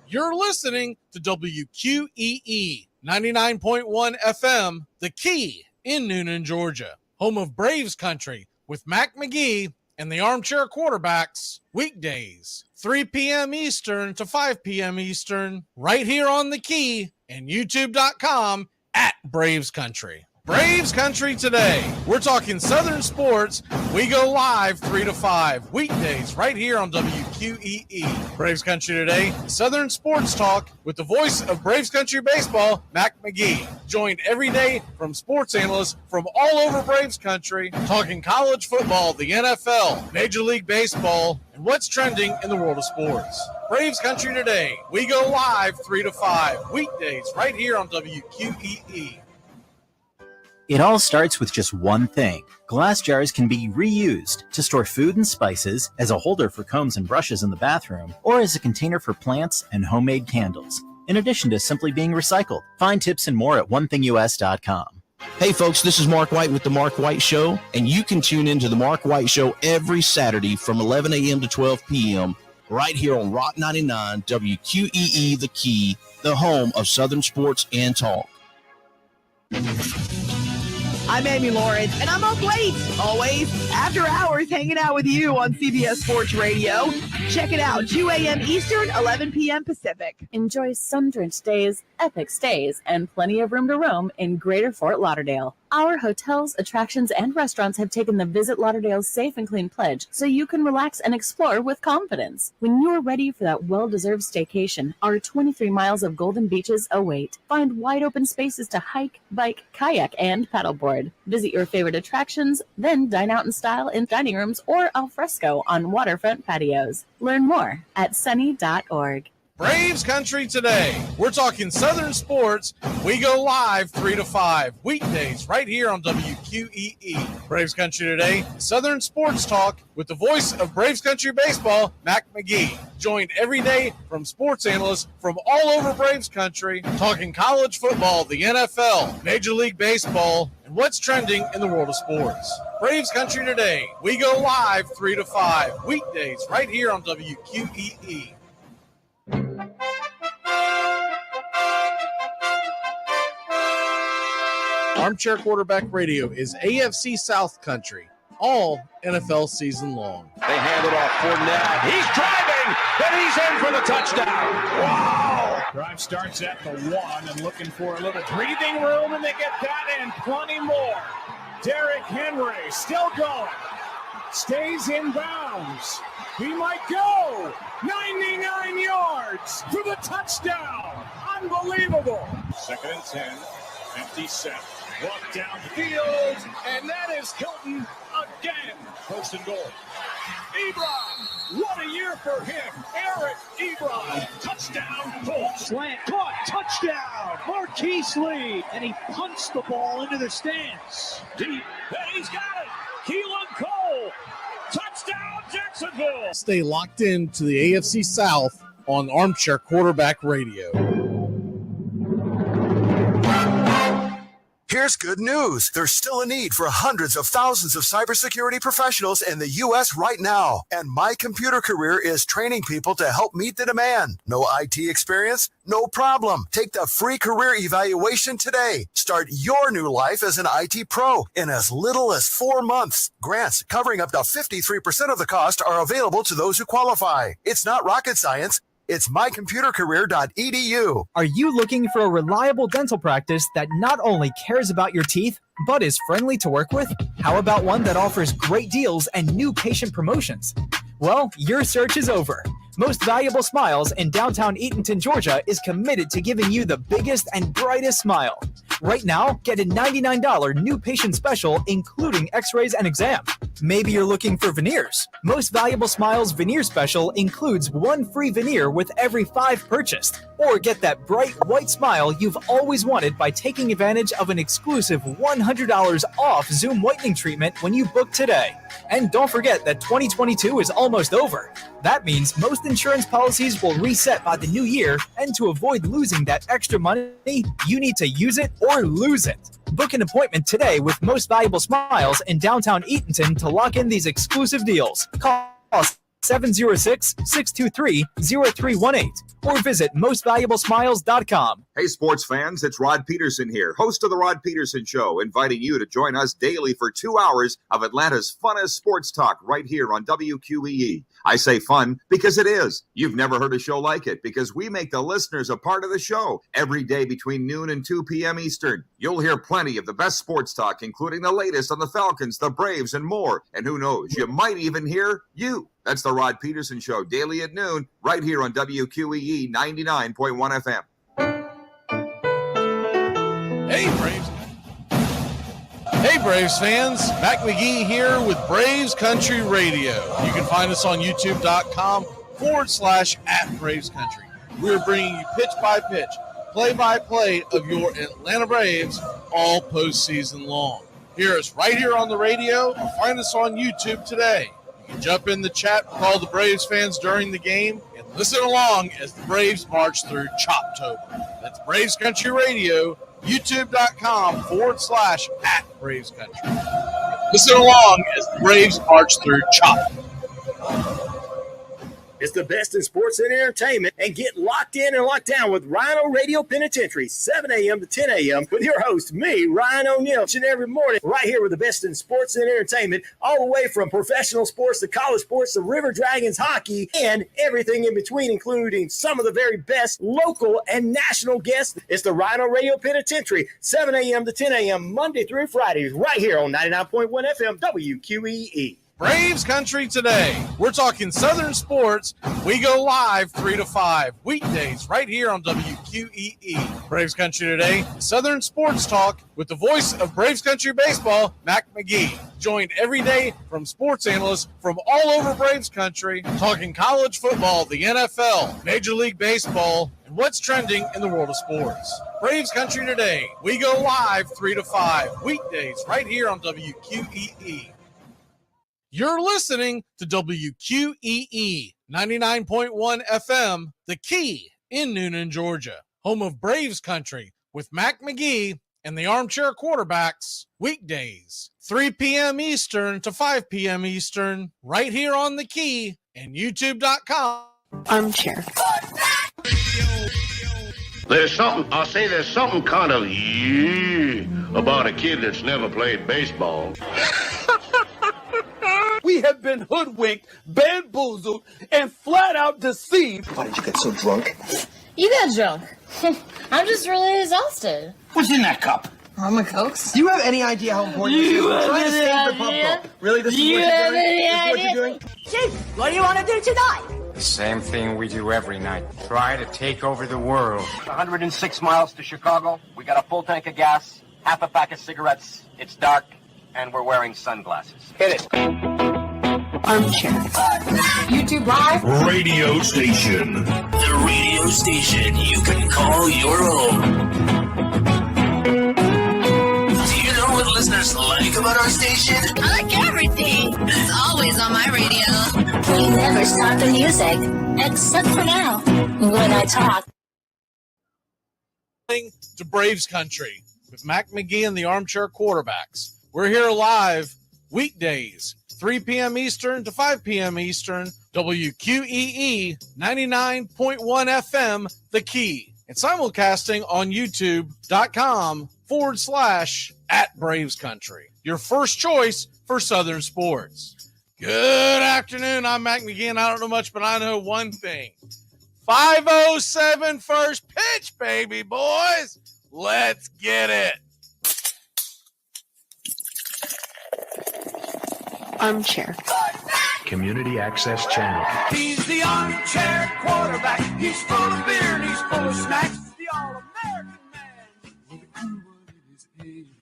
You're listening to WQEE 99.1 FM, The Key in Noonan, Georgia, home of Braves Country with Mac McGee and the Armchair Quarterbacks, weekdays, 3 p.m. Eastern to 5 p.m. Eastern, right here on The Key and YouTube.com at Braves Country. Braves Country today. We're talking Southern sports. We go live 3 to 5 weekdays right here on WQEE. Braves Country today. Southern sports talk with the voice of Braves Country baseball, Mac McGee. Joined every day from sports analysts from all over Braves Country, talking college football, the NFL, Major League Baseball, and what's trending in the world of sports. Braves Country today. We go live 3 to 5 weekdays right here on WQEE. It all starts with just one thing. Glass jars can be reused to store food and spices, as a holder for combs and brushes in the bathroom, or as a container for plants and homemade candles, in addition to simply being recycled. Find tips and more at onethingus.com. Hey folks, this is Mark White with The Mark White Show, and you can tune in to The Mark White Show every Saturday from 11 a.m. to 12 p.m. right here on Rock 99 WQEE The Key, the home of Southern sports and talk. I'm Amy Lawrence, and I'm up late, always, after hours, hanging out with you on CBS Sports Radio. Check it out, 2 a.m. Eastern, 11 p.m. Pacific. Enjoy sun-drenched days, epic stays, and plenty of room to roam in Greater Fort Lauderdale. Our hotels, attractions, and restaurants have taken the Visit Lauderdale's Safe and Clean pledge, so you can relax and explore with confidence. When you're ready for that well-deserved staycation, our 23 miles of golden beaches await. Find wide-open spaces to hike, bike, kayak, and paddleboard. Visit your favorite attractions, then dine out in style in dining rooms or al fresco on waterfront patios. Learn more at sunny.org. Braves Country today. We're talking Southern sports. We go live 3 to 5 weekdays right here on WQEE. Braves Country today. Southern sports talk with the voice of Braves Country baseball, Mac McGee. Joined every day from sports analysts from all over Braves Country, talking college football, the NFL, Major League Baseball, and what's trending in the world of sports. Braves Country today. We go live 3 to 5 weekdays right here on WQEE. Armchair Quarterback Radio is AFC South country, all NFL season long. They hand it off for Fournette. He's driving, and he's in for the touchdown. Wow! Drive starts at the 1 and looking for a little breathing room, and they get that and plenty more. Derrick Henry still going. Stays in bounds. He might go 99 yards for the touchdown. Unbelievable. 2nd and 10, empty set. Walk down the field, and that is Hilton again. First and goal. Ebron, what a year for him. Eric Ebron, touchdown, Colts. Slant, caught, touchdown, Marquise Lee. And he punched the ball into the stands. Deep, and he's got it. Keelan Cole, touchdown, Jacksonville. Stay locked in to the AFC South on Armchair Quarterback Radio. Here's good news. There's still a need for hundreds of thousands of cybersecurity professionals in the U.S. right now. And My Computer Career is training people to help meet the demand. No IT experience? No problem. Take the free career evaluation today. Start your new life as an IT pro in as little as 4 months. Grants covering up to 53% of the cost are available to those who qualify. It's not rocket science. It's mycomputercareer.edu. Are you looking for a reliable dental practice that not only cares about your teeth, but is friendly to work with? How about one that offers great deals and new patient promotions? Well, your search is over. Most Valuable Smiles in downtown Eatonton, Georgia is committed to giving you the biggest and brightest smile. Right now, get a $99 new patient special, including x-rays and exam. Maybe you're looking for veneers. Most Valuable Smiles veneer special includes 1 free veneer with every 5 purchased. Or get that bright white smile you've always wanted by taking advantage of an exclusive $100 off Zoom whitening treatment when you book today. And don't forget that 2022 is almost over. That means most insurance policies will reset by the new year, and to avoid losing that extra money, you need to use it or lose it. Book an appointment today with Most Valuable Smiles in downtown Eatonton to lock in these exclusive deals. Call us 706-623-0318 or visit mostvaluablesmiles.com. Hey, sports fans, it's Rod Peterson here, host of The Rod Peterson Show, inviting you to join us daily for 2 hours of Atlanta's funnest sports talk right here on WQEE. I say fun because it is. You've never heard a show like it because we make the listeners a part of the show every day between noon and 2 p.m. Eastern. You'll hear plenty of the best sports talk, including the latest on the Falcons, the Braves, and more. And who knows, you might even hear you. That's the Rod Peterson Show, daily at noon, right here on WQEE 99.1 FM. Hey, Braves fans. Mac McGee here with Braves Country Radio. You can find us on youtube.com/@Braves Country. We're bringing you pitch by pitch, play by play of your Atlanta Braves all postseason long. Hear us right here on the radio or find us on YouTube today. You can jump in the chat with all the Braves fans during the game and listen along as the Braves march through Choptober. That's Braves Country Radio, youtube.com/@Braves Country. Listen along as the Braves march through Choptober. It's the best in sports and entertainment, and get locked in and locked down with Rhino Radio Penitentiary, 7 a.m. to 10 a.m. with your host, me, Ryan O'Neill, each and every morning, right here with the best in sports and entertainment, all the way from professional sports to college sports to River Dragons hockey and everything in between, including some of the very best local and national guests. It's the Rhino Radio Penitentiary, 7 a.m. to 10 a.m. Monday through Friday, right here on 99.1 FM WQEE. Braves Country today. We're talking Southern sports. We go live 3 to 5 weekdays right here on WQEE. Braves Country today, Southern sports talk with the voice of Braves Country baseball, Mac McGee. Joined every day from sports analysts from all over Braves Country, talking college football, the NFL, Major League Baseball, and what's trending in the world of sports. Braves Country today. We go live 3 to 5 weekdays right here on WQEE. You're listening to WQEE 99.1 FM, The Key in Noonan, Georgia, home of Braves Country with Mac McGee and the Armchair Quarterbacks, weekdays, 3 p.m. Eastern to 5 p.m. Eastern, right here on The Key and YouTube.com. Armchair. There's something kind of about a kid that's never played baseball. We have been hoodwinked, bamboozled, and flat out deceived. Why did you get so drunk? You got drunk. I'm just really exhausted. What's in that cup? Armor Cokes. Do you have any idea how important this is? We're trying to save the pump. Really? This is what you're doing? This is what you're doing? Chief, what do you want to do tonight? The same thing we do every night. Try to take over the world. 106 miles to Chicago. We got a full tank of gas, half a pack of cigarettes. It's dark, and we're wearing sunglasses. Hit it. Armchair. YouTube Live. Radio station. The radio station you can call your own. Do you know what listeners like about our station? I like everything. It's always on my radio. We never stop the music, except for now, when I talk. To Braves Country with Mac McGee and the Armchair Quarterbacks. We're here live weekdays, 3 p.m. Eastern to 5 p.m. Eastern, WQEE 99.1 FM, The Key, and simulcasting on YouTube.com/@Braves Country. Your first choice for Southern sports. Good afternoon. I'm Mac McGee, and I don't know much, but I know one thing. 5:07 first pitch, baby boys. Let's get it. Armchair. Community Access Channel. He's the armchair quarterback. He's full of beer and he's full of snacks. The all-American man.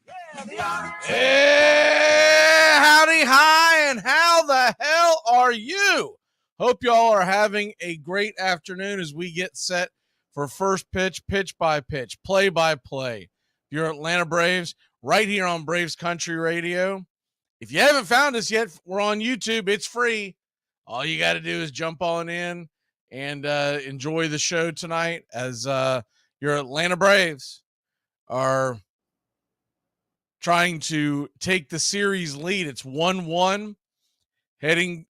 Yeah, the armchair. Hey, howdy, hi, and how the hell are you? Hope y'all are having a great afternoon as we get set for first pitch, pitch by pitch, play by play. Your Atlanta Braves, right here on Braves Country Radio. If you haven't found us yet, we're on YouTube. It's free. All you got to do is jump on in and enjoy the show tonight as your Atlanta Braves are trying to take the series lead. It's 1-1 heading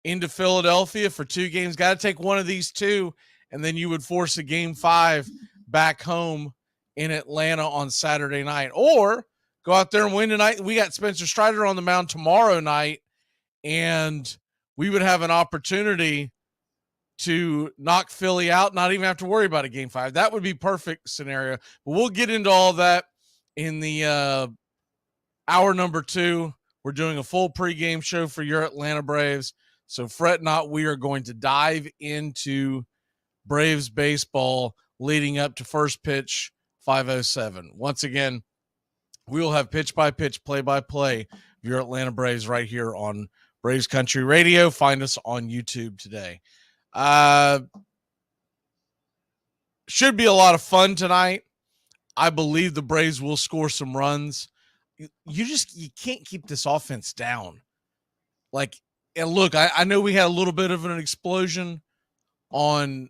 into Philadelphia for 2 games. Got to take one of these 2, and then you would force a game 5 back home in Atlanta on Saturday night, or go out there and win tonight. We got Spencer Strider on the mound tomorrow night, and we would have an opportunity to knock Philly out, not even have to worry about a game 5. That would be perfect scenario. But we'll get into all that in the hour number 2. We're doing a full pregame show for your Atlanta Braves. So fret not, we are going to dive into Braves baseball leading up to first pitch, 5:07. Once again, we will have pitch by pitch, play by play of your Atlanta Braves right here on Braves Country Radio. Find us on YouTube today. Should be a lot of fun tonight. I believe the Braves will score some runs. You can't keep this offense down. And look, I know we had a little bit of an explosion on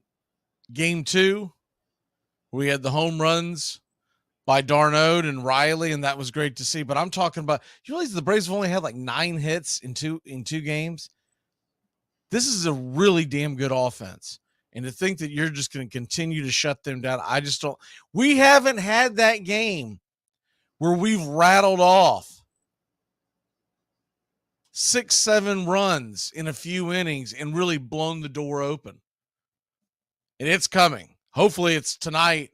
game 2. We had the home runs by Darno and Riley, and that was great to see. But I'm talking about, you realize the Braves have only had 9 hits in two games? This is a really damn good offense. And to think that you're just going to continue to shut them down, I just don't. We haven't had that game where we've rattled off 6-7 runs in a few innings and really blown the door open. And it's coming. Hopefully it's tonight,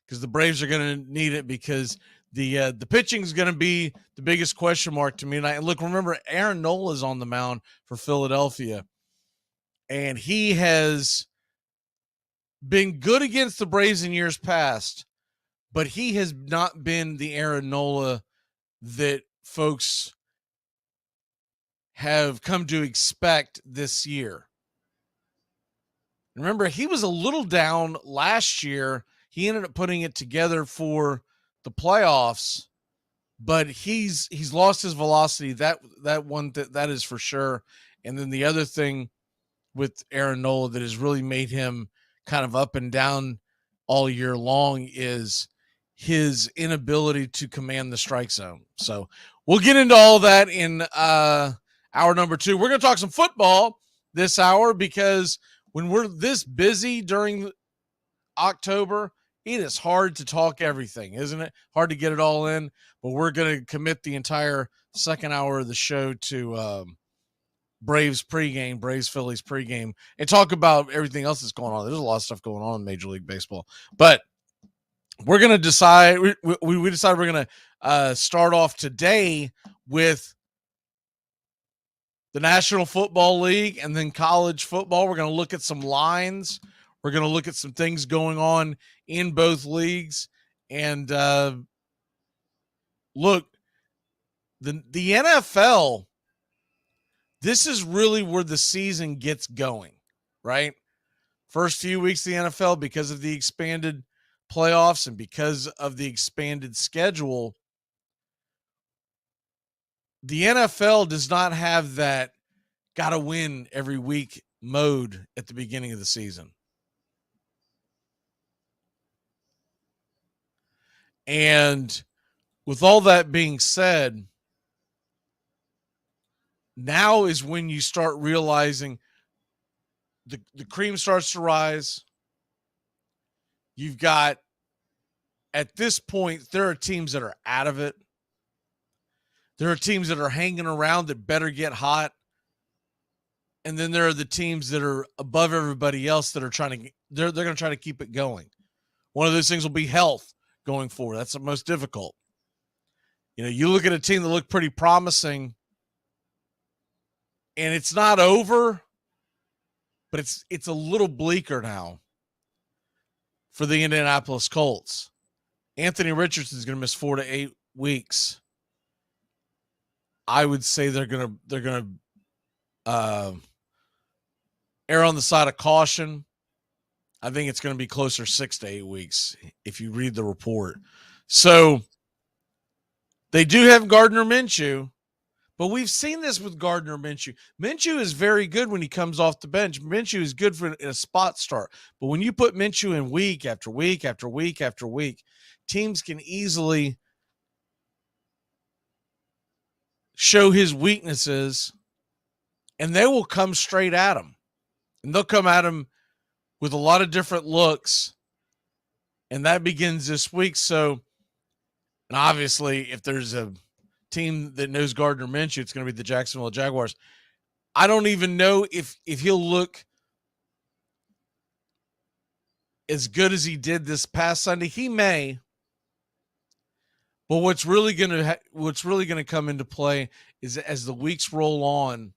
because the Braves are going to need it, because the pitching is going to be the biggest question mark to me tonight. And look, remember, Aaron Nola is on the mound for Philadelphia, and he has been good against the Braves in years past, but he has not been the Aaron Nola that folks have come to expect this year. Remember, he was a little down last year. He ended up putting it together for the playoffs, but he's lost his velocity. That is for sure. And then the other thing with Aaron Nola that has really made him kind of up and down all year long is his inability to command the strike zone. So we'll get into all that in hour number 2. We're going to talk some football this hour, because when we're this busy during October, It is hard to talk everything, isn't it? Hard to get it all in, but we're going to commit the entire second hour of the show to Braves pregame, Braves Phillies pregame, and talk about everything else that's going on. There's a lot of stuff going on in Major League Baseball, but we're going to decide. We decided we're going to start off today with the National Football League and then college football. We're going to look at some lines. We're going to look at some things going on in both leagues. And look, the NFL, this is really where the season gets going, right? First few weeks of the NFL, because of the expanded playoffs and because of the expanded schedule, the NFL does not have that gotta win every week mode at the beginning of the season. And with all that being said, now is when you start realizing the cream starts to rise. You've got, at this point, there are teams that are out of it. There are teams that are hanging around that better get hot. And then there are the teams that are above everybody else that are trying to, they're going to try to keep it going. One of those things will be health going forward. That's the most difficult. You know, you look at a team that looked pretty promising and it's not over, but it's a little bleaker now for the Indianapolis Colts. Anthony Richardson is going to miss 4 to 8 weeks. I would say they're going to err on the side of caution. I think it's going to be closer 6 to 8 weeks if you read the report. So they do have Gardner Minshew, but we've seen this with Gardner Minshew. Minshew is very good when he comes off the bench. Minshew is good for a spot start. But when you put Minshew in week after week after week after week, teams can easily show his weaknesses, and they will come straight at him. And they'll come at him with a lot of different looks, and that begins this week. So, and obviously, if there's a team that knows Gardner Minshew, it's going to be the Jacksonville Jaguars. I don't even know if he'll look as good as he did this past Sunday. He may, but what's really going to come into play is as the weeks roll on,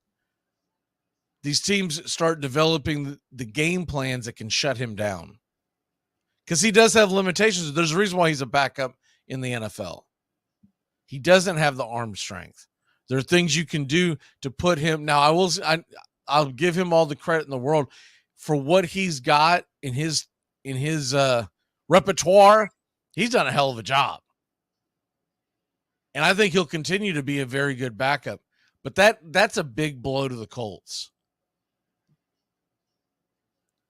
these teams start developing the game plans that can shut him down, because he does have limitations. There's a reason why he's a backup in the NFL. He doesn't have the arm strength. There are things you can do to put him. Now, I'll give him all the credit in the world for what he's got in his repertoire. He's done a hell of a job, and I think he'll continue to be a very good backup. But that's a big blow to the Colts.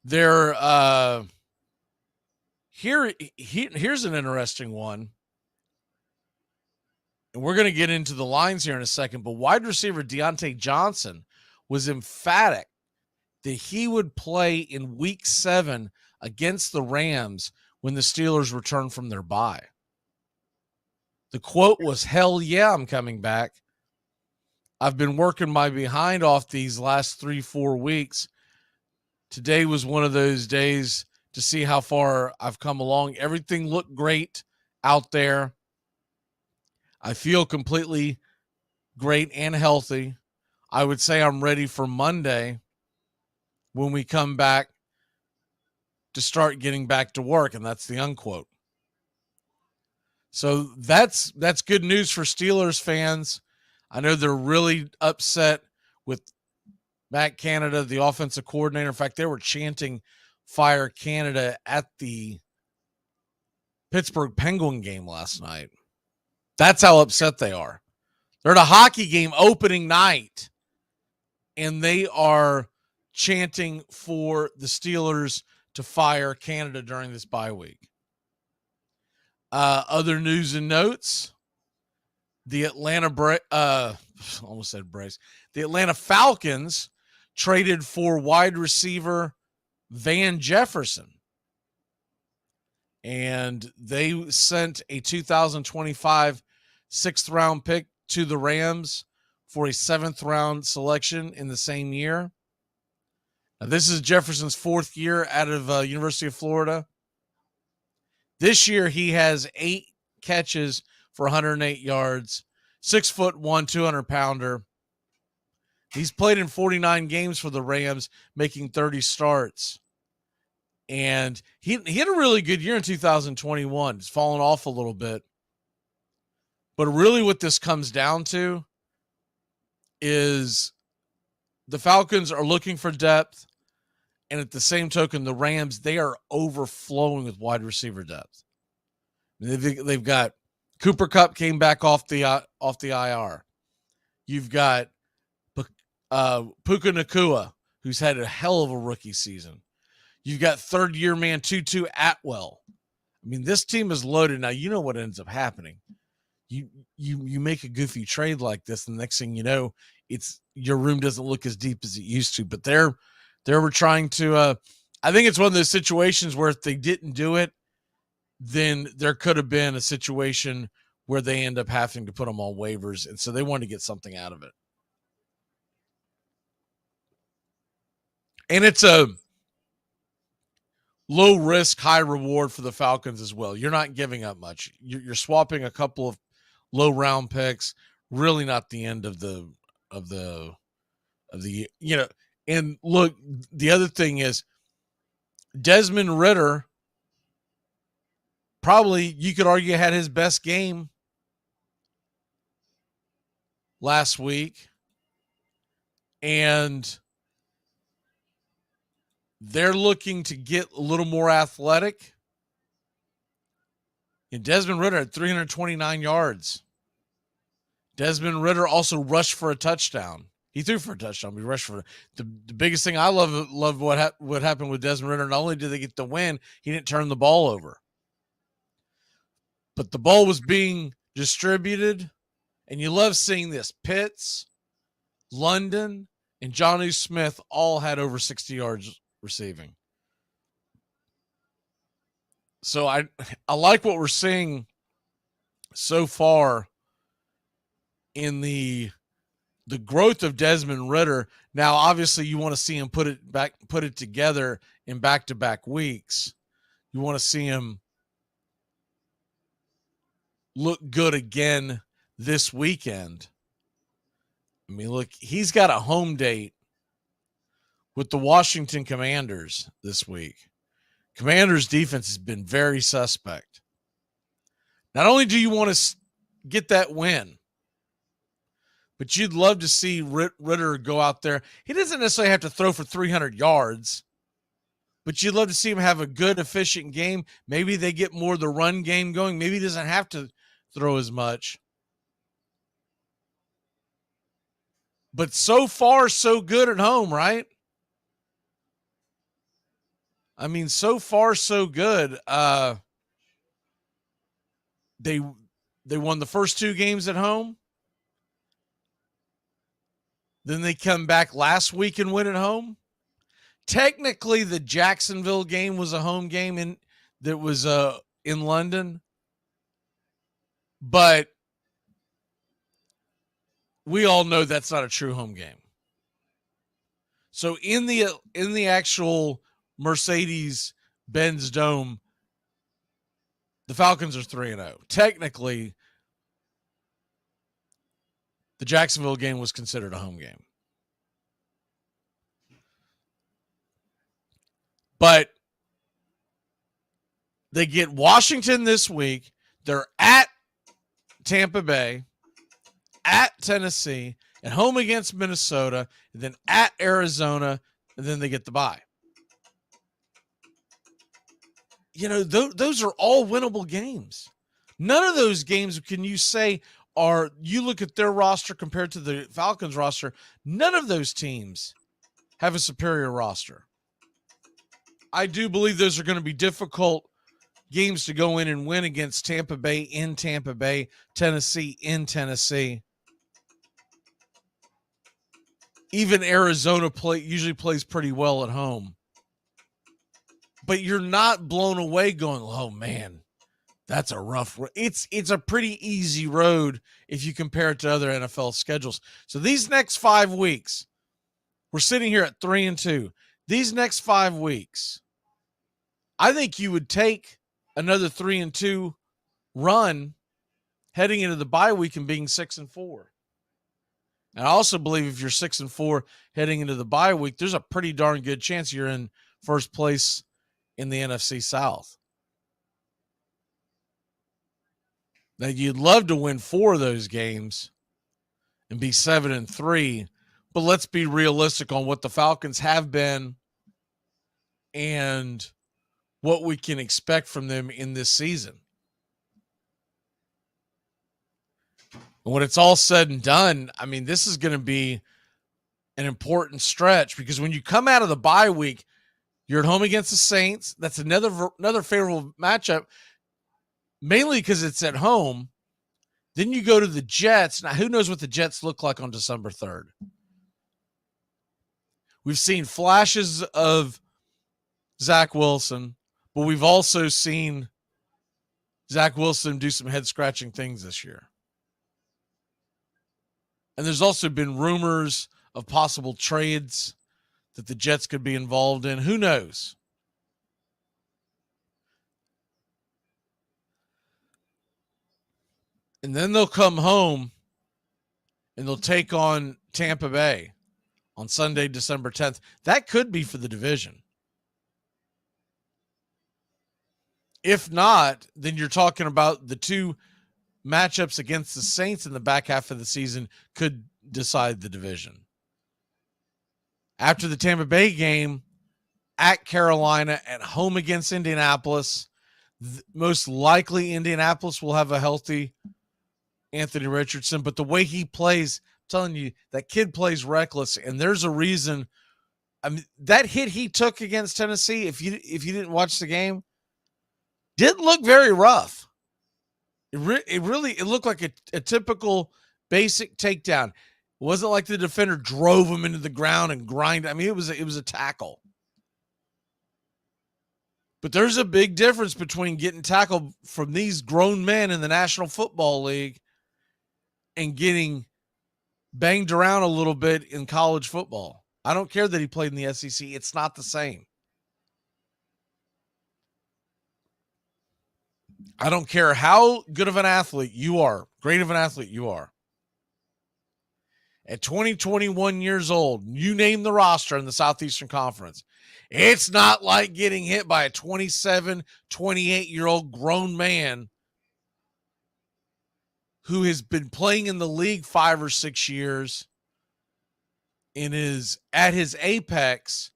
Here's an interesting one. And we're going to get into the lines here in a second, but wide receiver Deontay Johnson was emphatic that he would play in week 7 against the Rams when the Steelers return from their bye. The quote was, "Hell yeah, I'm coming back. I've been working my behind off these last 3-4 weeks. Today was one of those days to see how far I've come along. Everything looked great out there. I feel completely great and healthy. I would say I'm ready for Monday when we come back to start getting back to work." And that's the unquote. So that's good news for Steelers fans. I know they're really upset with Matt Canada, the offensive coordinator. In fact, they were chanting "Fire Canada" at the Pittsburgh Penguin game last night. That's how upset they are. They're at a hockey game opening night, and they are chanting for the Steelers to fire Canada during this bye week. Other news and notes: the Atlanta Falcons traded for wide receiver Van Jefferson. and they sent a 2025 6th round pick to the Rams for a 7th round selection in the same year. Now, this is Jefferson's 4th year out of University of Florida. This year, he has 8 catches for 108 yards, 6'1", 200-pounder. He's played in 49 games for the Rams, making 30 starts. And he had a really good year in 2021. It's fallen off a little bit. But really what this comes down to is the Falcons are looking for depth. And at the same token, the Rams, they are overflowing with wide receiver depth. They've got Cooper Kupp came back off the IR. You've got Puka Nacua, who's had a hell of a rookie season. You've got third-year man Tutu Atwell. I mean, this team is loaded. Now, you know what ends up happening. You make a goofy trade like this, and the next thing you know, it's your room doesn't look as deep as it used to. But they were trying to I think it's one of those situations where if they didn't do it, then there could have been a situation where they end up having to put them on waivers. And so they wanted to get something out of it. And it's a low risk, high reward for the Falcons as well. You're not giving up much. You're swapping a couple of low round picks, really not the end of the, you know, and look, the other thing is Desmond Ridder probably, you could argue, had his best game last week. And they're looking to get a little more athletic. And Desmond Ridder had 329 yards. Desmond Ridder also rushed for a touchdown. He threw for a touchdown. He rushed for the biggest thing I love what happened with Desmond Ridder. Not only did they get the win, he didn't turn the ball over. But the ball was being distributed, and you love seeing this. Pitts, London, and Jonnu Smith all had over 60 yards receiving. So I like what we're seeing so far in the growth of Desmond Ridder. Now, obviously, you want to see him put it together in back-to-back weeks. You want to see him look good again this weekend. I mean, look, he's got a home date with the Washington Commanders this week. Commanders defense has been very suspect. Not only do you want to get that win, but you'd love to see Ridder go out there. He doesn't necessarily have to throw for 300 yards, but you'd love to see him have a good, efficient game. Maybe they get more of the run game going. Maybe he doesn't have to throw as much. But so far, so good at home, right? I mean, so far, so good. They won the first 2 games at home. Then they come back last week and win at home. Technically, the Jacksonville game was a home game that was in London. But we all know that's not a true home game. So in the actual Mercedes-Benz Dome, the Falcons are 3-0. Technically, the Jacksonville game was considered a home game. But they get Washington this week. They're at Tampa Bay, at Tennessee, at home against Minnesota, and then at Arizona, and then they get the bye. You know, those are all winnable games. None of those games can you say are, you look at their roster compared to the Falcons roster, none of those teams have a superior roster. I do believe those are going to be difficult games to go in and win against Tampa Bay in Tampa Bay, Tennessee in Tennessee. Even Arizona usually plays pretty well at home. but you're not blown away going, oh man, that's a rough road. It's a pretty easy road if you compare it to other NFL schedules. So these next 5 weeks, we're sitting here at 3-2. These next 5 weeks, I think you would take another 3-2 run heading into the bye week and being 6-4. And I also believe if you're 6-4 heading into the bye week, there's a pretty darn good chance you're in first place in the NFC South. Now, you'd love to win 4 of those games and be 7-3, but let's be realistic on what the Falcons have been and what we can expect from them in this season. And when it's all said and done, I mean, this is going to be an important stretch because when you come out of the bye week, you're at home against the Saints. That's another favorable matchup, mainly because it's at home. Then you go to the Jets. Now, who knows what the Jets look like on December 3rd? We've seen flashes of Zach Wilson, but we've also seen Zach Wilson do some head-scratching things this year. And there's also been rumors of possible trades that the Jets could be involved in. Who knows? And then they'll come home and they'll take on Tampa Bay on Sunday, December 10th. That could be for the division. If not, then you're talking about the 2 matchups against the Saints in the back half of the season could decide the division. After the Tampa Bay game, at Carolina, at home against Indianapolis, most likely Indianapolis will have a healthy Anthony Richardson, but the way he plays, I'm telling you, that kid plays reckless, and there's a reason. I mean, that hit he took against Tennessee, if you didn't watch the game, didn't look very rough. It looked like a typical basic takedown. It wasn't like the defender drove him into the ground and grind. I mean, it was a tackle. But there's a big difference between getting tackled from these grown men in the National Football League and getting banged around a little bit in college football. I don't care that he played in the SEC. It's not the same. I don't care how good of an athlete you are, great of an athlete you are. At 21 years old, you name the roster in the Southeastern Conference. It's not like getting hit by a 27, 28-year-old grown man who has been playing in the league 5 or 6 years and is at his apex.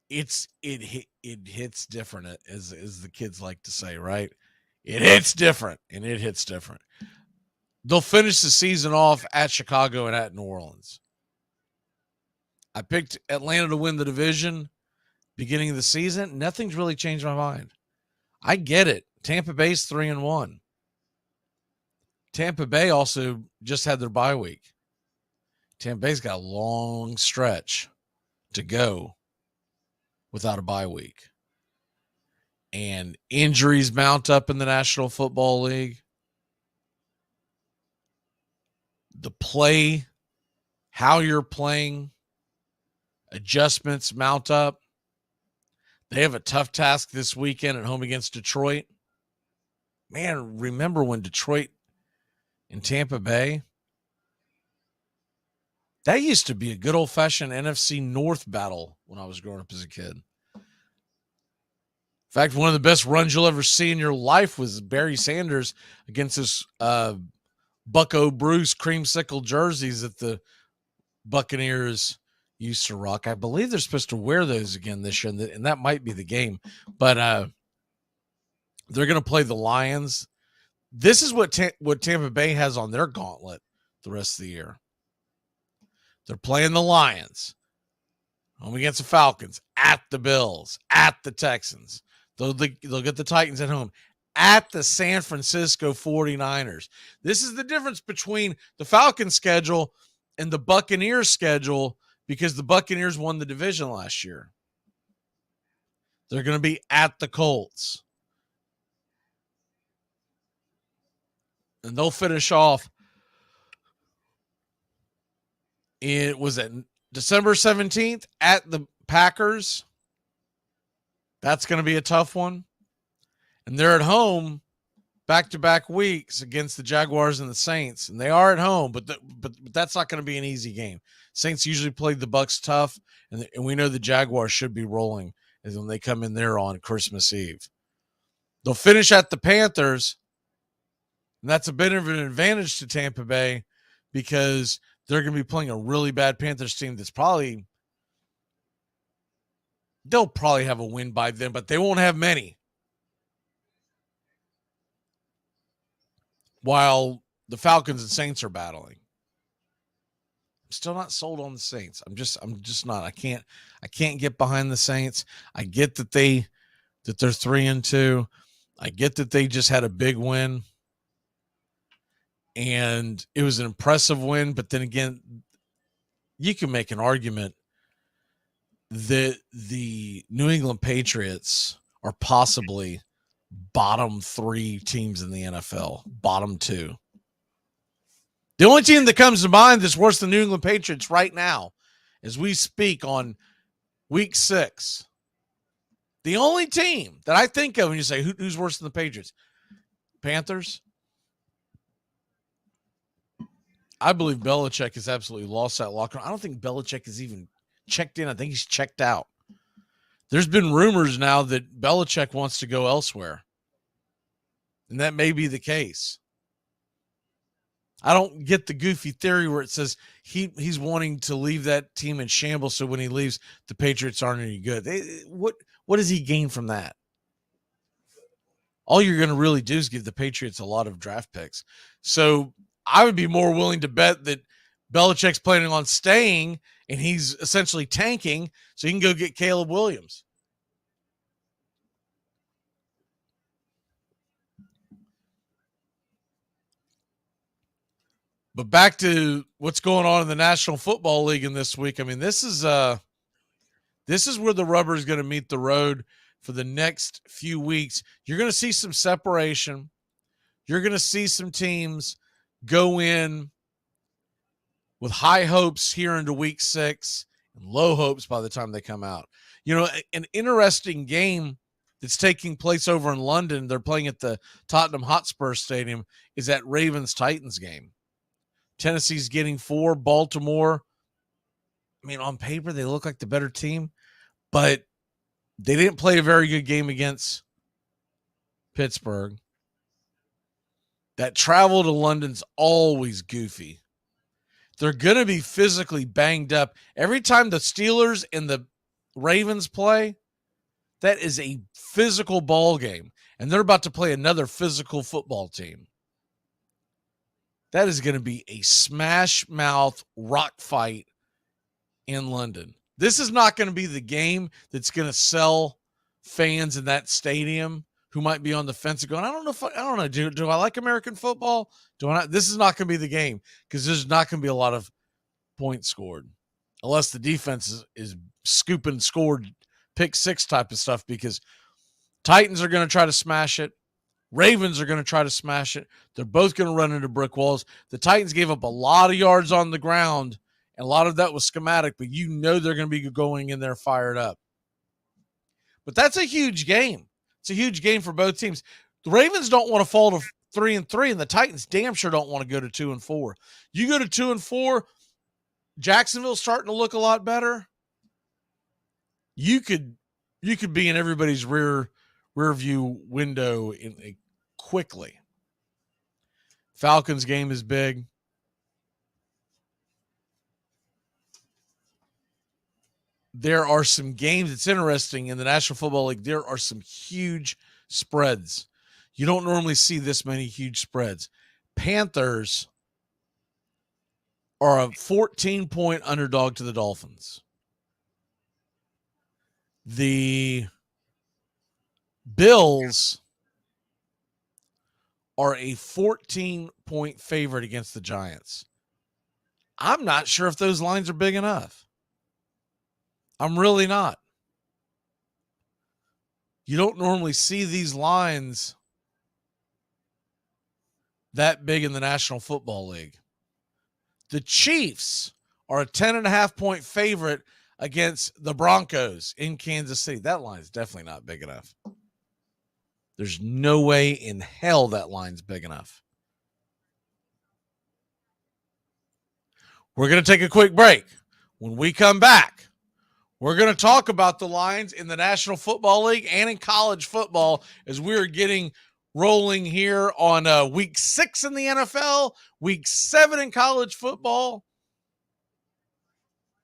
It hits different, as the kids like to say, right? It hits different, and it hits different. They'll finish the season off at Chicago and at New Orleans. I picked Atlanta to win the division beginning of the season. Nothing's really changed my mind. I get it. Tampa Bay's 3-1. Tampa Bay also just had their bye week. Tampa Bay's got a long stretch to go without a bye week. And injuries mount up in the National Football League. The play, how you're playing, adjustments mount up. They have a tough task this weekend at home against Detroit. Man, remember when Detroit and Tampa Bay? That used to be a good old-fashioned NFC North battle when I was growing up as a kid. In fact, one of the best runs you'll ever see in your life was Barry Sanders against this Bucko Bruce creamsicle jerseys that the Buccaneers used to rock. I believe they're supposed to wear those again this year, and that might be the game. But they're going to play the Lions. This is what Tampa Bay has on their gauntlet the rest of the year. They're playing the Lions, home against the Falcons, at the Bills, at the Texans. They'll get the Titans at home, at the San Francisco 49ers. This is the difference between the Falcons schedule and the Buccaneers schedule, because the Buccaneers won the division last year. They're going to be at the Colts. And they'll finish off. It was at December 17th at the Packers. That's going to be a tough one. And they're at home back-to-back weeks against the Jaguars and the Saints. And they are at home, but that's not going to be an easy game. Saints usually played the Bucs tough, and we know the Jaguars should be rolling as when they come in there on Christmas Eve. They'll finish at the Panthers, and that's a bit of an advantage to Tampa Bay because they're going to be playing a really bad Panthers team that's they'll probably have a win by then, but they won't have many. While the Falcons and Saints are battling. I'm still not sold on the Saints. I'm just not. I can't get behind the Saints. I get that they're 3-2. I get that they just had a big win. And it was an impressive win, but then again, you can make an argument that the New England Patriots are possibly bottom 3 teams in the NFL, bottom 2. The only team that comes to mind that's worse than New England Patriots right now, as we speak on week 6, the only team that I think of when you say who's worse than the Patriots, Panthers. I believe Belichick has absolutely lost that locker room. I don't think Belichick is even checked in. I think he's checked out. There's been rumors now that Belichick wants to go elsewhere. And that may be the case. I don't get the goofy theory where it says he's wanting to leave that team in shambles so when he leaves, the Patriots aren't any good. What does he gain from that? All you're going to really do is give the Patriots a lot of draft picks. So I would be more willing to bet that Belichick's planning on staying and he's essentially tanking so he can go get Caleb Williams. But back to what's going on in the National Football League in this week. I mean, this is where the rubber is going to meet the road for the next few weeks. You're going to see some separation. You're going to see some teams go in with high hopes here into week 6 and low hopes by the time they come out. You know, an interesting game that's taking place over in London, they're playing at the Tottenham Hotspur Stadium, is that Ravens-Titans game. Tennessee's getting 4. Baltimore, I mean, on paper, they look like the better team, but they didn't play a very good game against Pittsburgh. That travel to London's always goofy. They're going to be physically banged up. Every time the Steelers and the Ravens play, that is a physical ball game, and they're about to play another physical football team. That is going to be a smash mouth rock fight in London. This is not going to be the game that's going to sell fans in that stadium who might be on the fence and going, I don't know. Do I like American football? Do I not? This is not going to be the game because there's not going to be a lot of points scored unless the defense is scooping scored pick 6 type of stuff because Titans are going to try to smash it. Ravens are going to try to smash it. They're both going to run into brick walls. The Titans gave up a lot of yards on the ground, and a lot of that was schematic, but you know they're going to be going in there fired up. But that's a huge game. It's a huge game for both teams. The Ravens don't want to fall to 3-3, and the Titans damn sure don't want to go to 2-4. You go to 2-4, Jacksonville's starting to look a lot better. You could be in everybody's rear view window quickly. Falcons game is big. There are some games. It's interesting in the National Football League. There are some huge spreads. You don't normally see this many huge spreads. Panthers are a 14-point underdog to the Dolphins. The Bills are a 14-point favorite against the Giants. I'm not sure if those lines are big enough. I'm really not. You don't normally see these lines that big in the National Football League. The Chiefs are a 10.5-point favorite against the Broncos in Kansas City. That line is definitely not big enough. There's no way in hell that line's big enough. We're going to take a quick break. When we come back, we're going to talk about the lines in the National Football League and in college football as we're getting rolling here on week 6 in the NFL, week 7 in college football.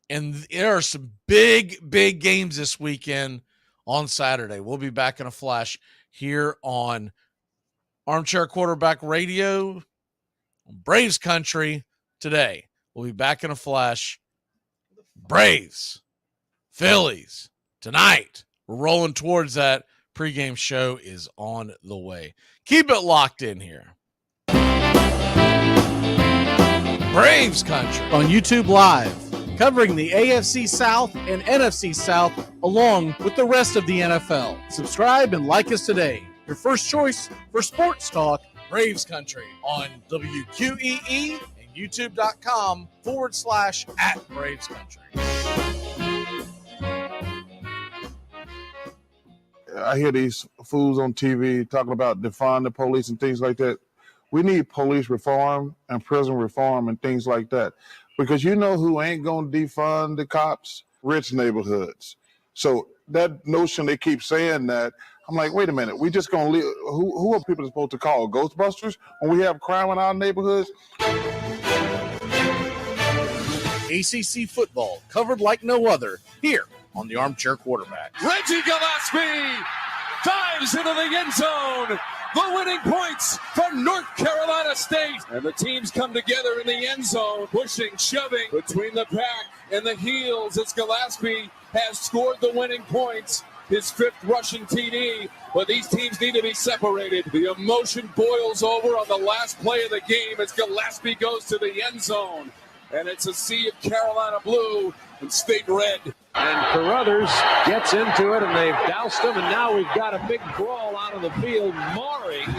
And there are some big games this weekend on Saturday. We'll be back in a flash here on Armchair Quarterback Radio, Braves Country today. We'll be back in a flash. Braves, Phillies tonight. We're rolling towards that. Pregame show is on the way. Keep it locked in here. Braves Country on YouTube Live, covering the AFC South and NFC South along with the rest of the NFL. Subscribe and like us today. Your first choice for sports talk, Braves Country on WQEE and YouTube.com/@Braves Country. I hear these fools on TV talking about defund the police and things like that. We need police reform and prison reform and things like that. Because you know who ain't going to defund the cops? Rich neighborhoods. So that notion they keep saying that, I'm like, wait a minute. We just going to leave. Who are people supposed to call? Ghostbusters when we have crime in our neighborhoods? ACC football covered like no other here on the Armchair Quarterback. Reggie Gillespie dives into the end zone. The winning points for North Carolina State. And the teams come together in the end zone, pushing, shoving between the pack and the heels as Gillespie has scored the winning points, his 5th rushing TD. But these teams need to be separated. The emotion boils over on the last play of the game as Gillespie goes to the end zone. And it's a sea of Carolina blue and State red. And Carruthers gets into it, and they've doused him, and now we've got a big brawl out of the field. Marring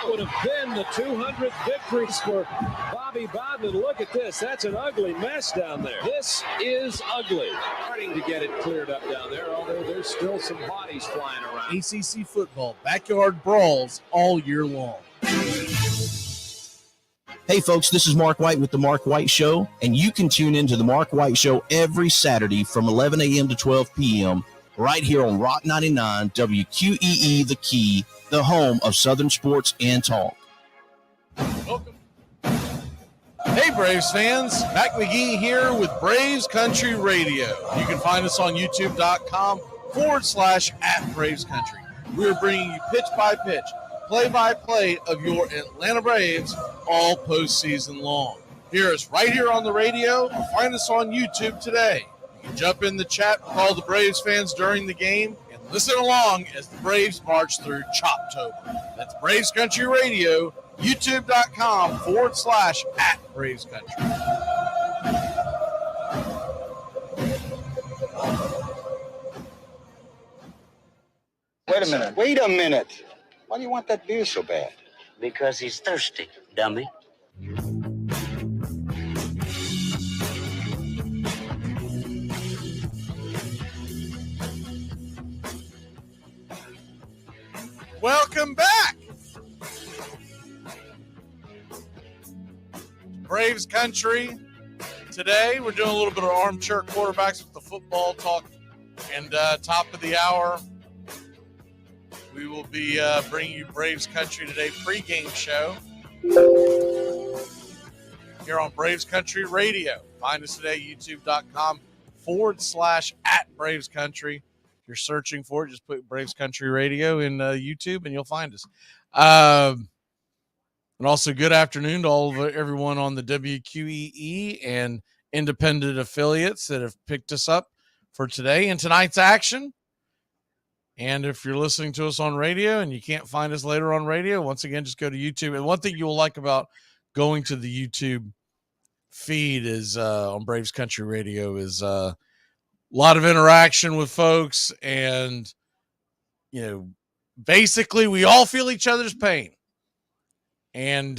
would have been the 200th victories for Bobby Bodden. Look at this. That's an ugly mess down there. This is ugly. Starting to get it cleared up down there, although there's still some bodies flying around. ACC football, backyard brawls all year long. Hey, folks, this is Mark White with The Mark White Show, and you can tune into The Mark White Show every Saturday from 11 a.m. to 12 p.m. right here on Rock 99, WQEE The Key, the home of Southern sports and talk. Welcome. Hey, Braves fans. Mac McGee here with Braves Country Radio. You can find us on YouTube.com/@Braves Country. We're bringing you pitch by pitch, play-by-play of your Atlanta Braves all postseason long. Hear us right here on the radio or find us on YouTube today. You can jump in the chat with all the Braves fans during the game and listen along as the Braves march through Choptober. That's Braves Country Radio, YouTube.com/@Braves Country. Wait a minute. Why do you want that beer so bad? Because he's thirsty, dummy. Welcome back. Braves Country. Today, we're doing a little bit of Armchair Quarterbacks with the football talk. And top of the hour, we will be bringing you Braves Country Today pregame show here on Braves Country Radio. Find us today, youtube.com/@Braves Country. If you're searching for it, just put Braves Country Radio in YouTube and you'll find us. And also, good afternoon to everyone on the WQEE and independent affiliates that have picked us up for today and tonight's action. And if you're listening to us on radio and you can't find us later on radio, once again, just go to YouTube. And one thing you'll like about going to the YouTube feed is on Braves Country Radio is a lot of interaction with folks and basically we all feel each other's pain. And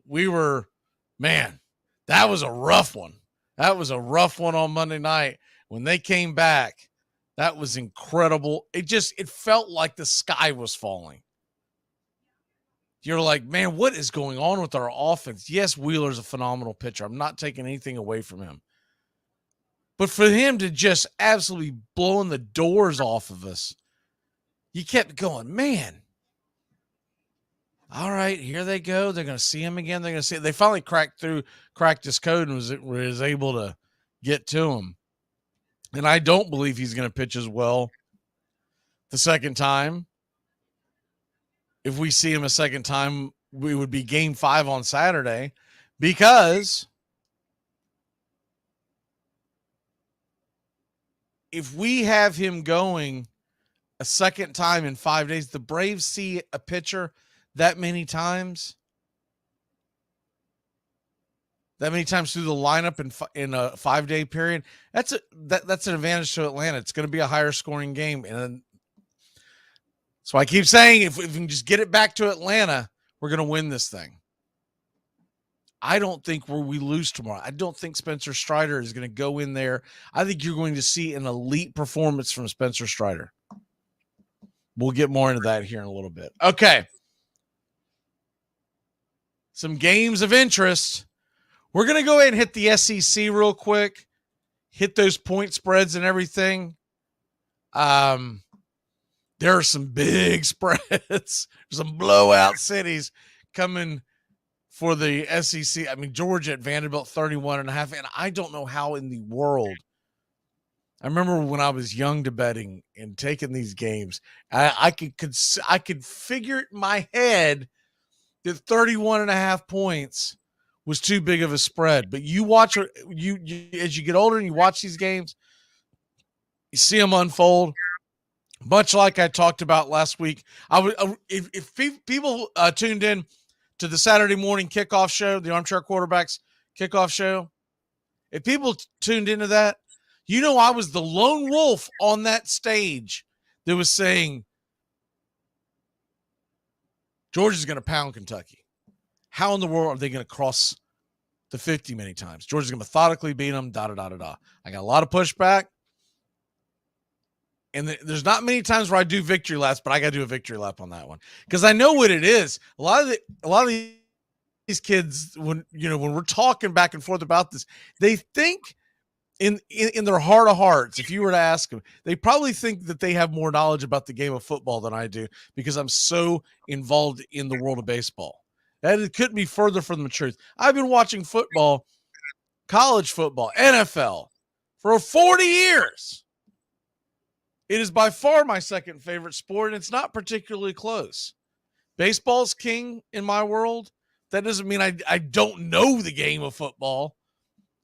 we were, man, that was a rough one. That was a rough one on Monday night. When they came back, that was incredible. It felt like the sky was falling. You're like, man, what is going on with our offense? Yes, Wheeler's a phenomenal pitcher. I'm not taking anything away from him. But for him to just absolutely blowing the doors off of us, you kept going, man. All right, here they go. They're going to see him again. They're going to see it. They finally cracked his code and was able to get to him. And I don't believe he's going to pitch as well the second time. If we see him a second time, we would be Game 5 on Saturday, because if we have him going a second time in 5 days, the Braves see a pitcher that many times through the lineup in a 5-day period, that's an advantage to Atlanta. It's going to be a higher scoring game. And so I keep saying, if we can just get it back to Atlanta, we're going to win this thing. I don't think we lose tomorrow. I don't think Spencer Strider is going to go in there. I think you're going to see an elite performance from Spencer Strider. We'll get more into that here in a little bit. Okay. Some games of interest. We're going to go ahead and hit the SEC real quick. Hit those point spreads and everything. There are some big spreads, some blowout cities coming for the SEC. I mean, Georgia at Vanderbilt 31.5. And I don't know how in the world. I remember when I was young to betting and taking these games, I could figure it in my head that 31.5 points was too big of a spread. But you watch you as you get older and you watch these games, you see them unfold. Much like I talked about last week, if people tuned in to the Saturday morning kickoff show, the Armchair Quarterbacks kickoff show, if people tuned into that, I was the lone wolf on that stage that was saying Georgia's going to pound Kentucky. How in the world are they going to cross the 50 many times? Georgia's going to methodically beat them, da-da-da-da-da. I got a lot of pushback. And there's not many times where I do victory laps, but I got to do a victory lap on that one because I know what it is. A lot of these kids, when we're talking back and forth about this, they think in their heart of hearts, if you were to ask them, they probably think that they have more knowledge about the game of football than I do because I'm so involved in the world of baseball. That it couldn't be further from the truth. I've been watching football, college football, NFL for 40 years. It is by far my second favorite sport, and it's not particularly close. Baseball's king in my world. That doesn't mean I don't know the game of football.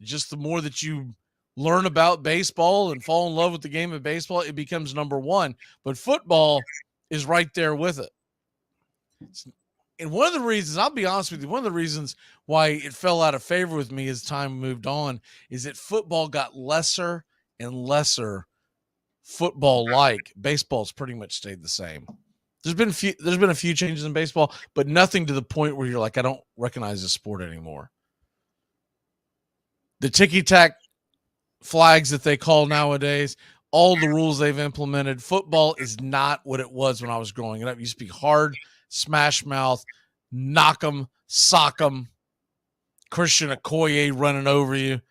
Just the more that you learn about baseball and fall in love with the game of baseball, it becomes number one. But football is right there with it. And one of the reasons, I'll be honest with you, one of the reasons why it fell out of favor with me as time moved on is that football got lesser and lesser football-like. Baseball's pretty much stayed the same. There's been a few changes in baseball, but nothing to the point where you're like, I don't recognize the sport anymore. The ticky-tack flags that they call nowadays, all the rules they've implemented, football is not what it was when I was growing up. It used to be hard, smash mouth, knock 'em, sock 'em, Christian Okoye running over you,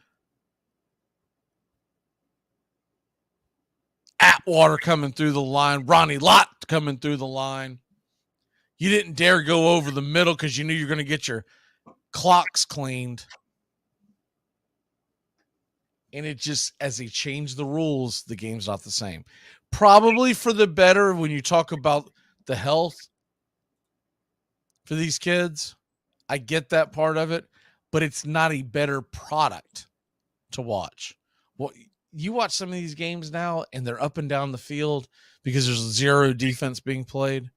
Atwater coming through the line, Ronnie Lott coming through the line. You didn't dare go over the middle because you knew you're going to get your clocks cleaned. And it just, as they change the rules, the game's not the same. Probably for the better when you talk about the health for these kids. I get that part of it, but it's not a better product to watch. Well, you watch some of these games now and they're up and down the field because there's zero defense being played.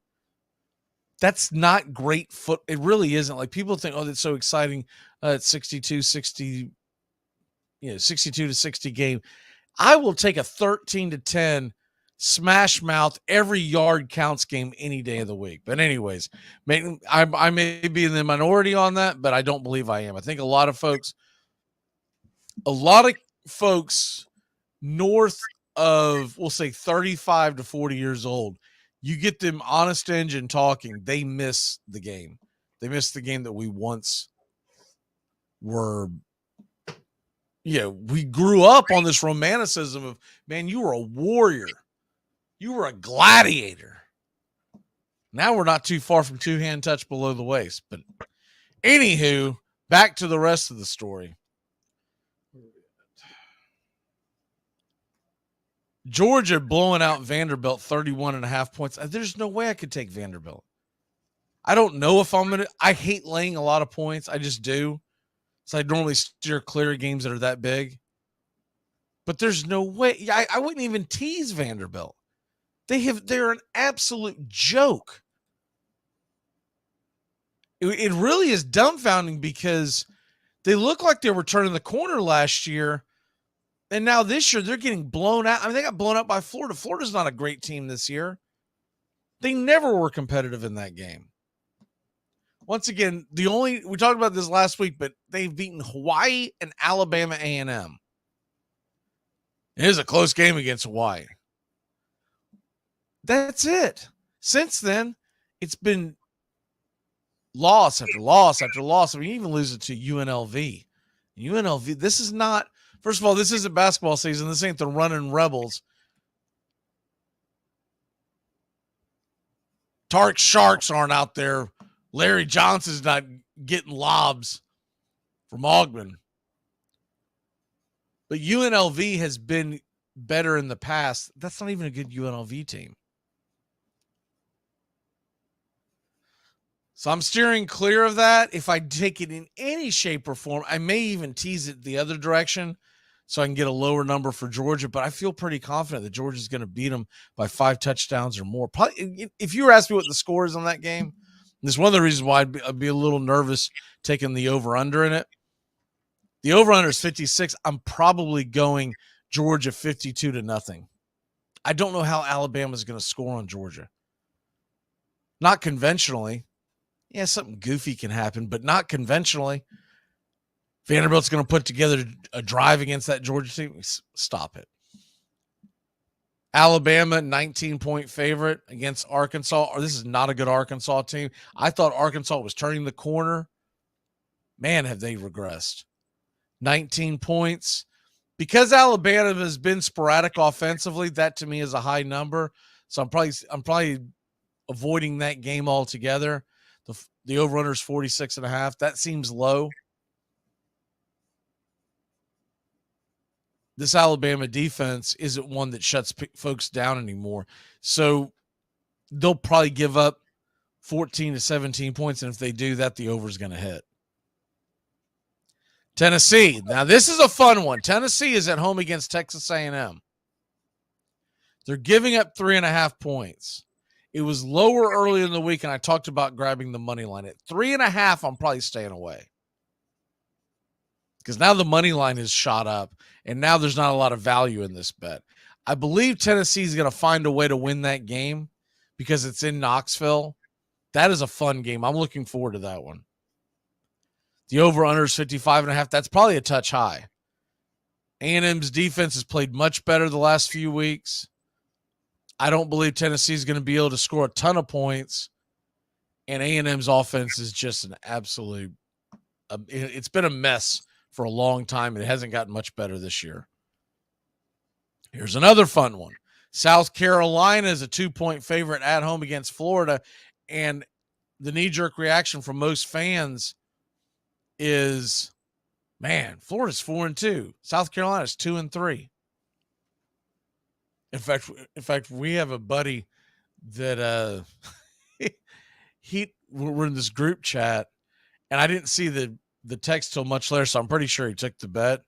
That's not great It really isn't. Like people think, oh, that's so exciting. It's 62-60, 62-60 game. I will take a 13-10 smash mouth, every yard counts game any day of the week. But anyways, I may be in the minority on that, but I don't believe I am. I think a lot of folks north of, we'll say 35 to 40 years old, you get them honest engine talking, they miss the game. They miss the game that we once were. Yeah, we grew up on this romanticism of, man, you were a warrior. You were a gladiator. Now we're not too far from two-hand touch below the waist. But anywho, back to the rest of the story. Georgia blowing out Vanderbilt 31.5 points. There's no way I could take Vanderbilt. I don't know if I'm going to. I hate laying a lot of points. I just do. So I normally steer clear of games that are that big. But there's no way. I wouldn't even tease Vanderbilt. They're an absolute joke. It really is dumbfounding because they look like they were turning the corner last year. And now this year they're getting blown out. I mean, they got blown out by Florida. Florida's not a great team this year. They never were competitive in that game. Once again, we talked about this last week, but they've beaten Hawaii and Alabama A&M. It is a close game against Hawaii. That's it. Since then, it's been loss after loss after loss. I mean, you even lose it to UNLV. UNLV, this is not, first of all, this isn't basketball season. This ain't the running Rebels. Tark Sharks aren't out there. Larry Johnson's not getting lobs from Augman. But UNLV has been better in the past. That's not even a good UNLV team. So I'm steering clear of that. If I take it in any shape or form, I may even tease it the other direction so I can get a lower number for Georgia. But I feel pretty confident that Georgia's going to beat them by 5 touchdowns or more. Probably, if you were asking me what the score is on that game, this is one of the reasons why I'd be a little nervous taking the over-under in it. The over-under is 56. I'm probably going Georgia 52-0. I don't know how Alabama's going to score on Georgia. Not conventionally. Yeah, something goofy can happen, but not conventionally. Vanderbilt's going to put together a drive against that Georgia team. Stop it. Alabama, 19-point favorite against Arkansas. This is not a good Arkansas team. I thought Arkansas was turning the corner. Man, have they regressed. 19 points. Because Alabama has been sporadic offensively, that to me is a high number. So I'm probably avoiding that game altogether. The over-under is 46.5. That seems low. This Alabama defense isn't one that shuts folks down anymore. So they'll probably give up 14 to 17 points. And if they do that, the over is going to hit. Tennessee. Now, this is a fun one. Tennessee is at home against Texas A&M. They're giving up 3.5 points. It was lower early in the week, and I talked about grabbing the money line. At 3.5, I'm probably staying away. Because now the money line is shot up, and now there's not a lot of value in this bet. I believe Tennessee is going to find a way to win that game because it's in Knoxville. That is a fun game. I'm looking forward to that one. The over-under is 55.5. That's probably a touch high. A&M's defense has played much better the last few weeks. I don't believe Tennessee is going to be able to score a ton of points. And A&M's offense is just an absolute it's been a mess for a long time, and it hasn't gotten much better this year. Here's another fun one. South Carolina is a 2-point favorite at home against Florida, and the knee-jerk reaction from most fans is, man, Florida's 4-2. South Carolina's 2-3. In fact, we have a buddy that we're in this group chat, and I didn't see the text till much later, so I'm pretty sure he took the bet.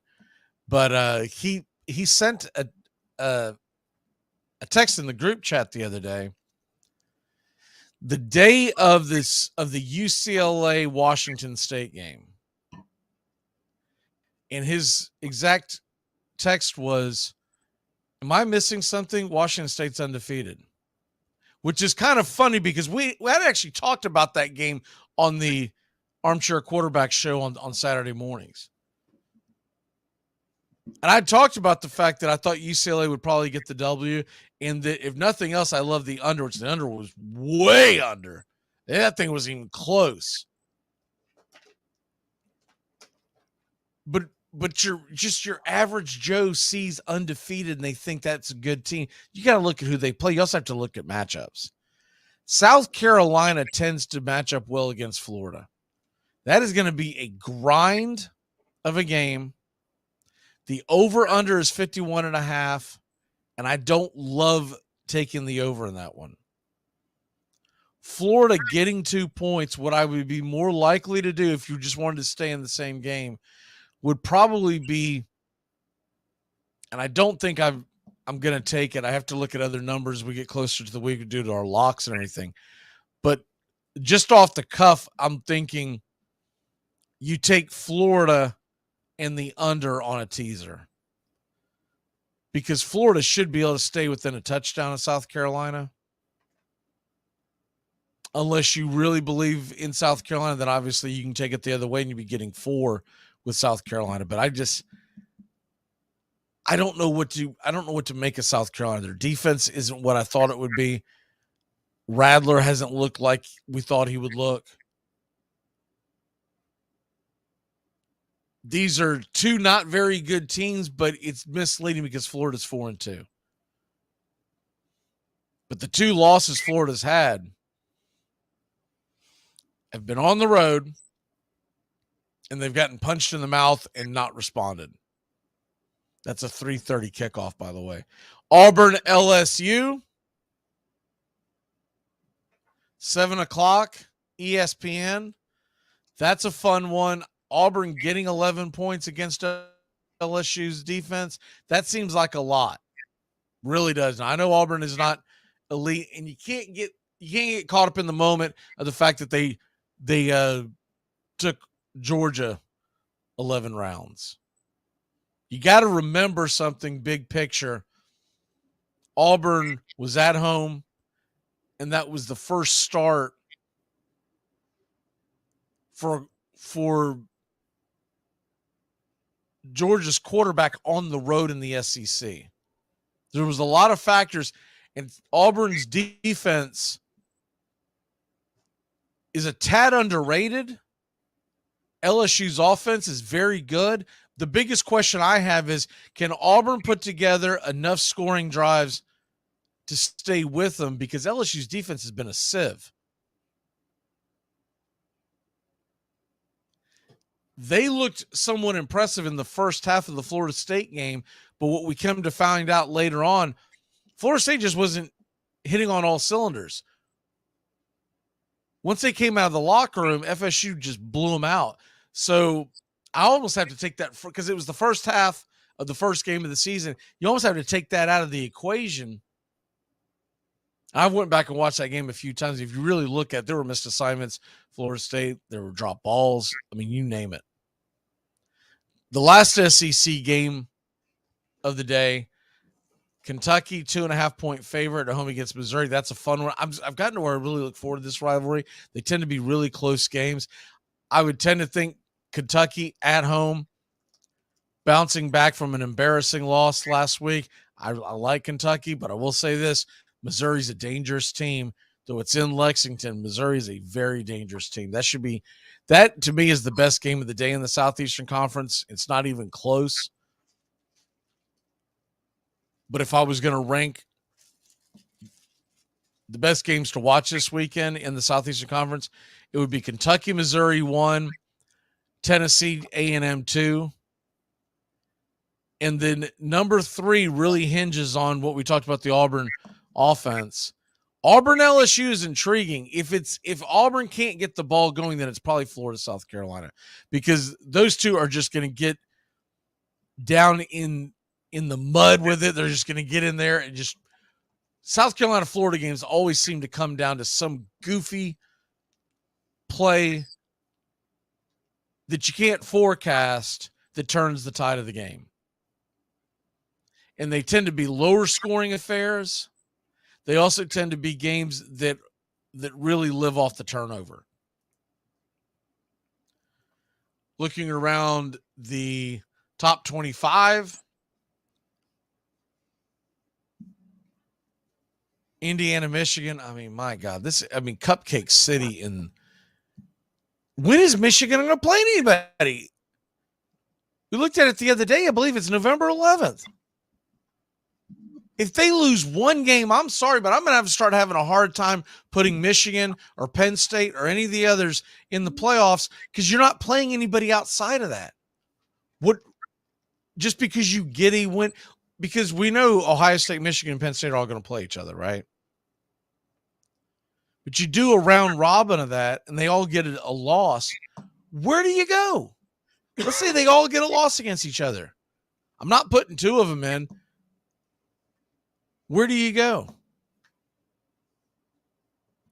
But he sent a text in the group chat the other day. The day of the UCLA Washington State game. And his exact text was, Am I missing something? Washington State's undefeated, which is kind of funny because we had actually talked about that game on the Armchair Quarterback Show on Saturday mornings. And I talked about the fact that I thought UCLA would probably get the W, and that if nothing else, I love the under, which the under was way under. That thing was even close. But your average Joe sees undefeated and they think that's a good team. You got to look at who they play. You also have to look at matchups. South Carolina tends to match up well against Florida. That is going to be a grind of a game. The over-under is 51.5, and I don't love taking the over in that one. Florida getting 2 points, what I would be more likely to do if you just wanted to stay in the same game, would probably be, and I don't think I'm going to take it. I have to look at other numbers as we get closer to the week due to our locks and everything. But just off the cuff, I'm thinking you take Florida and the under on a teaser, because Florida should be able to stay within a touchdown of South Carolina. Unless you really believe in South Carolina, then obviously you can take it the other way and you'd be getting 4 with South Carolina. But I don't know what to make of South Carolina. Their defense isn't what I thought it would be. Radler hasn't looked like we thought he would look. These are 2 not very good teams, but it's misleading because Florida's 4-2. But the 2 losses Florida's had have been on the road, and they've gotten punched in the mouth and not responded. That's a 3:30 kickoff, by the way. Auburn, LSU, 7 o'clock, ESPN. That's a fun one. Auburn getting 11 points against LSU's defense. That seems like a lot. Really does. Now, I know Auburn is not elite, and you can't get caught up in the moment of the fact that they took Georgia 11 rounds. You got to remember something big picture. Auburn was at home, and that was the first start for Georgia's quarterback on the road in the SEC. There was a lot of factors, and Auburn's defense is a tad underrated. LSU's offense is very good. The biggest question I have is, can Auburn put together enough scoring drives to stay with them? Because LSU's defense has been a sieve. They looked somewhat impressive in the first half of the Florida State game, but what we come to find out later on, Florida State just wasn't hitting on all cylinders. Once they came out of the locker room, FSU just blew them out. So I almost have to take that, because it was the first half of the first game of the season. You almost have to take that out of the equation. I went back and watched that game a few times. If you really look at it, there were missed assignments, Florida State, there were drop balls. I mean, you name it. The last SEC game of the day, Kentucky, 2.5-point favorite at home against Missouri. That's a fun one. I've gotten to where I really look forward to this rivalry. They tend to be really close games. I would tend to think Kentucky at home, bouncing back from an embarrassing loss last week. I like Kentucky, but I will say this. Missouri's a dangerous team. Though it's in Lexington, Missouri is a very dangerous team. That to me is the best game of the day in the Southeastern Conference. It's not even close. But if I was going to rank the best games to watch this weekend in the Southeastern Conference, it would be Kentucky, Missouri 1, Tennessee A&M 2. And then number 3 really hinges on what we talked about, the Auburn offense. Auburn LSU is intriguing. If Auburn can't get the ball going, then it's probably Florida, South Carolina, because those two are just going to get down in the mud with it. They're just going to get in there and just South Carolina, Florida games always seem to come down to some goofy play that you can't forecast that turns the tide of the game. and they tend to be lower scoring affairs. They also tend to be games that really live off the turnover. Looking around the top 25, Indiana, Michigan. I mean, my God, Cupcake City. And when is Michigan going to play anybody? We looked at it the other day. I believe it's November 11th. If they lose one game, I'm sorry, but I'm going to have to start having a hard time putting Michigan or Penn State or any of the others in the playoffs because you're not playing anybody outside of that. Just because you get a win, because we know Ohio State, Michigan, and Penn State are all going to play each other, right? But you do a round robin of that, and they all get a loss. Where do you go? Let's say they all get a loss against each other. I'm not putting two of them in. Where do you go?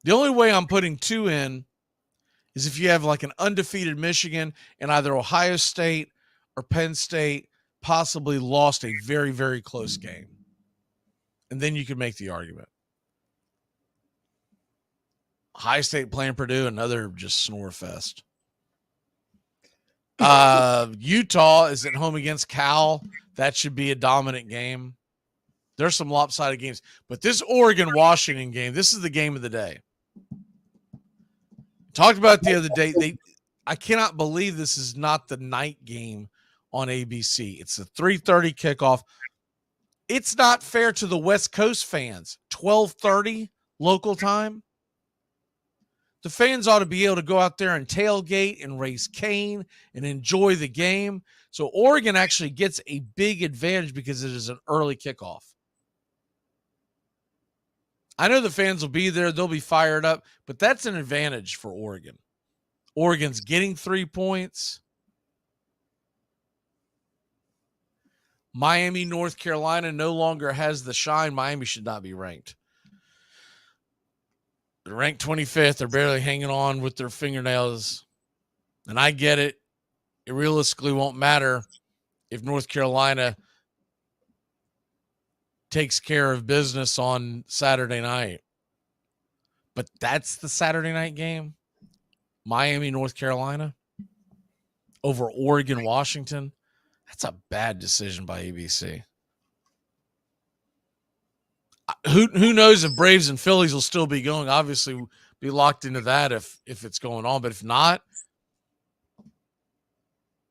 The only way I'm putting two in is if you have like an undefeated Michigan and either Ohio State or Penn State possibly lost a very, very close game. And then you could make the argument. Ohio State playing Purdue, another just snore fest. Utah is at home against Cal. That should be a dominant game. There's some lopsided games. But this Oregon-Washington game, this is the game of the day. Talked about it the other day. I cannot believe this is not the night game on ABC. It's a 3:30 kickoff. It's not fair to the West Coast fans. 12:30 local time. The fans ought to be able to go out there and tailgate and raise cane and enjoy the game. So Oregon actually gets a big advantage because it is an early kickoff. I know the fans will be there. They'll be fired up, but that's an advantage for Oregon. Oregon's getting 3 points. Miami, North Carolina no longer has the shine. Miami should not be ranked. They're ranked 25th. They're barely hanging on with their fingernails. And I get it. It realistically won't matter if North Carolina takes care of business on Saturday night. But that's the Saturday night game. Miami, North Carolina over Oregon, Washington. That's a bad decision by ABC. Who knows if Braves and Phillies will still be going? Obviously, we'll be locked into that if it's going on. But if not,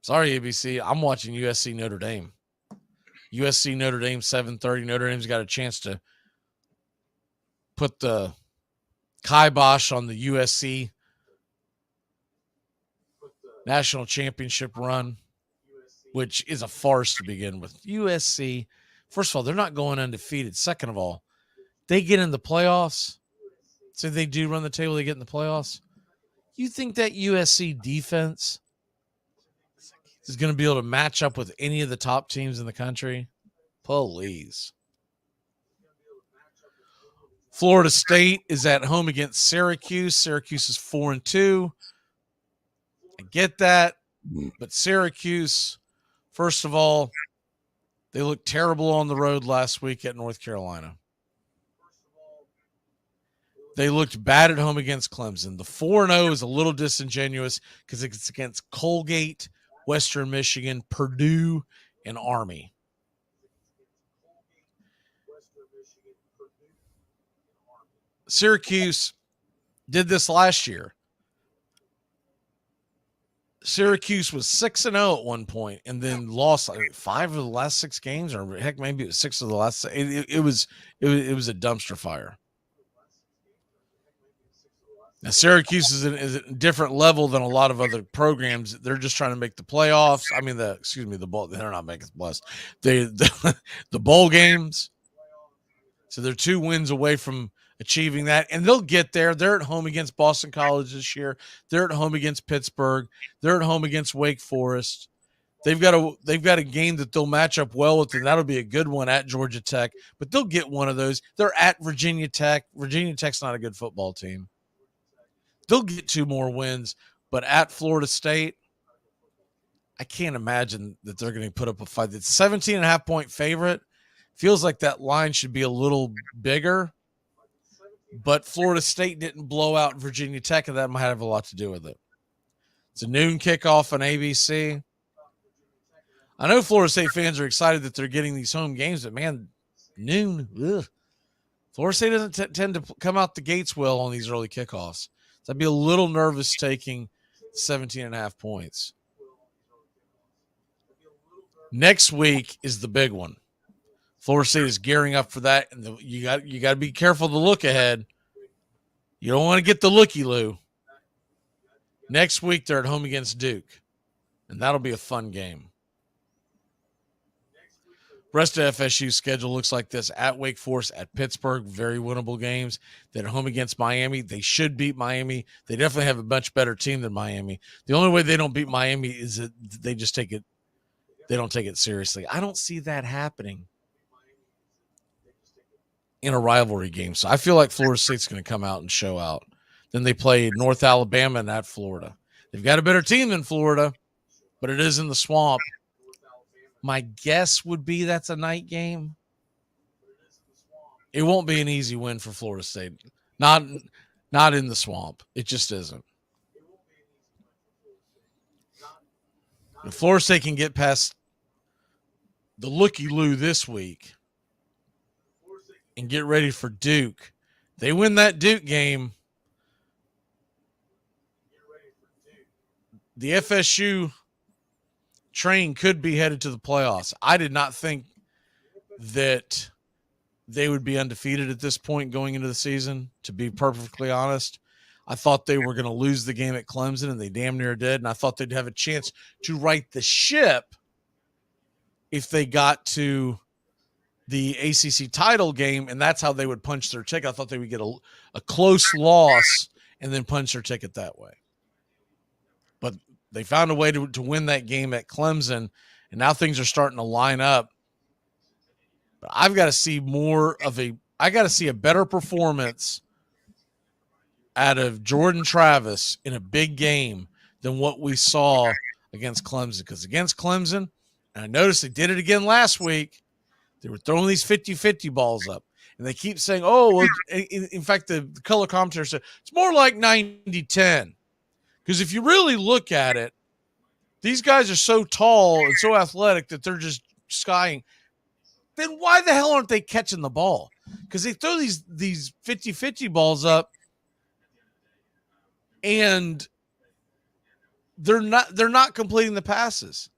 sorry, ABC. I'm watching USC Notre Dame. USC Notre Dame 7:30. Notre Dame's got a chance to put the kibosh on the USC national championship run, which is a farce to begin with. USC, first of all, they're not going undefeated. Second of all, they get in the playoffs. So they do run the table, they get in the playoffs. You think that USC defense is going to be able to match up with any of the top teams in the country? Please. Florida State is at home against Syracuse. Syracuse is 4-2. I get that. But Syracuse, first of all, they looked terrible on the road last week at North Carolina. They looked bad at home against Clemson. The 4-0 is a little disingenuous because it's against Colgate, Western Michigan, Purdue, and Army. Syracuse did this last year. Syracuse was 6-0 at one point and then lost like 5 of the last 6 games, or heck, maybe it was 6 of the last. It was a dumpster fire. Now, Syracuse is a different level than a lot of other programs. They're just trying to make the playoffs. I mean, the bowl. They're not making the playoffs. The bowl games. So they're 2 wins away from achieving that, and they'll get there. They're at home against Boston College this year. They're at home against Pittsburgh. They're at home against Wake Forest. They've got a game that they'll match up well with, and that'll be a good one at Georgia Tech. But they'll get one of those. They're at Virginia Tech. Virginia Tech's not a good football team. They'll get 2 more wins, but at Florida State, I can't imagine that they're going to put up a fight. It's 17.5-point favorite. Feels like that line should be a little bigger, but Florida State didn't blow out Virginia Tech, and that might have a lot to do with it. It's a noon kickoff on ABC. I know Florida State fans are excited that they're getting these home games, but man, noon, ugh. Florida State doesn't tend to come out the gates well on these early kickoffs. So I'd be a little nervous taking 17.5 points. Next week is the big one. Florida State is gearing up for that, and you got to be careful to look ahead. You don't want to get the looky-loo. Next week they're at home against Duke, and that'll be a fun game. Rest of FSU's schedule looks like this: at Wake Forest, at Pittsburgh, very winnable games. They're at home against Miami. They should beat Miami. They definitely have a much better team than Miami. The only way they don't beat Miami is that they just take it. They don't take it seriously. I don't see that happening in a rivalry game. So I feel like Florida State's going to come out and show out. Then they play North Alabama and at Florida. They've got a better team than Florida, but it is in the swamp. My guess would be that's a night game. It won't be an easy win for Florida State. Not in the swamp. It just isn't. If Florida State can get past the looky-loo this week and get ready for Duke, they win that Duke game, the FSU train could be headed to the playoffs. I did not think that they would be undefeated at this point going into the season, to be perfectly honest. I thought they were going to lose the game at Clemson, and they damn near did, and I thought they'd have a chance to right the ship if they got to the ACC title game, and that's how they would punch their ticket. I thought they would get a close loss and then punch their ticket that way. But they found a way to win that game at Clemson, and now things are starting to line up. But I've got to see a better performance out of Jordan Travis in a big game than what we saw against Clemson. Because against Clemson, and I noticed they did it again last week, they were throwing these 50-50 balls up. And they keep saying, in fact, the color commentator said, it's more like 90-10. Because if you really look at it, these guys are so tall and so athletic that they're just skying. Then why the hell aren't they catching the ball? Because they throw these 50-50 balls up, and they're not completing the passes.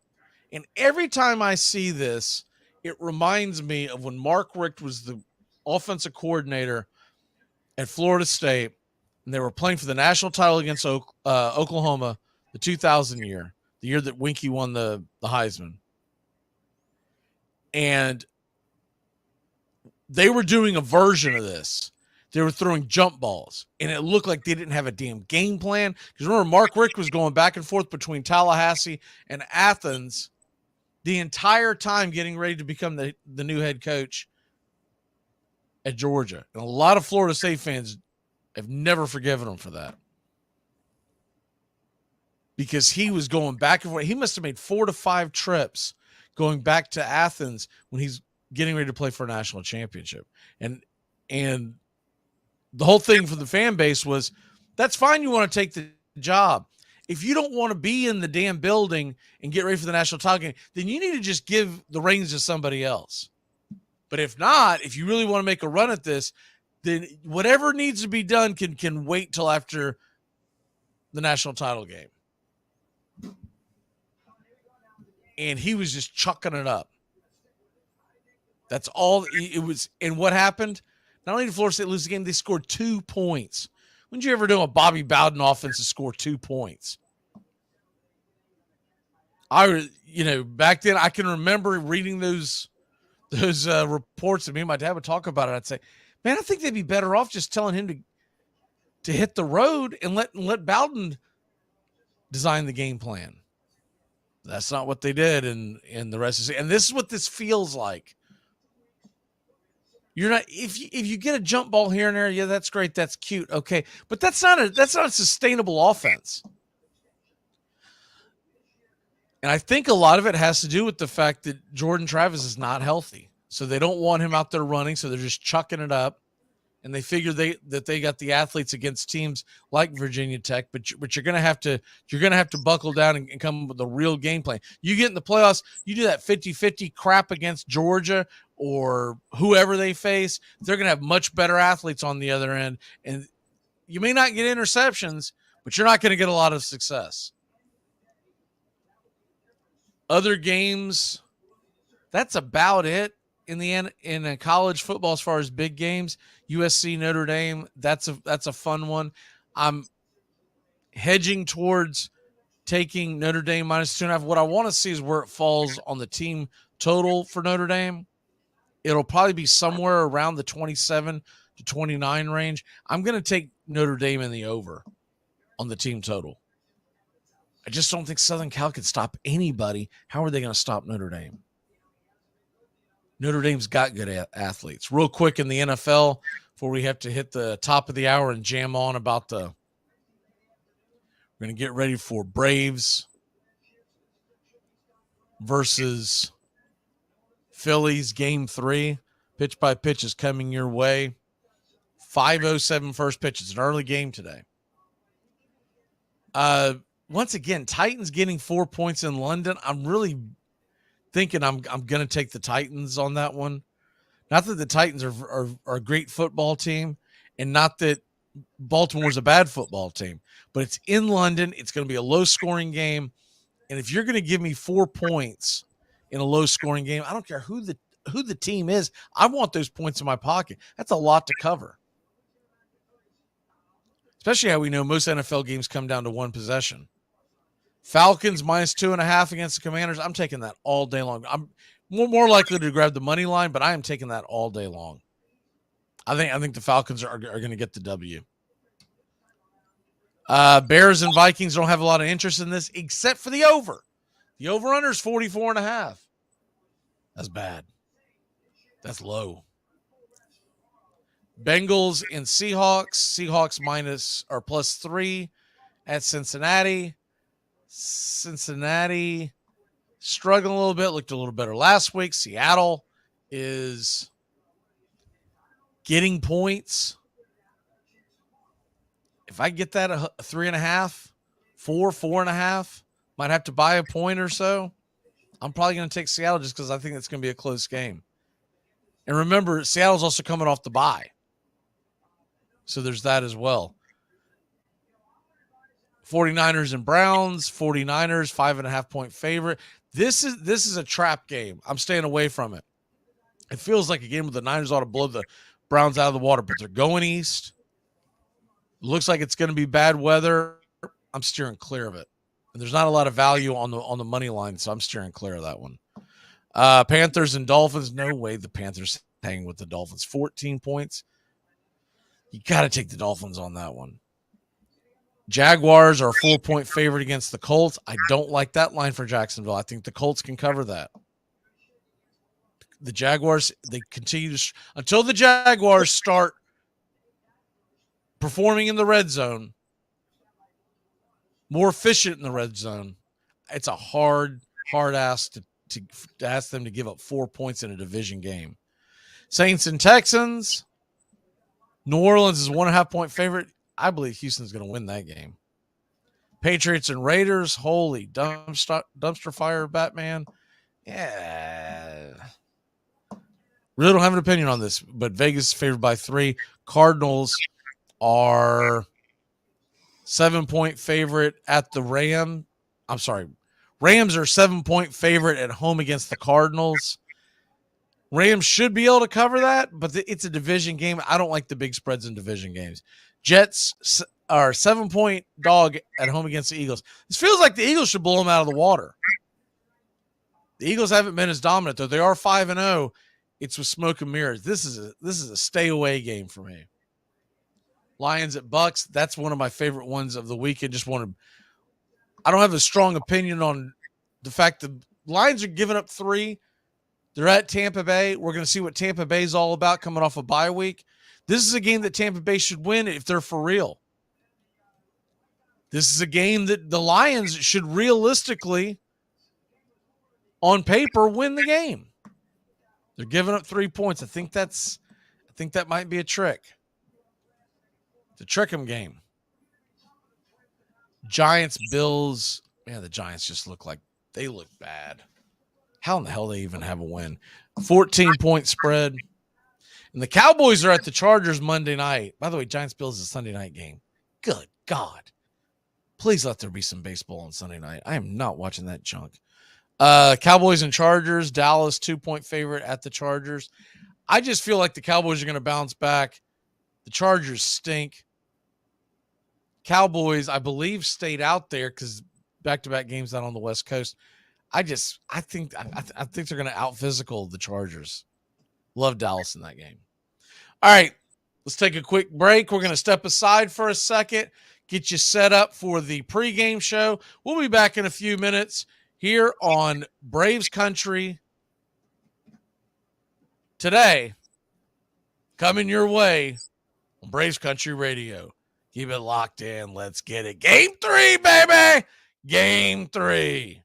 And every time I see this, it reminds me of when Mark Richt was the offensive coordinator at Florida State, and they were playing for the national title against Oklahoma, the 2000 year, the year that Winky won the Heisman. And they were doing a version of this. They were throwing jump balls, and it looked like they didn't have a damn game plan. Because remember, Mark Richt was going back and forth between Tallahassee and Athens the entire time getting ready to become the new head coach at Georgia. And a lot of Florida State fans have never forgiven him for that. Because he was going back and forth. He must have made 4 to 5 trips going back to Athens when he's getting ready to play for a national championship. And the whole thing for the fan base was, that's fine, you want to take the job. If you don't want to be in the damn building and get ready for the national title game, then you need to just give the reins to somebody else. But if not, if you really want to make a run at this, then whatever needs to be done can wait till after the national title game. And he was just chucking it up. That's all it was. And what happened? Not only did Florida State lose the game, they scored 2 points. When did you ever do a Bobby Bowden offense to score 2 points? Back then I can remember reading those reports, and me and my dad would talk about it. I'd say, man, I think they'd be better off just telling him to hit the road and let Bowden design the game plan. That's not what they did, and the rest is. And this is what this feels like. You're not if you get a jump ball here and there, yeah, that's great, that's cute, okay, but that's not a sustainable offense. And I think a lot of it has to do with the fact that Jordan Travis is not healthy. So they don't want him out there running, so they're just chucking it up. And they figure that they got the athletes against teams like Virginia Tech, but you're gonna have to buckle down and come up with a real game plan. You get in the playoffs, you do that 50-50 crap against Georgia or whoever they face, they're gonna have much better athletes on the other end, and you may not get interceptions, but you're not gonna get a lot of success. Other games, that's about it. In college football, as far as big games, USC Notre Dame, that's a fun one. I'm hedging towards taking Notre Dame -2.5. What I want to see is where it falls on the team total for Notre Dame. It'll probably be somewhere around the 27 to 29 range. I'm going to take Notre Dame in the over on the team total. I just don't think Southern Cal can stop anybody. How are they going to stop Notre Dame? Notre Dame's got good athletes. Real quick in the NFL, before we have to hit the top of the hour and jam on about we're going to get ready for Braves versus Phillies Game 3. Pitch by pitch is coming your way. 5:07 first pitch. It's an early game today. Once again, Titans getting 4 points in London. I'm really thinking I'm going to take the Titans on that one. Not that the Titans are a great football team, and not that Baltimore's a bad football team, but it's in London. It's going to be a low-scoring game, and if you're going to give me 4 points in a low-scoring game, I don't care who the team is. I want those points in my pocket. That's a lot to cover, especially how we know most NFL games come down to one possession. Falcons -2.5 against the Commanders. I'm taking that all day long. I'm more likely to grab the money line, but I am taking that all day long. I think the Falcons are going to get the W. Bears and Vikings don't have a lot of interest in this, except for the over. The over-under is 44.5. That's bad. That's low. Bengals and Seahawks. Seahawks +3 at Cincinnati. Cincinnati struggling a little bit, looked a little better last week. Seattle is getting points. If I get that a 3.5, 4.5, might have to buy a point or so. I'm probably going to take Seattle just because I think it's going to be a close game. And remember, Seattle's also coming off the bye. So there's that as well. 49ers and Browns. 49ers 5.5 point favorite. This is a trap game. I'm staying away from it. It feels like a game where the Niners ought to blow the Browns out of the water, but they're going east. Looks like it's going to be bad weather. I'm steering clear of it. And there's not a lot of value on the money line, so I'm steering clear of that one. Panthers and Dolphins. No way the Panthers hang with the Dolphins. 14 points. You got to take the Dolphins on that one. Jaguars are a 4-point favorite against the Colts. I don't like that line for Jacksonville. I think the Colts can cover that. The Jaguars, they continue to until the Jaguars start performing in the red zone, more efficient in the red zone. It's a hard ask to ask them to give up 4 points in a division game. Saints and Texans. New Orleans is 1.5 point favorite. I believe Houston's going to win that game. Patriots and Raiders. Holy dumpster fire, Batman. Yeah. Really don't have an opinion on this, but Vegas is favored by 3. Cardinals are 7-point favorite at the Rams. I'm sorry. Rams are 7-point favorite at home against the Cardinals. Rams should be able to cover that, but it's a division game. I don't like the big spreads in division games. Jets are 7-point dog at home against the Eagles. This feels like the Eagles should blow them out of the water. The Eagles haven't been as dominant, though. They are 5-0. It's with smoke and mirrors. This is a stay away game for me. Lions at Bucks. That's one of my favorite ones of the weekend. I don't have a strong opinion on the fact that Lions are giving up 3. They're at Tampa Bay. We're going to see what Tampa Bay is all about coming off a bye week. This is a game that Tampa Bay should win if they're for real. This is a game that the Lions should realistically, on paper, win the game. They're giving up 3 points. I think that might be a trick. It's a trick 'em game. Giants, Bills. Man, the Giants just look bad. How in the hell they even have a win? 14-point spread. And the Cowboys are at the Chargers Monday night. By the way, Giants Bills is a Sunday night game. Good God. Please let there be some baseball on Sunday night. I am not watching that junk. Cowboys and Chargers. Dallas 2-point favorite at the Chargers. I just feel like the Cowboys are going to bounce back. The Chargers stink. Cowboys, I believe, stayed out there because back-to-back games out on the West Coast. I think they're going to out-physical the Chargers. Love Dallas in that game. All right, let's take a quick break. We're going to step aside for a second, get you set up for the pregame show. We'll be back in a few minutes here on Braves Country today, coming your way on Braves Country Radio. Keep it locked in. Let's get it. Game 3, baby. Game 3.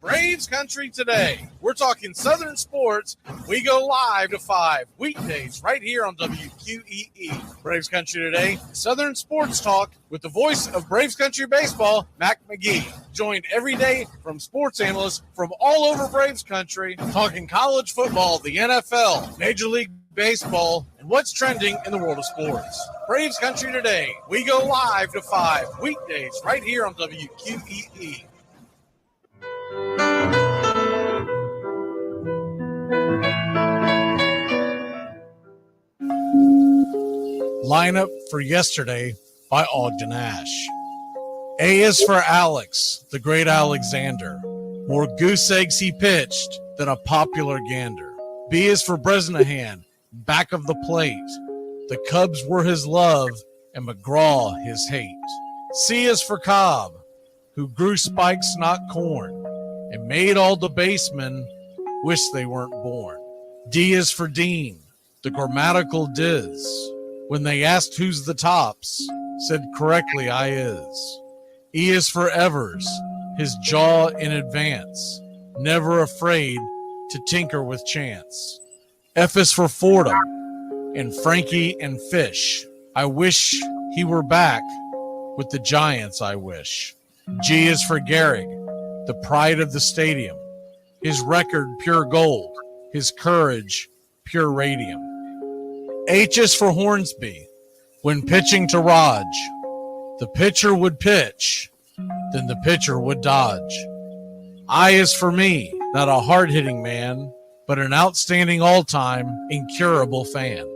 Braves Country today. We're talking Southern sports. We go live to 5 weekdays right here on WQEE. Braves Country today. Southern sports talk with the voice of Braves Country baseball, Mac McGee. Joined every day from sports analysts from all over Braves Country, talking college football, the NFL, Major League Baseball, and what's trending in the world of sports. Braves Country today. We go live to 5 weekdays right here on WQEE. Lineup for yesterday by Ogden Ash. A is for Alex, the great Alexander. More goose eggs he pitched than a popular gander. B is for Bresnahan, back of the plate. The Cubs were his love and McGraw his hate. C is for Cobb, who grew spikes, not corn, and made all the basemen wish they weren't born. D is for Dean, the grammatical diz. When they asked who's the tops, said correctly I is. E is for Evers, his jaw in advance, never afraid to tinker with chance. F is for Fordham, and Frankie and Fish. I wish he were back with the Giants, I wish. G is for Gehrig, the pride of the stadium. His record, pure gold. His courage, pure radium. H is for Hornsby. When pitching to Raj, the pitcher would pitch, then the pitcher would dodge. I is for me, not a hard-hitting man, but an outstanding all-time, incurable fan.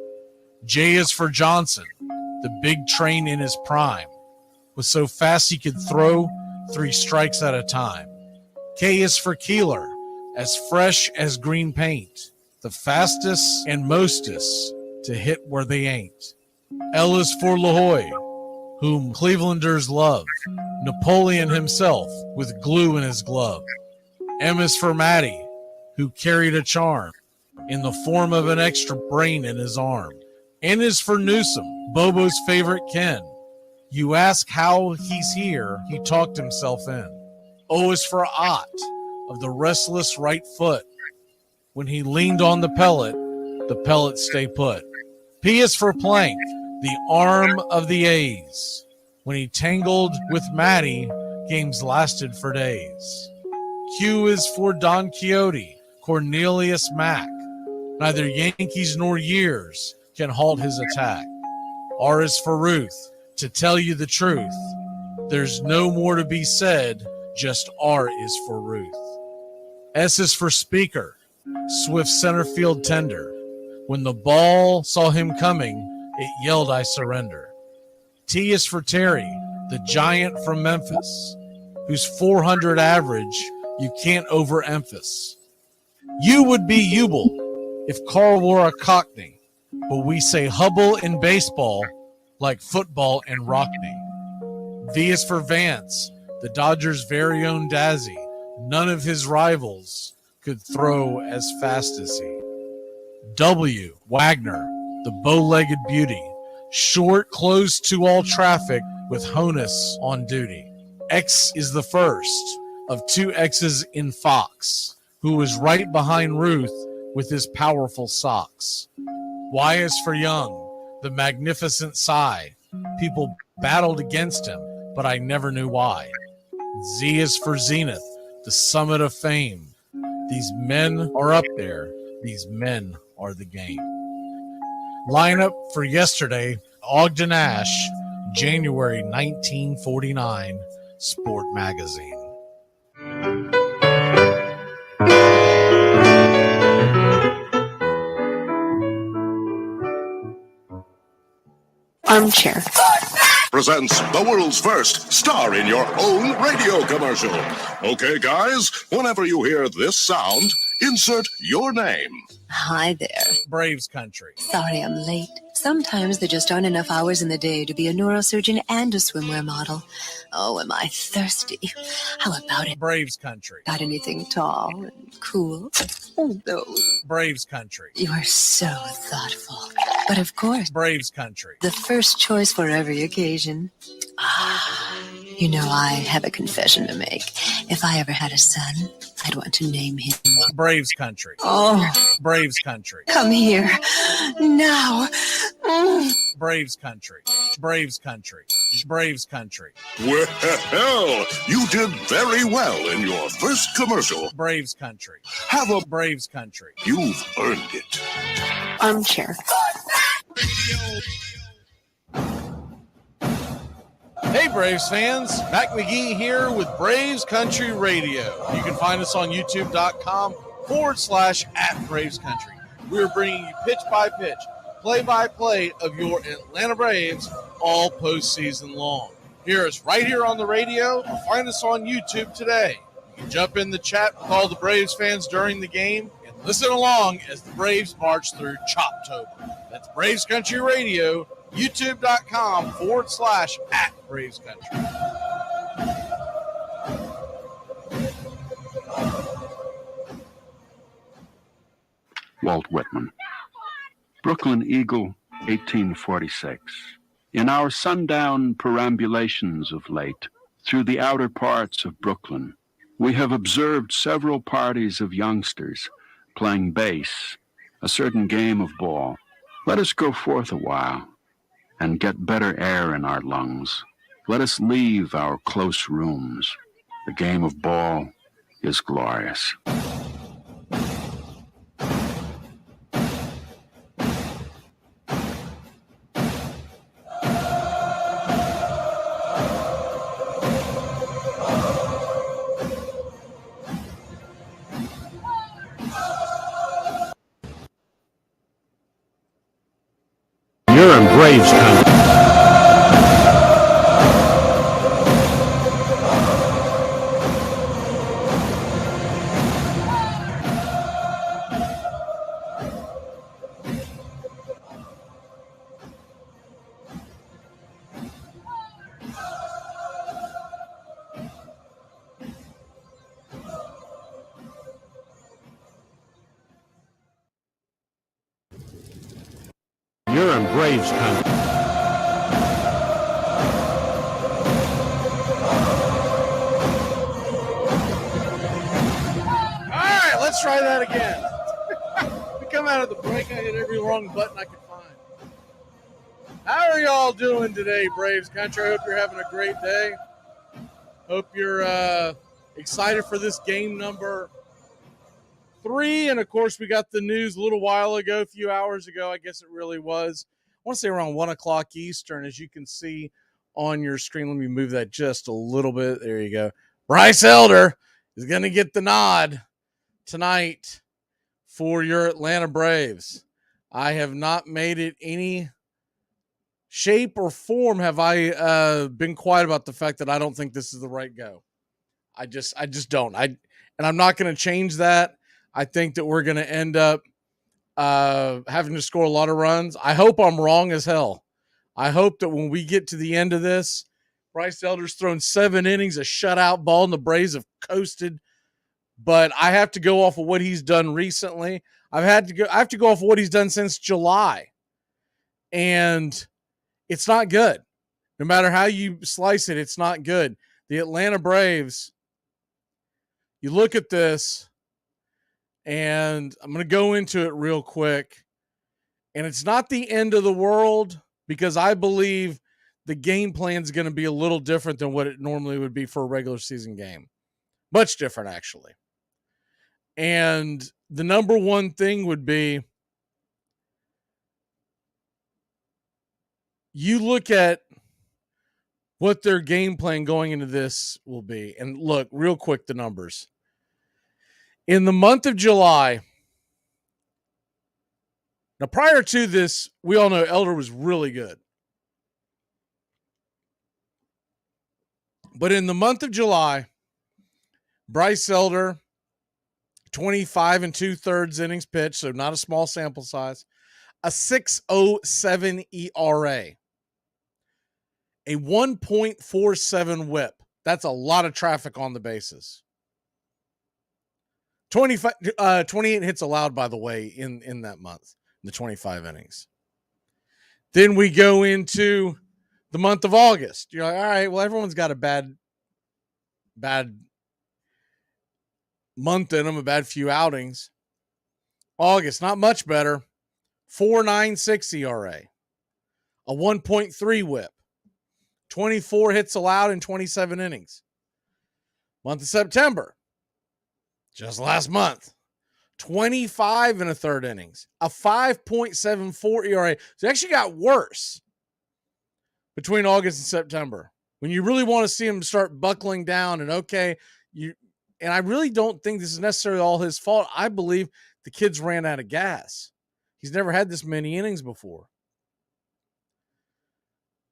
J is for Johnson, the big train in his prime. Was so fast he could throw 3 strikes at a time. K is for Keeler, as fresh as green paint, the fastest and mostest to hit where they ain't. L is for LaHoy, whom Clevelanders love, Napoleon himself with glue in his glove. M is for Matty, who carried a charm in the form of an extra brain in his arm. N is for Newsom, Bobo's favorite Ken. You ask how he's here, he talked himself in. O is for Ott, of the restless right foot. When he leaned on the pellet stay put. P is for Plank, the arm of the A's. When he tangled with Matty, games lasted for days. Q is for Don Quixote, Cornelius Mack. Neither Yankees nor years can halt his attack. R is for Ruth, to tell you the truth. There's no more to be said, just R is for Ruth. S is for Speaker, swift center field tender. When the ball saw him coming, it yelled, I surrender. T is for Terry, the giant from Memphis, whose 400 average you can't overemphasize. U would be Ubel if Carl wore a Cockney, but we say Hubble in baseball like football in Rockney. V is for Vance, the Dodgers' very own Dazzy. None of his rivals could throw as fast as he. W. Wagner, the bow-legged beauty. Short, close to all traffic with Honus on duty. X is the first of two X's in Fox, who was right behind Ruth with his powerful socks. Y is for Young, the magnificent sigh. People battled against him, but I never knew why. Z is for Zenith, the summit of fame. These men are up there. These men are the game. Lineup for yesterday, Ogden Ash, January 1949, Sport Magazine. Armchair presents the world's first star in your own radio commercial. Okay, guys, whenever you hear this sound, insert your name. Hi there. Braves country. Sorry I'm late. Sometimes there just aren't enough hours in the day to be a neurosurgeon and a swimwear model. Oh, am I thirsty? How about it? Braves country. Got anything tall and cool? Oh, those. Braves country. You are so thoughtful. But of course, Braves country. The first choice for every occasion. You know, I have a confession to make. If I ever had a son, I'd want to name him Braves country. Oh, Braves country. come here now. Braves country. Braves country. Braves country. Well, you did very well in your first commercial. Braves country. Have a Braves country. You've earned it. Armchair. Hey Braves fans, Mac McGee here with Braves Country Radio. You can find us on youtube.com/@Braves Country. We're bringing you pitch by pitch, play by play of your Atlanta Braves all postseason long. Hear us right here on the radio or find us on YouTube today. You can jump in the chat with all the Braves fans during the game and listen along as the Braves march through Choptober. That's Braves Country Radio, youtube.com/@Braves Country. Walt Whitman. Brooklyn Eagle, 1846. In our sundown perambulations of late, through the outer parts of Brooklyn, we have observed several parties of youngsters playing base, a certain game of ball. Let us go forth a while and get better air in our lungs. Let us leave our close rooms. The game of ball is glorious. You're in Braves country. You're in Braves country. All right, let's try that again. We come out of the break, I hit every wrong button I could find. How are y'all doing today, Braves country? I hope you're having a great day. Hope you're excited for this game number 3. And, of course, we got the news a little while ago, a few hours ago, I guess it really was. I want to say around 1 o'clock Eastern, as you can see on your screen. Let me move that just a little bit. There you go. Bryce Elder is going to get the nod tonight for your Atlanta Braves. I have not made it any shape or form have I been quiet about the fact that I don't think this is the right go. I just don't. And I'm not going to change that. I think that we're going to end up having to score a lot of runs. I hope I'm wrong as hell. I hope that when we get to the end of this, Bryce Elder's thrown 7 innings, a shutout ball, and the Braves have coasted but I have to go off of what he's done recently. I have to go off of what he's done since July. And it's not good. No matter how you slice it, it's not good. The Atlanta Braves, you look at this, and I'm going to go into it real quick. And it's not the end of the world, because I believe the game plan is going to be a little different than what it normally would be for a regular season game. Much different, actually. And the number one thing would be, you look at what their game plan going into this will be. And look, real quick, the numbers. In the month of July, now prior to this, we all know Elder was really good. But in the month of July, Bryce Elder, 25 2/3 innings pitched, so not a small sample size, a 6.07 ERA, a 1.47 whip. That's a lot of traffic on the bases. 28 hits allowed, by the way, in that month, the 25 innings. Then we go into the month of August. You're like, all right, well, everyone's got a bad month in them, a bad few outings. August, not much better. 4.96 ERA, a 1.3 whip, 24 hits allowed in 27 innings. Month of September, just last month, 25 1/3 innings, a 5.74 ERA. So it actually got worse between August and September, when you really want to see him start buckling down. And and I really don't think this is necessarily all his fault. I believe the kids ran out of gas. He's never had this many innings before.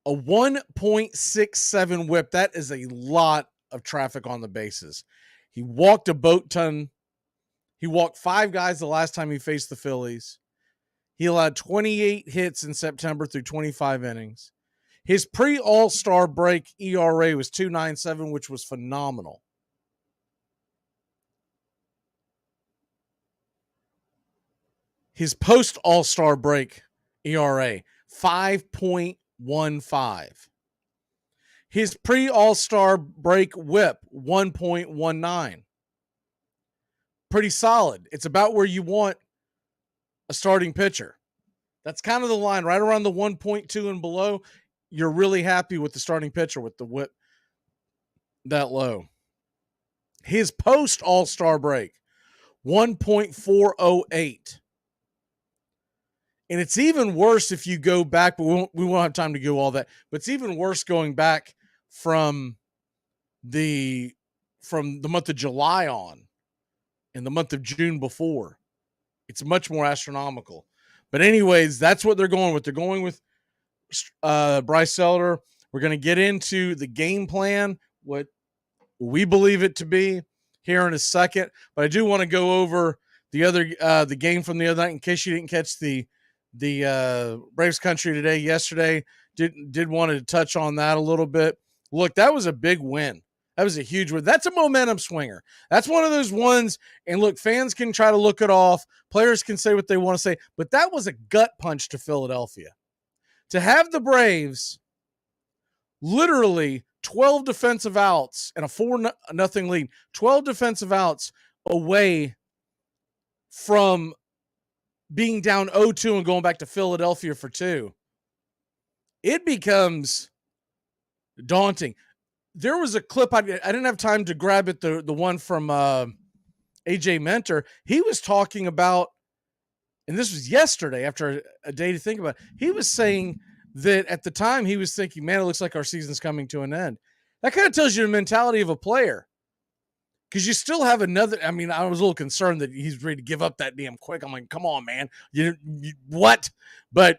A 1.67 whip. That is a lot of traffic on the bases. He walked a boat ton. He walked 5 guys the last time he faced the Phillies. He allowed 28 hits in September through 25 innings. His pre-All-Star break ERA was 2.97, which was phenomenal. His post-All-Star break ERA, 5.15. His pre-All-Star break whip, 1.19. Pretty solid. It's about where you want a starting pitcher. That's kind of the line, right around the 1.2 and below. You're really happy with the starting pitcher with the whip that low. His post-All-Star break, 1.408. And it's even worse if you go back, but we won't have time to go all that. But it's even worse going back from the month of July on, and the month of June before. It's much more astronomical. But anyways, that's what they're going with. They're going with Bryce Elder. We're going to get into the game plan, what we believe it to be, here in a second. But I do want to go over the game from the other night in case you didn't catch the Braves country today, yesterday. Did want to touch on that a little bit. Look, that was a big win. That was a huge win. That's a momentum swinger. That's one of those ones. And look, fans can try to look it off. Players can say what they want to say, but that was a gut punch to Philadelphia. To have the Braves literally 12 defensive outs and a 4-0 lead, 12 defensive outs away from being down 0-2 and going back to Philadelphia for 2, it becomes daunting. There was a clip, I didn't have time to grab it, the one from AJ Mentor. He was talking about, and this was yesterday after a day to think about it, he was saying that at the time he was thinking, man, it looks like our season's coming to an end. That kind of tells you the mentality of a player. Because you still have another. I mean, I was a little concerned that he's ready to give up that damn quick. I'm like, come on, man. You what? But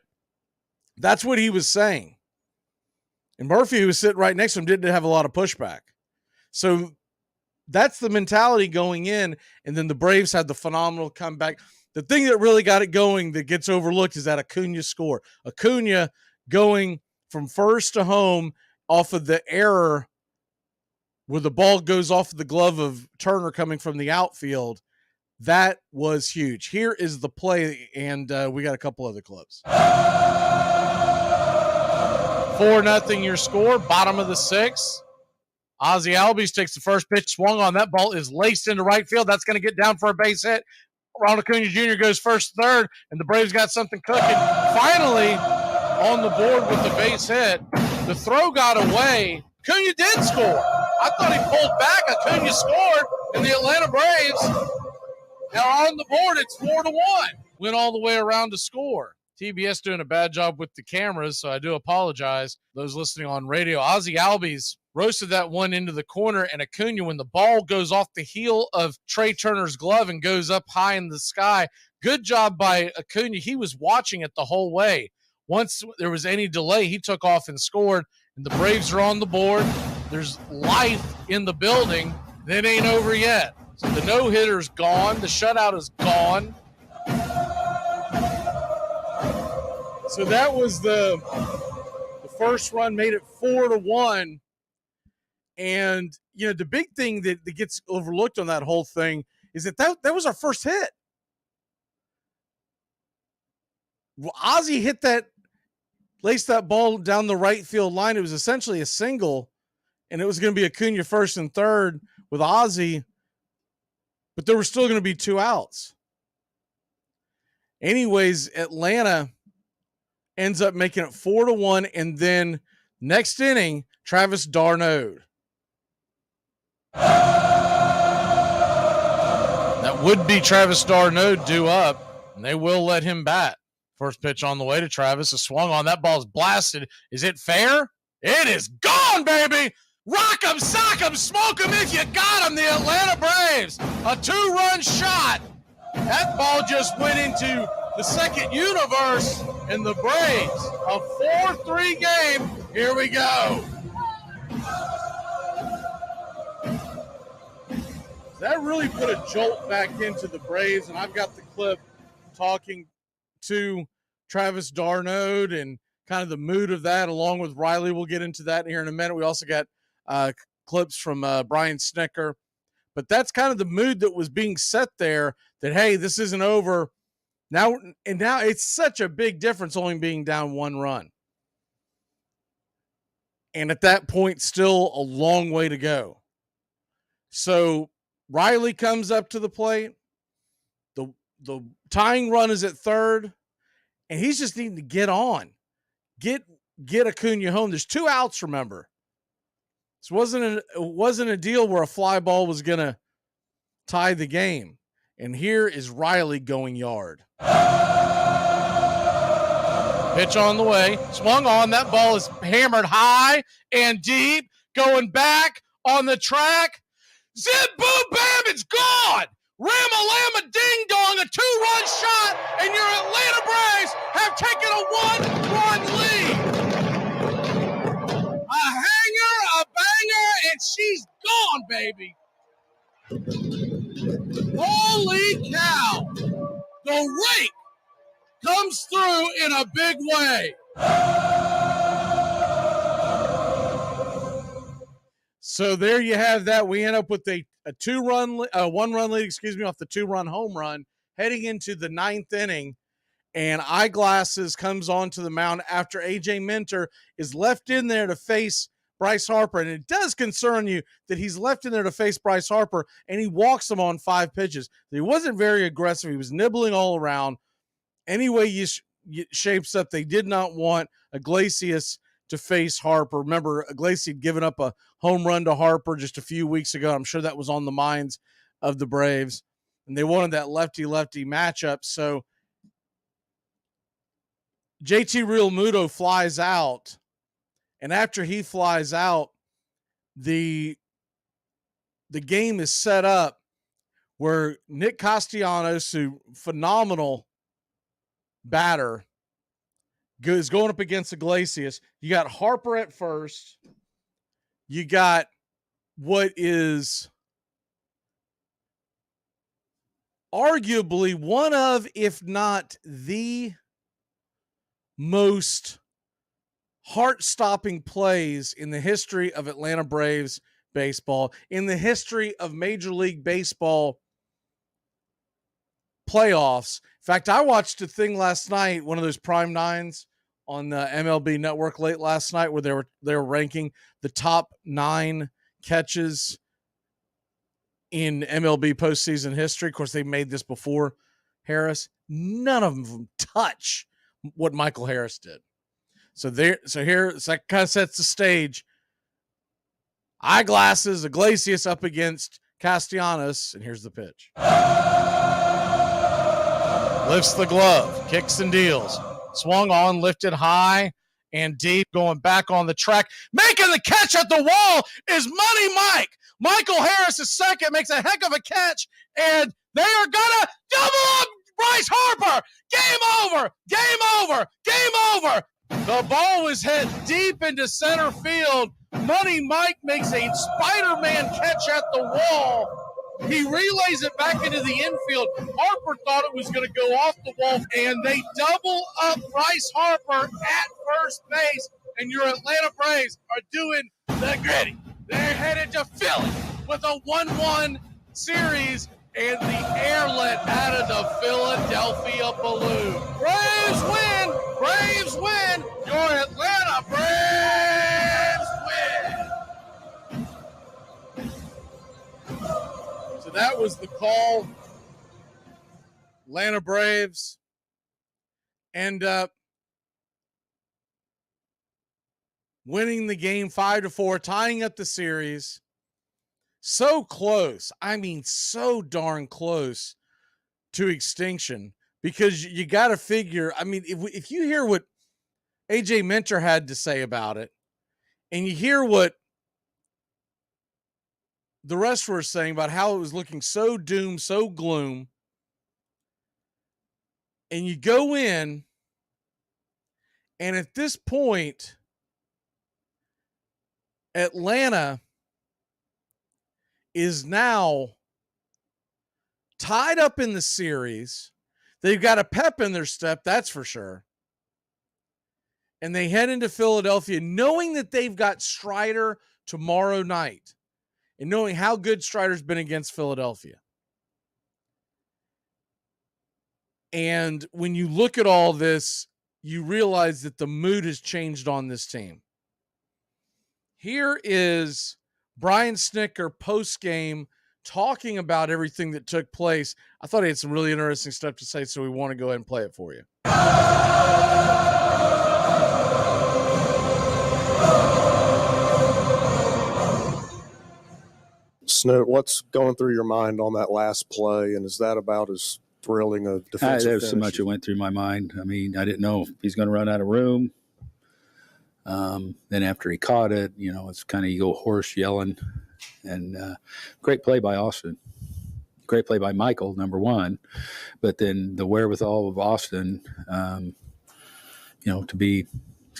that's what he was saying. And Murphy, who was sitting right next to him, didn't have a lot of pushback. So that's the mentality going in. And then the Braves had the phenomenal comeback. The thing that really got it going that gets overlooked is that Acuna score. Acuna going from first to home off of the error where the ball goes off the glove of Turner coming from the outfield. That was huge. Here is the play, and we got a couple other clips. 4-0 your score, bottom of the sixth. Ozzie Albies takes the first pitch, swung on. That ball is laced into right field. That's going to get down for a base hit. Ronald Acuna Jr. goes first, third, and the Braves got something cooking. Finally, on the board with the base hit. The throw got away. Acuna did score. I thought he pulled back. Acuna scored, and the Atlanta Braves are on the board. It's 4-1. Went all the way around to score. TBS doing a bad job with the cameras, so I do apologize. Those listening on radio, Ozzie Albies roasted that one into the corner, and Acuna, when the ball goes off the heel of Trey Turner's glove and goes up high in the sky, good job by Acuna. He was watching it the whole way. Once there was any delay, he took off and scored, and the Braves are on the board. There's life in the building. That ain't over yet. So the no-hitter's gone. The shutout is gone. So that was the first run, made it 4-1. And, you know, the big thing that gets overlooked on that whole thing is that was our first hit. Ozzie hit that, laced that ball down the right field line. It was essentially a single, and it was going to be Acuna first and third with Ozzie, but there were still going to be 2 outs. Anyways, Atlanta ends up making it 4-1, and then next inning, Travis d'Arnaud. That would be Travis d'Arnaud due up, and they will let him bat. First pitch on the way to Travis. A swung on. That ball's blasted. Is it fair? It is gone, baby! Rock 'em, sock 'em, smoke 'em if you got 'em. The Atlanta Braves. A 2-run shot. That ball just went into the second universe, and the Braves, a 4-3 game. Here we go. That really put a jolt back into the Braves, and I've got the clip talking to Travis d'Arnaud and kind of the mood of that, along with Riley. We'll get into that here in a minute. We also got clips from Brian Snicker. But that's kind of the mood that was being set there, that, hey, this isn't over. Now it's such a big difference only being down 1 run. And at that point, still a long way to go. So Riley comes up to the plate. The tying run is at third, and he's just needing to get on. Get Acuna home. There's 2 outs, remember. This wasn't a deal where a fly ball was going to tie the game. And here is Riley going yard. Pitch on the way. Swung on. That ball is hammered high and deep. Going back on the track. Zip, boom, bam, it's gone. Ram-a-lamma, ding-dong, a 2-run shot, and your Atlanta Braves have taken a 1-run lead. A hanger, a banger, and she's gone, baby. Holy cow. The rake comes through in a big way. So there you have that. We end up with a 1-run lead, off the 2-run home run heading into the 9th inning. And Eyeglasses comes onto the mound after A.J. Minter is left in there to face Bryce Harper. And it does concern you that he's left in there to face Bryce Harper, and he walks him on 5 pitches. He wasn't very aggressive. He was nibbling all around. Anyway, it shapes up. They did not want Iglesias to face Harper. Remember, Iglesias had given up a home run to Harper just a few weeks ago. I'm sure that was on the minds of the Braves, and they wanted that lefty-lefty matchup. So JT Realmuto flies out, and after he flies out, the game is set up where Nick Castellanos, who phenomenal batter, is going up against Iglesias. You got Harper at first. You got what is arguably one of, if not the most heart-stopping plays in the history of Atlanta Braves Baseball, in the history of Major League Baseball playoffs. In fact, I watched a thing last night, one of those prime nines on the MLB network late last night, where they were ranking the top 9 catches in MLB postseason history. Of course, they made this before Harris. None of them touch what Michael Harris did. So that kind of sets the stage. Eyeglasses, Iglesias up against Castellanos, and here's the pitch. Lifts the glove, kicks and deals. Swung on, lifted high and deep, going back on the track. Making the catch at the wall is Money Mike. Michael Harris is second, makes a heck of a catch, and they are gonna double up Bryce Harper. Game over, game over, game over. The ball was hit deep into center field. Money Mike makes a Spider-Man catch at the wall. He relays it back into the infield. Harper thought it was going to go off the wall, and they double up Bryce Harper at first base, and your Atlanta Braves are doing the gritty. They're headed to Philly with a 1-1 series, and the air let out of the Philadelphia balloon. Braves win! Braves win! Your Atlanta Braves win! So that was the call. Atlanta Braves end up winning the game 5-4, tying up the series. So close. I mean, so darn close to extinction, because you got to figure, I mean, if you hear what AJ Minter had to say about it, and you hear what the rest were saying about how it was looking so doom, so gloom, and you go in, and at this point, Atlanta is now tied up in the series. They've got a pep in their step, that's for sure. And they head into Philadelphia knowing that they've got Strider tomorrow night, and knowing how good Strider's been against Philadelphia. And when you look at all this, you realize that the mood has changed on this team. Here is Brian Snicker post-game talking about everything that took place. I thought he had some really interesting stuff to say, so we want to go ahead and play it for you. Snoop, what's going through your mind on that last play, and is that about as thrilling a defensive There's so much that went through my mind. I mean, I didn't know if he's going to run out of room. Then after he caught it, you know, it's kind of you go hoarse yelling. And great play by Austin. Great play by Michael, number one. But then the wherewithal of Austin, you know, to be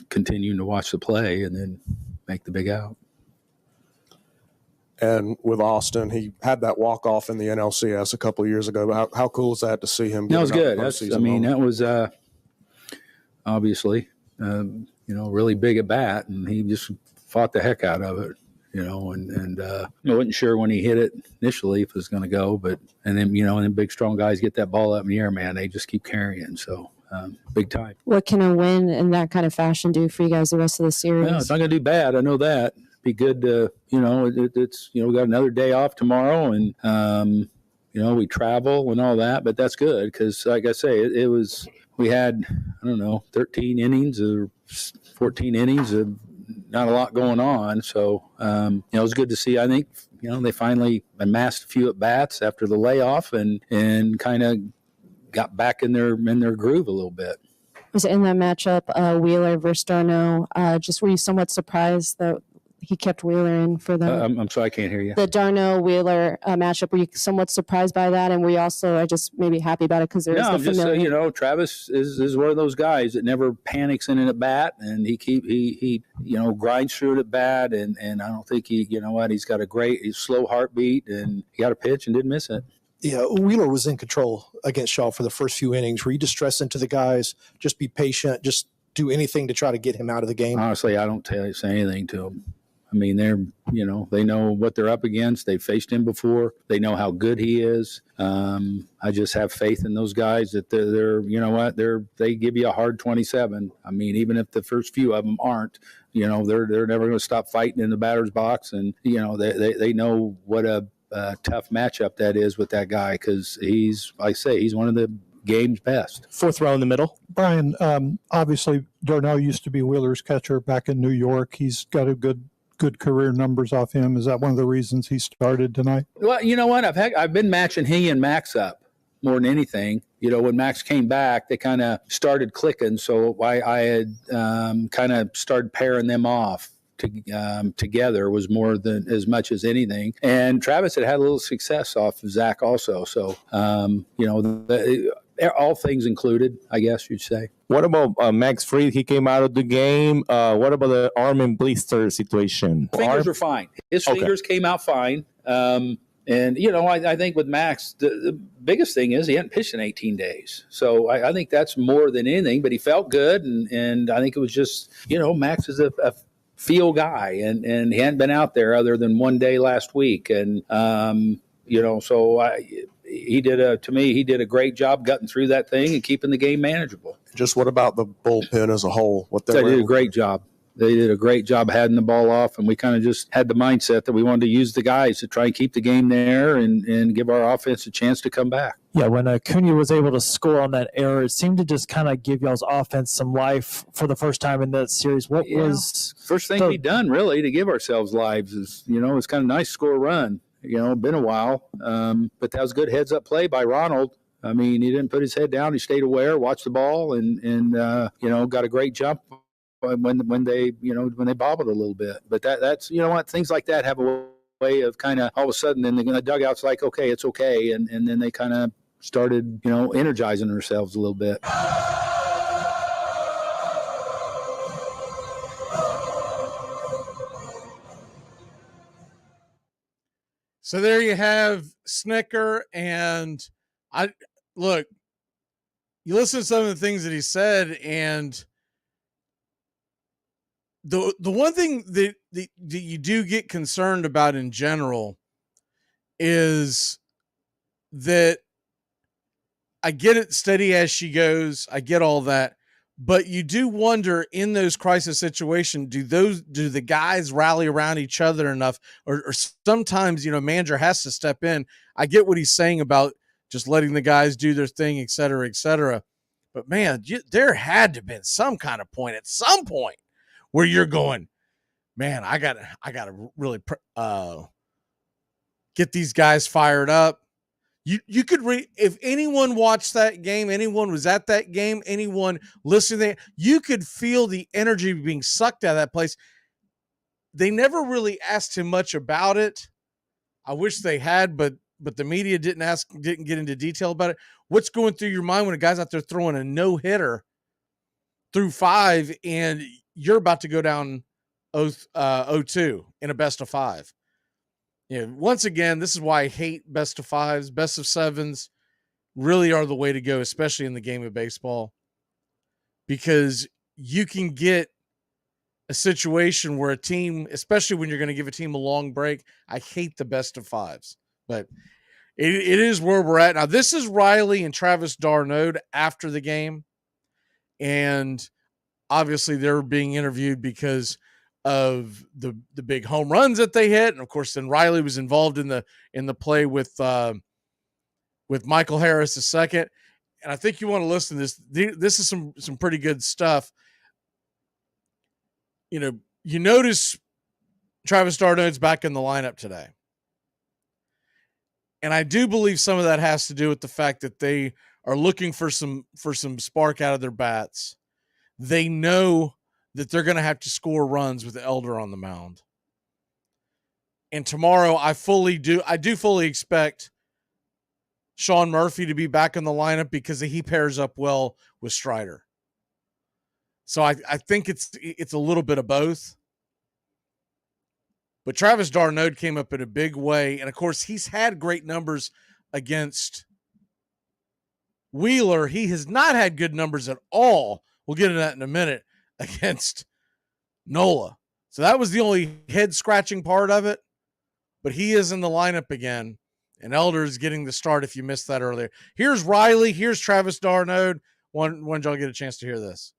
continuing to watch the play and then make the big out. And with Austin, he had that walk-off in the NLCS a couple of years ago. How cool is that to see him? That was good. That was obviously, you know, really big at bat, and he just fought the heck out of it, you know, and I wasn't sure when he hit it initially if it was going to go, but, and then, you know, and then big, strong guys get that ball up in the air, man, they just keep carrying. So big time. What can a win in that kind of fashion do for you guys the rest of the series? No, it's not going to do bad. I know that. Be good to, you know, it's, you know, we got another day off tomorrow, and, you know, we travel and all that, but that's good because, like I say, it was, we had, I don't know, 13 innings or 14 innings of not a lot going on. So, you know, it was good to see. I think, you know, they finally amassed a few at bats after the layoff and kind of got back in their groove a little bit. Was it in that matchup, Wheeler versus Darno? Just were you somewhat surprised that he kept Wheeler in for the I'm sorry, I can't hear you. The Darno-Wheeler matchup? Were you somewhat surprised by that? And were you also just maybe happy about it because there is the familiar? You know, Travis is one of those guys that never panics in an at bat, and he you know, grinds through it at bat, and I don't think you know what, he's got a slow heartbeat, and he got a pitch and didn't miss it. Yeah, Wheeler was in control against Shaw for the first few innings. Were you just stressing to the guys, just be patient, just do anything to try to get him out of the game? Honestly, I don't say anything to him. I mean, they know what they're up against. They've faced him before. They know how good he is. I just have faith in those guys that they're they give you a hard 27. I mean, even if the first few of them aren't, they're never going to stop fighting in the batter's box. And, they know what a tough matchup that is with that guy, because he's one of the game's best. Fourth row in the middle. Brian, obviously Darnell used to be Wheeler's catcher back in New York. He's got a good career numbers off him. Is that one of the reasons he started tonight? Well, you know what? I've been matching he and Max up more than anything. When Max came back, they kind of started clicking. So I had kind of started pairing them off together was more than as much as anything. And Travis had a little success off of Zach also. So, all things included, I guess you'd say. What about Max Fried? He came out of the game. What about the arm and blister situation? Fingers are fine. His fingers came out fine. And, I think with Max, the biggest thing is he hadn't pitched in 18 days. So I think that's more than anything, but he felt good. And I think it was just, Max is a feel guy, and he hadn't been out there other than one day last week. And, he did a great job gutting through that thing and keeping the game manageable. Just what about the bullpen as a whole? They did a great job. They did a great job heading the ball off, and we kind of just had the mindset that we wanted to use the guys to try and keep the game there and give our offense a chance to come back. Yeah, when Acuna was able to score on that error, it seemed to just kind of give y'all's offense some life for the first time in that series. What was first thing we done really to give ourselves lives is, it's kind of nice to score a run. Been a while, but that was good heads-up play by Ronald. I mean, he didn't put his head down. He stayed aware, watched the ball, and got a great jump when they bobbled a little bit. But that's things like that have a way of kind of all of a sudden in the dugout's like, okay, it's okay, and then they kind of started energizing themselves a little bit. So there you have Snicker, and you listen to some of the things that he said, and the one thing that you do get concerned about in general is that I get it, steady as she goes, I get all that, but you do wonder in those crisis situations, do the guys rally around each other enough, or sometimes, manager has to step in. I get what he's saying about just letting the guys do their thing, et cetera, but man, there had to have been some kind of point at some point where you're going, man, I gotta really get these guys fired up. You could read, if anyone watched that game, anyone was at that game, anyone listening there, you could feel the energy being sucked out of that place. They never really asked him much about it. I wish they had, but the media didn't get into detail about it. What's going through your mind when a guy's out there throwing a no-hitter through 5 and you're about to go down 0-2 in a best of 5? Once again, this is why I hate best of 5s. Best of 7s really are the way to go, especially in the game of baseball, because you can get a situation where a team, especially when you're going to give a team a long break. I hate the best of 5s, but it is where we're at. Now, this is Riley and Travis d'Arnaud after the game, and obviously they're being interviewed because of the big home runs that they hit. And of course, then Riley was involved in the play with Michael Harris II. And I think you want to listen to this. This is some pretty good stuff. You notice Travis d'Arnaud's back in the lineup today. And I do believe some of that has to do with the fact that they are looking for some spark out of their bats. They know that they're going to have to score runs with Elder on the mound. And tomorrow I do fully expect Sean Murphy to be back in the lineup because he pairs up well with Strider. So I think it's a little bit of both. But Travis d'Arnaud came up in a big way. And of course, he's had great numbers against Wheeler. He has not had good numbers at all. We'll get into that in a minute, against Nola. So that was the only head-scratching part of it. But he is in the lineup again, and Elder's getting the start if you missed that earlier. Here's Riley. Here's Travis d'Arnaud. When did y'all get a chance to hear this?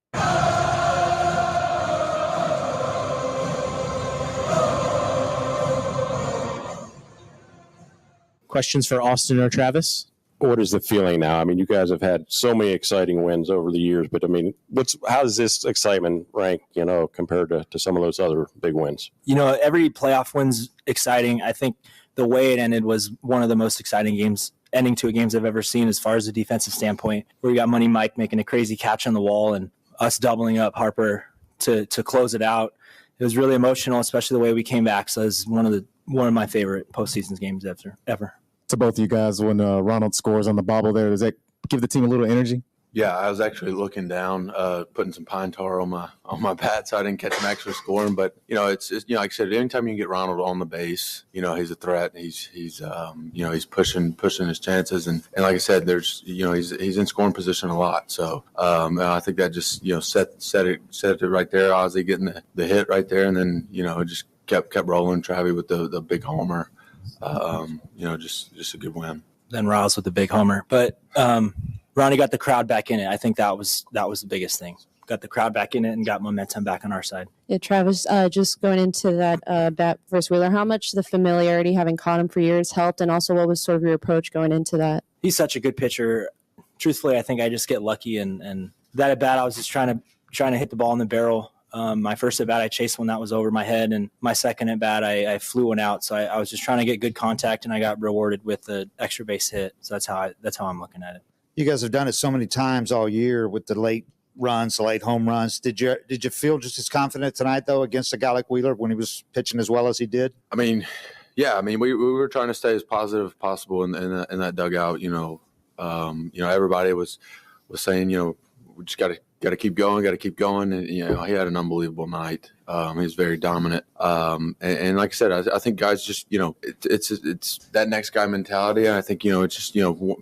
Questions for Austin or Travis? What is the feeling now? I mean, you guys have had so many exciting wins over the years, but I mean, how does this excitement rank, compared to some of those other big wins? Every playoff win's exciting. I think the way it ended was one of the most exciting ending to a games I've ever seen as far as a defensive standpoint, where you got Money Mike making a crazy catch on the wall and us doubling up Harper to close it out. It was really emotional, especially the way we came back. So it was one of my favorite postseason games ever. To both of you guys, when Ronald scores on the bobble there, does that give the team a little energy? Yeah, I was actually looking down, putting some pine tar on my bat, so I didn't catch him actually scoring. But it's like I said, anytime you can get Ronald on the base, he's a threat. He's pushing his chances, and like I said, there's he's in scoring position a lot. So I think that just set it right there. Ozzie getting the hit right there, and then it just kept rolling. Travie with the big homer. Just a good win. Then Riles with the big homer, but Ronnie got the crowd back in it. I think that was the biggest thing. Got the crowd back in it and got momentum back on our side. Yeah, Travis, just going into that bat versus Wheeler, how much the familiarity, having caught him for years, helped, and also what was sort of your approach going into that? He's such a good pitcher. Truthfully, I think I just get lucky, and that at bat I was just trying to hit the ball in the barrel. My first at bat, I chased one that was over my head, and my second at bat, I flew one out. So I was just trying to get good contact, and I got rewarded with the extra base hit. So that's how I'm looking at it. You guys have done it so many times all year with the late runs, the late home runs. Did you feel just as confident tonight though against a guy like Wheeler when he was pitching as well as he did? I mean, yeah. I mean, we were trying to stay as positive as possible in that dugout. Everybody was saying, we just got to keep going, and he had an unbelievable night. He was very dominant, and like I said, I think guys just it's that next guy mentality, and I think it's just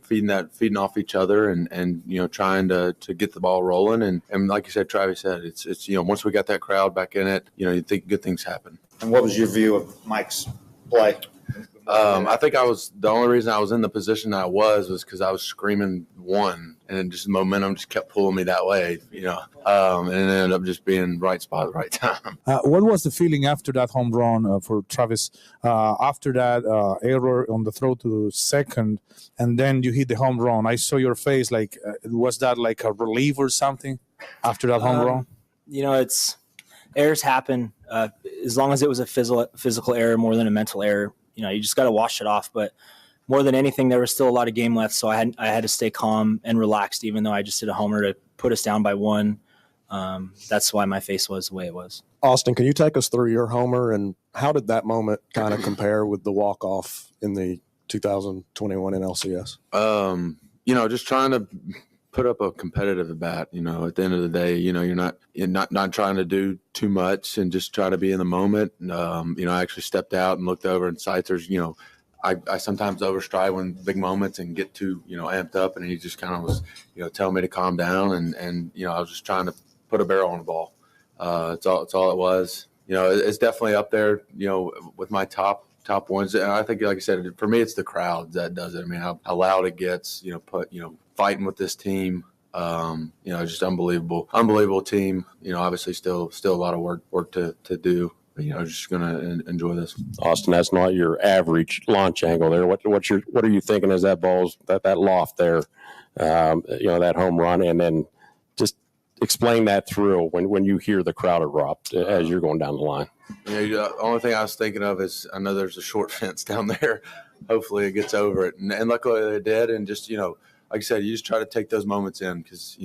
feeding off each other, and trying to get the ball rolling, and like you said, Travis said, it's once we got that crowd back in it, you think good things happen. And what was your view of Mike's play? I think the only reason I was in the position I was because I was screaming one, and just momentum just kept pulling me that way, and it ended up just being right spot at the right time. What was the feeling after that home run for Travis? After that error on the throw to second, and then you hit the home run. I saw your face. Like, was that like a relief or something after that home run? Errors happen. As long as it was a physical error more than a mental error. You just got to wash it off. But more than anything, there was still a lot of game left, so I had to stay calm and relaxed, even though I just hit a homer to put us down by one. That's why my face was the way it was. Austin, can you take us through your homer, and how did that moment kind of compare with the walk-off in the 2021 NLCS? Just trying to put up a competitive at bat. At the end of the day, you're not trying to do too much and just try to be in the moment. I actually stepped out and looked over, and Seitzer's, I sometimes overstride when big moments and get too, amped up, and he just kind of was, telling me to calm down, and I was just trying to put a barrel on the ball. It's all it was. It's definitely up there, with my top ones. And I think, like I said, for me, it's the crowd that does it. I mean, how loud it gets, fighting with this team. Just unbelievable team. Obviously still a lot of work to do. But, just going to enjoy this. Austin, that's not your average launch angle there. What are you thinking as that ball's that loft there, that home run, and then just explain that through when you hear the crowd erupt as you're going down the line. The only thing I was thinking of is I know there's a short fence down there. Hopefully it gets over it, and luckily it did. And just like I said, you just try to take those moments in because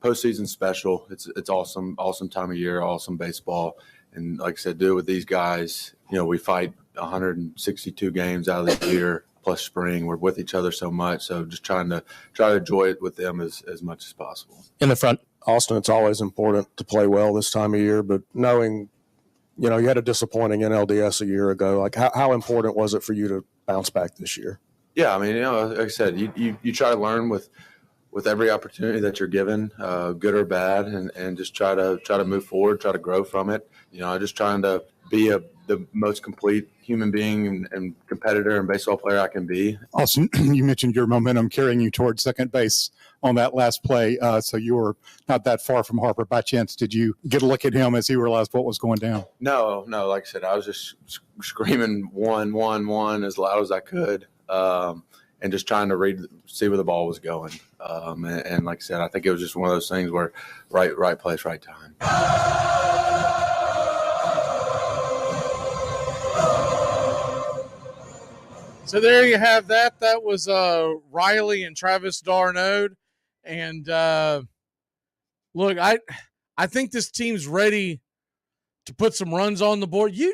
postseason's special. It's awesome time of year, awesome baseball. And like I said, do it with these guys. We fight 162 games out of the year plus spring. We're with each other so much. So just try to enjoy it with them as much as possible. In the front, Austin, it's always important to play well this time of year, but knowing, you had a disappointing NLDS a year ago, like how important was it for you to bounce back this year? Yeah, I mean, like I said, you try to learn with with every opportunity that you're given, good or bad, and just try to move forward, try to grow from it. Just trying to be the most complete human being and competitor and baseball player I can be. Austin, you mentioned your momentum carrying you towards second base on that last play. So you were not that far from Harper. By chance, did you get a look at him as he realized what was going down? No. Like I said, I was just screaming 1-1-1 as loud as I could, and just trying to see where the ball was going. And like I said, I think it was just one of those things where right place, right time. So there you have that. That was Riley and Travis d'Arnaud. And look, I think this team's ready to put some runs on the board. You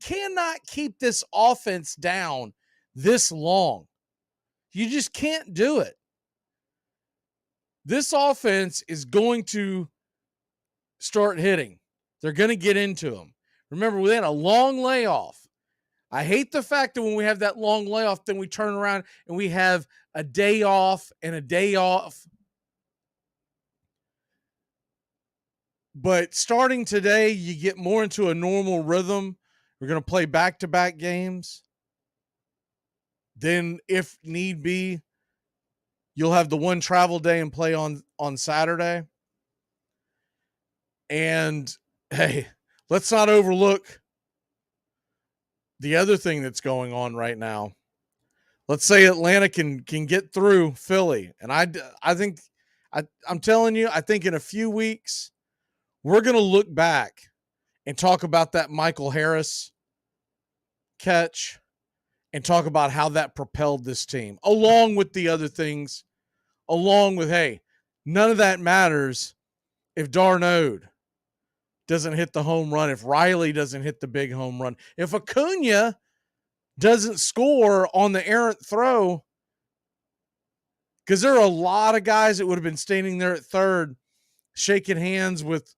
cannot keep this offense down this long. You just can't do it. This offense is going to start hitting. They're going to get into them. Remember, we had a long layoff. I hate the fact that when we have that long layoff, then we turn around and we have a day off and a day off. But starting today, you get more into a normal rhythm. We're going to play back-to-back games. Then, if need be, you'll have the one travel day and play on Saturday. And, hey, let's not overlook the other thing that's going on right now. Let's say Atlanta can get through Philly. And I'm telling you, I think in a few weeks, we're going to look back and talk about that Michael Harris catch and talk about how that propelled this team, along with the other things, along with, hey, none of that matters if d'Arnaud doesn't hit the home run, if Riley doesn't hit the big home run, if Acuna doesn't score on the errant throw, because there are a lot of guys that would have been standing there at third shaking hands with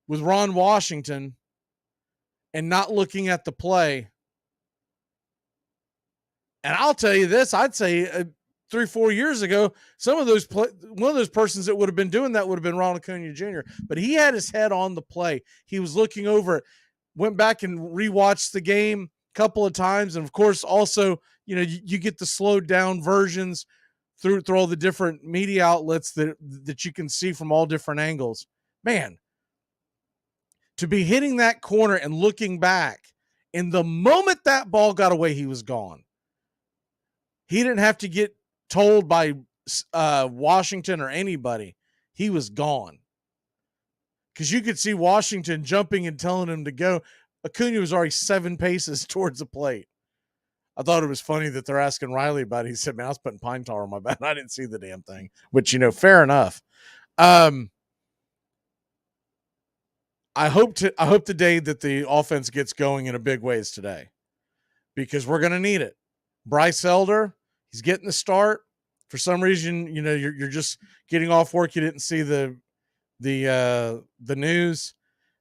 Ron Washington and not looking at the play. And I'll tell you this, I'd say 3-4 years ago, one of those persons that would have been doing that would have been Ronald Acuna Jr., but he had his head on the play. He was looking over it, went back and rewatched the game a couple of times. And of course, also, you get the slowed down versions through all the different media outlets that you can see from all different angles. Man, to be hitting that corner and looking back, and the moment that ball got away, he was gone. He didn't have to get told by Washington or anybody. He was gone. Because you could see Washington jumping and telling him to go. Acuna was already 7 paces towards the plate. I thought it was funny that they're asking Riley about it. He said, man, I was putting pine tar on my bat. I didn't see the damn thing. Which, fair enough. I hope today that the offense gets going in a big ways today, because we're going to need it. Bryce Elder, he's getting the start. For some reason, you're just getting off work. You didn't see the news.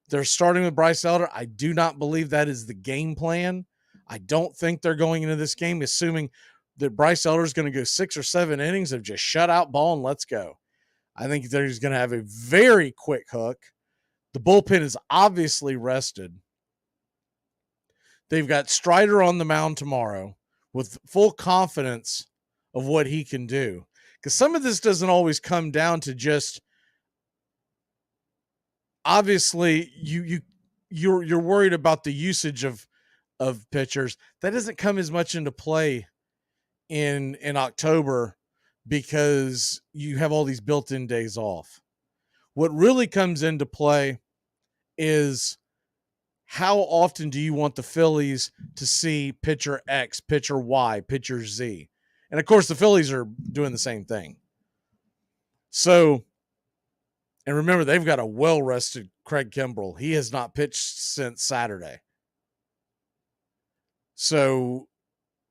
They're starting with Bryce Elder. I do not believe that is the game plan. I don't think they're going into this game assuming that Bryce Elder is going to go 6 or 7 innings of just shut out ball and let's go. I think they're just going to have a very quick hook. The bullpen is obviously rested. They've got Strider on the mound tomorrow with full confidence of what he can do. Because some of this doesn't always come down to just, obviously, you're worried about the usage of pitchers. That doesn't come as much into play in October because you have all these built-in days off. What really comes into play is how often do you want the Phillies to see pitcher X, pitcher Y, pitcher Z? And of course, the Phillies are doing the same thing. So, and remember, they've got a well-rested Craig Kimbrell. He has not pitched since Saturday. So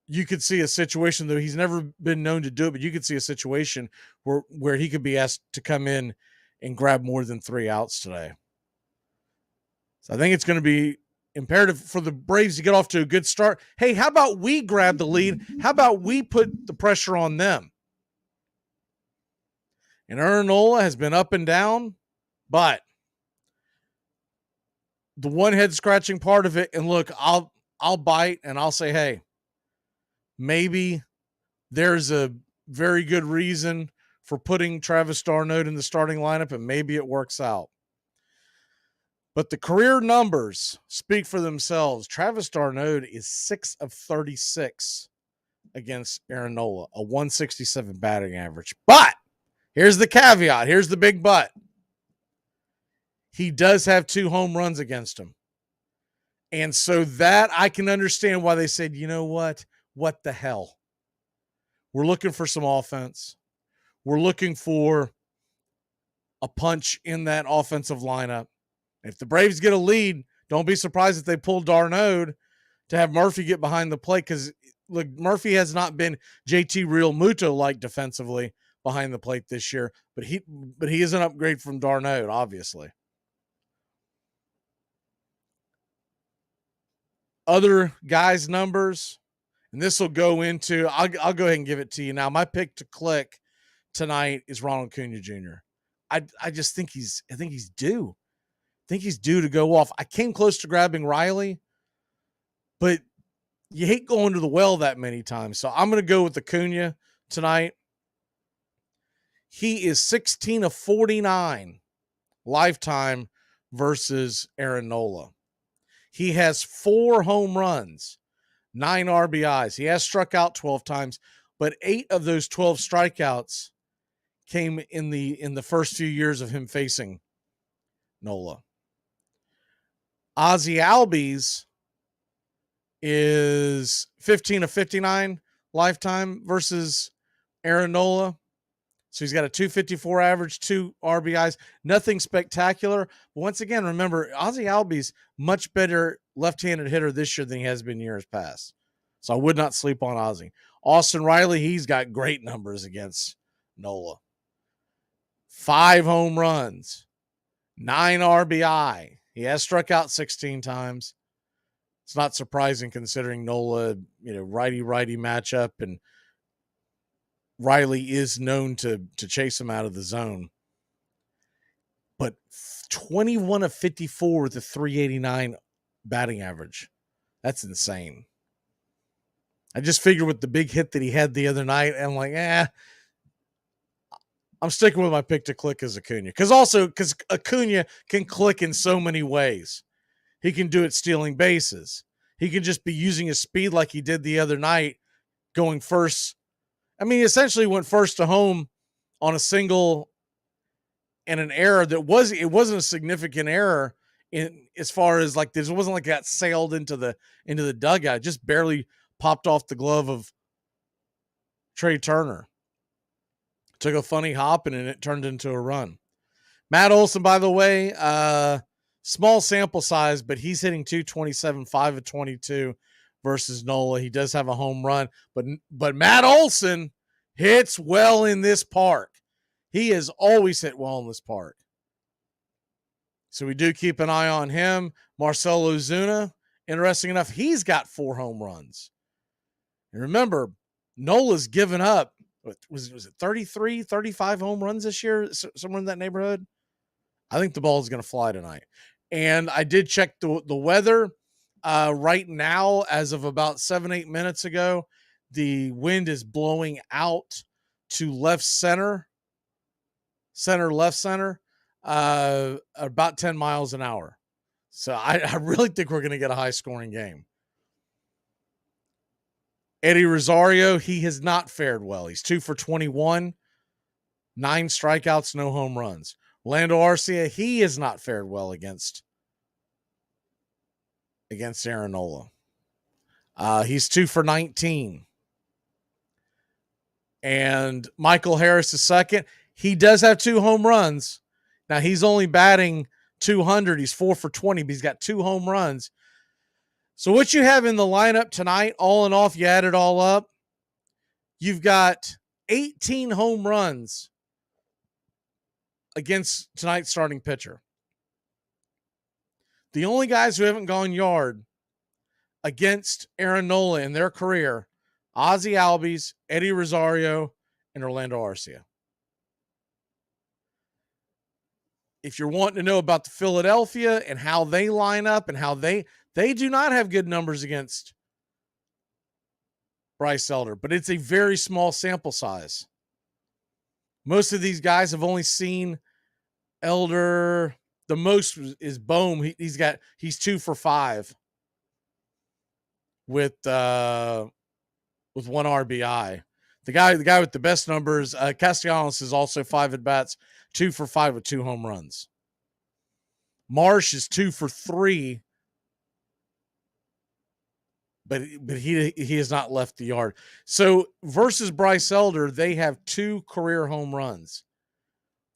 you could see a situation, though he's never been known to do it, but you could see a situation where he could be asked to come in and grab more than 3 outs today. So I think it's going to be imperative for the Braves to get off to a good start. Hey, how about we grab the lead? How about we put the pressure on them? And Aaron Nola has been up and down, but the one head scratching part of it, and look, I'll bite and I'll say, hey, maybe there's a very good reason for putting Travis d'Arnaud in the starting lineup, and maybe it works out. But the career numbers speak for themselves. Travis d'Arnaud is 6 of 36 against Aaron Nola, a 167 batting average. But here's the caveat. Here's the big but. He does have 2 home runs against him. And so that I can understand why they said, you know what? What the hell? We're looking for some offense. We're looking for a punch in that offensive lineup. If the Braves get a lead, don't be surprised if they pull d'Arnaud to have Murphy get behind the plate, because look, Murphy has not been JT Real Muto like defensively behind the plate this year, but he is an upgrade from d'Arnaud, obviously. Other guys' numbers, and this will go into, I'll go ahead and give it to you now. My pick to click tonight is Ronald Acuna Jr. I just think he's due. I think he's due to go off. I came close to grabbing Riley, but you hate going to the well that many times. So I'm going to go with Acuna tonight. He is 16 of 49 lifetime versus Aaron Nola. He has 4 home runs, 9 RBIs. He has struck out 12 times, but 8 of those 12 strikeouts came in the first few years of him facing Nola. Ozzie Albies is 15 of 59 lifetime versus Aaron Nola. So he's got a 254 average, 2 RBIs, nothing spectacular. But once again, remember, Ozzie Albies much better left-handed hitter this year than he has been years past. So I would not sleep on Ozzie. Austin Riley, he's got great numbers against Nola. 5 home runs, 9 RBI. He has struck out 16 times. It's not surprising considering Nola, righty-righty matchup, and Riley is known to chase him out of the zone. But 21 of 54 with a 389 batting average. That's insane. I just figured with the big hit that he had the other night, I'm like, I'm sticking with my pick to click as Acuna. Because Acuna can click in so many ways. He can do it stealing bases. He can just be using his speed like he did the other night, going first. I mean, he essentially went first to home on a single and an error it wasn't a significant error in as far as like this. It wasn't like that sailed into the dugout. It just barely popped off the glove of Trey Turner. Took a funny hop and it turned into a run. Matt Olson, by the way, small sample size, but he's hitting 227, 5 of 22 versus Nola. He does have a home run, but Matt Olson hits well in this park. He has always hit well in this park. So we do keep an eye on him. Marcell Ozuna, interesting enough, he's got 4 home runs. And remember, Nola's given up, was it 33, 35 home runs this year, somewhere in that neighborhood? I think the ball is going to fly tonight. And I did check the weather. Right now, as of about 7-8 minutes ago, the wind is blowing out to left center, left center, about 10 miles an hour. So I really think we're going to get a high-scoring game. Eddie Rosario, he has not fared well. He's 2 for 21, 9 strikeouts, no home runs. Orlando Arcia, he has not fared well against Aaron Nola. He's 2 for 19. And Michael Harris is second. He does have 2 home runs. Now, he's only batting 200. He's 4 for 20, but he's got 2 home runs. So what you have in the lineup tonight, all in all, if you add it all up, you've got 18 home runs against tonight's starting pitcher. The only guys who haven't gone yard against Aaron Nola in their career, Ozzie Albies, Eddie Rosario, and Orlando Arcia. if you're wanting to know about the Philadelphia and how they line up and how they do not have good numbers against Bryce Elder, but it's a very small sample size. Most of these guys have only seen Elder. The most is Bohm. He's 2 for 5 with 1 RBI. The guy with the best numbers, Castellanos, is also 5 at bats, 2 for 5 with 2 home runs. Marsh is 2 for 3, but he has not left the yard. So versus Bryce Elder, they have 2 career home runs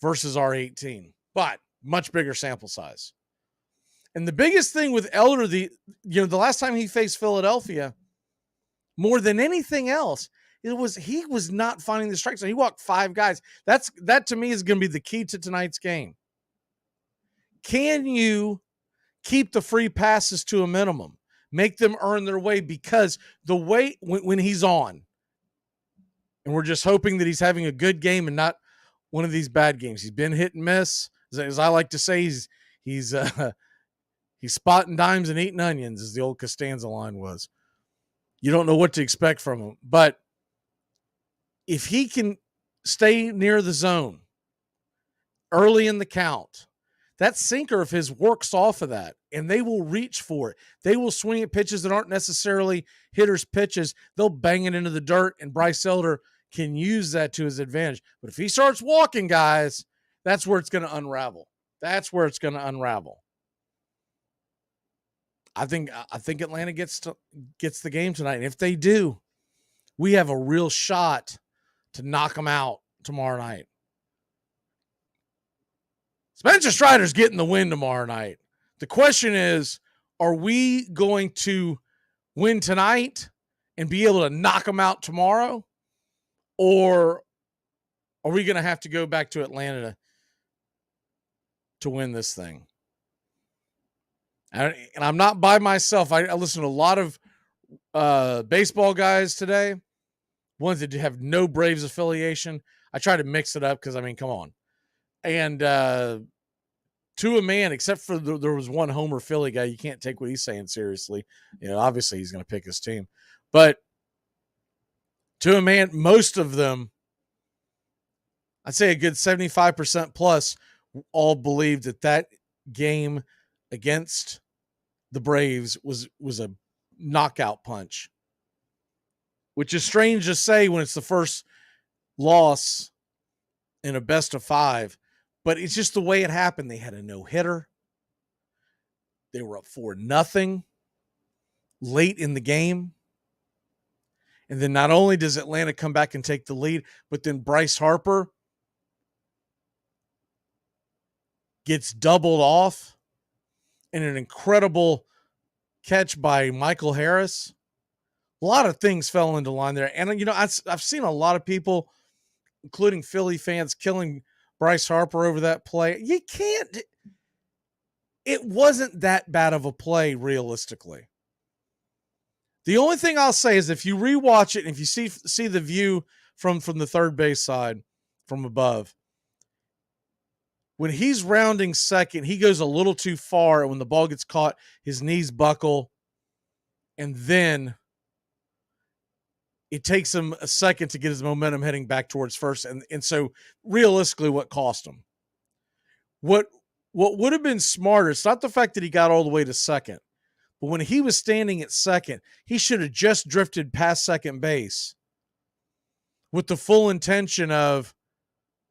versus our 18, but much bigger sample size. And the biggest thing with Elder, the last time he faced Philadelphia, more than anything else, he was not finding the strike zone. He walked 5 guys. That to me is going to be the key to tonight's game. Can you keep the free passes to a minimum? Make them earn their way, because the way when he's on, and we're just hoping that he's having a good game and not one of these bad games. He's been hit and miss. As I like to say, he's spotting dimes and eating onions, as the old Costanza line was. You don't know what to expect from him. But if he can stay near the zone early in the count, that sinker of his works off of that, and they will reach for it. They will swing at pitches that aren't necessarily hitters' pitches. They'll bang it into the dirt, and Bryce Elder can use that to his advantage. But if he starts walking guys, that's where it's going to unravel. That's where it's going to unravel. I think Atlanta gets the game tonight. And if they do, we have a real shot to knock them out tomorrow night. Spencer Strider's getting the win tomorrow night. The question is, are we going to win tonight and be able to knock them out tomorrow? Or are we going to have to go back to Atlanta to win this thing? And I'm not by myself. I listen to a lot of baseball guys today, ones that have no Braves affiliation. I try to mix it up because, come on. And to a man, except for there was one Homer Philly guy, you can't take what he's saying seriously. Obviously he's going to pick his team. But to a man, most of them, I'd say a good 75% plus, all believed that game against the Braves was a knockout punch, which is strange to say when it's the first loss in a best of 5, but it's just the way it happened. They had a no-hitter. They were up 4-0 late in the game. And then not only does Atlanta come back and take the lead, but then Bryce Harper gets doubled off in an incredible catch by Michael Harris. A lot of things fell into line there. And, I've seen a lot of people, including Philly fans, killing Bryce Harper over that play. You can't. It wasn't that bad of a play, realistically. The only thing I'll say is if you rewatch it and if you see the view from the third base side from above, when he's rounding second, he goes a little too far, and when the ball gets caught, his knees buckle, and then it takes him a second to get his momentum heading back towards first. And so realistically, what cost him? What would have been smarter, it's not the fact that he got all the way to second, but when he was standing at second, he should have just drifted past second base with the full intention of,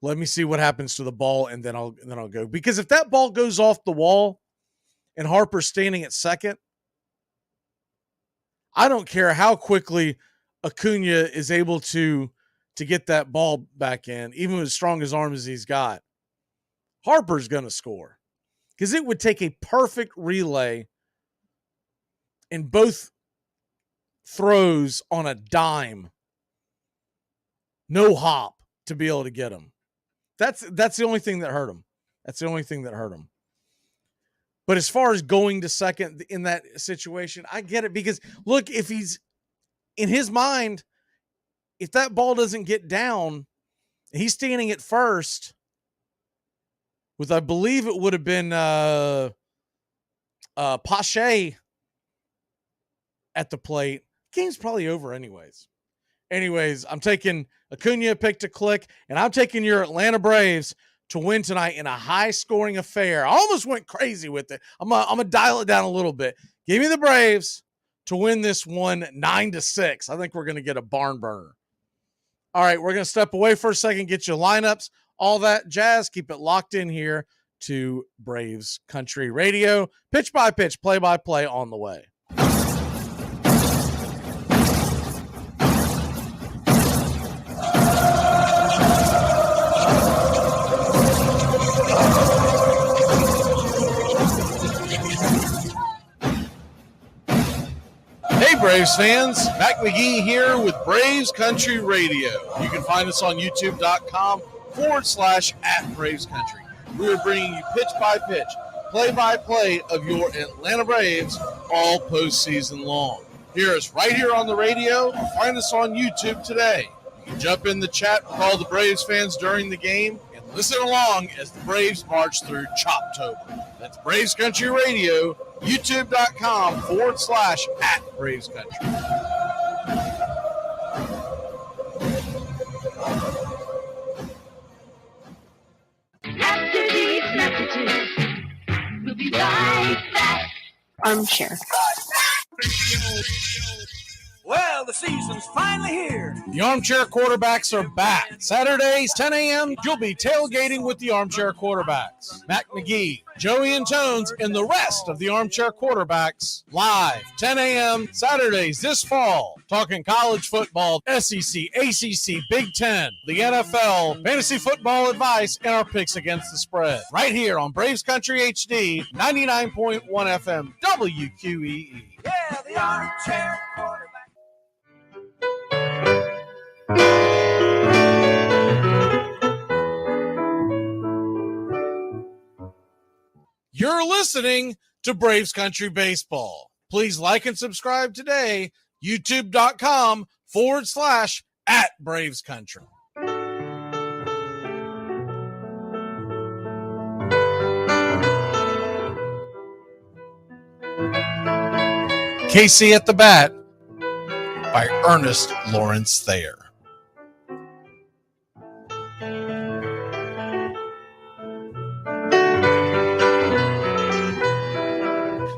let me see what happens to the ball, and then I'll go. Because if that ball goes off the wall and Harper's standing at second, I don't care how quickly Acuna is able to get that ball back in, even with as strong as arm as he's got. Harper's going to score because it would take a perfect relay in both throws on a dime, no hop, to be able to get him. That's the only thing that hurt him. That's the only thing that hurt him. But as far as going to second in that situation, I get it, because look, if he's in his mind, if that ball doesn't get down, he's standing at first, with, I believe it would have been Pache at the plate. Game's probably over anyways. I'm taking Acuna picked a click, and I'm taking your Atlanta Braves to win tonight in a high-scoring affair. I almost went crazy with it. I'm gonna dial it down a little bit. Give me the Braves to win this one 9-6. I think we're gonna get a barn burner. All right, we're gonna step away for a second, get you lineups, all that jazz. Keep it locked in here to Braves Country Radio. Pitch by pitch, play by play on the way. Hey, Braves fans, Mac McGee here with Braves Country Radio. You can find us on youtube.com/@Braves Country. We are bringing you pitch by pitch, play by play of your Atlanta Braves all postseason long. Hear us right here on the radio or find us on YouTube today. You can jump in the chat with all the Braves fans during the game and listen along as the Braves march through Choptober. That's Braves Country Radio, youtube.com/@Braves Country. After these messages, we'll be right back. Armchair. Well, the season's finally here. The Armchair Quarterbacks are back. Saturdays, 10 a.m., you'll be tailgating with the Armchair Quarterbacks. Mac McGee, Joey and Tones, and the rest of the Armchair Quarterbacks live, 10 a.m., Saturdays this fall. Talking college football, SEC, ACC, Big Ten, the NFL, fantasy football advice, and our picks against the spread. Right here on Braves Country HD, 99.1 FM, WQEE. Yeah, the Armchair Quarterback. You're listening to Braves Country Baseball. Please like and subscribe today, youtube.com/@Braves Country. Casey at the Bat by Ernest Lawrence Thayer.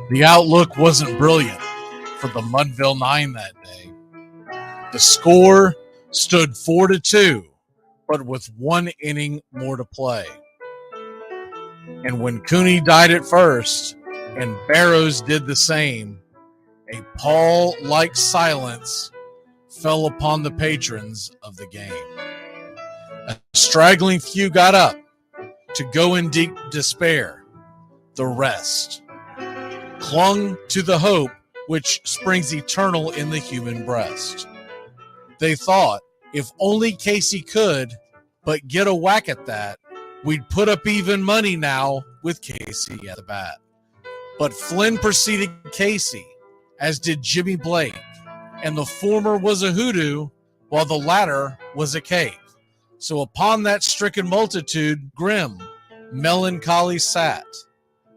The outlook wasn't brilliant for the Mudville Nine that day. The score stood 4-2, but with 1 inning more to play. And when Cooney died at first and Barrows did the same, a pall-like silence fell upon the patrons of the game. A straggling few got up to go in deep despair. The rest clung to the hope which springs eternal in the human breast. They thought, if only Casey could but get a whack at that, we'd put up even money now with Casey at the bat. But Flynn preceded Casey, as did Jimmy Blake, and the former was a hoodoo while the latter was a cake. So upon that stricken multitude, grim, melancholy sat,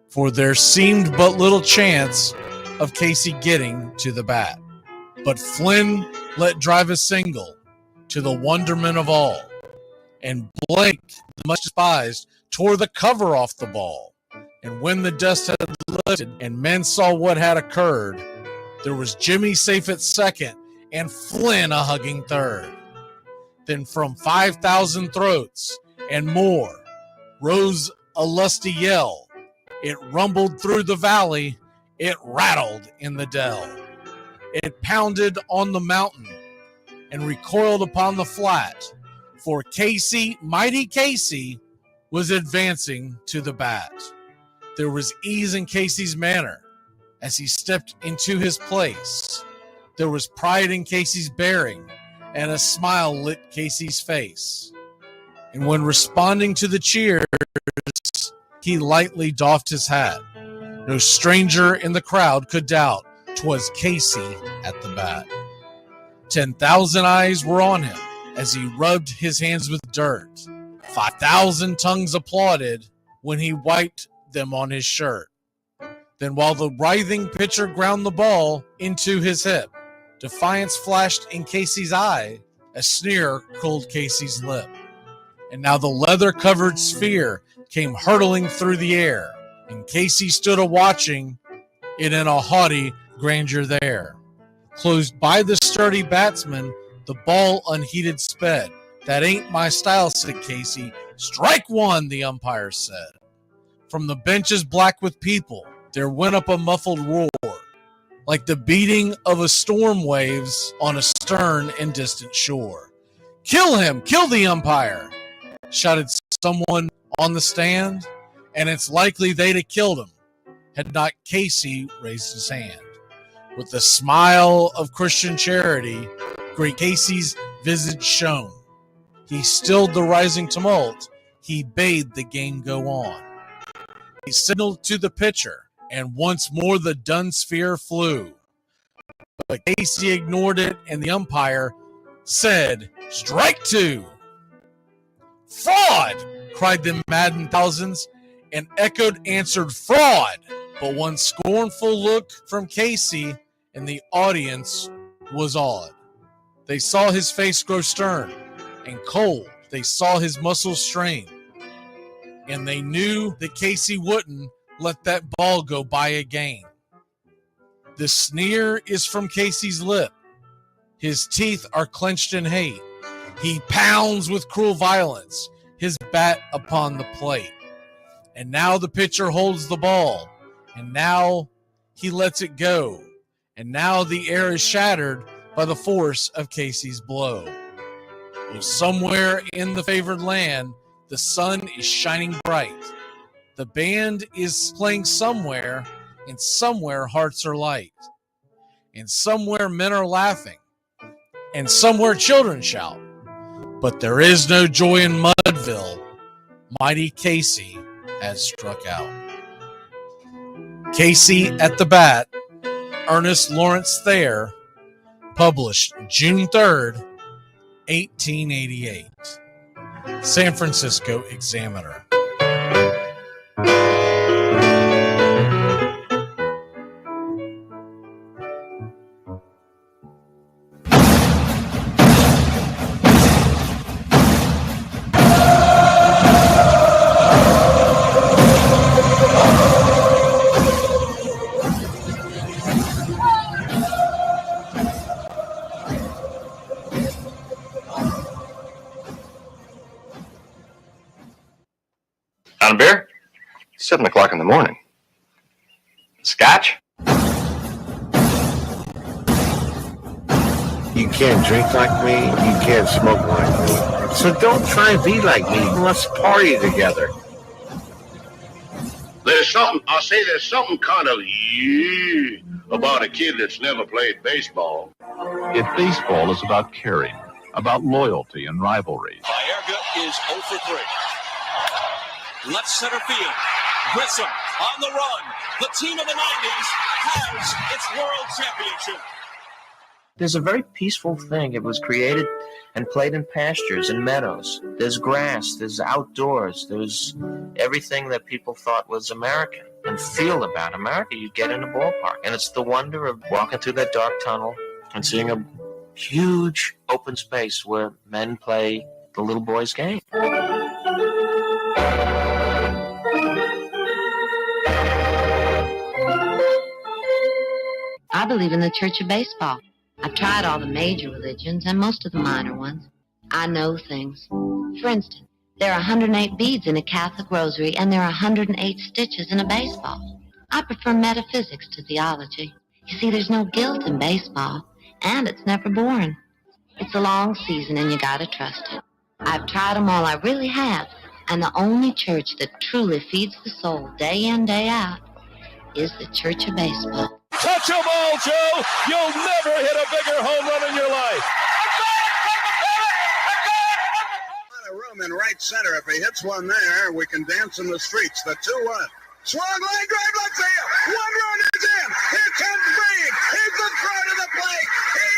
for there seemed but little chance of Casey getting to the bat. But Flynn let drive a single to the wonderment of all, and Blake, the much despised, tore the cover off the ball. And when the dust had lifted and men saw what had occurred, there was Jimmy safe at second and Flynn a hugging third. Then from 5,000 throats and more rose a lusty yell. It rumbled through the valley, it rattled in the dell. It pounded on the mountain and recoiled upon the flat, for Casey, mighty Casey, was advancing to the bat. There was ease in Casey's manner as he stepped into his place. There was pride in Casey's bearing, and a smile lit Casey's face. And when responding to the cheers, he lightly doffed his hat. No stranger in the crowd could doubt 'twas Casey at the bat. 10,000 eyes were on him as he rubbed his hands with dirt. 5,000 tongues applauded when he wiped them on his shirt. Then while the writhing pitcher ground the ball into his hip, defiance flashed in Casey's eye, a sneer curled Casey's lip. And now the leather-covered sphere came hurtling through the air, and Casey stood a-watching it in a haughty grandeur there. Closed by the sturdy batsman, the ball unheeded sped. That ain't my style, said Casey. Strike one, the umpire said. From the benches black with people, there went up a muffled roar, like the beating of a storm waves on a stern and distant shore. Kill him! Kill the umpire! Shouted someone on the stand, and it's likely they'd have killed him had not Casey raised his hand. With a smile of Christian charity, great Casey's visage shone. He stilled the rising tumult. He bade the game go on. He signaled to the pitcher, and once more the dun sphere flew. But Casey ignored it, and the umpire said, "Strike two!" "Fraud!" cried the maddened thousands, and echoed answered, "Fraud!" But one scornful look from Casey, and the audience was awed. They saw his face grow stern and cold. They saw his muscles strain, and they knew that Casey wouldn't let that ball go by again. The sneer is from Casey's lip. His teeth are clenched in hate. He pounds with cruel violence his bat upon the plate. And now the pitcher holds the ball, and now he lets it go. And now the air is shattered by the force of Casey's blow. Oh, somewhere in the favored land, the sun is shining bright. The band is playing somewhere, and somewhere hearts are light. And somewhere men are laughing, and somewhere children shout. But there is no joy in Mudville. Mighty Casey has struck out. Casey at the Bat, Ernest Lawrence Thayer, published June 3rd, 1888. San Francisco Examiner. On a beer? 7 o'clock in the morning. Scotch? You can't drink like me. You can't smoke like me. So don't try and be like me. Let's party together. There's something kind of about a kid that's never played baseball. If baseball is about caring, about loyalty and rivalry, Baerga is 0 for 3. Left center field. Grissom on the run. The team of the 90s has its world championship. There's a very peaceful thing. It was created and played in pastures and meadows. There's grass, there's outdoors, there's everything that people thought was American and feel about America. You get in a ballpark, and it's the wonder of walking through that dark tunnel and seeing a huge open space where men play the little boy's game. I believe in the Church of Baseball. I've tried all the major religions and most of the minor ones. I know things. For instance, there are 108 beads in a Catholic rosary, and there are 108 stitches in a baseball. I prefer metaphysics to theology. You see, there's no guilt in baseball, and it's never boring. It's a long season, and you gotta trust it. I've tried them all, I really have, and the only church that truly feeds the soul day in, day out is the Church of Baseball. Touch a ball, Joe. You'll never hit a bigger home run in your life. A room in right center. If he hits one there, we can dance in the streets. The 2-1. Swung line drive left field. One run is in. Here comes Braves. He's the throw to the plate. He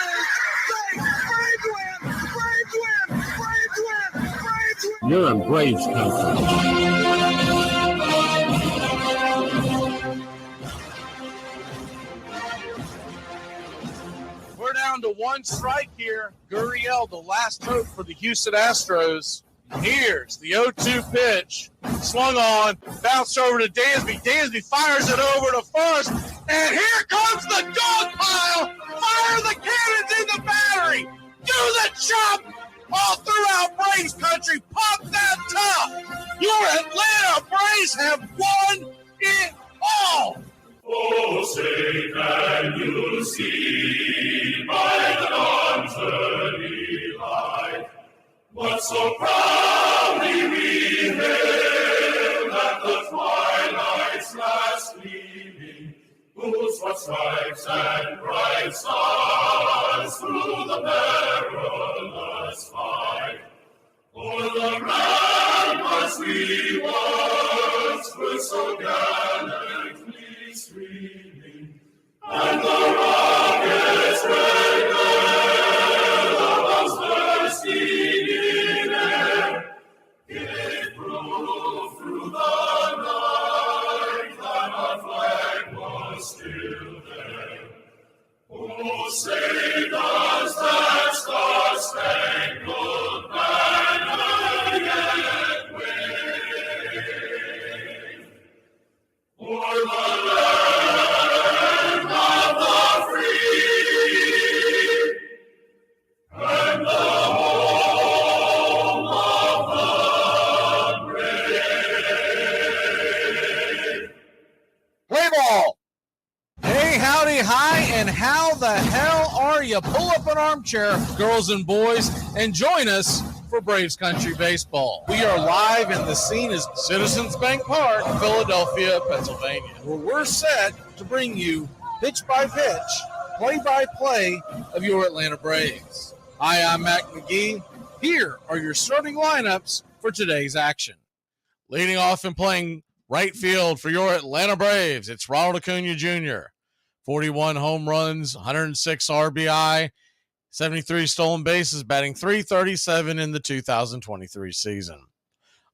is safe. Braves win. Braves win. Braves win. Braves win. You're in Braves country. down to one strike here. Gurriel, the last hope for the Houston Astros. Here's the 0-2 pitch. Swung on, bounced over to Dansby. Dansby fires it over to first, and here comes the dog pile. Fire the cannons in the battery. Do the chop all throughout Braves country. Pop that top. Your Atlanta Braves have won it all. Oh, say can you see by the dawn's early light what so proudly we hailed at the twilight's last gleaming, whose what stripes and bright stars through the perilous fight. O'er the ramparts we once were so gallantly streaming, and the rockets red bells bursting in air gave proof through the night that our flag was still there. Oh, say does that star-spangled banner yet wave o'er the land of the free and the home of the brave? Play ball. Hey, howdy, hi, and how the hell are you? Pull up an armchair, girls and boys, and join us for Braves Country Baseball. We are live, and the scene is Citizens Bank Park, Philadelphia, Pennsylvania, where we're set to bring you pitch by pitch, play-by-play of your Atlanta Braves. Hi, I'm Mac McGee. Here are your starting lineups for today's action. Leading off and playing right field for your Atlanta Braves, it's Ronald Acuna Jr., 41 home runs, 106 RBI, 73 stolen bases, batting .337 in the 2023 season.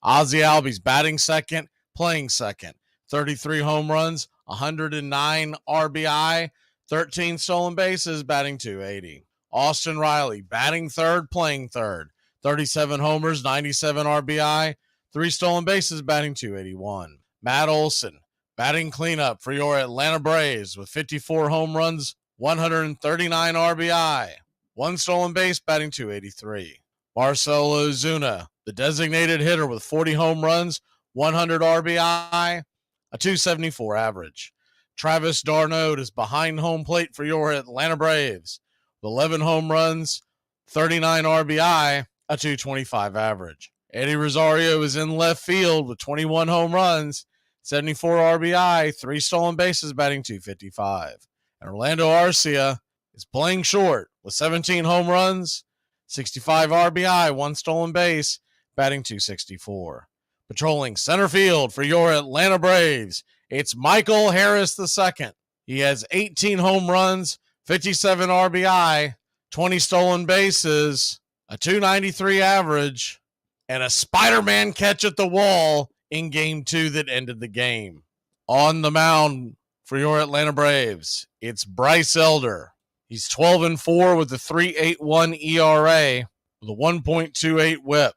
Ozzie Albies batting second, playing second, 33 home runs, 109 RBI, 13 stolen bases, batting .280. Austin Riley batting third, playing third, 37 homers, 97 RBI, 3 stolen bases, batting .281. Matt Olson batting cleanup for your Atlanta Braves with 54 home runs, 139 RBI, 1 stolen base, batting .283. Marcell Ozuna, the designated hitter with 40 home runs, 100 RBI, a .274 average. Travis d'Arnaud is behind home plate for your Atlanta Braves with 11 home runs, 39 RBI, a .225 average. Eddie Rosario is in left field with 21 home runs, 74 RBI, 3 stolen bases, batting .255. And Orlando Arcia is playing short with 17 home runs, 65 RBI, 1 stolen base, batting .264. Patrolling center field for your Atlanta Braves, it's Michael Harris II. He has 18 home runs, 57 RBI, 20 stolen bases, a .293 average, and a Spider-Man catch at the wall in Game 2 that ended the game. On the mound for your Atlanta Braves, it's Bryce Elder. He's 12-4 with a 3.81 ERA with a 1.28 whip.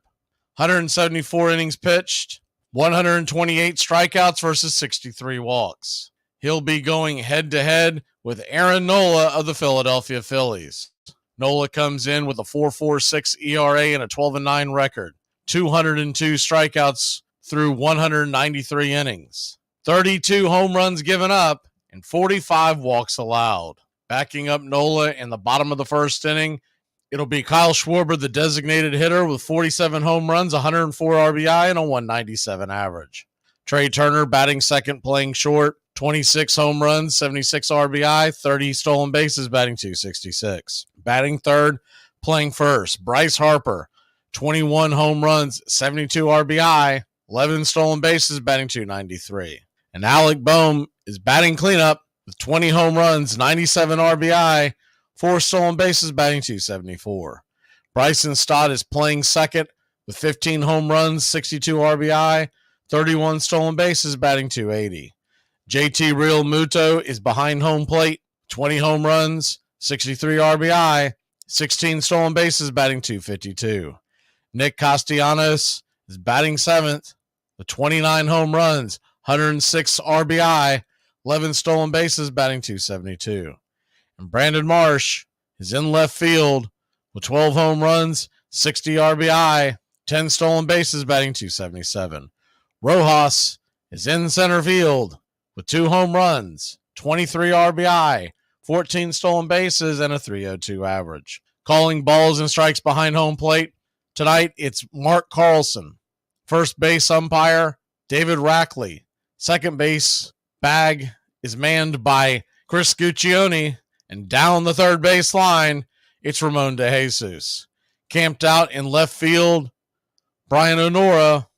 174 innings pitched, 128 strikeouts versus 63 walks. He'll be going head-to-head with Aaron Nola of the Philadelphia Phillies. Nola comes in with a 4.46 ERA and a 12-9 record. 202 strikeouts through 193 innings. 32 home runs given up and 45 walks allowed. Backing up Nola in the bottom of the first inning, it'll be Kyle Schwarber, the designated hitter, with 47 home runs, 104 RBI, and a 197 average. Trey Turner batting second, playing short, 26 home runs, 76 RBI, 30 stolen bases, batting .266. Batting third, playing first, Bryce Harper, 21 home runs, 72 RBI, 11 stolen bases, batting .293. And Alec Bohm is batting cleanup with 20 home runs, 97 RBI, 4 stolen bases, batting .274. Bryson Stott is playing second with 15 home runs, 62 RBI, 31 stolen bases, batting .280. JT Real Muto is behind home plate, 20 home runs, 63 RBI, 16 stolen bases, batting .252. Nick Castellanos is batting seventh with 29 home runs, 106 RBI, 11 stolen bases, batting .272. And Brandon Marsh is in left field with 12 home runs, 60 RBI, 10 stolen bases, batting .277. Rojas is in center field with 2 home runs, 23 RBI, 14 stolen bases, and a .302 average. Calling balls and strikes behind home plate tonight, it's Mark Carlson. First base umpire, David Rackley. Second base bag is manned by Chris Guccione. And down the third base line, it's Ramon DeJesus. Camped out in left field, Brian Onora.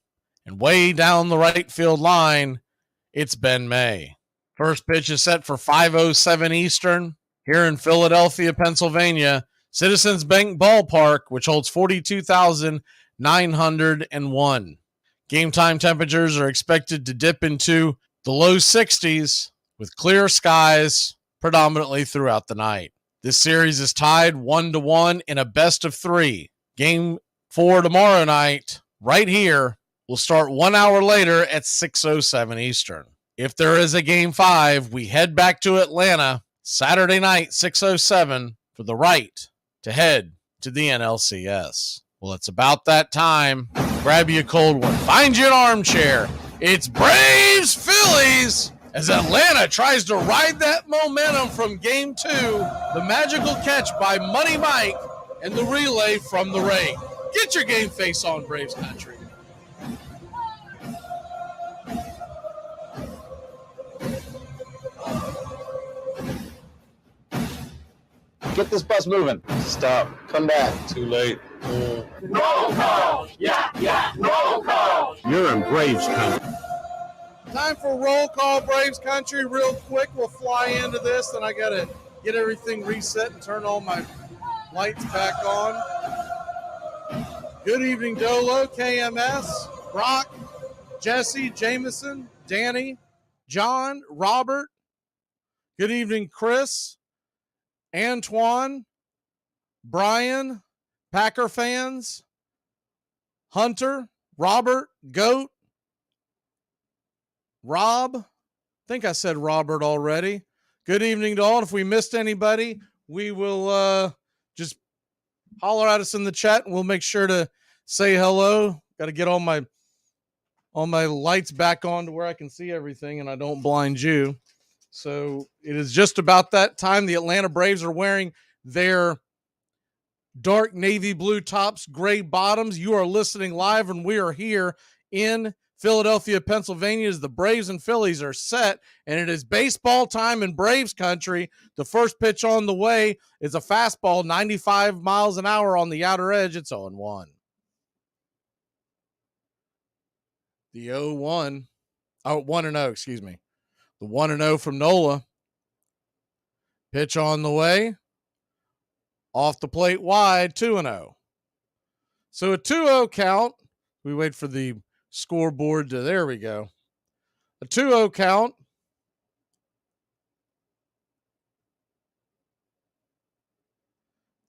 And way down the right field line, it's Ben May. First pitch is set for 5:07 Eastern here in Philadelphia, Pennsylvania. Citizens Bank Ballpark, which holds 42,901. Game time temperatures are expected to dip into the low 60s with clear skies predominantly throughout the night. This series is tied 1-1 in a best of 3. Game 4 tomorrow night, right here, will start 1 hour later at 6:07 Eastern. If there is a Game 5, we head back to Atlanta Saturday night, 6:07, for the right to head to the NLCS. Well, it's about that time. Grab you a cold one. Find you an armchair. It's Braves Phillies as Atlanta tries to ride that momentum from Game 2. The magical catch by Money Mike and the relay from the ring. Get your game face on, Braves country. Get this bus moving. Stop. Come back. Too late. Roll call! Yeah, roll call! You're in Braves country. Time for roll call, Braves country. Real quick, we'll fly into this, and I got to get everything reset and turn all my lights back on. Good evening, Dolo, KMS, Brock, Jesse, Jameson, Danny, John, Robert. Good evening, Chris, Antoine, Brian, Packer fans, Hunter, Robert, Goat, Rob. I think I said Robert already. Good evening to all. If we missed anybody, we will just holler at us in the chat, and we'll make sure to say hello. Got to get all my lights back on to where I can see everything and I don't blind you. So it is just about that time. The Atlanta Braves are wearing their dark navy blue tops, gray bottoms. You are listening live, and we are here in Philadelphia, Pennsylvania, as the Braves and Phillies are set, and it is baseball time in Braves country. The first pitch on the way is a fastball, 95 miles an hour on the outer edge. It's 0-1. The 1-0, excuse me. The 1-0 from Nola. Pitch on the way. Off the plate wide, 2-0. So a 2-0 count. We wait for the scoreboard to, there we go. A 2-0 count.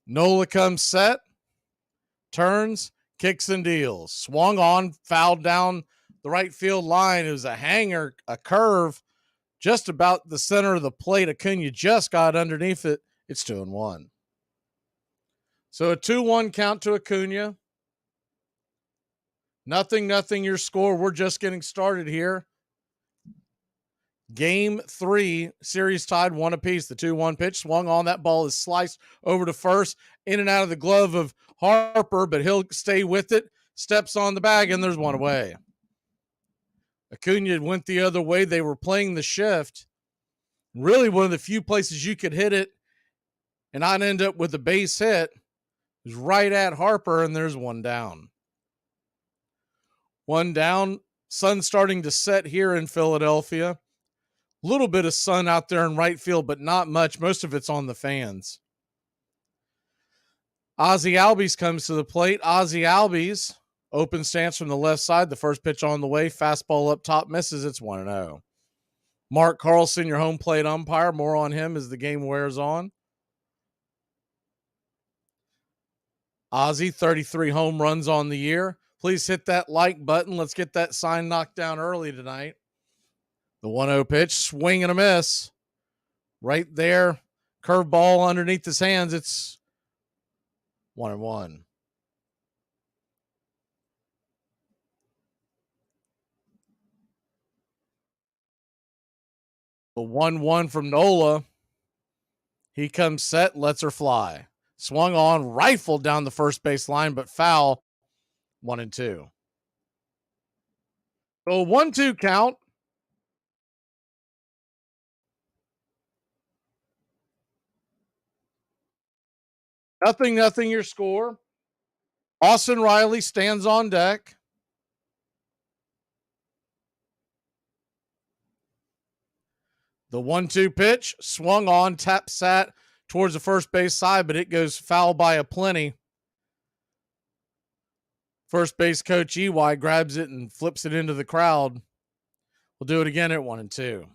Nola comes set, turns, kicks and deals. Swung on, fouled down the right field line. It was a hanger, a curve, just about the center of the plate. Acuna just got underneath it. It's 2-1. So a 2-1 count to Acuna. Nothing, your score. We're just getting started here. Game 3, series tied 1 apiece. The 2-1 pitch swung on. That ball is sliced over to first, in and out of the glove of Harper, but he'll stay with it. Steps on the bag, and there's one away. Acuna went the other way. They were playing the shift. Really one of the few places you could hit it and not end up with a base hit is right at Harper, and there's one down. One down. Sun starting to set here in Philadelphia. A little bit of sun out there in right field, but not much. Most of it's on the fans. Ozzie Albies comes to the plate. Ozzie Albies, open stance from the left side. The first pitch on the way. Fastball up top, misses. It's 1-0. Mark Carlson, your home plate umpire. More on him as the game wears on. Ozzy, 33 home runs on the year. Please hit that like button. Let's get that sign knocked down early tonight. The 1-0 pitch, swing and a miss. Right there, curveball underneath his hands. It's 1-1. The 1-1 from Nola. He comes set, lets her fly. Swung on, rifled down the first base line, but foul. 1-2. So 1-2 count. Nothing your score. Austin Riley stands on deck. The 1-2 pitch, swung on, tap sat towards the first base side, but it goes foul by a plenty. First base coach EY grabs it and flips it into the crowd. We'll do it again at 1-2.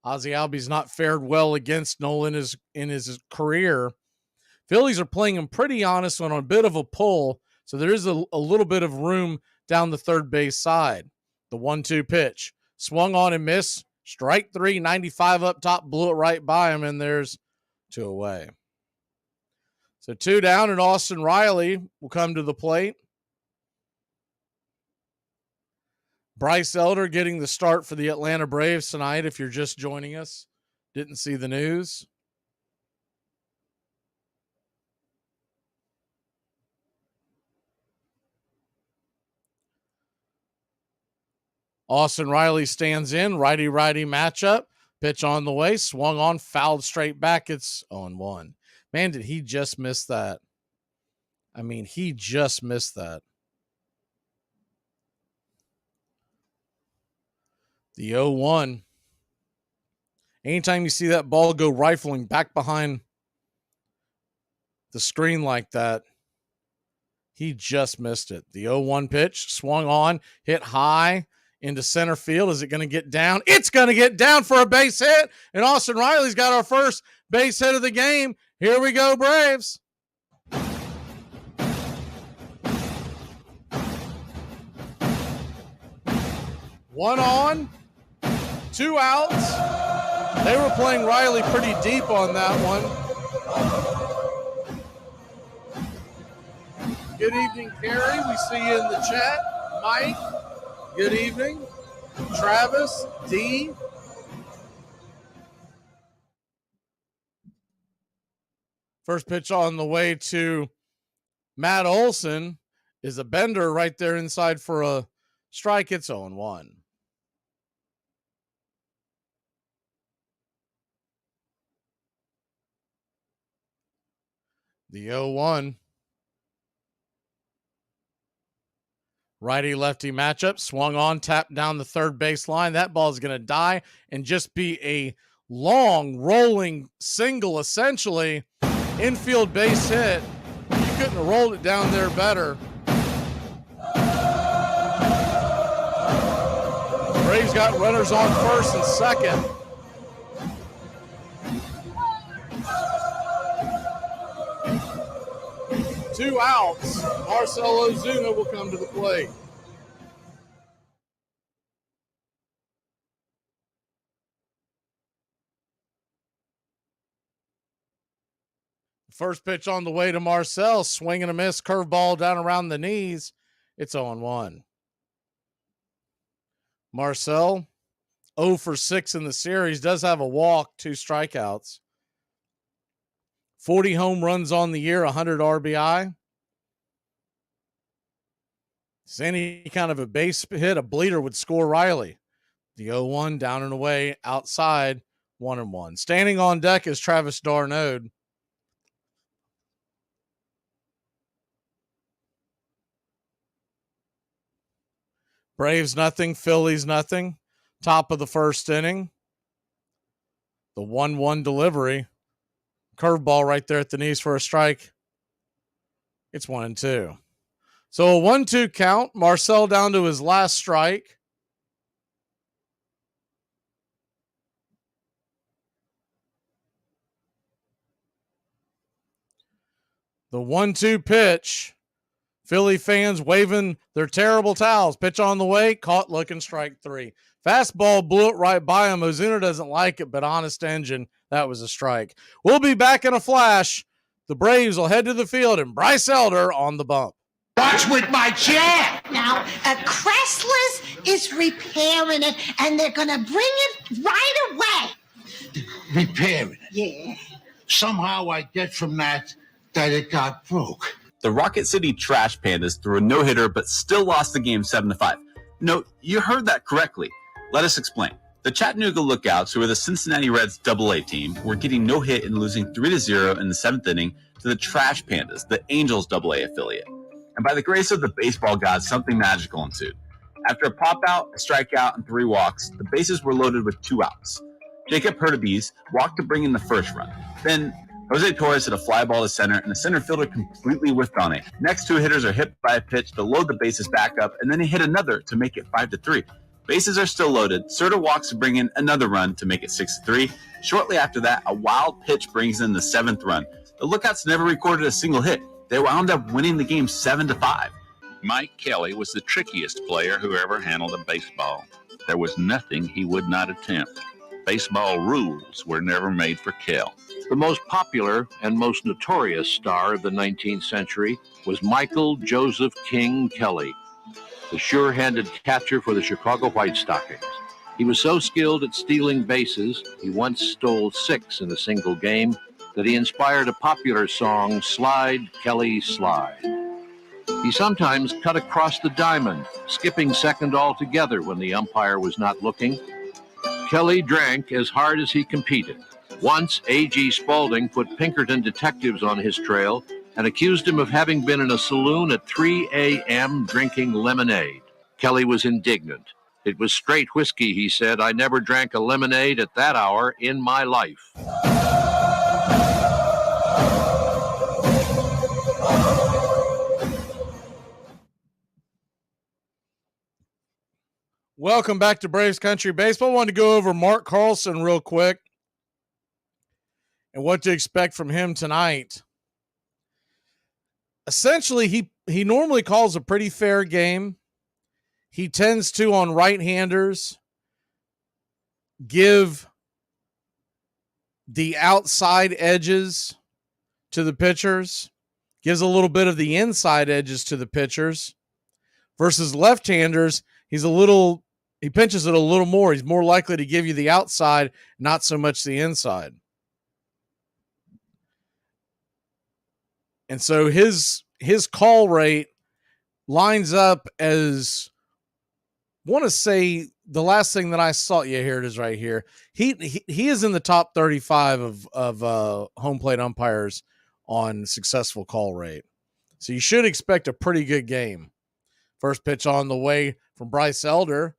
Ozzy Albies not fared well against Nolan in his career. Phillies are playing him pretty honest on a bit of a pull, so there is a little bit of room down the third base side. The 1-2 pitch, swung on and missed. Strike 3, 95 up top, blew it right by him, and there's 2 away. So 2 down, and Austin Riley will come to the plate. Bryce Elder getting the start for the Atlanta Braves tonight, if you're just joining us. Didn't see the news. Austin Riley stands in, righty-righty matchup. Pitch on the way, swung on, fouled straight back. It's 0-1. Man, did he just miss that? I mean, he just missed that. The 0-1. Anytime you see that ball go rifling back behind the screen like that, he just missed it. The 0-1 pitch, swung on, hit high into center field. Is it going to get down? It's going to get down for a base hit, and Austin Riley's got our first base hit of the game. Here we go, Braves. One on, 2 outs. They were playing Riley pretty deep on that one. Good evening, Carrie. We see you in the chat. Mike, good evening. Travis, D. First pitch on the way to Matt Olson is a bender right there inside for a strike. It's 0-1. The 0-1. Righty-lefty matchup. Swung on, tapped down the third base line. That ball is going to die and just be a long, rolling single, essentially. Infield base hit. You couldn't have rolled it down there better. Braves got runners on first and second. Two outs. Marcell Ozuna will come to the plate. First pitch on the way to Marcell. Swing and a miss. Curveball down around the knees. It's 0-1. Marcell, 0 for 6 in the series. Does have a walk, 2 strikeouts. 40 home runs on the year, 100 RBI. Is any kind of a base hit, a bleeder would score Riley. The 0-1 down and away, outside, 1-1. Standing on deck is Travis d'Arnaud. Braves nothing, Phillies nothing. Top of the first inning. The 1-1 delivery. Curveball right there at the knees for a strike. It's 1-2. So a 1-2 count. Marcell down to his last strike. The 1-2 pitch. Philly fans waving their terrible towels. Pitch on the way, caught looking, strike 3. Fastball blew it right by him. Ozuna doesn't like it, but honest engine, that was a strike. We'll be back in a flash. The Braves will head to the field, and Bryce Elder on the bump. Watch with my chair. Now, Chrysler's is repairing it, and they're going to bring it right away. Repairing it. Yeah. Somehow I get from that it got broke. The Rocket City Trash Pandas threw a no-hitter but still lost the game 7-5. No, you heard that correctly. Let us explain. The Chattanooga Lookouts, who are the Cincinnati Reds AA team, were getting no hit and losing 3-0 in the 7th inning to the Trash Pandas, the Angels AA affiliate. And by the grace of the baseball gods, something magical ensued. After a pop-out, a strikeout, and 3 walks, the bases were loaded with 2 outs. Jacob Hurtubise walked to bring in the first run. Then Jose Torres hit a fly ball to center, and the center fielder completely whiffed on it. Next 2 hitters are hit by a pitch to load the bases back up, and then he hit another to make it 5-3. Bases are still loaded. Serta walks to bring in another run to make it 6-3. Shortly after that, a wild pitch brings in the 7th run. The Lookouts never recorded a single hit. They wound up winning the game 7-5. Mike Kelly was the trickiest player who ever handled a baseball. There was nothing he would not attempt. Baseball rules were never made for Kel. The most popular and most notorious star of the 19th century was Michael Joseph King Kelly, the sure-handed catcher for the Chicago White Stockings. He was so skilled at stealing bases, he once stole 6 in a single game, that he inspired a popular song, Slide, Kelly, Slide. He sometimes cut across the diamond, skipping second altogether when the umpire was not looking. Kelly drank as hard as he competed. Once, A.G. Spaulding put Pinkerton detectives on his trail and accused him of having been in a saloon at 3 a.m. drinking lemonade. Kelly was indignant. It was straight whiskey, he said. I never drank a lemonade at that hour in my life. Welcome back to Braves Country Baseball. I wanted to go over Mark Carlson real quick and what to expect from him tonight. Essentially, he normally calls a pretty fair game. He tends to, on right-handers, give the outside edges to the pitchers, gives a little bit of the inside edges to the pitchers. Versus left-handers, he pinches it a little more. He's more likely to give you the outside, not so much the inside. And so his call rate lines up as, want to say, the last thing that I saw, yeah, here it is right here. He is in the top 35 of home plate umpires on successful call rate. So you should expect a pretty good game. First pitch on the way from Bryce Elder.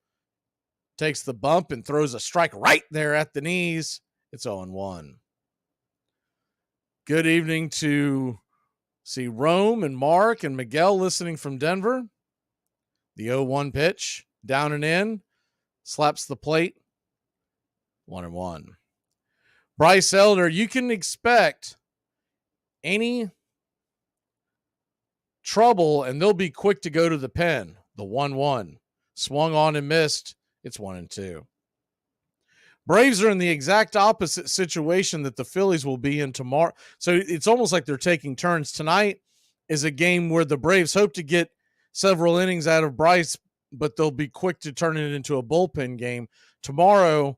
Takes the bump and throws a strike right there at the knees. It's 0-1. Good evening to see Rome and Mark and Miguel listening from Denver. The 0-1 pitch, down and in, slaps the plate. 1-1. Bryce Elder, you can expect any trouble and they'll be quick to go to the pen. The 1-1. Swung on and missed. It's 1-2. Braves are in the exact opposite situation that the Phillies will be in tomorrow. So it's almost like they're taking turns. Tonight is a game where the Braves hope to get several innings out of Bryce, but they'll be quick to turn it into a bullpen game. Tomorrow,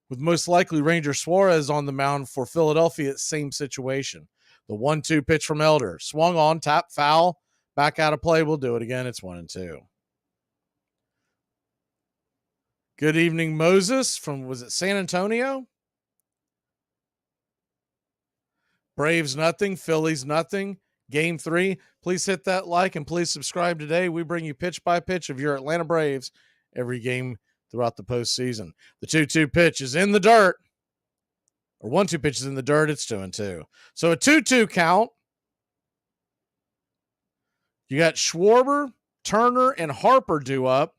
with most likely Ranger Suarez on the mound for Philadelphia, same situation. The 1-2 pitch from Elder. Swung on, tap, foul, back out of play. We'll do it again. It's 1-2. Good evening, Moses from, was it San Antonio? Braves nothing, Phillies nothing. Game 3. Please hit that like and please subscribe today. We bring you pitch by pitch of your Atlanta Braves every game throughout the postseason. The 2-2 pitch is in the dirt. Or 1-2 pitch is in the dirt. It's 2-2. So a 2-2 count. You got Schwarber, Turner, and Harper due up.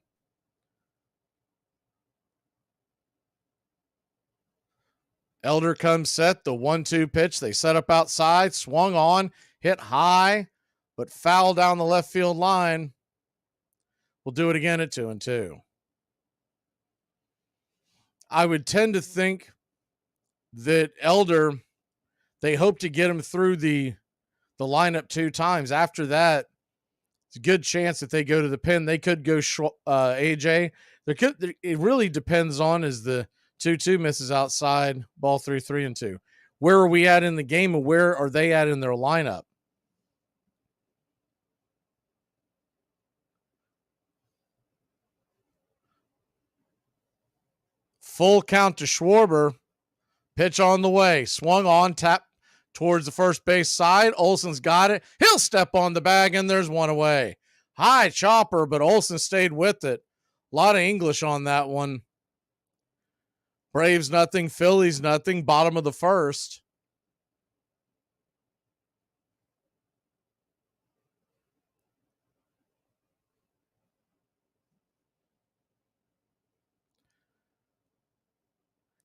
Elder comes set, the 1-2 pitch. They set up outside, swung on, hit high, but foul down the left field line. We'll do it again at 2-2. I would tend to think that Elder, they hope to get him through the lineup 2 times. After that, it's a good chance that they go to the pen. They could go AJ. It really depends on is the 2-2 misses outside, ball 3-3-2. Where are we at in the game, and where are they at in their lineup? Full count to Schwarber. Pitch on the way. Swung on, tap towards the first base side. Olson's got it. He'll step on the bag, and there's one away. High chopper, but Olson stayed with it. A lot of English on that one. Braves nothing, Phillies nothing. Bottom of the first.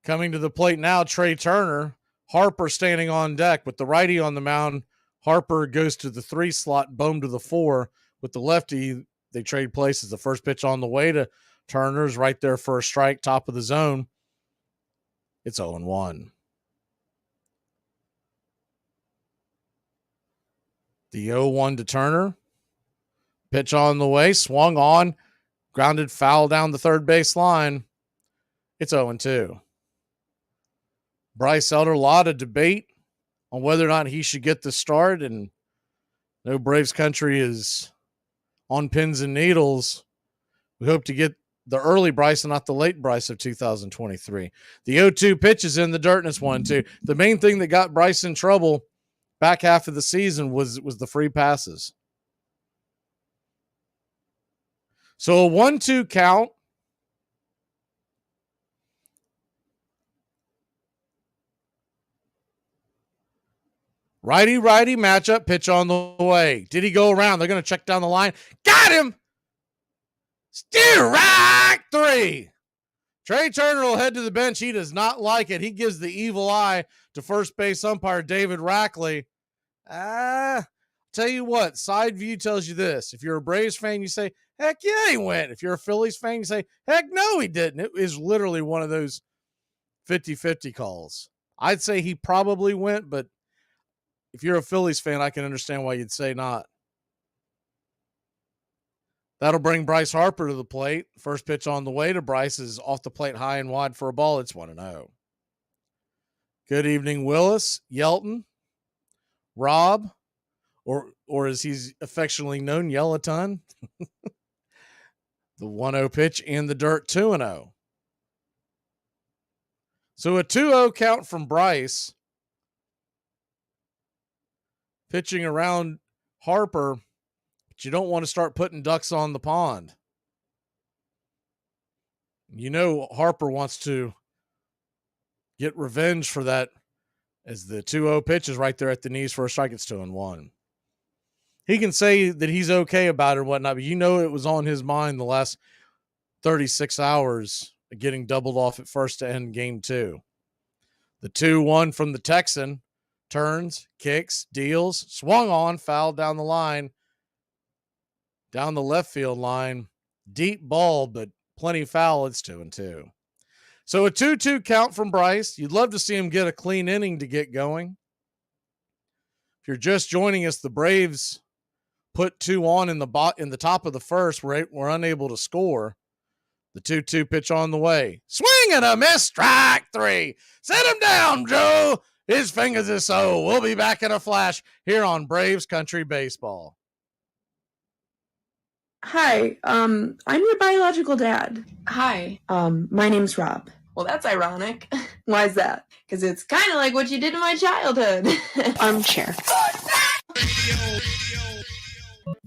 Coming to the plate now, Trey Turner. Harper standing on deck with the righty on the mound. Harper goes to the 3 slot, Bohm to the 4. With the lefty, they trade places. The first pitch on the way to Turner's right there for a strike, top of the zone. It's 0-1. The 0-1 to Turner. Pitch on the way, swung on, grounded foul down the third base line. It's 0-2. Bryce Elder, a lot of debate on whether or not he should get the start, and no Braves country is on pins and needles. We hope to get the early Bryce and not the late Bryce of 2023. The 0-2 pitch is in the dirt, and it's 1-2. The main thing that got Bryce in trouble back half of the season was the free passes. So a 1-2 count. Righty-righty matchup, pitch on the way. Did he go around? They're going to check down the line. Got him! Strike 3. Trey Turner will head to the bench. He does not like it. He gives the evil eye to first base umpire David Rackley. Tell you what, side view tells you this. If you're a Braves fan, you say, heck yeah, he went. If you're a Phillies fan, you say, heck no, he didn't. It is literally one of those 50-50 calls. I'd say he probably went, but if you're a Phillies fan, I can understand why you'd say not. That'll bring Bryce Harper to the plate. First pitch on the way to Bryce is off the plate high and wide for a ball. It's 1-0. Good evening, Willis, Yelton, Rob, or as he's affectionately known, Yelaton. The 1-0 pitch in the dirt, 2-0. So a 2-0 count from Bryce. Pitching around Harper, but you don't want to start putting ducks on the pond. You know Harper wants to get revenge for that as the 2-0 pitch is right there at the knees for a strike. It's 2-1. He can say that he's okay about it and whatnot, but you know it was on his mind the last 36 hours of getting doubled off at first to end game 2. The 2-1 from the Texan. Turns, kicks, deals, swung on, fouled down the line, down the left field line. Deep ball, but plenty foul. It's 2-2. So a 2-2 count from Bryce. You'd love to see him get a clean inning to get going. If you're just joining us, the Braves put 2 on in the top of the first. We're unable to score. The 2-2 pitch on the way. Swing and a miss. Strike 3. Set him down, Joe. His fingers are so. We'll be back in a flash here on Braves Country Baseball. Hi, I'm your biological dad. Hi. My name's Rob. Well, that's ironic. Why is that? Because it's kind of like what you did in my childhood. Armchair.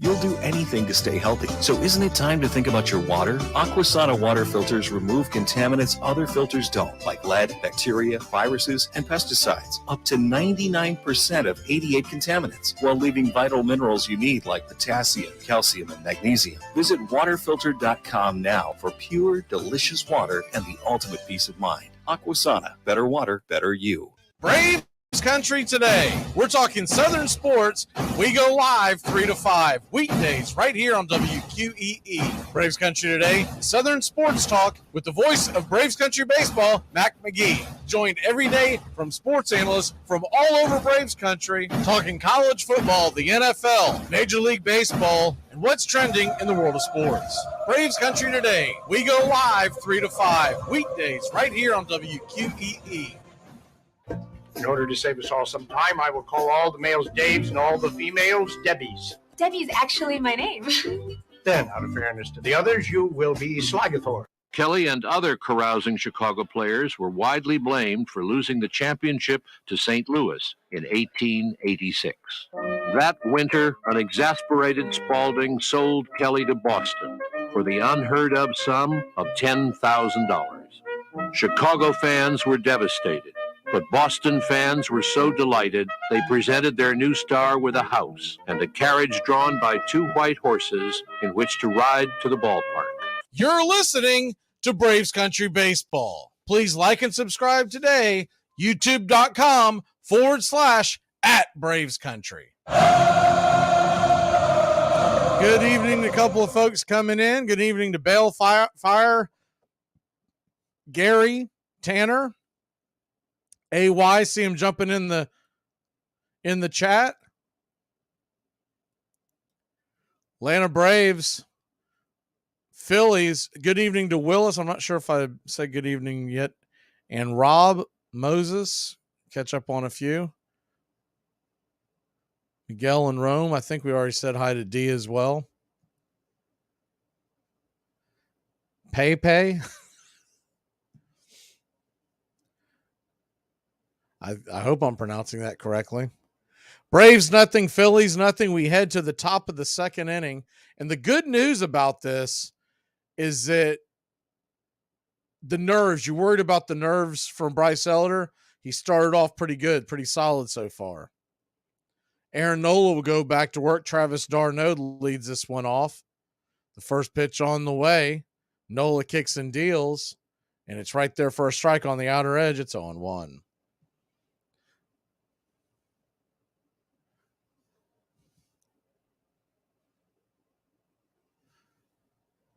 You'll do anything to stay healthy. So isn't it time to think about your water? Aquasana water filters remove contaminants other filters don't, like lead, bacteria, viruses, and pesticides. Up to 99% of 88 contaminants, while leaving vital minerals you need like potassium, calcium, and magnesium. Visit waterfilter.com now for pure, delicious water and the ultimate peace of mind. Aquasana. Better water, better you. Braves Braves Country today. We're talking Southern sports. We go live 3 to 5 weekdays right here on WQEE. Braves Country today, Southern sports talk with the voice of Braves Country baseball, Mac McGee. Joined every day from sports analysts from all over Braves Country, talking college football, the NFL, Major League Baseball, and what's trending in the world of sports. Braves Country today. We go live 3 to 5 weekdays right here on WQEE. In order to save us all some time, I will call all the males Daves and all the females Debbies. Debbie's actually my name. Then, out of fairness to the others, you will be Slagathor. Kelly and other carousing Chicago players were widely blamed for losing the championship to St. Louis in 1886. That winter, an exasperated Spaulding sold Kelly to Boston for the unheard-of sum of $10,000. Chicago fans were devastated, but Boston fans were so delighted they presented their new star with a house and a carriage drawn by 2 white horses in which to ride to the ballpark. You're listening to Braves Country Baseball. Please like and subscribe today, youtube.com/@Braves Country. Good evening to a couple of folks coming in. Good evening to Bale Fire, Gary, Tanner, AY. See him jumping in the chat. Atlanta Braves, Phillies. Good evening to Willis. I'm not sure if I said good evening yet. And Rob Moses. Catch up on a few. Miguel and Rome. I think we already said hi to D as well. Pepe. I hope I'm pronouncing that correctly. Braves nothing, Phillies nothing. We head to the top of the second inning. And the good news about this is that the nerves, you worried about the nerves from Bryce Elder? He started off pretty good, pretty solid so far. Aaron Nola will go back to work. Travis d'Arnaud leads this one off. The first pitch on the way. Nola kicks and deals, and it's right there for a strike on the outer edge. It's 0-1.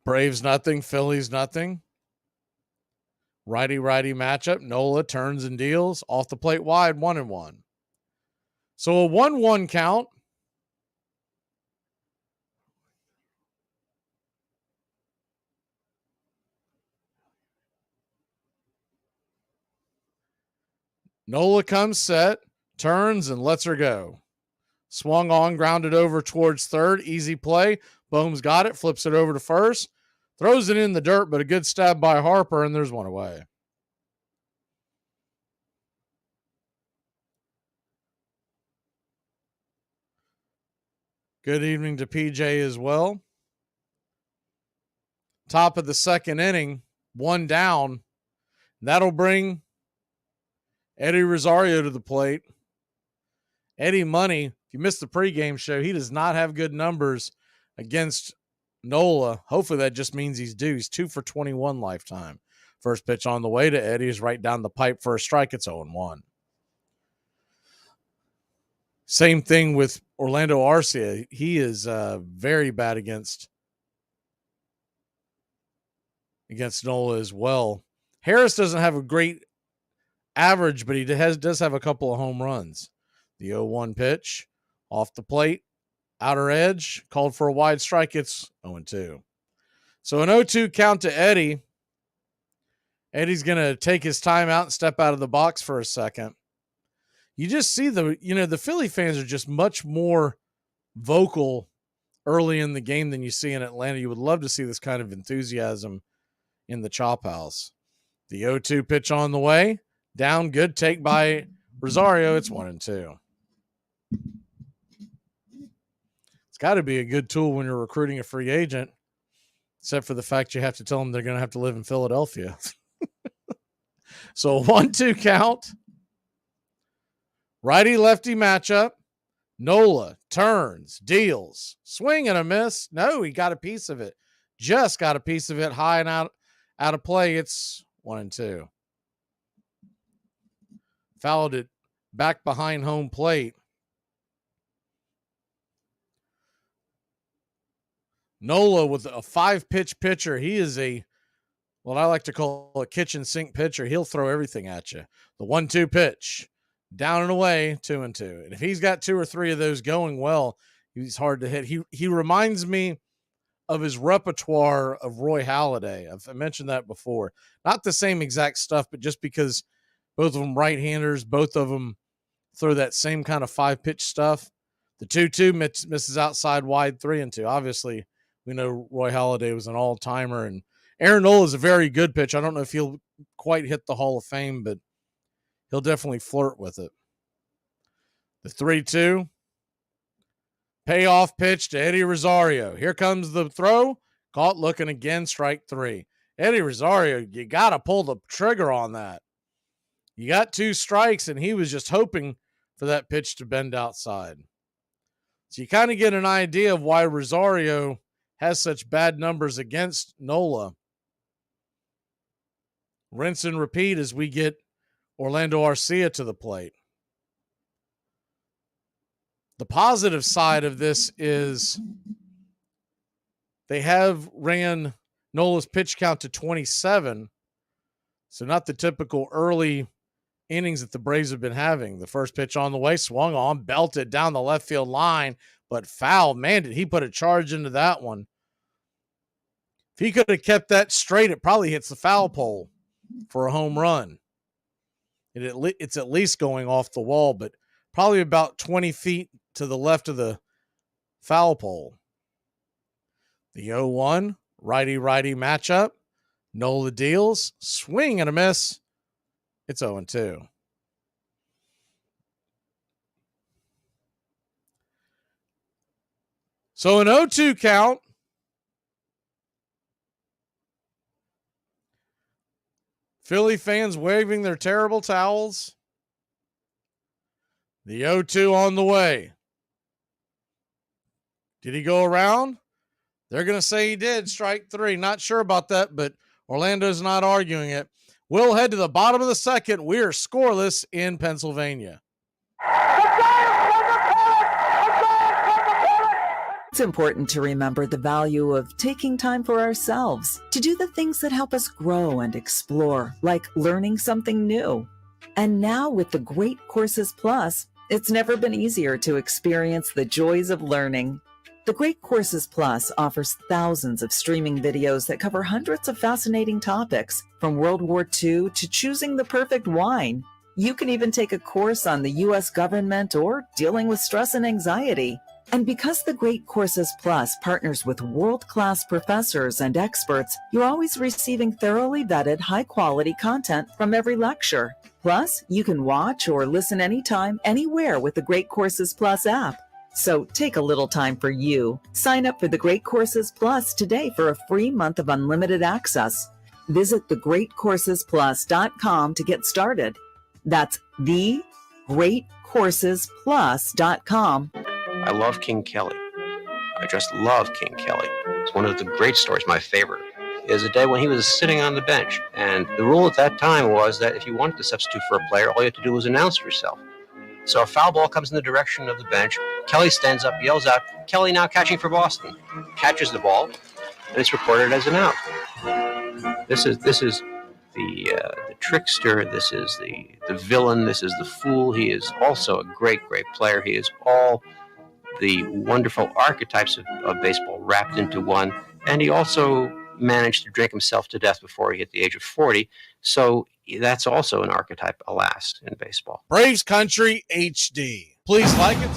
Braves nothing, Phillies nothing. Righty-righty matchup. Nola turns and deals. Off the plate wide, 1-1. So a 1-1 count. Nola comes set, turns, and lets her go. Swung on, grounded over towards third. Easy play. Bohm's got it, flips it over to first. Throws it in the dirt, but a good stab by Harper, and there's one away. Good evening to PJ as well. Top of the second inning, 1 down. That'll bring Eddie Rosario to the plate. Eddie Money, if you missed the pregame show, he does not have good numbers against Nola. Hopefully that just means he's due. He's 2 for 21 lifetime. First pitch on the way to Eddie is right down the pipe for a strike. It's 0-1. Same thing with Orlando Arcia. He is very bad against Nola as well. Harris doesn't have a great average, but he does have a couple of home runs. The 0-1 pitch off the plate, outer edge, called for a wide strike. It's 0-2. So an 0-2 count to Eddie. Eddie's going to take his time out and step out of the box for a second. You just see the Philly fans are just much more vocal early in the game than you see in Atlanta. You would love to see this kind of enthusiasm in the Chop House. The 0-2 pitch on the way. Down, good take by Rosario. It's 1-2. It's got to be a good tool when you're recruiting a free agent, except for the fact you have to tell them they're going to have to live in Philadelphia. So a 1-2 count. Righty-lefty matchup. Nola turns, deals, swing and a miss. No, he got a piece of it. Just got a piece of it high and out of play. It's 1-2. Fouled it back behind home plate. Nola with a 5-pitch pitcher. He is what I like to call a kitchen sink pitcher. He'll throw everything at you. The 1-2 pitch, down and away, 2-2. And if he's got 2 or 3 of those going well, he's hard to hit. He reminds me of his repertoire of Roy Halladay. I've mentioned that before. Not the same exact stuff, but just because both of them right-handers, both of them throw that same kind of 5-pitch stuff. The 2-2 misses outside wide, 3-2. Obviously, we know Roy Halladay was an all-timer, and Aaron Nola is a very good pitcher. I don't know if he'll quite hit the Hall of Fame, but he'll definitely flirt with it. The 3-2. Payoff pitch to Eddie Rosario. Here comes the throw. Caught looking again, strike 3. Eddie Rosario, you got to pull the trigger on that. You got 2 strikes, and he was just hoping for that pitch to bend outside. So you kind of get an idea of why Rosario has such bad numbers against Nola. Rinse and repeat as we get Orlando Arcia to the plate. The positive side of this is they have ran Nola's pitch count to 27. So not the typical early innings that the Braves have been having. The first pitch on the way, swung on, belted down the left field line, but foul. Man, did he put a charge into that one. If he could have kept that straight, it probably hits the foul pole for a home run. It's at least going off the wall, but probably about 20 feet to the left of the foul pole. The 0-1, righty-righty matchup. Nola deals, swing and a miss. It's 0-2. So an 0-2 count. Philly fans waving their terrible towels. The 0-2 on the way. Did he go around? They're going to say he did. Strike 3. Not sure about that, but Orlando's not arguing it. We'll head to the bottom of the second. We are scoreless in Pennsylvania. It's important to remember the value of taking time for ourselves to do the things that help us grow and explore, like learning something new. And now with the Great Courses Plus, it's never been easier to experience the joys of learning. The Great Courses Plus offers thousands of streaming videos that cover hundreds of fascinating topics, from World War II to choosing the perfect wine. You can even take a course on the U.S. government or dealing with stress and anxiety. And because the Great Courses Plus partners with world-class professors and experts, you're always receiving thoroughly vetted, high-quality content from every lecture. Plus, you can watch or listen anytime, anywhere with the Great Courses Plus app. So take a little time for you. Sign up for the Great Courses Plus today for a free month of unlimited access. Visit thegreatcoursesplus.com to get started. That's thegreatcoursesplus.com. I love King Kelly. I just love King Kelly. It's one of the great stories, my favorite, is a day when he was sitting on the bench. And the rule at that time was that if you wanted to substitute for a player, all you had to do was announce yourself. So a foul ball comes in the direction of the bench. Kelly stands up, yells out, "Kelly now catching for Boston." Catches the ball, and it's recorded as an out. This is the trickster. This is the villain. This is the fool. He is also a great player. He is all the wonderful archetypes of baseball wrapped into one. And he also managed to drink himself to death before he hit the age of 40. So that's also an archetype, alas, in baseball. Braves Country HD. Please like it.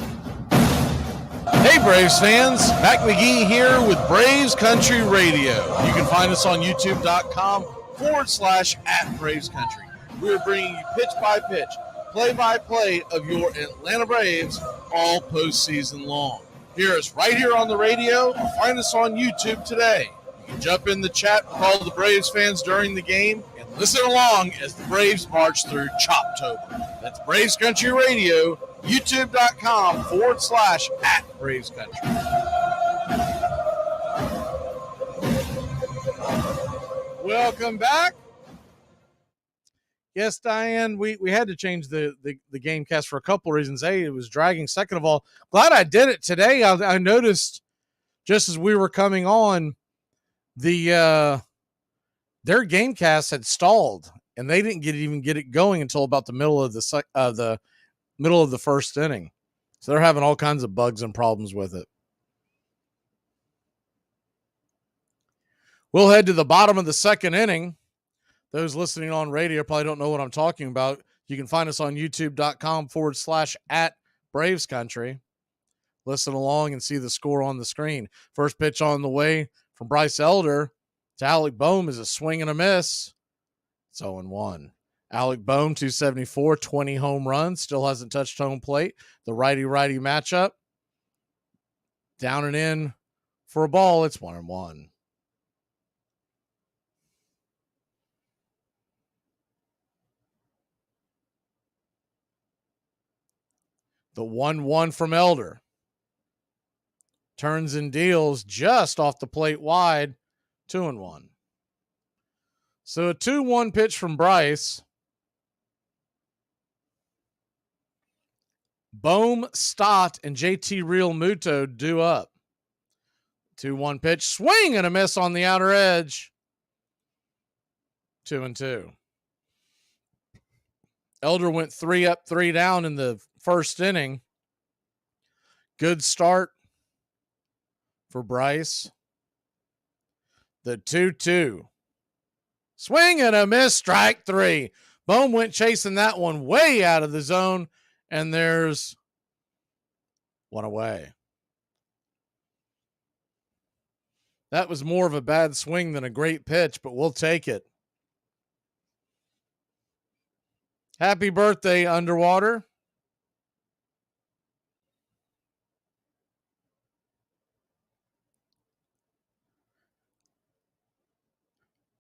Hey, Braves fans. Mac McGee here with Braves Country Radio. You can find us on youtube.com/@Braves Country. We're bringing you pitch by pitch, play-by-play of your Atlanta Braves all postseason long. Hear us right here on the radio or find us on YouTube today. You can jump in the chat with all the Braves fans during the game and listen along as the Braves march through Choptober. That's Braves Country Radio, youtube.com/@Braves Country. Welcome back. Yes, Diane, we had to change the game cast for a couple of reasons. A, it was dragging. Second of all, glad I did it today. I noticed just as we were coming on, their game cast had stalled, and they didn't even get it going until about the middle of the middle of the first inning. So they're having all kinds of bugs and problems with it. We'll head to the bottom of the second inning. Those listening on radio probably don't know what I'm talking about. You can find us on youtube.com/@BravesCountry. Listen along and see the score on the screen. First pitch on the way from Bryce Elder to Alec Boehm is a swing and a miss. It's 0-1. Alec Boehm, 274, 20 home runs, still hasn't touched home plate. The righty-righty matchup. Down and in for a ball, it's 1-1. The 1-1 from Elder. Turns and deals just off the plate wide, 2-1. So a 2-1 pitch from Bryce. Boehm, Stott, and JT Real Muto due up. 2-1 pitch, swing and a miss on the outer edge. 2-2. Elder went 3 up, 3 down in the first inning. Good start for Bryce. The 2-2. Swing and a miss, strike 3. Boehm went chasing that one way out of the zone, and there's one away. That was more of a bad swing than a great pitch, but we'll take it. Happy birthday, Underwater.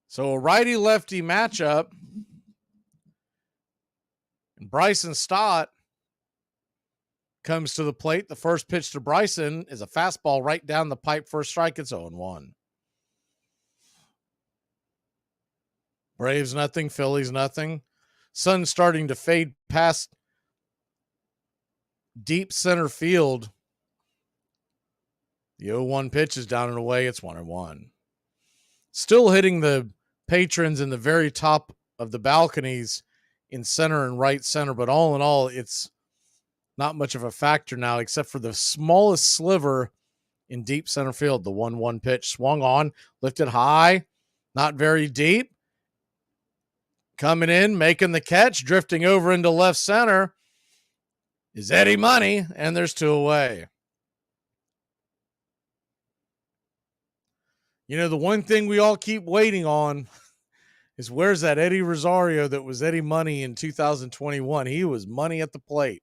So a righty-lefty matchup. And Bryson Stott comes to the plate. The first pitch to Bryson is a fastball right down the pipe for a strike. It's 0-1. Braves nothing, Phillies nothing. Sun starting to fade past deep center field. The 0-1 pitch is down and away. It's 1-1. Still hitting the patrons in the very top of the balconies in center and right center, but all in all, it's not much of a factor now, except for the smallest sliver in deep center field. The 1-1 pitch swung on, lifted high, not very deep. Coming in, making the catch, drifting over into left center is Eddie Money, and there's 2 away. You know, the one thing we all keep waiting on is where's that Eddie Rosario that was Eddie Money in 2021? He was money at the plate.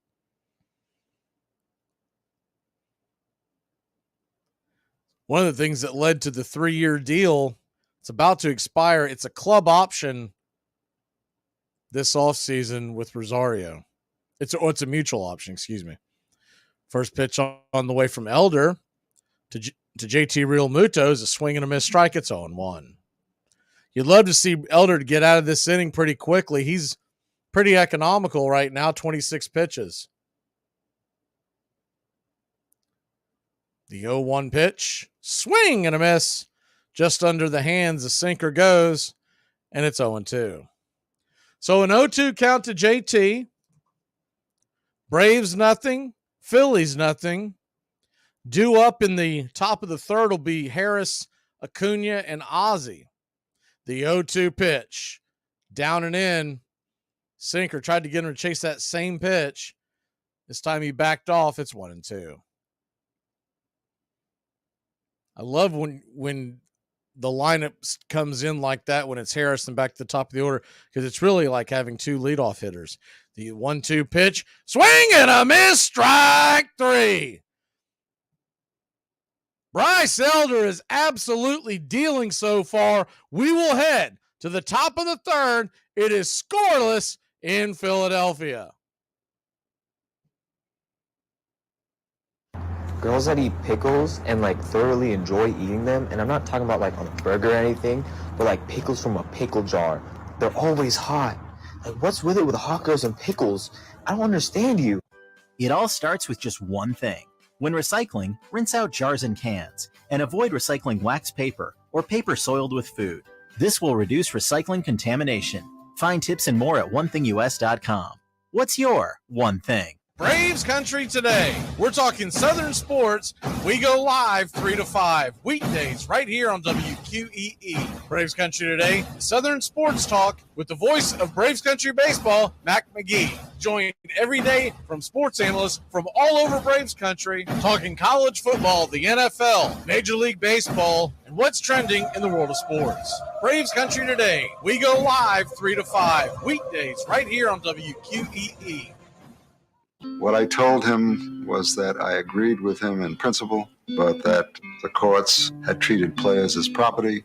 One of the things that led to the 3-year deal, it's about to expire. It's a club option this offseason with Rosario. It's a mutual option, excuse me. First pitch on the way from Elder to JT Real Muto is a swing and a miss strike. It's 0-1. You'd love to see Elder to get out of this inning pretty quickly. He's pretty economical right now, 26 pitches. The 0-1 pitch, swing and a miss. Just under the hands, the sinker goes, and it's 0-2. So an 0-2 count to JT. Braves nothing, Phillies nothing. Due up in the top of the third will be Harris, Acuna, and Ozzie. The 0-2 pitch, down and in. Sinker tried to get him to chase that same pitch. This time he backed off. It's 1-2. I love when the lineup comes in like that, when it's Harrison back to the top of the order, because it's really like having 2 leadoff hitters. The 1-2 pitch, swing and a miss, strike 3. Bryce Elder is absolutely dealing so far. We will head to the top of the third. It is scoreless in Philadelphia. Girls that eat pickles and like thoroughly enjoy eating them, and I'm not talking about like on a burger or anything, but like pickles from a pickle jar. They're always hot. Like, what's with it with hot girls and pickles? I don't understand you. It all starts with just one thing. When recycling, rinse out jars and cans, and avoid recycling wax paper or paper soiled with food. This will reduce recycling contamination. Find tips and more at onethingus.com. What's your one thing? Braves Country today. We're talking Southern sports. We go live 3 to 5 weekdays right here on WQEE. Braves Country today, Southern sports talk with the voice of Braves Country baseball, Mac McGee. Joined every day from sports analysts from all over Braves Country, talking college football, the NFL, Major League Baseball, and what's trending in the world of sports. Braves Country today. We go live 3 to 5 weekdays right here on WQEE. What I told him was that I agreed with him in principle, but that the courts had treated players as property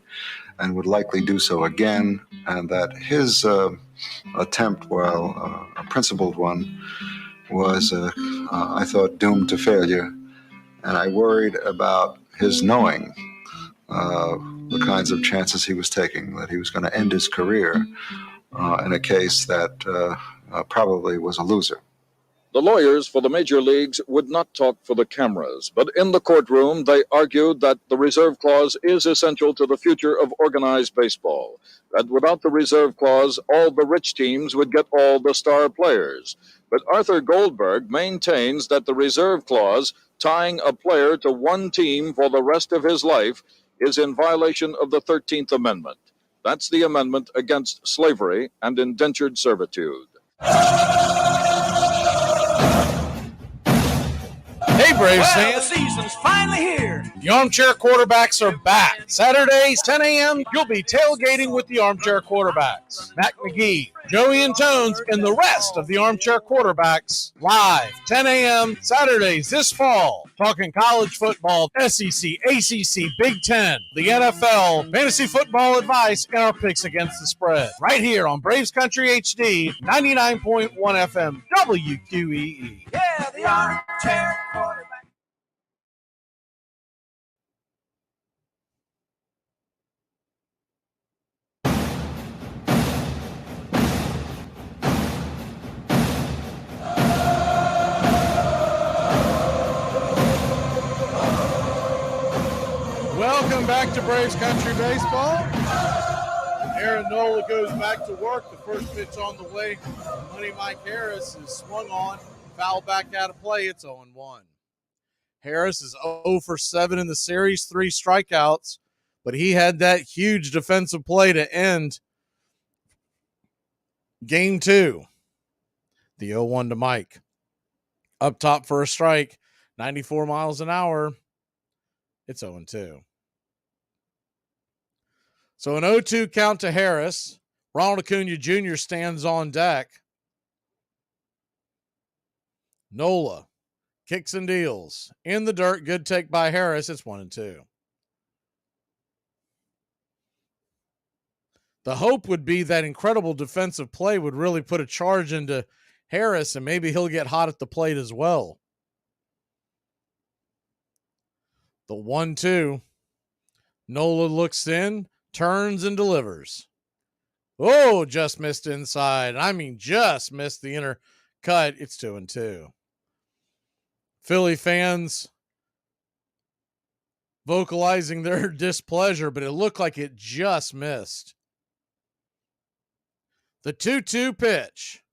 and would likely do so again, and that his attempt, while a principled one, was, I thought, doomed to failure. And I worried about his knowing the kinds of chances he was taking, that he was going to end his career in a case that probably was a loser. The lawyers for the major leagues would not talk for the cameras, but in the courtroom they argued that the reserve clause is essential to the future of organized baseball, that without the reserve clause, all the rich teams would get all the star players. But Arthur Goldberg maintains that the reserve clause, tying a player to one team for the rest of his life, is in violation of the 13th Amendment. That's the amendment against slavery and indentured servitude. Hey, Braves fans. The season's finally here. The Armchair Quarterbacks are back. Saturdays, 10 a.m., you'll be tailgating with the Armchair Quarterbacks. Mac McGee, Joey and Tones, and the rest of the Armchair Quarterbacks live, 10 a.m., Saturdays this fall. Talking college football, SEC, ACC, Big Ten, the NFL, fantasy football advice, and our picks against the spread. Right here on Braves Country HD, 99.1 FM, WQEE. Yeah, the Armchair Quarterback. Welcome back to Braves Country Baseball. Aaron Nola goes back to work. The first pitch on the way. Money Mike Harris is swung on. Foul back out of play. It's 0-1. Harris is 0 for 7 in the series, 3 strikeouts, but he had that huge defensive play to end game 2. The 0-1 to Mike. Up top for a strike, 94 miles an hour. It's 0-2. So an 0-2 count to Harris. Ronald Acuna Jr. stands on deck. Nola kicks and deals. In the dirt, good take by Harris. It's 1-2. The hope would be that incredible defensive play would really put a charge into Harris, and maybe he'll get hot at the plate as well. The 1-2. Nola looks in, turns, and delivers. Oh, just missed inside. I mean, just missed the inner cut. It's 2-2. Philly fans vocalizing their displeasure, but it looked like it just missed. The 2-2 pitch.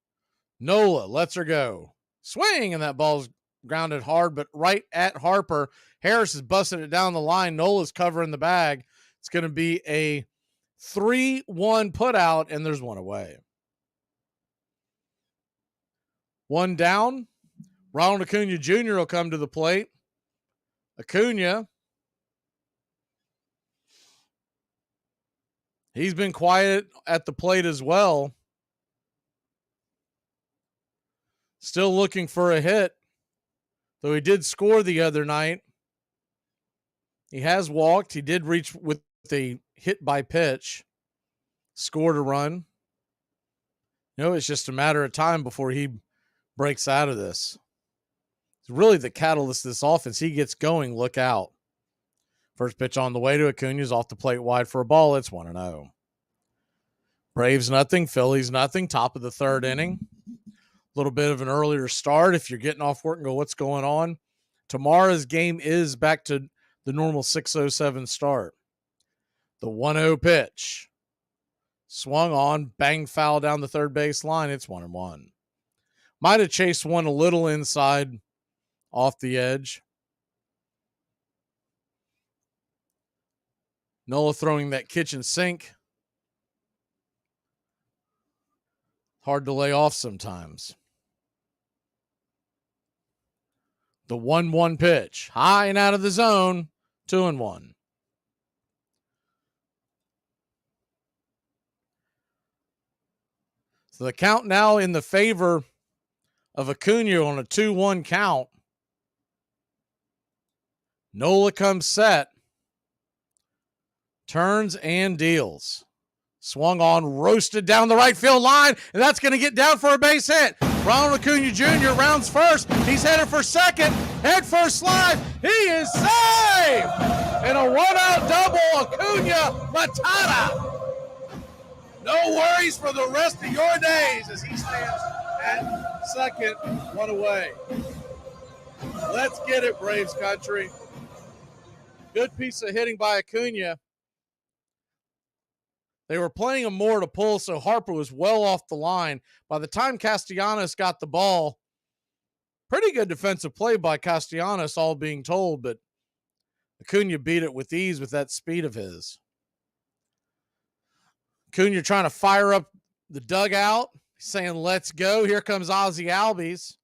Nola lets her go. Swing, and that ball's grounded hard, but right at Harper. Harris is busting it down the line. Nola's covering the bag. It's going to be a 3-1 put out, and there's one away. One down. Ronald Acuna Jr. will come to the plate. Acuna. He's been quiet at the plate as well. Still looking for a hit, though he did score the other night. He has walked. He did reach with a hit by pitch, scored a run. It's just a matter of time before he breaks out of this. It's really the catalyst of this offense. He gets going, look out. First pitch on the way to Acuna is off the plate wide for a ball. It's 1-0. Braves nothing, Phillies nothing, top of the third inning. A little bit of an earlier start if you're getting off work and go, what's going on? Tomorrow's game is back to the normal 6:07 start. The 1-0 pitch. Swung on, bang foul down the third base line. It's 1-1. Might have chased one a little inside off the edge. Nola throwing that kitchen sink. Hard to lay off sometimes. The 1-1 pitch. High and out of the zone. 2-1. So the count now in the favor of Acuna on a 2-1 count. Nola comes set. Turns and deals. Swung on, roasted down the right field line, and that's going to get down for a base hit. Ronald Acuna Jr. rounds first. He's headed for second. Head first slide. He is safe! And a one-out double, Acuna Matata. No worries for the rest of your days as he stands at second, one away. Let's get it, Braves country. Good piece of hitting by Acuna. They were playing him more to pull, so Harper was well off the line. By the time Castellanos got the ball, pretty good defensive play by Castellanos, all being told, but Acuna beat it with ease with that speed of his. Acuna trying to fire up the dugout, saying, let's go. Here comes Ozzie Albies.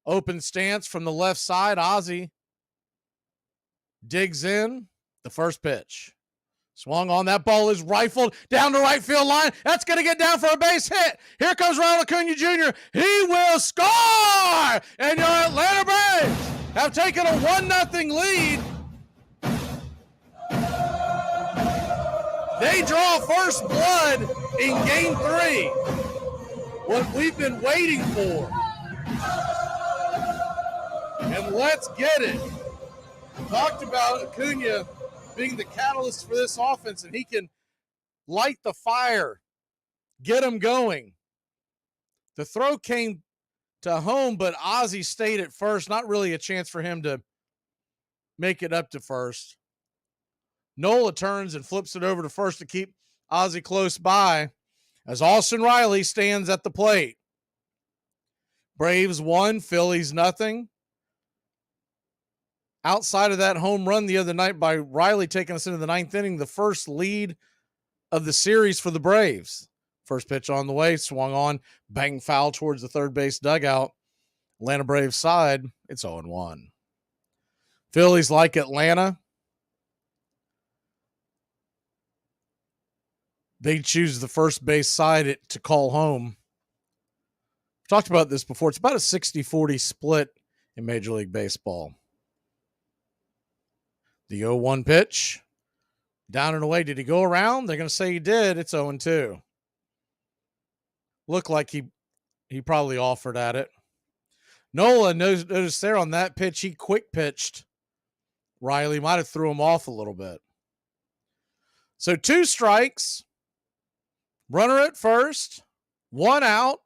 Open stance from the left side. Ozzie digs in. The first pitch. Swung on. That ball is rifled down the right field line. That's going to get down for a base hit. Here comes Ronald Acuna Jr. He will score! And your Atlanta Braves have taken a 1-0 lead. They draw first blood in Game 3. What we've been waiting for. And let's get it. Talked about Acuna being the catalyst for this offense, and he can light the fire, get them going. The throw came to home, but Ozzie stayed at first. Not really a chance for him to make it up to first. Nola turns and flips it over to first to keep Ozzie close by as Austin Riley stands at the plate. Braves 1, Phillies nothing. Outside of that home run the other night by Riley taking us into the 9th inning, the first lead of the series for the Braves. First pitch on the way, swung on, bang foul towards the third base dugout. Atlanta Braves side, it's 0-1. Phillies like Atlanta. They choose the first base side to call home. We've talked about this before. It's about a 60-40 split in Major League Baseball. The 0-1 pitch. Down and away. Did he go around? They're going to say he did. It's 0-2. Looked like he probably offered at it. Nola noticed there on that pitch, he quick pitched. Riley might have threw him off a little bit. So 2 strikes. Runner at first. 1 out.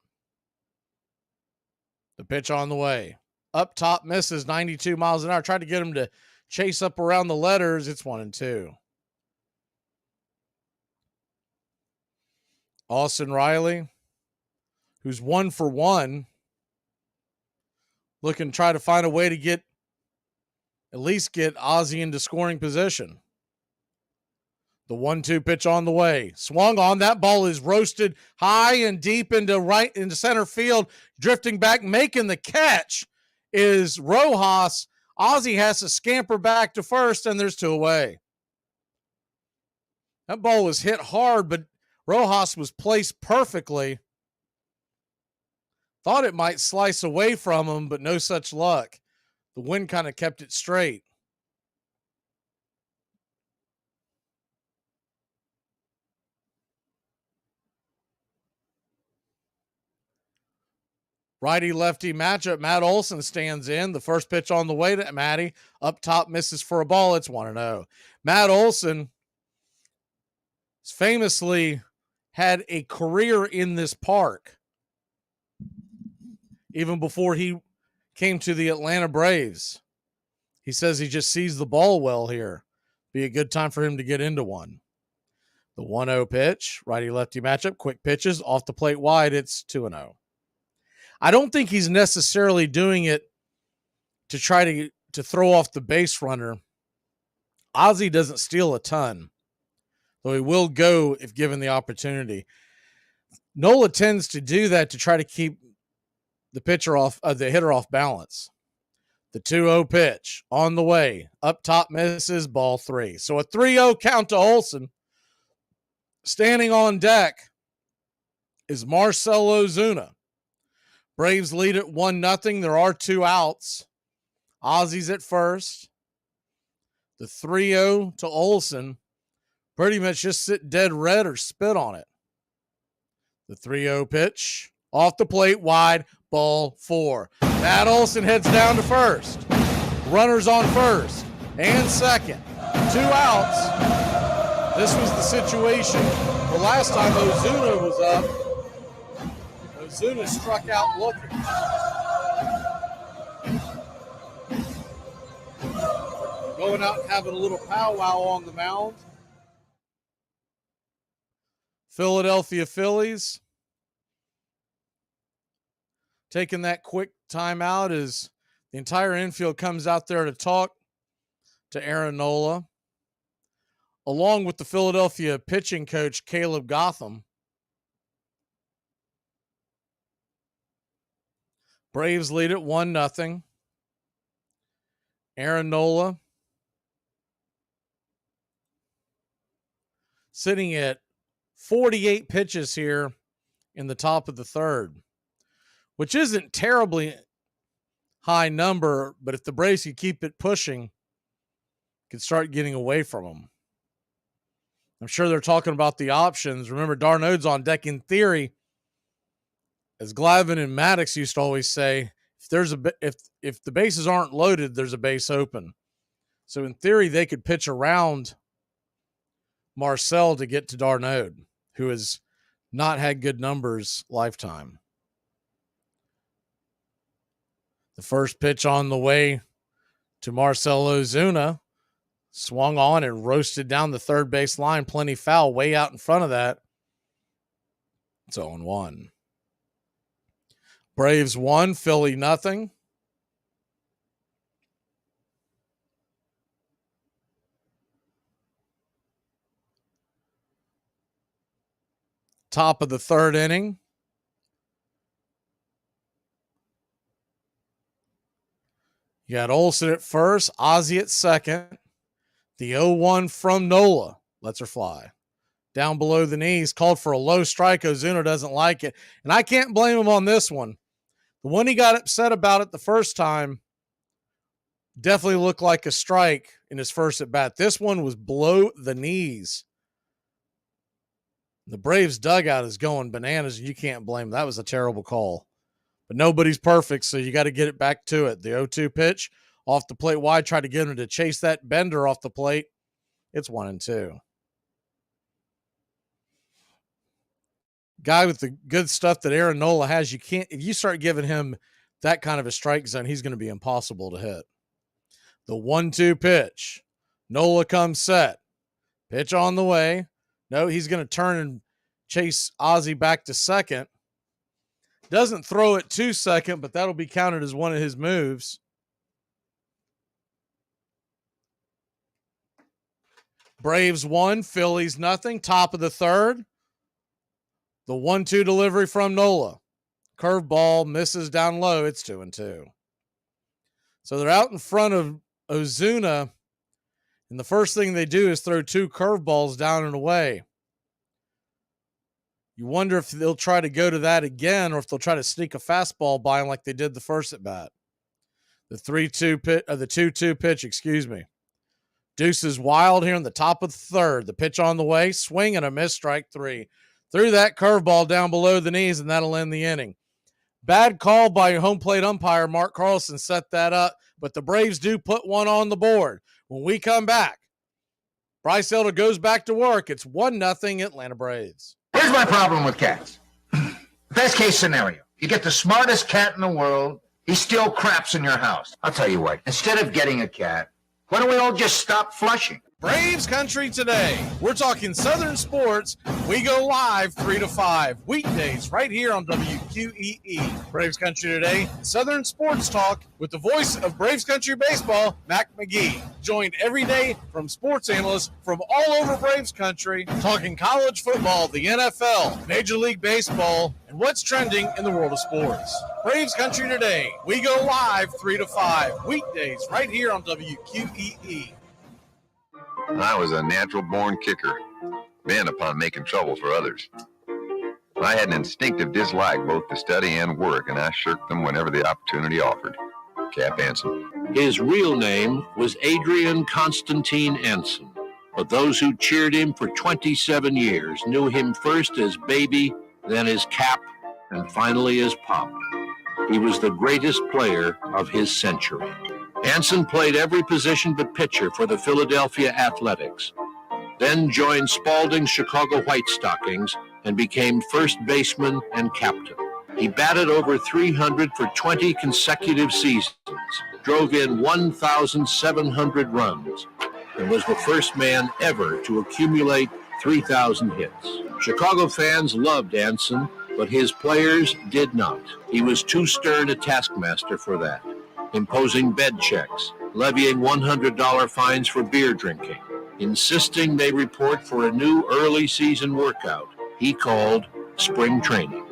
The pitch on the way. Up top misses 92 miles an hour. Tried to get him to chase up around the letters. It's 1-2. Austin Riley, who's 1 for 1, looking to try to find a way to at least get Ozzie into scoring position. The 1-2 pitch on the way. Swung on. That ball is roasted high and deep into center field. Drifting back, making the catch is Rojas. Ozzie has to scamper back to first, and there's 2 away. That ball was hit hard, but Rojas was placed perfectly. Thought it might slice away from him, but no such luck. The wind kind of kept it straight. Righty-lefty matchup. Matt Olson stands in. The first pitch on the way to Matty. Up top, misses for a ball. It's 1-0. Matt Olson is famously had a career in this park even before he came to the Atlanta Braves. He says he just sees the ball well here. Be a good time for him to get into one. The 1-0 pitch, righty-lefty matchup, quick pitches, off the plate wide, it's 2-0. I don't think he's necessarily doing it to try to throw off the base runner. Ozzie doesn't steal a ton, though he will go if given the opportunity. Nola tends to do that to try to keep the hitter off balance. The 2-0 pitch on the way, up top misses, ball 3. So a 3-0 count to Olson. Standing on deck is Marcell Ozuna. Braves lead at 1-0. There are 2 outs. Ozzie's at first. The 3-0 to Olson. Pretty much just sit dead red or spit on it. The 3-0 pitch. Off the plate, wide, ball 4. Matt Olson heads down to first. Runners on first and second. 2 outs. This was the situation the last time Ozuna was up. Ozuna struck out looking. Going out and having a little powwow on the mound. Philadelphia Phillies taking that quick timeout as the entire infield comes out there to talk to Aaron Nola, along with the Philadelphia pitching coach, Caleb Gotham. Braves lead at 1-0. Aaron Nola sitting at 48 pitches here in the top of the third, which isn't terribly high number, but if the Braves can keep it pushing, can start getting away from them. I'm sure they're talking about the options. Remember, Darnold's on deck. In theory, as Glavine and Maddox used to always say, if the bases aren't loaded, there's a base open. So in theory, they could pitch around Marcell to get to Darnold, who has not had good numbers lifetime. The first pitch on the way to Marcell Ozuna, swung on and roasted down the third base line, plenty foul, way out in front of that. It's 0-1. Braves 1, Philly 0. Top of the third inning. You got Olson at first, Ozzie at second. The 0-1 from Nola lets her fly. Down below the knees, called for a low strike. Ozuna doesn't like it. And I can't blame him on this one. The one he got upset about it the first time definitely looked like a strike in his first at bat. This one was below the knees. The Braves dugout is going bananas, and you can't blame them. That was a terrible call. But nobody's perfect, so you got to get it back to it. The 0-2 pitch, off the plate wide, try to get him to chase that bender off the plate. It's 1-2. Guy with the good stuff that Aaron Nola has, you can't, if you start giving him that kind of a strike zone, he's going to be impossible to hit. The 1-2 pitch. Nola comes set. Pitch on the way. No, he's going to turn and chase Ozzie back to second. Doesn't throw it to second, but that'll be counted as one of his moves. Braves 1, Phillies 0. Top of the third. The 1-2 delivery from Nola. Curveball misses down low. It's 2-2. So they're out in front of Ozuna, and the first thing they do is throw 2 curveballs down and away. You wonder if they'll try to go to that again or if they'll try to sneak a fastball by him like they did the first at bat. The 2-2 pitch, Deuce is wild here in the top of the third. The pitch on the way, swing and a miss, strike 3. Threw that curveball down below the knees, and that'll end the inning. Bad call by your home plate umpire, Mark Carlson, set that up, but the Braves do put one on the board. When we come back, Bryce Elder goes back to work. It's 1-0 Atlanta Braves. Here's my problem with cats. Best case scenario, you get the smartest cat in the world, he still craps in your house. I'll tell you what, instead of getting a cat, why don't we all just stop flushing? Braves Country today. We're talking Southern sports. We go live 3 to 5 weekdays right here on WQEE. Braves Country today, Southern sports talk with the voice of Braves Country baseball, Mac McGee. Joined every day from sports analysts from all over Braves Country, talking college football, the NFL, Major League Baseball, and what's trending in the world of sports. Braves Country today. We go live 3 to 5 weekdays right here on WQEE. I was a natural-born kicker, bent upon making trouble for others. I had an instinctive dislike both to study and work, and I shirked them whenever the opportunity offered. Cap Anson. His real name was Adrian Constantine Anson, but those who cheered him for 27 years knew him first as Baby, then as Cap, and finally as Pop. He was the greatest player of his century. Anson played every position but pitcher for the Philadelphia Athletics, then joined Spalding's Chicago White Stockings and became first baseman and captain. He batted over 300 for 20 consecutive seasons, drove in 1,700 runs, and was the first man ever to accumulate 3,000 hits. Chicago fans loved Anson, but his players did not. He was too stern a taskmaster for that, imposing bed checks, levying $100 fines for beer drinking, insisting they report for a new early season workout he called spring training.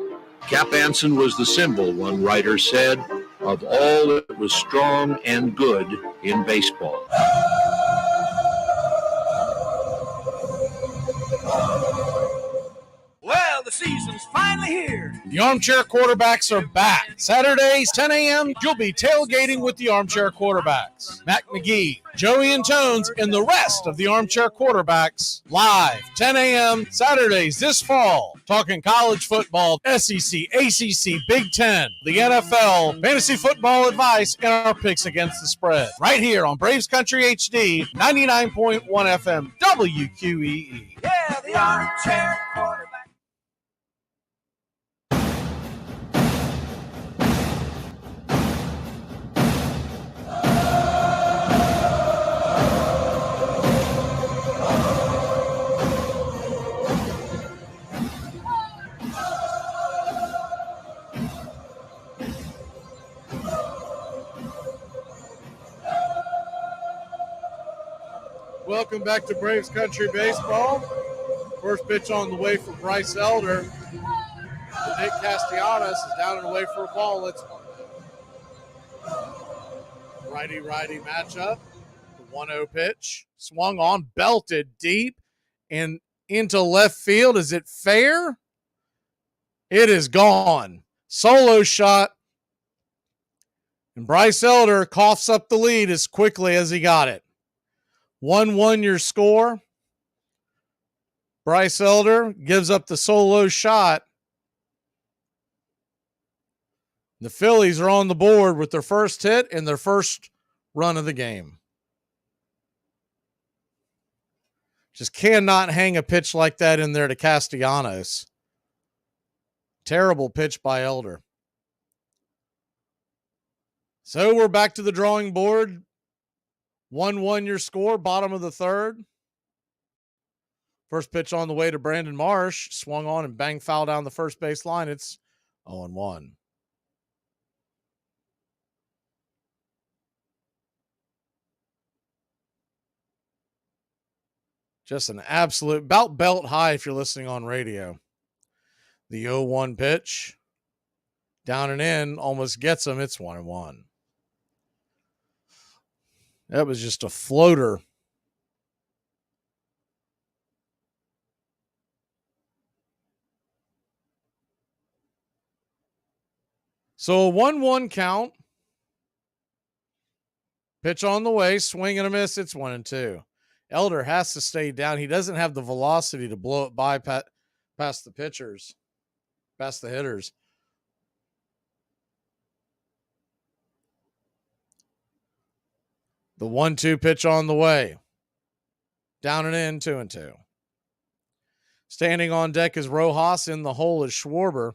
Cap Anson was the symbol, one writer said, of all that was strong and good in baseball. Well, the season's finally here. The Armchair Quarterbacks are back. Saturdays, 10 a.m., you'll be tailgating with the Armchair Quarterbacks. Mac McGee, Joey and Tones, and the rest of the Armchair Quarterbacks live, 10 a.m., Saturdays this fall. Talking college football, SEC, ACC, Big Ten, the NFL, fantasy football advice, and our picks against the spread. Right here on Braves Country HD, 99.1 FM, WQEE. Yeah, the Armchair Quarterback. Welcome back to Braves Country Baseball. First pitch on the way for Bryce Elder. Nick Castellanos is down and away for a ball. It's righty-righty matchup. The 1-0 pitch. Swung on, belted deep and into left field. Is it fair? It is gone. Solo shot. And Bryce Elder coughs up the lead as quickly as he got it. 1-1 your score. Bryce Elder gives up the solo shot. The Phillies are on the board with their first hit and their first run of the game. Just cannot hang a pitch like that in there to Castellanos. Terrible pitch by Elder. So we're back to the drawing board. 1-1 your score, bottom of the third. First pitch on the way to Brandon Marsh. Swung on and bang foul down the first base line. It's 0-1. Just an absolute, about belt high if you're listening on radio. The 0-1 pitch. Down and in, almost gets him. It's 1-1. That was just a floater. So a 1-1 count. Pitch on the way, swing and a miss. It's 1-2. Elder has to stay down. He doesn't have the velocity to blow it by past the pitchers, past the hitters. The 1-2 pitch on the way. Down and in, 2-2. Standing on deck is Rojas. In the hole is Schwarber.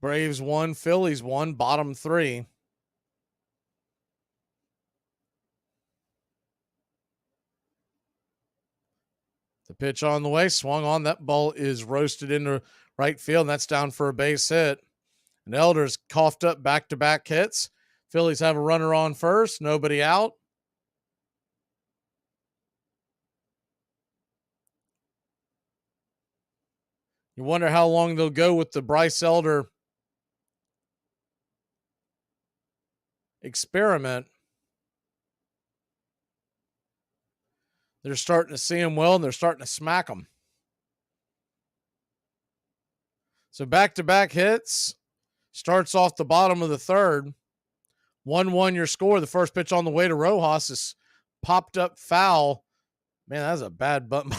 Braves 1, Phillies 1, bottom 3. The pitch on the way, swung on. That ball is roasted into right field, and that's down for a base hit. And Elder's coughed up back-to-back hits. Phillies have a runner on first, nobody out. You wonder how long they'll go with the Bryce Elder experiment. They're starting to see him well, and they're starting to smack him. So back-to-back hits. Starts off the bottom of the third. 1-1 your score. The first pitch on the way to Rojas is popped up foul. Man, that's a bad bunt by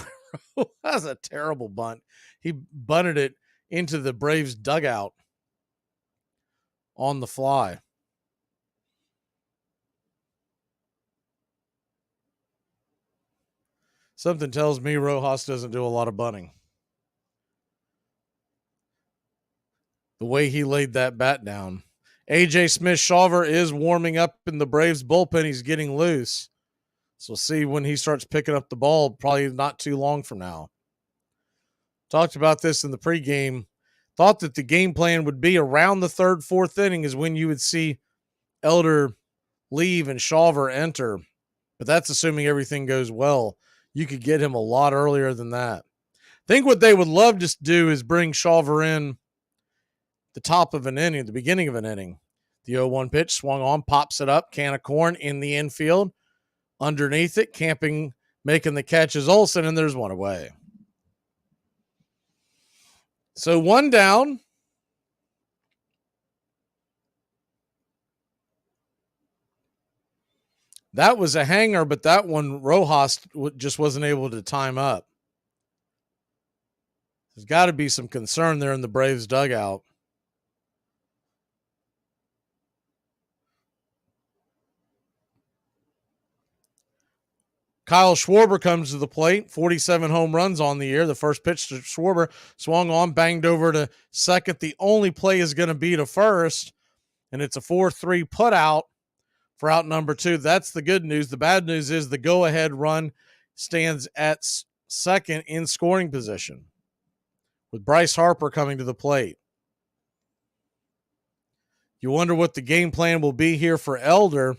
Rojas. That's a terrible bunt. He bunted it into the Braves dugout on the fly. Something tells me Rojas doesn't do a lot of bunting. The way he laid that bat down. A.J. Smith-Shawver is warming up in the Braves bullpen. He's getting loose. So we'll see when he starts picking up the ball, probably not too long from now. Talked about this in the pregame. Thought that the game plan would be around the third, fourth inning is when you would see Elder leave and Shawver enter. But that's assuming everything goes well. You could get him a lot earlier than that. I think what they would love to do is bring Shawver in the top of an inning, the beginning of an inning. The 0-1 pitch swung on, pops it up, can of corn in the infield. Underneath it, camping, making the catch is Olsen, and there's one away. So one down. That was a hanger, but that one Rojas just wasn't able to time up. There's got to be some concern there in the Braves dugout. Kyle Schwarber comes to the plate, 47 home runs on the year. The first pitch to Schwarber swung on, banged over to second. The only play is going to be to first, and it's a 4-3 put out for out number 2. That's the good news. The bad news is the go-ahead run stands at second in scoring position with Bryce Harper coming to the plate. You wonder what the game plan will be here for Elder.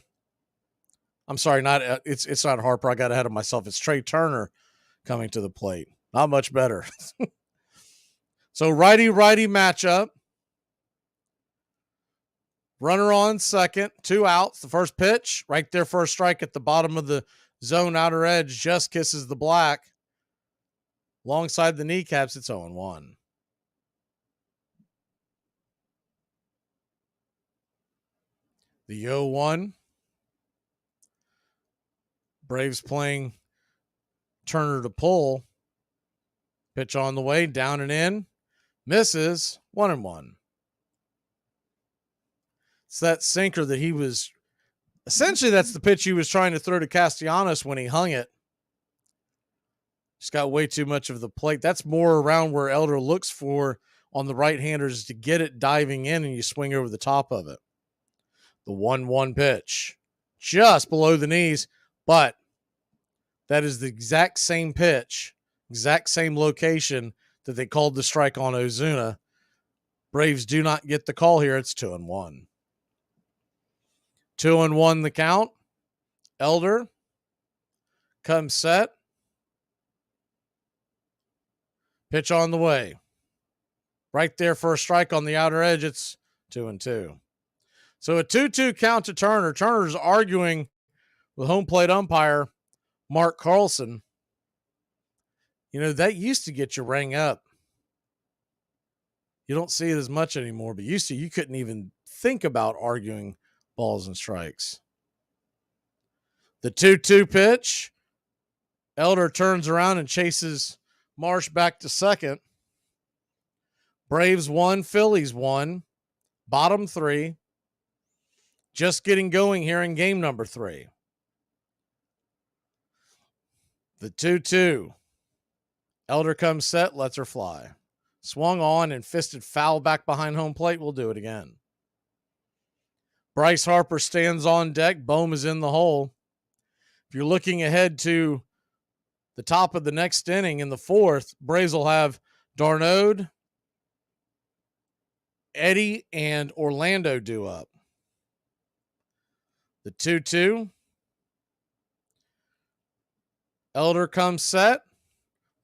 I'm sorry, it's not Harper. I got ahead of myself. It's Trey Turner coming to the plate. Not much better. So righty-righty matchup. Runner on second, 2 outs. The first pitch, right there for a strike at the bottom of the zone outer edge, just kisses the black. Alongside the kneecaps, it's 0-1. The 0-1. Braves playing Turner to pull. Pitch on the way, down and in. Misses, 1-1. It's that sinker that he was, essentially that's the pitch he was trying to throw to Castellanos when he hung it. Just got way too much of the plate. That's more around where Elder looks for on the right-handers to get it diving in and you swing over the top of it. The 1-1 pitch, just below the knees, but that is the exact same pitch, exact same location that they called the strike on Ozuna. Braves do not get the call here. It's 2-1. 2-1 the count. Elder comes set. Pitch on the way. Right there for a strike on the outer edge. It's 2-2. So a 2-2 count to Turner. Turner's arguing with home plate umpire Mark Carlson. You know, that used to get you rang up. You don't see it as much anymore, but used to you couldn't even think about arguing balls and strikes. The 2-2 pitch. Elder turns around and chases Marsh back to second. Braves 1, Phillies 1. Bottom 3. Just getting going here in game number 3. The 2-2. Elder comes set, lets her fly. Swung on and fisted foul back behind home plate. We'll do it again. Bryce Harper stands on deck. Bohm is in the hole. If you're looking ahead to the top of the next inning in the fourth, Braves will have Darnode, Eddie, and Orlando due up. The 2-2. Elder comes set.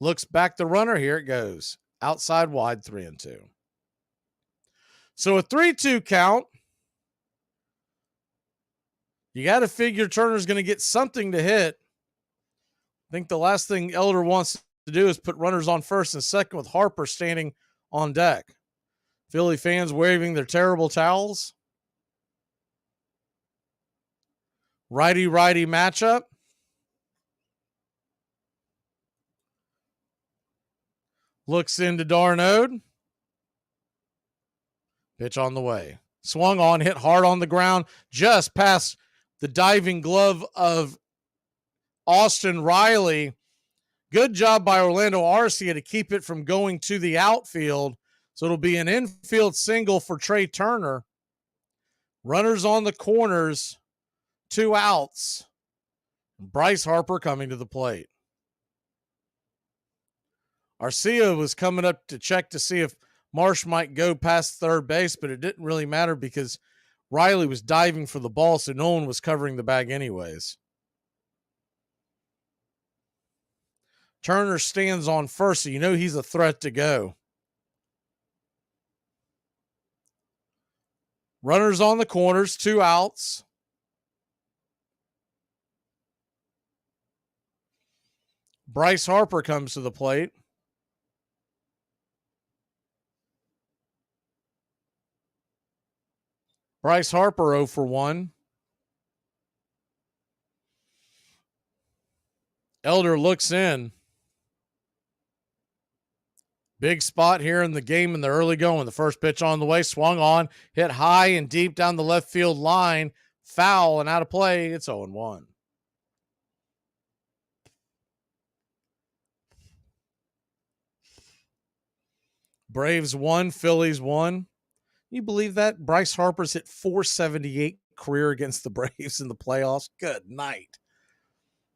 Looks back the runner. Here it goes. Outside wide, 3-2. So a 3-2 count. You got to figure Turner's going to get something to hit. I think the last thing Elder wants to do is put runners on first and second with Harper standing on deck. Philly fans waving their terrible towels. Righty-righty matchup. Looks into Darnode. Pitch on the way. Swung on, hit hard on the ground, just past the diving glove of Austin Riley. Good job by Orlando Arcia to keep it from going to the outfield. So it'll be an infield single for Trey Turner. Runners on the corners, 2 outs. Bryce Harper coming to the plate. Arcia was coming up to check to see if Marsh might go past third base, but it didn't really matter because Riley was diving for the ball, so no one was covering the bag anyways. Turner stands on first, so you know he's a threat to go. Runners on the corners, 2 outs. Bryce Harper comes to the plate. Bryce Harper 0 for 1. Elder looks in. Big spot here in the game in the early going. The first pitch on the way, swung on, hit high and deep down the left field line. Foul and out of play. It's 0-1. Braves 1, Phillies 1. You believe that? Bryce Harper's hit .478 career against the Braves in the playoffs. Good night.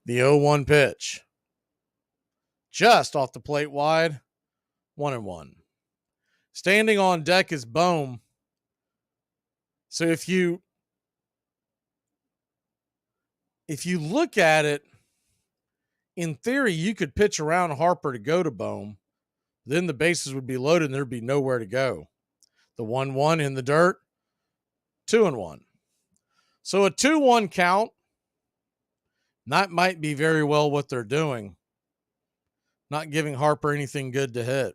The 0-1 pitch. Just off the plate wide. 1-1. Standing on deck is Bohm. So if you look at it, in theory, you could pitch around Harper to go to Bohm. Then the bases would be loaded and there'd be nowhere to go. The 1-1 in the dirt, 2-1. So a 2-1 count. That might be very well what they're doing. Not giving Harper anything good to hit.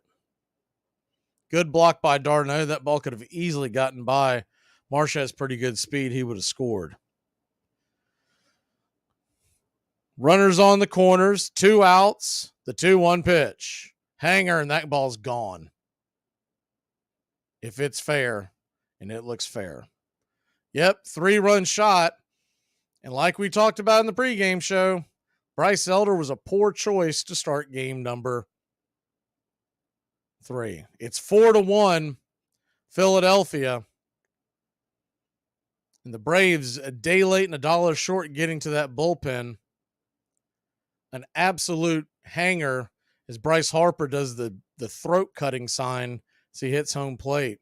Good block by Darno. That ball could have easily gotten by. Marsh has pretty good speed. He would have scored. Runners on the corners, 2 outs. The 2-1 pitch. Hanger, and that ball's gone. If it's fair, and it looks fair. Yep, 3-run shot. And like we talked about in the pregame show, Bryce Elder was a poor choice to start game number 3. It's 4-1 Philadelphia. And the Braves a day late and $1 short getting to that bullpen. An absolute hanger as Bryce Harper does the throat cutting sign as he hits home plate.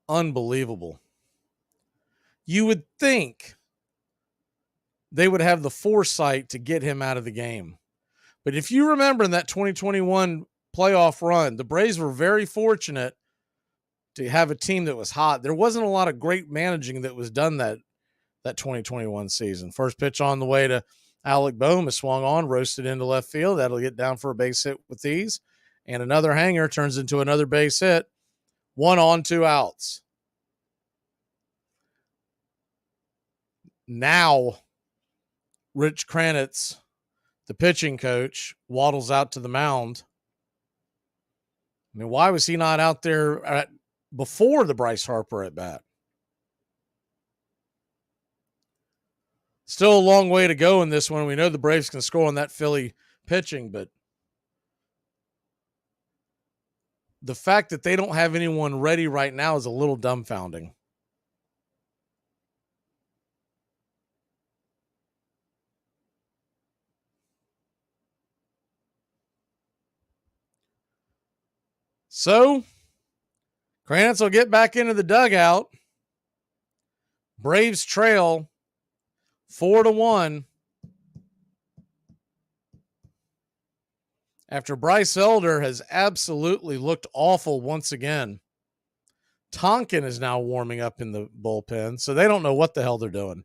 Unbelievable. You would think they would have the foresight to get him out of the game. But if you remember in that 2021 playoff run, the Braves were very fortunate to have a team that was hot. There wasn't a lot of great managing that was done that 2021 season. First pitch on the way to Alec Bohm is swung on, roasted into left field. That'll get down for a base hit with these. And another hanger turns into another base hit. 1 on, 2 outs. Now, Rich Kranitz, the pitching coach, waddles out to the mound. I mean, why was he not out there before the Bryce Harper at bat? Still a long way to go in this one. We know the Braves can score on that Philly pitching, but the fact that they don't have anyone ready right now is a little dumbfounding. So, Krantz will get back into the dugout. Braves trail 4-1. After Bryce Elder has absolutely looked awful once again. Tonkin is now warming up in the bullpen, so they don't know what the hell they're doing.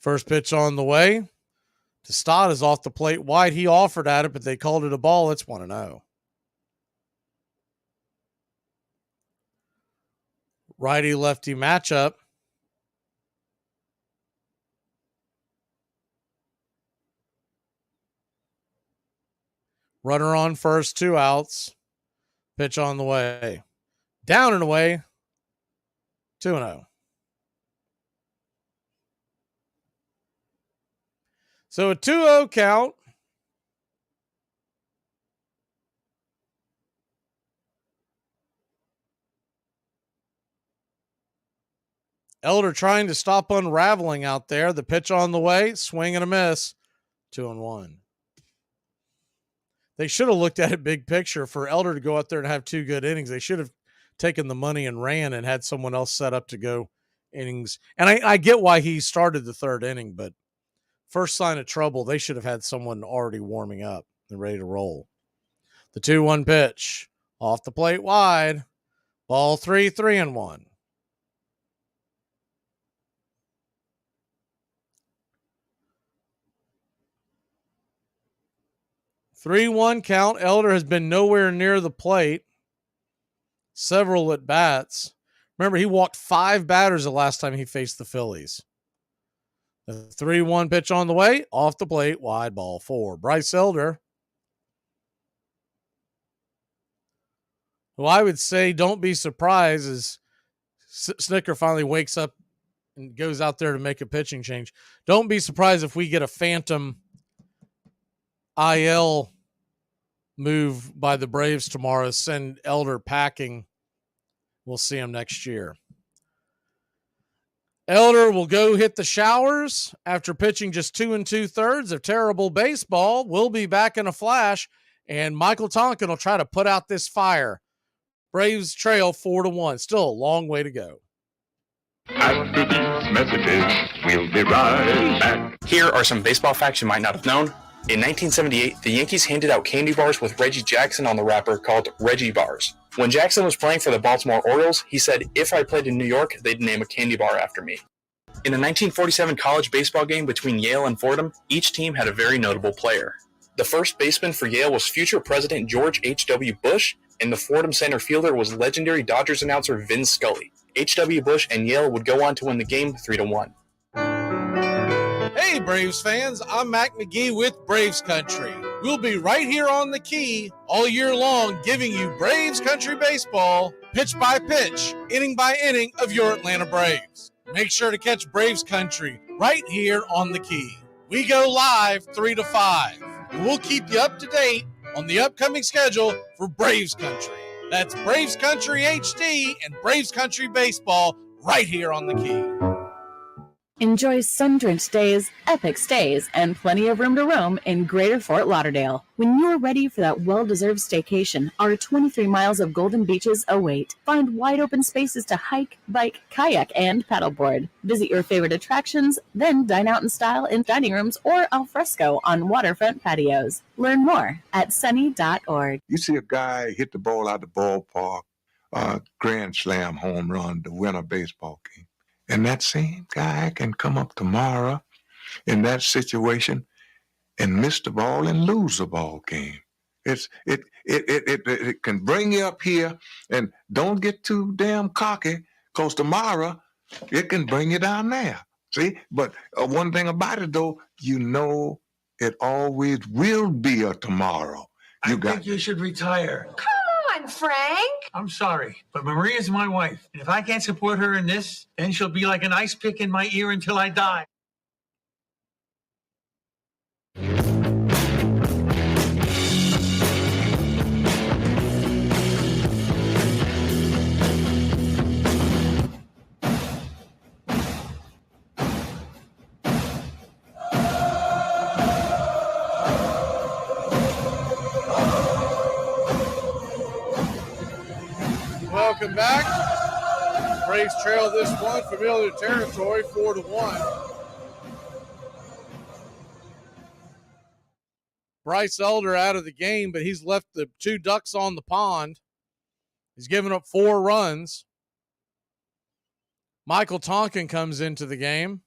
First pitch on the way. Tostad is off the plate wide. He offered at it, but they called it a ball. It's 1-0. Righty-lefty matchup. Runner on first, 2 outs. Pitch on the way. Down and away. 2-0. So a 2-0 count. Elder trying to stop unraveling out there. The pitch on the way. Swing and a miss. 2-1. They should have looked at it big picture. For Elder to go out there and have 2 good innings, they should have taken the money and ran and had someone else set up to go innings. And I get why he started the 3rd inning, but first sign of trouble, they should have had someone already warming up and ready to roll. The 2-1 pitch. Off the plate wide. Ball 3, 3-1. Three-1 count. Elder has been nowhere near the plate. Several at bats. Remember, he walked 5 batters the last time he faced the Phillies. The 3-1 pitch on the way. Off the plate. Wide, ball 4. Bryce Elder, who I would say don't be surprised as Snicker finally wakes up and goes out there to make a pitching change. Don't be surprised if we get a phantom IL move by the Braves tomorrow. Send Elder packing. We'll see him next year. Elder will go hit the showers after pitching just 2 2/3 of terrible baseball. We'll be back in a flash, and Michael Tonkin will try to put out this fire. Braves trail 4-1. Still a long way to go. After these messages, we'll be right back. Here are some baseball facts you might not have known. In 1978, the Yankees handed out candy bars with Reggie Jackson on the wrapper called Reggie Bars. When Jackson was playing for the Baltimore Orioles, he said, if I played in New York, they'd name a candy bar after me. In a 1947 college baseball game between Yale and Fordham, each team had a very notable player. The first baseman for Yale was future President George H.W. Bush, and the Fordham center fielder was legendary Dodgers announcer Vin Scully. H.W. Bush and Yale would go on to win the game 3-1. Hey, Braves fans, I'm Mac McGee with Braves Country. We'll be right here on the key all year long giving you Braves Country baseball, pitch by pitch, inning by inning of your Atlanta Braves. Make sure to catch Braves Country right here on the key. We go live 3 to 5, and we'll keep you up to date on the upcoming schedule for Braves Country. That's Braves Country HD and Braves Country baseball right here on the key. Enjoy sun-drenched days, epic stays, and plenty of room to roam in Greater Fort Lauderdale. When you're ready for that well-deserved staycation, our 23 miles of golden beaches await. Find wide-open spaces to hike, bike, kayak, and paddleboard. Visit your favorite attractions, then dine out in style in dining rooms or al fresco on waterfront patios. Learn more at sunny.org. You see a guy hit the ball out the ballpark, grand slam home run to win a baseball game. And that same guy can come up tomorrow in that situation and miss the ball and lose the ball game. It can bring you up here, and don't get too damn cocky, because tomorrow it can bring you down there. See? But one thing about it, though, you know it always will be a tomorrow. I think you should retire. Come on, Frank? I'm sorry, but Maria's my wife. And if I can't support her in this, then she'll be like an ice pick in my ear until I die. Welcome back. Braves trail this one, familiar territory, 4-1. Bryce Elder out of the game, but he's left the two ducks on the pond. He's given up 4 runs. Michael Tonkin comes into the game,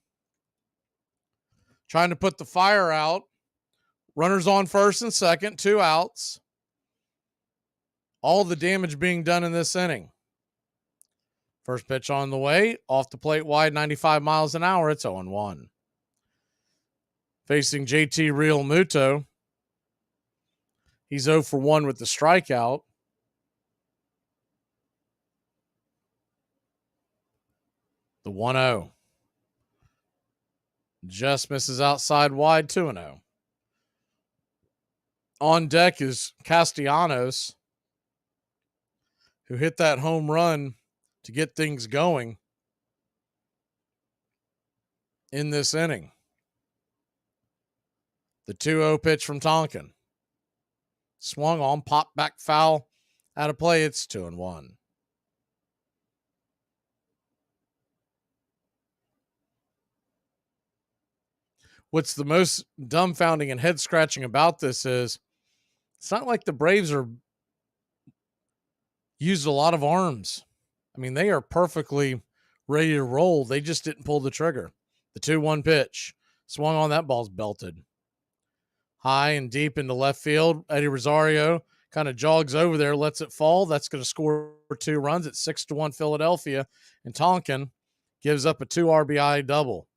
trying to put the fire out. Runners on first and second, 2 outs. All the damage being done in this inning. First pitch on the way, off the plate wide, 95 miles an hour. It's 0-1. Facing JT Real Muto. He's 0 for 1 with the strikeout. The 1-0. Just misses outside wide, 2-0. On deck is Castellanos, who hit that home run to get things going in this inning. The 2-0 pitch from Tonkin. Swung on, popped back foul. Out of play, it's 2-1. What's the most dumbfounding and head-scratching about this is it's not like the Braves are used a lot of arms. I mean, they are perfectly ready to roll. They just didn't pull the trigger. The 2-1 pitch. Swung on, that ball's belted. High and deep into left field. Eddie Rosario kind of jogs over there, lets it fall. That's going to score 2 runs. It's 6-1 Philadelphia. And Tonkin gives up a 2 RBI double.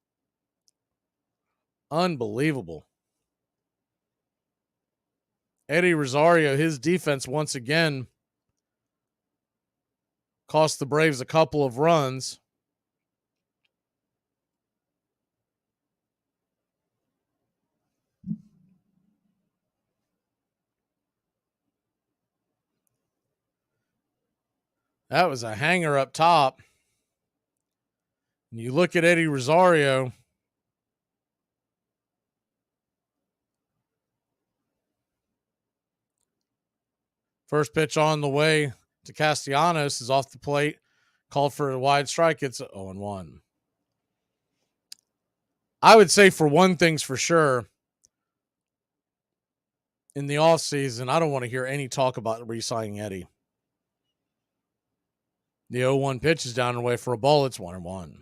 Unbelievable. Eddie Rosario, his defense once again cost the Braves a couple of runs. That was a hanger up top. And you look at Eddie Rosario. First pitch on the way to Castellanos is off the plate. Called for a wide strike. It's 0-1. I would say for one thing's for sure, in the offseason, I don't want to hear any talk about re-signing Eddie. The 0-1 pitch is down and away for a ball. It's 1-1.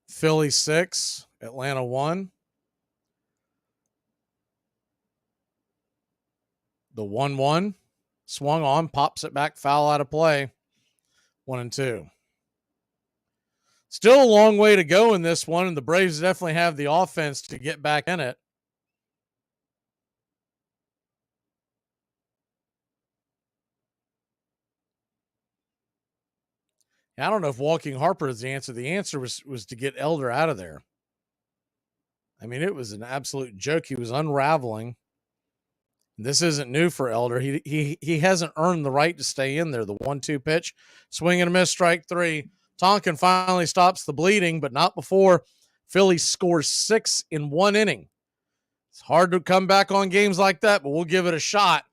Philly 6, Atlanta 1. The 1-1 swung on, pops it back, foul out of play. 1-2. Still a long way to go in this one, and the Braves definitely have the offense to get back in it. I don't know if walking Harper is the answer. The answer was to get Elder out of there. I mean, it was an absolute joke. He was unraveling. This isn't new for Elder. He hasn't earned the right to stay in there. The 1-2 pitch, swing and a miss, strike 3. Tonkin finally stops the bleeding, but not before Philly scores 6 in 1 inning. It's hard to come back on games like that, but we'll give it a shot.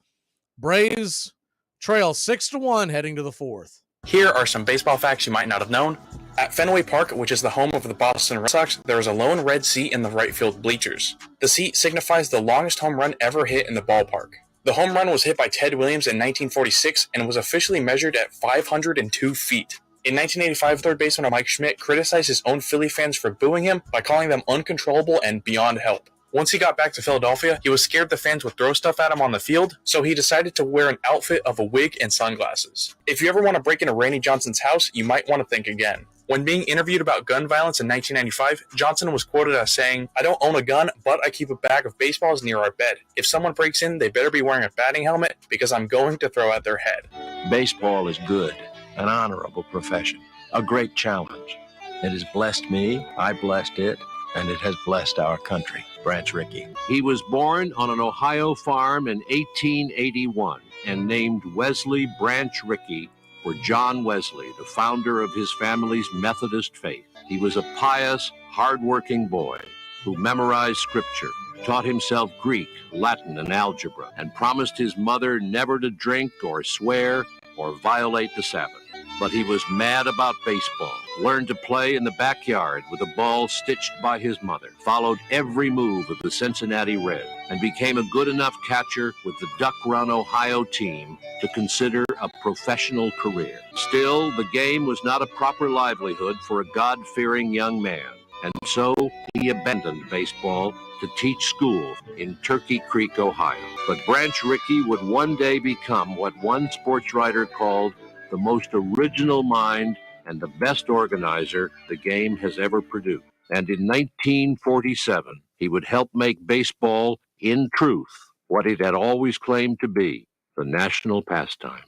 Braves trail 6-1 heading to the 4th. Here are some baseball facts you might not have known. At Fenway Park, which is the home of the Boston Red Sox, there is a lone red seat in the right field bleachers. The seat signifies the longest home run ever hit in the ballpark. The home run was hit by Ted Williams in 1946 and was officially measured at 502 feet. In 1985, third baseman Mike Schmidt criticized his own Philly fans for booing him by calling them uncontrollable and beyond help. Once he got back to Philadelphia, he was scared the fans would throw stuff at him on the field, so he decided to wear an outfit of a wig and sunglasses. If you ever want to break into Randy Johnson's house, you might want to think again. When being interviewed about gun violence in 1995, Johnson was quoted as saying, "I don't own a gun, but I keep a bag of baseballs near our bed. If someone breaks in, they better be wearing a batting helmet because I'm going to throw at their head." Baseball is good, an honorable profession, a great challenge. It has blessed me, I blessed it, and it has blessed our country. Branch Rickey. He was born on an Ohio farm in 1881 and named Wesley Branch Rickey for John Wesley, the founder of his family's Methodist faith. He was a pious, hard-working boy who memorized scripture, taught himself Greek, Latin, and algebra, and promised his mother never to drink or swear or violate the Sabbath. But he was mad about baseball, learned to play in the backyard with a ball stitched by his mother, followed every move of the Cincinnati Reds, and became a good enough catcher with the Duck Run, Ohio team to consider a professional career. Still, the game was not a proper livelihood for a God-fearing young man, and so he abandoned baseball to teach school in Turkey Creek, Ohio. But Branch Rickey would one day become what one sports writer called the most original mind and the best organizer the game has ever produced. And in 1947, he would help make baseball, in truth, what it had always claimed to be, the national pastime.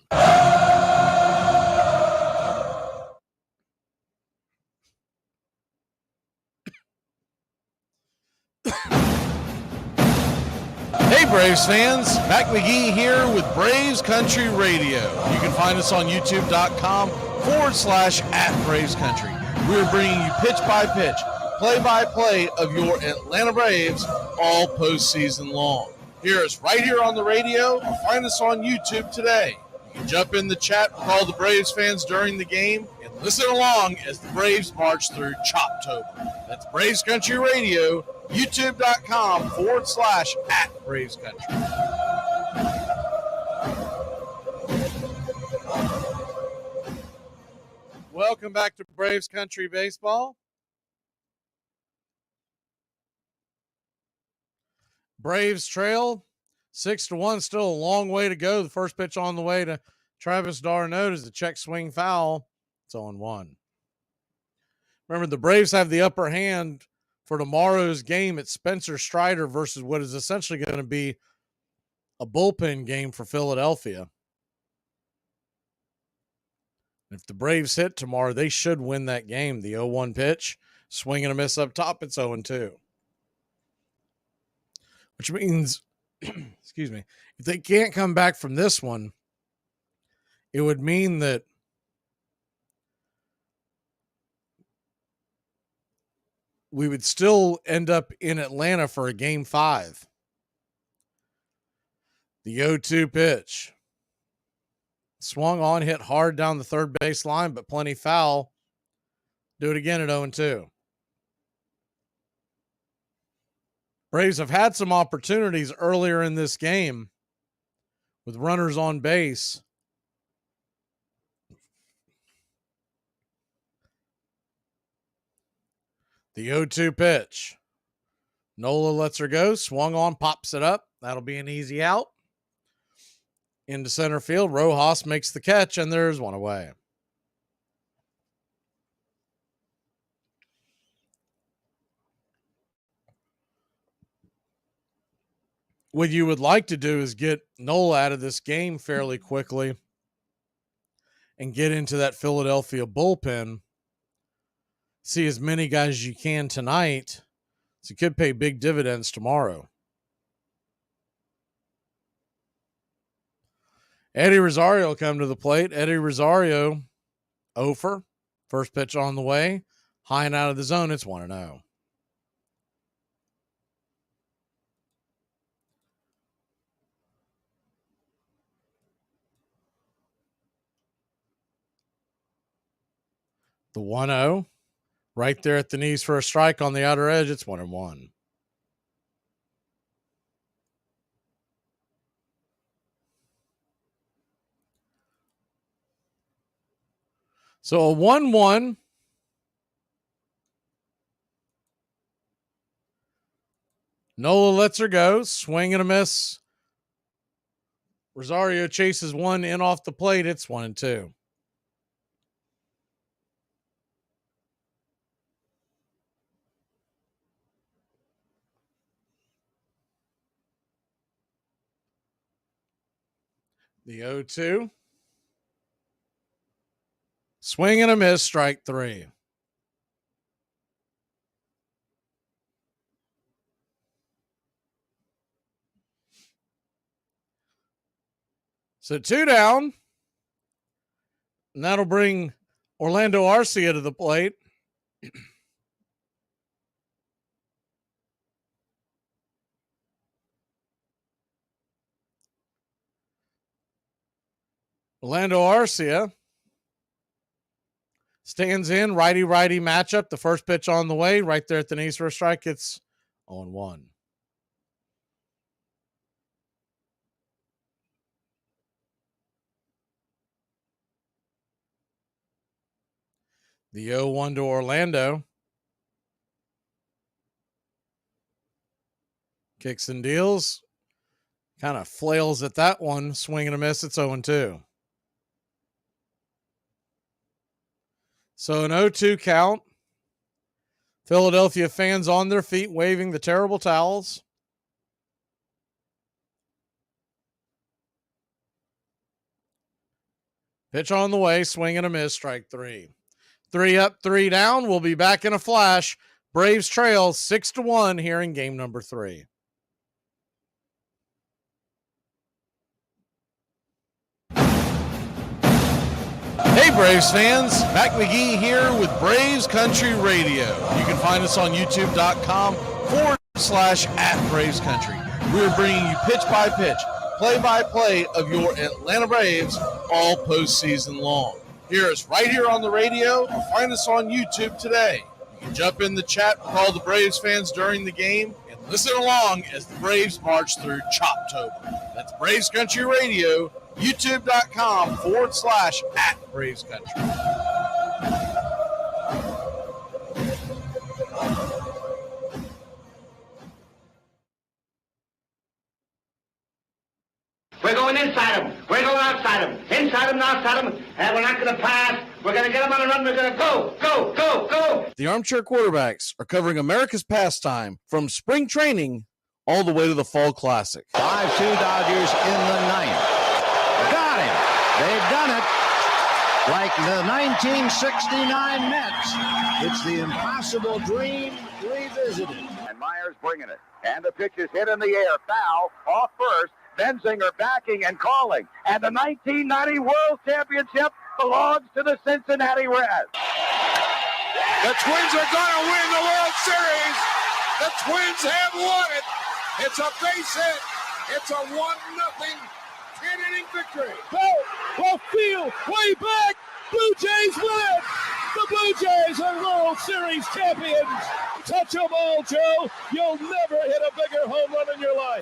Hey Braves fans, Mac McGee here with Braves Country Radio. You can find us on youtube.com/@Braves Country. We're bringing you pitch by pitch, play by play of your Atlanta Braves all postseason long. Hear us right here on the radio or find us on YouTube today. You can jump in the chat with all the Braves fans during the game and listen along as the Braves march through Choptober. That's Braves Country Radio, youtube.com/@Braves Country. Welcome back to Braves Country Baseball. Braves trail 6-1, still a long way to go. The first pitch on the way to Travis d'Arnaud is the check swing foul. It's 0-1. Remember, the Braves have the upper hand for tomorrow's game at Spencer Strider versus what is essentially going to be a bullpen game for Philadelphia. If the Braves hit tomorrow, they should win that game. The 0-1 pitch, swing and a miss up top, it's 0-2. Which means, excuse me, if they can't come back from this one, it would mean that we would still end up in Atlanta for a game 5. The 0-2 pitch. Swung on, hit hard down the third base line, but plenty foul. Do it again at 0-2. Braves have had some opportunities earlier in this game with runners on base. The 0-2 pitch. Nola lets her go. Swung on, pops it up. That'll be an easy out. Into center field. Rojas makes the catch, and there's one away. What you would like to do is get Nola out of this game fairly quickly and get into that Philadelphia bullpen. See as many guys as you can tonight. So you could pay big dividends tomorrow. Eddie Rosario come to the plate. Eddie Rosario, 0-for. First pitch on the way. High and out of the zone. It's 1-0. The 1-0. Right there at the knees for a strike on the outer edge. It's 1-1. So a 1-1. Nola lets her go. Swing and a miss. Rosario chases one in off the plate. It's 1-2. The 0-2. Swing and a miss, strike 3. So 2 down. And that'll bring Orlando Arcia to the plate. Orlando Arcia stands in, righty-righty matchup. The first pitch on the way, right there at the knees for a strike. It's 0-1. The 0-1 to Orlando. Kicks and deals. Kind of flails at that one. Swing and a miss. It's 0-2. So an 0-2 count. Philadelphia fans on their feet waving the terrible towels. Pitch on the way. Swing and a miss. Strike 3. 3 up, 3 down. We'll be back in a flash. Braves trail 6-1 here in game number 3. Hey Braves fans, Mac McGee here with Braves Country Radio. You can find us on youtube.com/@BravesCountry. We're bringing you pitch by pitch, play by play of your Atlanta Braves all postseason long. Hear us right here on the radio or find us on YouTube today. You can jump in the chat with all the Braves fans during the game and listen along as the Braves march through Choptober. That's Braves Country Radio, youtube.com/@BravesCountry. We're going inside them. We're going outside them. Inside them and outside them. And we're not going to pass. We're going to get them on a run. We're going to go, go, go, go. The Armchair Quarterbacks are covering America's pastime from spring training all the way to the Fall Classic. 5-2 Dodgers in the ninth. Got him. They've done it. Like the 1969 Mets. It's the impossible dream revisited. And Myers bringing it. And the pitch is hit in the air. Foul off first. Benzinger backing and calling. And the 1990 World Championship belongs to the Cincinnati Reds. The Twins are going to win the World Series. The Twins have won it. It's a base hit. It's a 1-0 10-inning victory. Left field, way back. Blue Jays win it. The Blue Jays are World Series champions. Touch them all, Joe. You'll never hit a bigger home run in your life.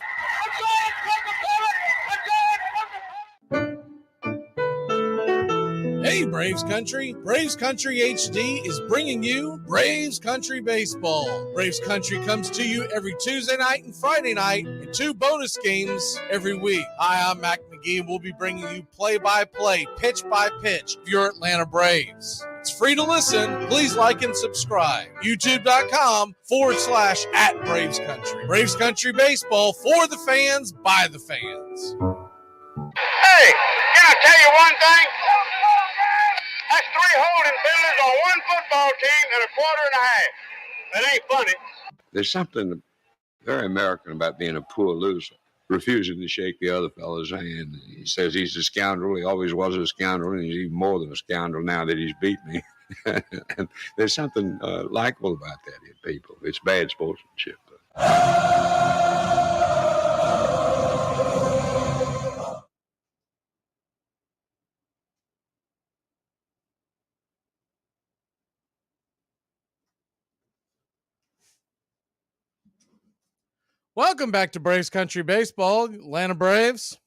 Hey Braves Country, Braves Country HD is bringing you Braves Country Baseball. Braves Country comes to you every Tuesday night and Friday night and 2 bonus games every week. Hi, I'm Mac McGee and we'll be bringing you play-by-play, pitch-by-pitch of your Atlanta Braves. It's free to listen. Please like and subscribe. YouTube.com/@Braves Country. Braves Country Baseball for the fans, by the fans. Hey, can I tell you one thing? That's 3 holding fielders on 1 football team and a quarter and a half. That ain't funny. There's something very American about being a poor loser, refusing to shake the other fellow's hand. He says he's a scoundrel. He always was a scoundrel, and he's even more than a scoundrel now that he's beat me. And there's something likable about that in people. It's bad sportsmanship. Welcome back to Braves Country Baseball, Atlanta Braves.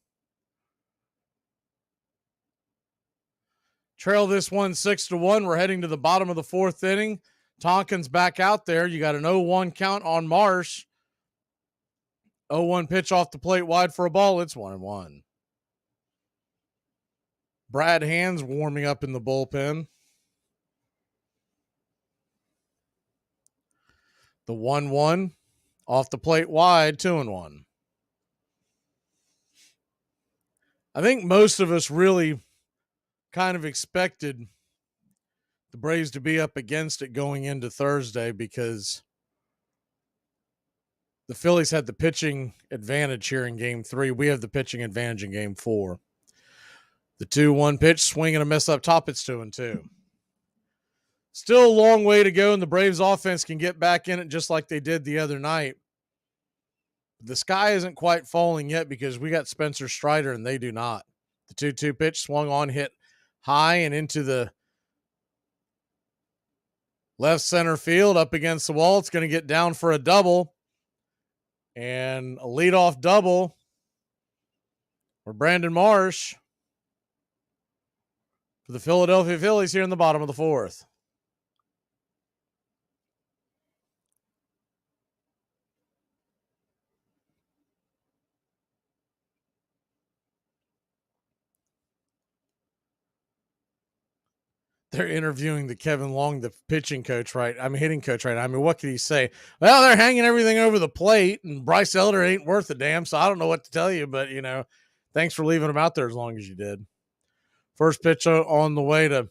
Trail this one 6-1. We're heading to the bottom of the 4th inning. Tonkin's back out there. You got an 0-1 count on Marsh. 0-1 pitch off the plate wide for a ball. It's 1-1. Brad Hands warming up in the bullpen. The 1-1 off the plate wide, 2-1. I think most of us really kind of expected the Braves to be up against it going into Thursday because the Phillies had the pitching advantage here in Game 3. We have the pitching advantage in Game 4. The 2-1 pitch, swing and a miss up top. It's 2-2. Still a long way to go, and the Braves offense can get back in it just like they did the other night. The sky isn't quite falling yet because we got Spencer Strider, and they do not. The 2-2 pitch swung on, hit high and into the left center field up against the wall. It's going to get down for a double. And a leadoff double for Brandon Marsh for the Philadelphia Phillies here in the bottom of the fourth. They're interviewing the Kevin Long, the pitching coach, right? Hitting coach, right? What could he say? Well, they're hanging everything over the plate, and Bryce Elder ain't worth a damn, so I don't know what to tell you, but, thanks for leaving him out there as long as you did. First pitch on the way to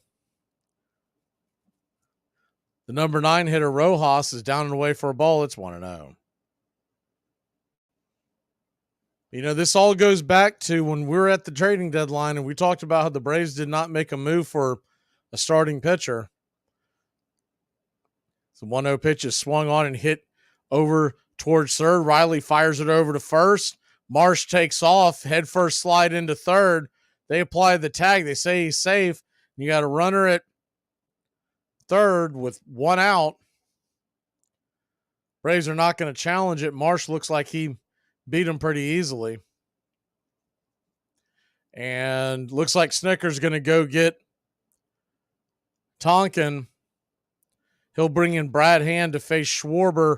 the number 9 hitter, Rojas, is down and away for a ball. It's 1-0. This all goes back to when we were at the trading deadline, and we talked about how the Braves did not make a move for a starting pitcher. The 1-0 pitch is swung on and hit over towards third. Riley fires it over to first. Marsh takes off, head first slide into third. They apply the tag. They say he's safe. You got a runner at third with one out. Braves are not going to challenge it. Marsh looks like he beat him pretty easily. And looks like Snicker's going to go get Tonkin. He'll bring in Brad Hand to face Schwarber,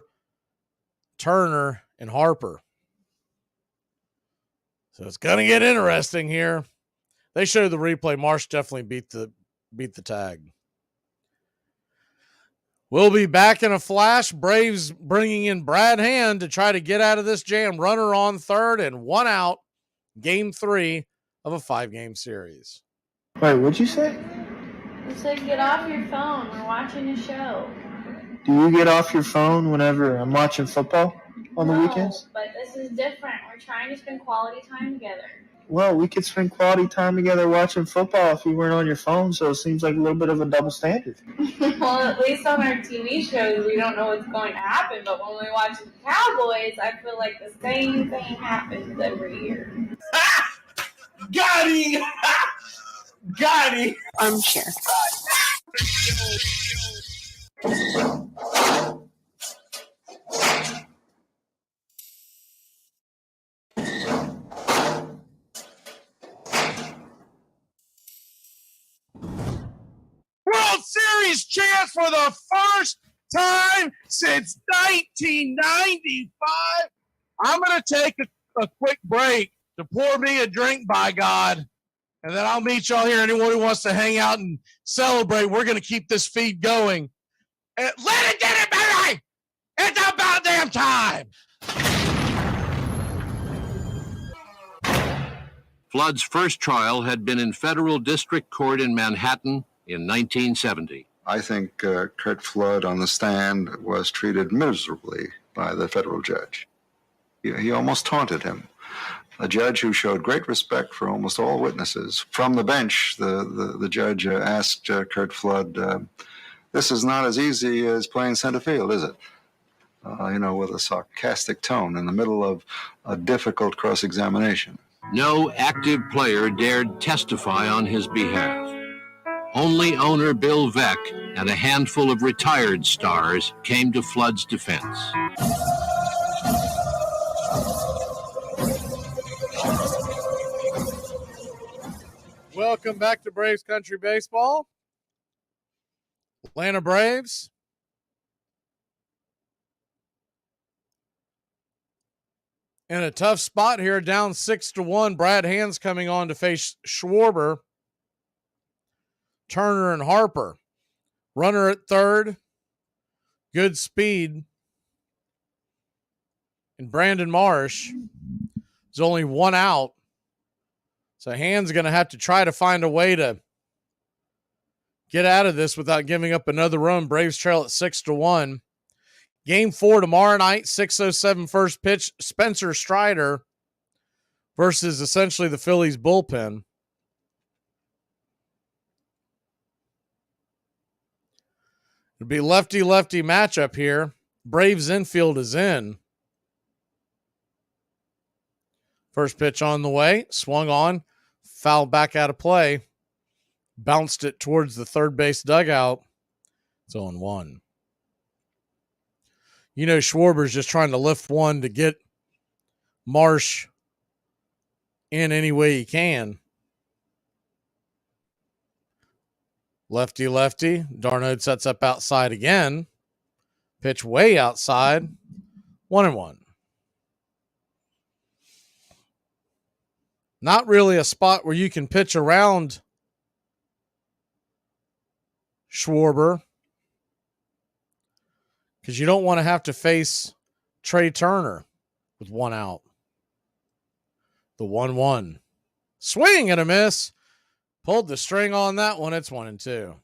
Turner, and Harper. So it's going to get interesting here. They showed the replay. Marsh definitely beat the tag. We'll be back in a flash. Braves bringing in Brad Hand to try to get out of this jam. Runner on third and one out. Game 3 of a 5-game series. Wait, what'd you say? I said get off your phone. We're watching a show. Do you get off your phone whenever I'm watching football on the weekends? But this is different. We're trying to spend quality time together. Well, we could spend quality time together watching football if you weren't on your phone, so it seems like a little bit of a double standard. Well, at least on our TV shows, we don't know what's going to happen, but when we watch the Cowboys, I feel like the same thing happens every year. Got him! Got him! Armchair. World Series chance for the first time since 1995. I'm going to take a quick break to pour me a drink, by God, and then I'll meet y'all here. Anyone who wants to hang out and celebrate, we're going to keep this feed going. And let it get it, baby! It's about damn time! Flood's first trial had been in federal district court in Manhattan in 1970. I think Kurt Flood on the stand was treated miserably by the federal judge. He almost taunted him. A judge who showed great respect for almost all witnesses. From the bench, the judge asked Kurt Flood, this is not as easy as playing center field, is it? With a sarcastic tone in the middle of a difficult cross-examination. No active player dared testify on his behalf. Only owner Bill Veck and a handful of retired stars came to Flood's defense. Welcome back to Braves Country Baseball. Atlanta Braves. In a tough spot here, down 6-1. Brad Hand's coming on to face Schwarber, Turner, and Harper. Runner at third. Good speed. And Brandon Marsh is only one out. So Hand's going to have to try to find a way to get out of this without giving up another run. Braves trail at 6-1. Game 4 tomorrow night, 6:07 first pitch. Spencer Strider versus essentially the Phillies bullpen. It'll be lefty-lefty matchup here. Braves infield is in. First pitch on the way, swung on, fouled back out of play, bounced it towards the third base dugout. It's 0-1. You know, Schwarber's just trying to lift one to get Marsh in any way he can. Lefty-lefty. Darno sets up outside again. Pitch way outside. 1-1. Not really a spot where you can pitch around Schwarber, because you don't want to have to face Trey Turner with one out. The 1-1. Swing and a miss. Pulled the string on that one. It's 1-2.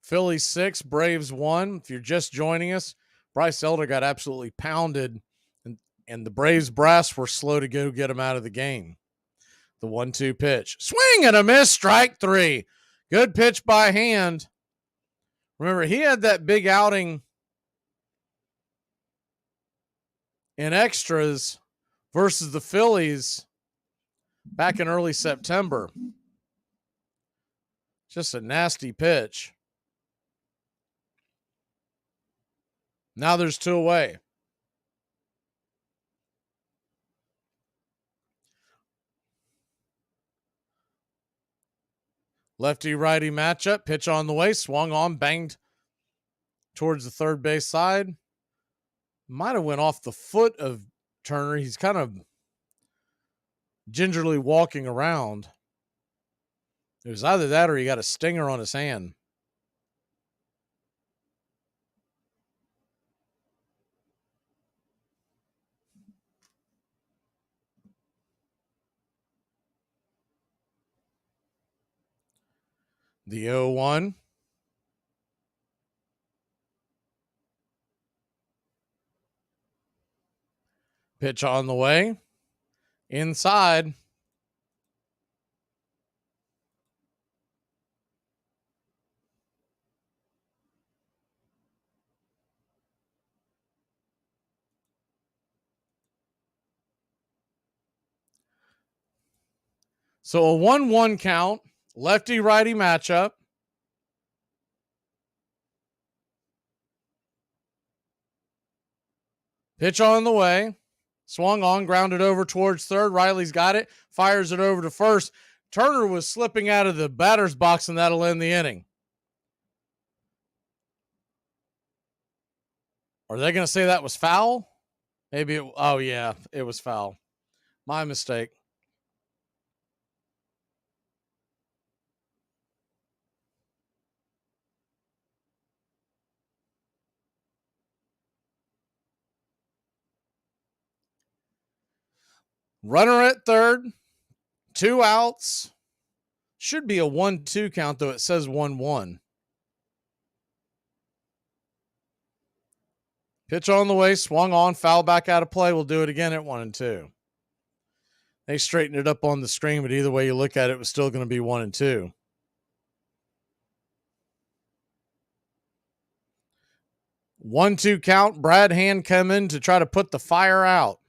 Phillies 6, Braves 1. If you're just joining us, Bryce Elder got absolutely pounded, and the Braves brass were slow to go get him out of the game. The 1-2 pitch. Swing and a miss. Strike 3. Good pitch by Hand. Remember, he had that big outing in extras versus the Phillies back in early September. Just a nasty pitch. Now there's 2 away. Lefty-righty matchup. Pitch on the way. Swung on. Banged towards the third base side. Might have went off the foot of Turner. He's kind of gingerly walking around. It was either that or he got a stinger on his hand. The 0-1. Pitch on the way. Inside. So a 1-1 count. Lefty-righty matchup. Pitch on the way. Swung on, grounded over towards third. Riley's got it. Fires it over to first. Turner was slipping out of the batter's box, and that'll end the inning. Are they going to say that was foul? Maybe. Oh, yeah, it was foul. My mistake. Runner at third, 2 outs. Should be a 1-2 count, though it says 1-1. Pitch on the way, swung on, foul back out of play. We'll do it again at 1-2. They straightened it up on the screen, but either way you look at it, it was still going to be 1-2. One-two count. Brad Hand come in to try to put the fire out.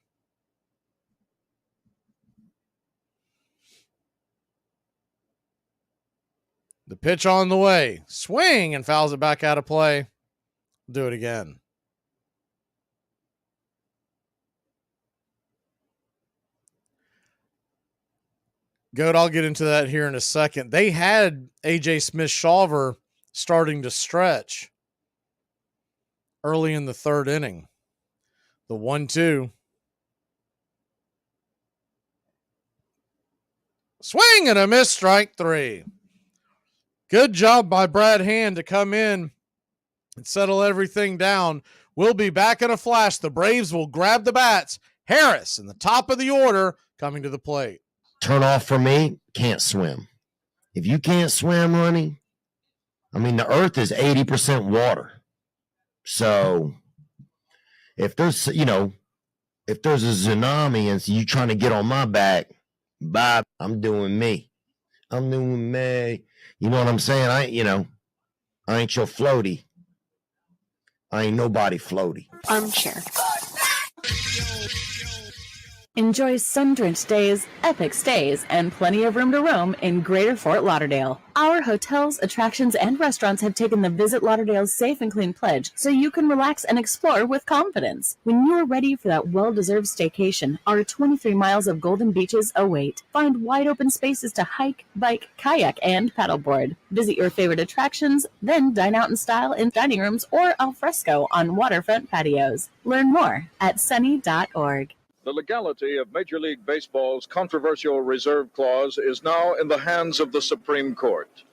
The pitch on the way. Swing and fouls it back out of play. Do it again. Goat, I'll get into that here in a second. They had A.J. Smith-Shawver starting to stretch early in the third inning. The 1-2. Swing and a miss, strike 3. Good job by Brad Hand to come in and settle everything down. We'll be back in a flash. The Braves will grab the bats. Harris in the top of the order coming to the plate. Turn off for me, can't swim. If you can't swim, honey, I mean, the earth is 80% water. So if there's, if there's a tsunami and you trying to get on my back, bye, I'm doing me. I'm doing me. You know what I'm saying? I ain't your floaty. I ain't nobody floaty. Armchair. Enjoy sun-drenched days, epic stays, and plenty of room to roam in Greater Fort Lauderdale. Our hotels, attractions, and restaurants have taken the Visit Lauderdale's Safe and Clean pledge, so you can relax and explore with confidence. When you are ready for that well-deserved staycation, our 23 miles of golden beaches await. Find wide-open spaces to hike, bike, kayak, and paddleboard. Visit your favorite attractions, then dine out in style in dining rooms or al fresco on waterfront patios. Learn more at sunny.org. The legality of Major League Baseball's controversial reserve clause is now in the hands of the Supreme Court.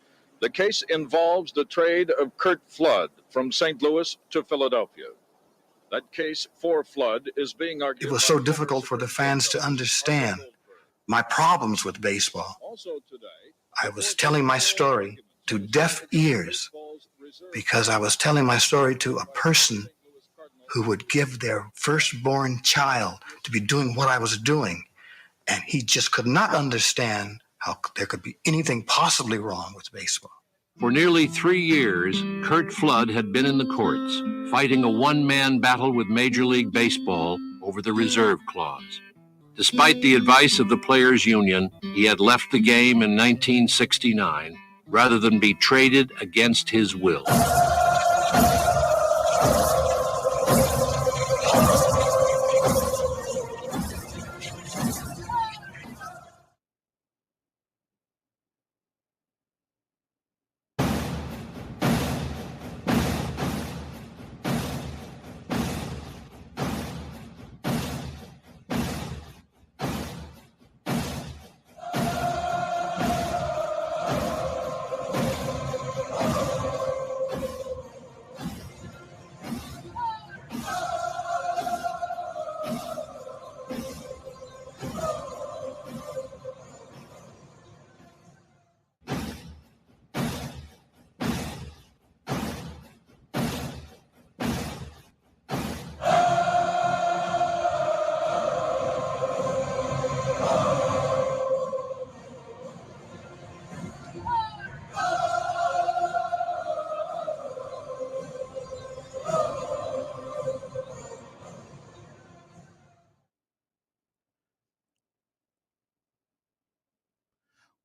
The case involves the trade of Curt Flood from St. Louis to Philadelphia. That case for Flood is being argued. It was so difficult for the fans to understand my problems with baseball. Also today, I was telling my story to deaf ears because I was telling my story to a person who would give their firstborn child to be doing what I was doing. And he just could not understand how there could be anything possibly wrong with baseball. For nearly 3 years, Curt Flood had been in the courts, fighting a one-man battle with Major League Baseball over the reserve clause. Despite the advice of the Players Union, he had left the game in 1969 rather than be traded against his will.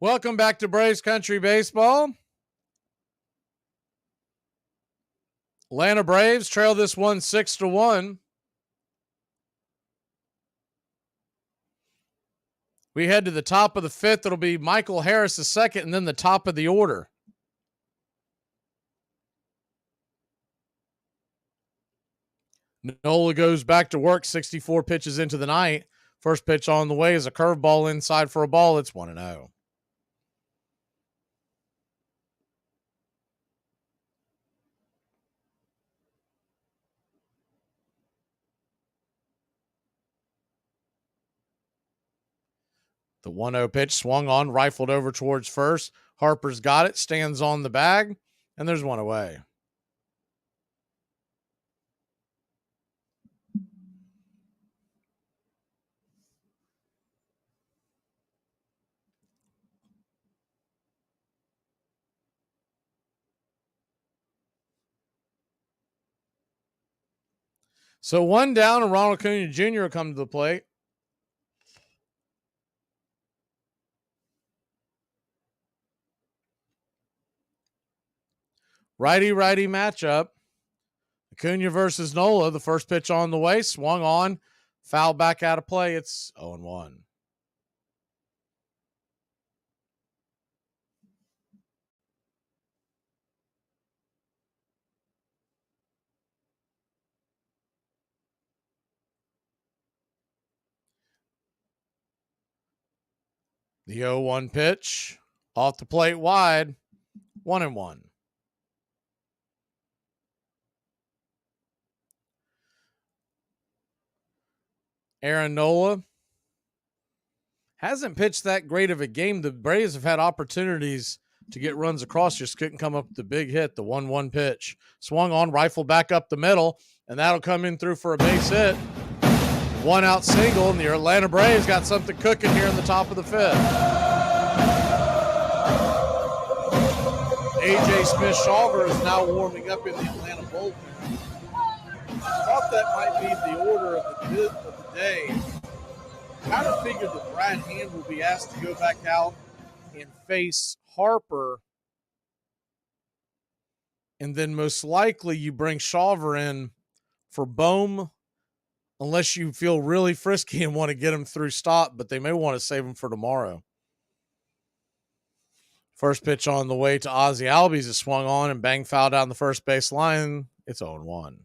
Welcome back to Braves Country Baseball. Atlanta Braves trail this one 6-1. We head to the top of the fifth. It'll be Michael Harris the second, and then the top of the order. Nola goes back to work, 64 pitches into the night. First pitch on the way is a curveball inside for a ball. It's 1-0. The 1-0 pitch swung on, rifled over towards first. Harper's got it, stands on the bag, and there's one away. So one down, and Ronald Acuna Jr. will come to the plate. Righty-righty matchup. Acuna versus Nola. The first pitch on the way, swung on, foul back out of play. It's 0-1. The 0-1 pitch off the plate wide, 1-1. Aaron Nola hasn't pitched that great of a game. The Braves have had opportunities to get runs across, just couldn't come up with the big hit, the 1-1 pitch. Swung on, rifle back up the middle, and that'll come in through for a base hit. 1-out single, and the Atlanta Braves got something cooking here in the top of the fifth. A.J. Smith-Shawver is now warming up in the Atlanta bullpen. Thought that might be the order of the day. Kind of figured that Brad Hand will be asked to go back out and face Harper. And then most likely you bring Shawver in for Bohm, unless you feel really frisky and want to get him through stop, but they may want to save him for tomorrow. First pitch on the way to Ozzie Albies is swung on and bang foul down the first base line. It's 0-1.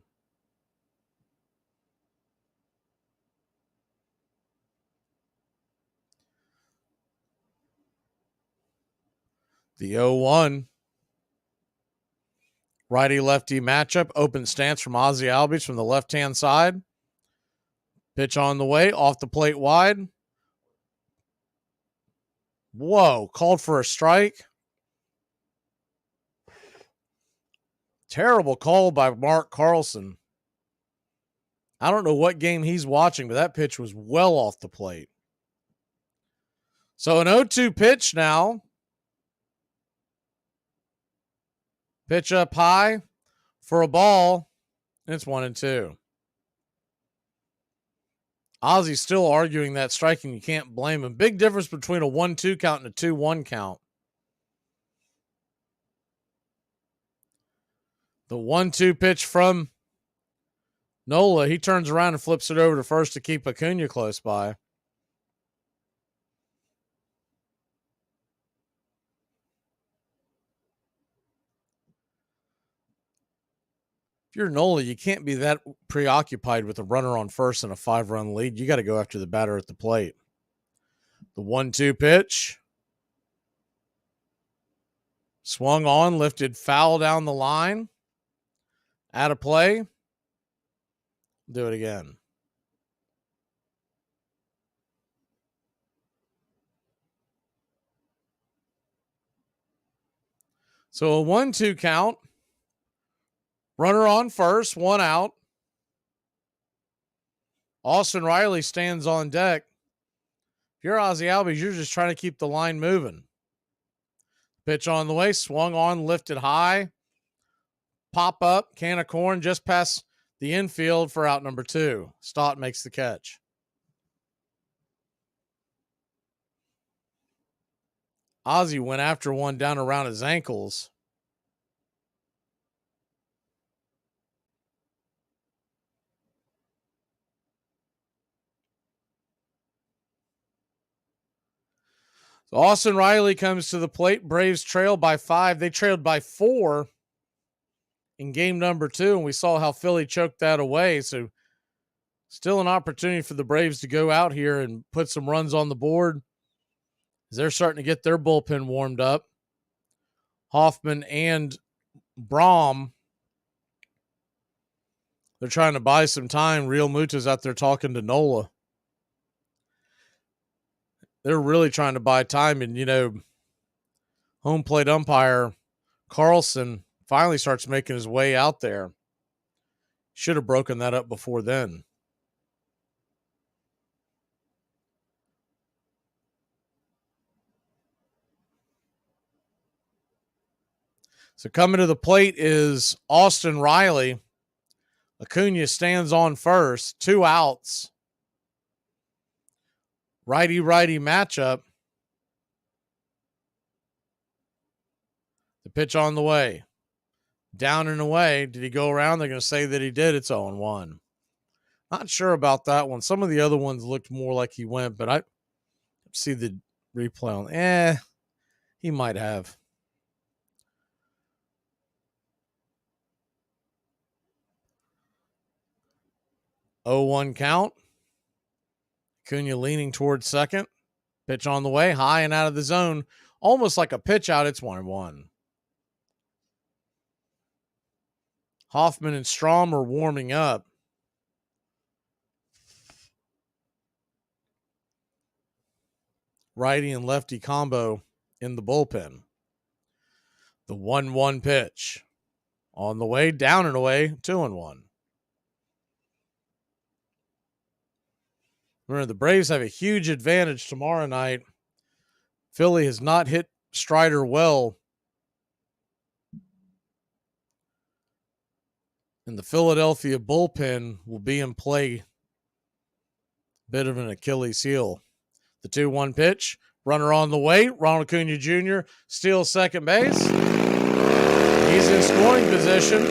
The 0-1 righty-lefty matchup. Open stance from Ozzie Albies from the left-hand side. Pitch on the way, off the plate wide. Whoa, called for a strike. Terrible call by Mark Carlson. I don't know what game he's watching, but that pitch was well off the plate. So an 0-2 pitch now. Pitch up high for a ball, and it's 1-2. Ozzie's still arguing that striking. You can't blame him. Big difference between a 1-2 count and a 2-1 count. The 1-2 pitch from Nola. He turns around and flips it over to first to keep Acuna close by. If you're Nola, you can't be that preoccupied with a runner on first and a 5-run lead. You got to go after the batter at the plate. The 1-2 pitch. Swung on, lifted foul down the line. Out of play. Do it again. So a 1-2 count. Runner on first, 1 out. Austin Riley stands on deck. If you're Ozzie Albies, you're just trying to keep the line moving. Pitch on the way, swung on, lifted high. Pop up, can of corn just past the infield for out number 2. Stott makes the catch. Ozzie went after one down around his ankles. So Austin Riley comes to the plate. Braves trail by 5. They trailed by 4 in game number 2, and we saw how Philly choked that away. So still an opportunity for the Braves to go out here and put some runs on the board as they're starting to get their bullpen warmed up. Hoffman and Braum, they're trying to buy some time. Real Muta's out there talking to Nola. They're really trying to buy time. And, you know, home plate umpire Carlson finally starts making his way out there. Should have broken that up before then. So coming to the plate is Austin Riley. Acuna stands on first. 2 outs. Righty-righty matchup. The pitch on the way. Down and away. Did he go around? They're going to say that he did. It's 0-1. Not sure about that one. Some of the other ones looked more like he went, but I see the replay on. He might have. Oh, 1 count. Acuna leaning towards second. Pitch on the way, high and out of the zone. Almost like a pitch out. It's 1-1. Hoffman and Strom are warming up. righty and lefty combo in the bullpen. The 1-1 pitch on the way, down and away, 2-1. Remember, the Braves have a huge advantage tomorrow night. Philly has not hit Strider well. And the Philadelphia bullpen will be in play. Bit of an Achilles heel. The 2-1 pitch. Runner on the way. Ronald Acuna Jr. steals second base. He's in scoring position.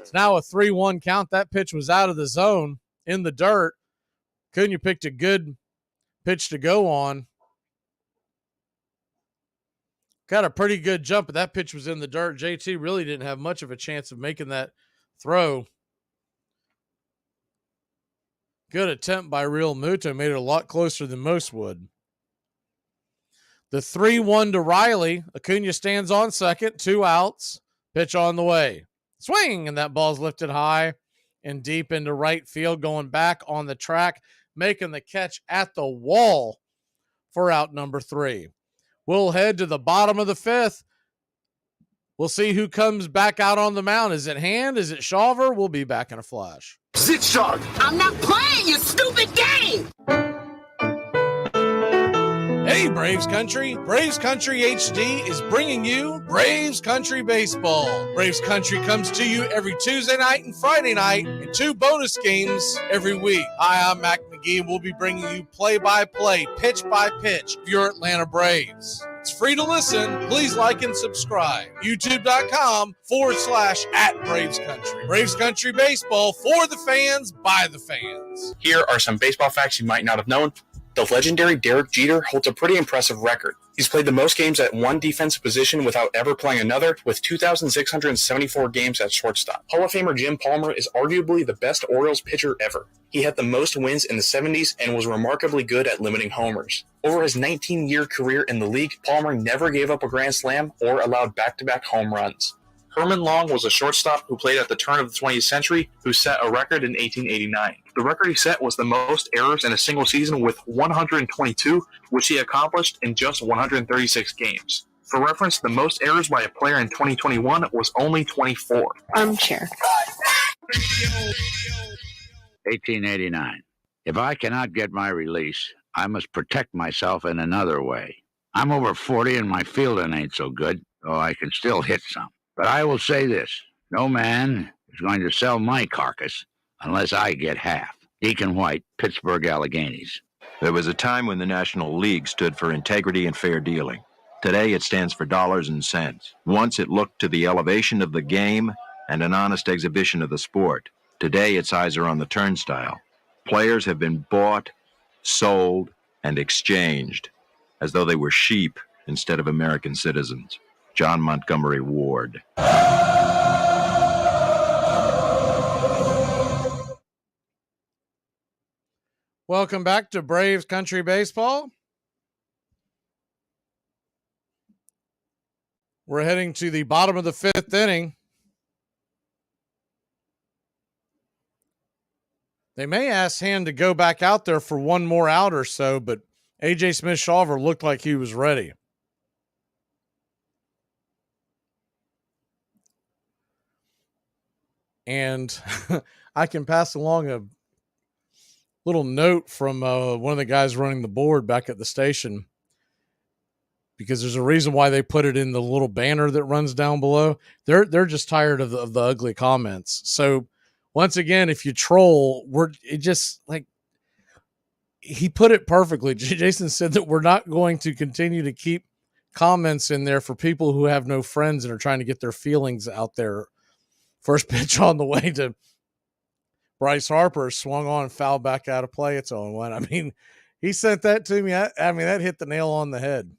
It's now a 3-1 count. That pitch was out of the zone in the dirt. Acuna picked a good pitch to go on. Got a pretty good jump, but that pitch was in the dirt. JT really didn't have much of a chance of making that throw. Good attempt by Real Muto. Made it a lot closer than most would. The 3-1 to Riley. Acuna stands on second. 2 outs. Pitch on the way. Swing, and that ball's lifted high and deep into right field. Going back on the track. Making the catch at the wall for out number 3. We'll head to the bottom of the 5th. We'll see who comes back out on the mound. Is it Hand? Is it Shawver? We'll be back in a flash. Zit Shark! I'm not playing your stupid game! Hey, Braves Country. Braves Country HD is bringing you Braves Country Baseball. Braves Country comes to you every Tuesday night and Friday night and 2 bonus games every week. Hi, I'm Mac McGee, and we'll be bringing you play-by-play, pitch-by-pitch of your Atlanta Braves. It's free to listen. Please like and subscribe. YouTube.com/@Braves Country. Braves Country Baseball for the fans, by the fans. Here are some baseball facts you might not have known. The legendary Derek Jeter holds a pretty impressive record. He's played the most games at one defensive position without ever playing another, with 2,674 games at shortstop. Hall of Famer Jim Palmer is arguably the best Orioles pitcher ever. He had the most wins in the 70s and was remarkably good at limiting homers. Over his 19-year career in the league, Palmer never gave up a grand slam or allowed back-to-back home runs. Herman Long was a shortstop who played at the turn of the 20th century who set a record in 1889. The record he set was the most errors in a single season with 122, which he accomplished in just 136 games. For reference, the most errors by a player in 2021 was only 24. Armchair. 1889. If I cannot get my release, I must protect myself in another way. I'm over 40 and my fielding ain't so good, though I can still hit some. But I will say this, no man is going to sell my carcass unless I get half. Deacon White, Pittsburgh Alleghenies. There was a time when the National League stood for integrity and fair dealing. Today it stands for dollars and cents. Once it looked to the elevation of the game and an honest exhibition of the sport. Today its eyes are on the turnstile. Players have been bought, sold, and exchanged as though they were sheep instead of American citizens. John Montgomery Ward. Welcome back to Braves Country Baseball. We're heading to the bottom of the 5th inning. They may ask Hand to go back out there for one more out or so, but A.J. Smith-Shawver looked like he was ready. And I can pass along a little note from one of the guys running the board back at the station, because there's a reason why they put it in the little banner that runs down below. They're just tired of the ugly comments. So once again, if you troll, it just like he put it perfectly. Jason said that we're not going to continue to keep comments in there for people who have no friends and are trying to get their feelings out there. First pitch on the way to Bryce Harper, swung on, foul back out of play. It's 0-1. I mean, he sent that to me. I mean, that hit the nail on the head.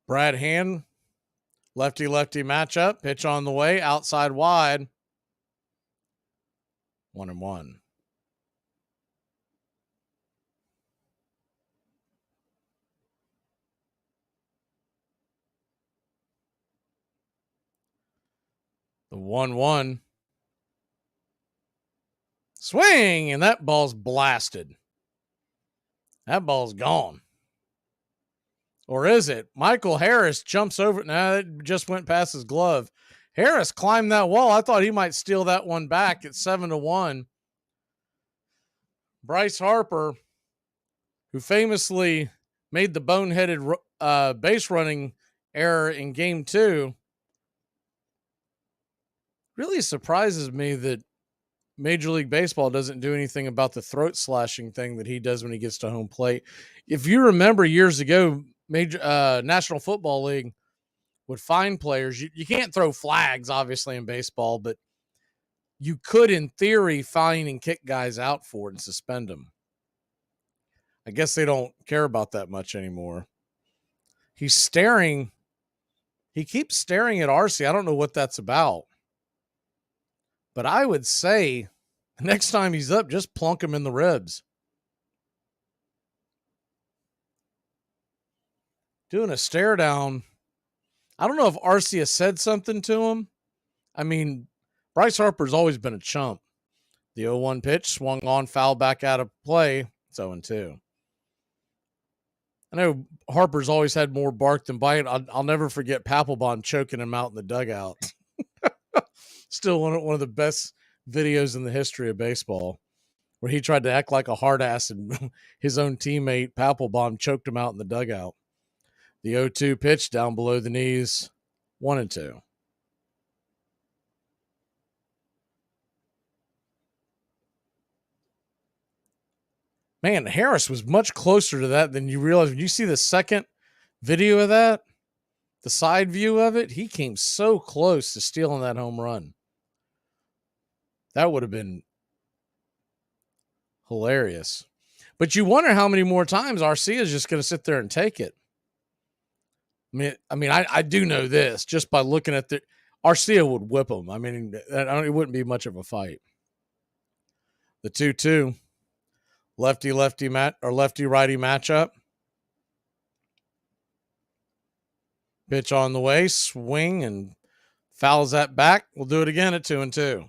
Brad Hand, lefty-lefty matchup. Pitch on the way, outside wide. 1-1. The 1-1. Swing, and that ball's blasted. That ball's gone. Or is it? Michael Harris jumps over it. Now it just went past his glove. Harris climbed that wall. I thought he might steal that one back at 7-1. Bryce Harper, who famously made the boneheaded base running error in Game 2, really surprises me that Major League Baseball doesn't do anything about the throat slashing thing that he does when he gets to home plate. If you remember years ago, National Football League would fine players. You can't throw flags, obviously, in baseball, but you could, in theory, fine and kick guys out for it and suspend them. I guess they don't care about that much anymore. He's staring. He keeps staring at RC. I don't know what that's about. But I would say next time he's up, just plunk him in the ribs. Doing a stare down. I don't know if RC has said something to him. I mean, Bryce Harper's always been a chump. The 0-1 pitch swung on, foul back out of play. It's 0-2. I know Harper's always had more bark than bite. I'll never forget Papelbon choking him out in the dugout. Still one of the best videos in the history of baseball, where he tried to act like a hard ass and his own teammate Papelbon choked him out in the dugout. The 0-2 pitch down below the knees, 1-2. Man, Harris was much closer to that than you realize. When you see the second video of that, the side view of it, he came so close to stealing that home run. That would have been hilarious. But you wonder how many more times RC is just going to sit there and take it. I do know this just by looking at the Arcia would whip him. I mean, it wouldn't be much of a fight. The 2-2 lefty righty matchup. Pitch on the way, swing and fouls that back. We'll do it again at 2-2.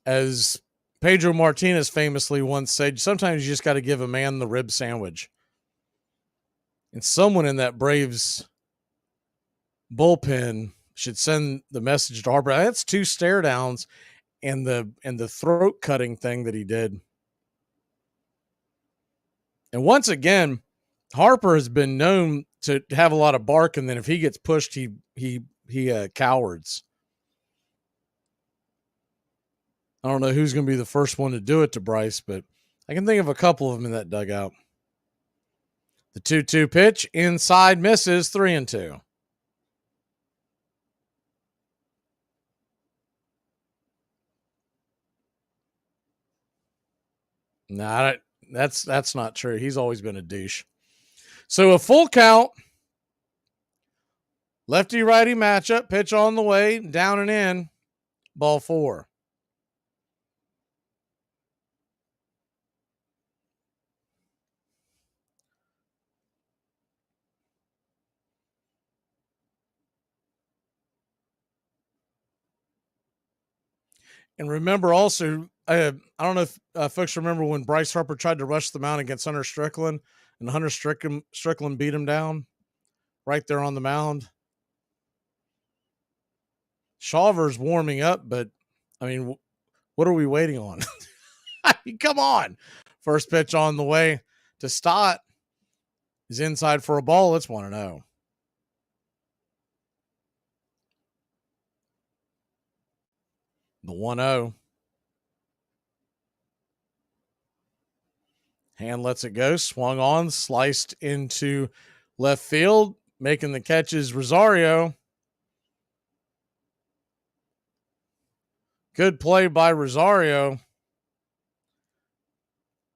As Pedro Martinez famously once said, sometimes you just got to give a man the rib sandwich. And someone in that Braves bullpen should send the message to Harper. That's 2 stare downs and the throat cutting thing that he did. And once again, Harper has been known to have a lot of bark, and then if he gets pushed, he cowards. I don't know who's going to be the first one to do it to Bryce, but I can think of a couple of them in that dugout. The 2-2 pitch inside misses, 3-2. Nah, that's not true. He's always been a douche. So a full count. Lefty-righty matchup. Pitch on the way. Down and in. Ball 4. And remember also, I don't know if folks remember when Bryce Harper tried to rush the mound against Hunter Strickland, and Hunter Strickland beat him down right there on the mound. Shawver's warming up, but, I mean, what are we waiting on? I mean, come on. First pitch on the way to Stott is inside for a ball. It's 1-0. The 1-0. Hand lets it go. Swung on. Sliced into left field. Making the catches, Rosario. Good play by Rosario.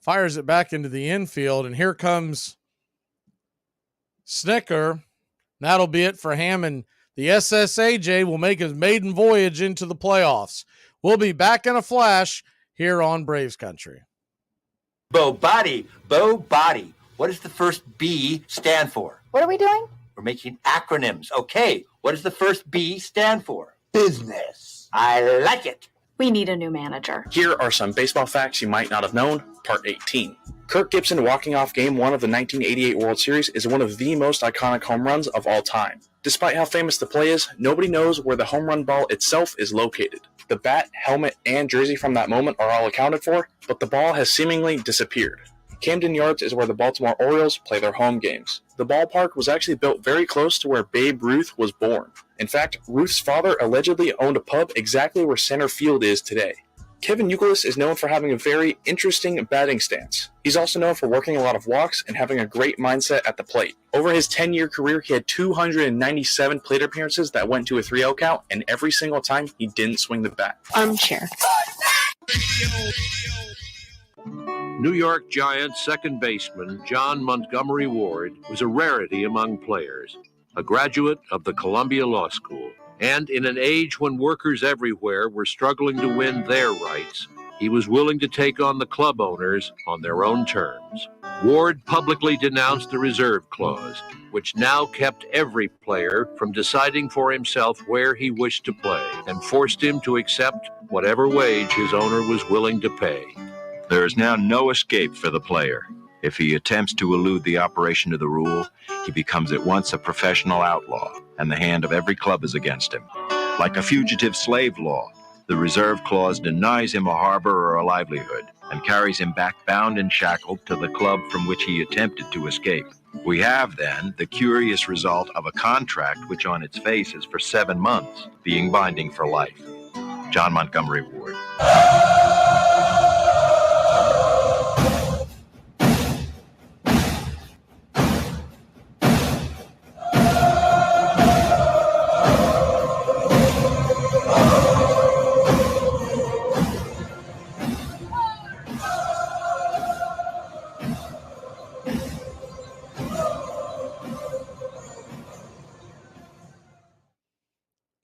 Fires it back into the infield. And here comes Snicker. That'll be it for Hammond. The SSAJ will make his maiden voyage into the playoffs. We'll be back in a flash here on Braves Country. Bo Body. What does the first B stand for? What are we doing? We're making acronyms. Okay, what does the first B stand for? Business. I like it. We need a new manager. Here are some baseball facts you might not have known, Part 18. Kirk Gibson walking off Game 1 of the 1988 World Series is one of the most iconic home runs of all time. Despite how famous the play is, nobody knows where the home run ball itself is located. The bat, helmet, and jersey from that moment are all accounted for, but the ball has seemingly disappeared. Camden Yards is where the Baltimore Orioles play their home games. The ballpark was actually built very close to where Babe Ruth was born. In fact, Ruth's father allegedly owned a pub exactly where center field is today. Kevin Youkilis is known for having a very interesting batting stance. He's also known for working a lot of walks and having a great mindset at the plate. Over his 10-year career, he had 297 plate appearances that went to a 3-0 count, and every single time he didn't swing the bat. Armchair. New York Giants second baseman John Montgomery Ward was a rarity among players, a graduate of the Columbia Law School. And in an age when workers everywhere were struggling to win their rights, he was willing to take on the club owners on their own terms. Ward publicly denounced the reserve clause, which now kept every player from deciding for himself where he wished to play, and forced him to accept whatever wage his owner was willing to pay. There is now no escape for the player. If he attempts to elude the operation of the rule, he becomes at once a professional outlaw, and the hand of every club is against him. Like a fugitive slave law, the reserve clause denies him a harbor or a livelihood, and carries him back bound and shackled to the club from which he attempted to escape. We have, then, the curious result of a contract which on its face is for 7 months, being binding for life. John Montgomery Ward.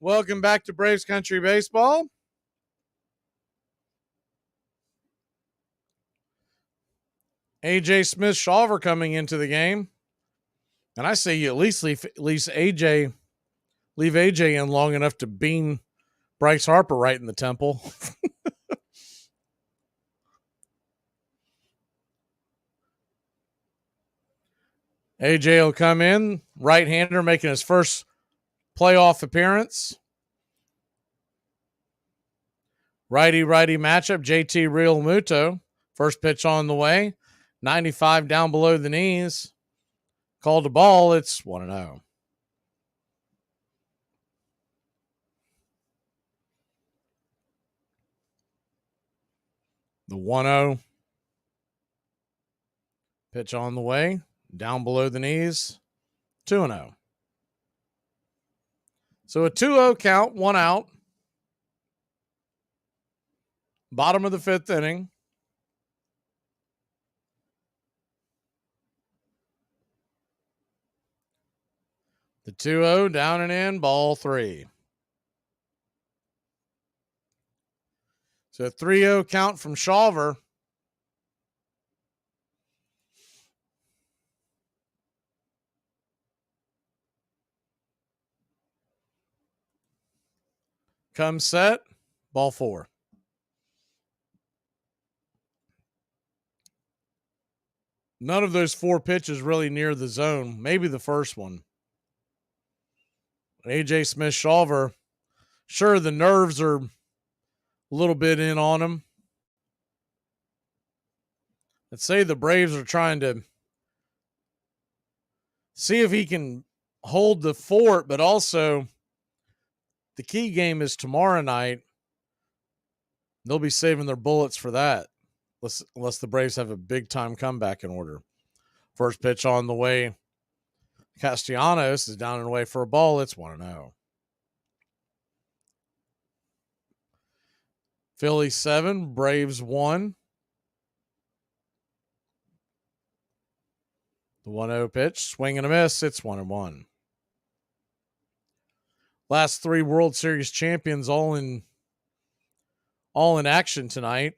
Welcome back to Braves Country Baseball. AJ Smith-Shawver coming into the game. And I say you at least leave AJ in long enough to bean Bryce Harper right in the temple. AJ will come in, right-hander making his first playoff appearance. Righty-righty matchup, JT Real Muto. First pitch on the way. 95 down below the knees. Called a ball. It's 1-0. The 1-0. Pitch on the way. Down below the knees. 2-0. So a 2-0 count, 1 out. Bottom of the 5th inning. The 2-0 down and in, ball 3. So a 3-0 count from Shawver. Come set, ball 4. None of those 4 pitches really near the zone. Maybe the first one. AJ Smith-Shawver, sure, the nerves are a little bit in on him. Let's say the Braves are trying to see if he can hold the fort, but also the key game is tomorrow night. They'll be saving their bullets for that, unless the Braves have a big-time comeback in order. First pitch on the way. Castellanos is down and away for a ball. It's 1-0. Phillies 7, Braves 1. The 1-0 pitch, swing and a miss. It's 1-1. Last 3 World Series champions all in action tonight.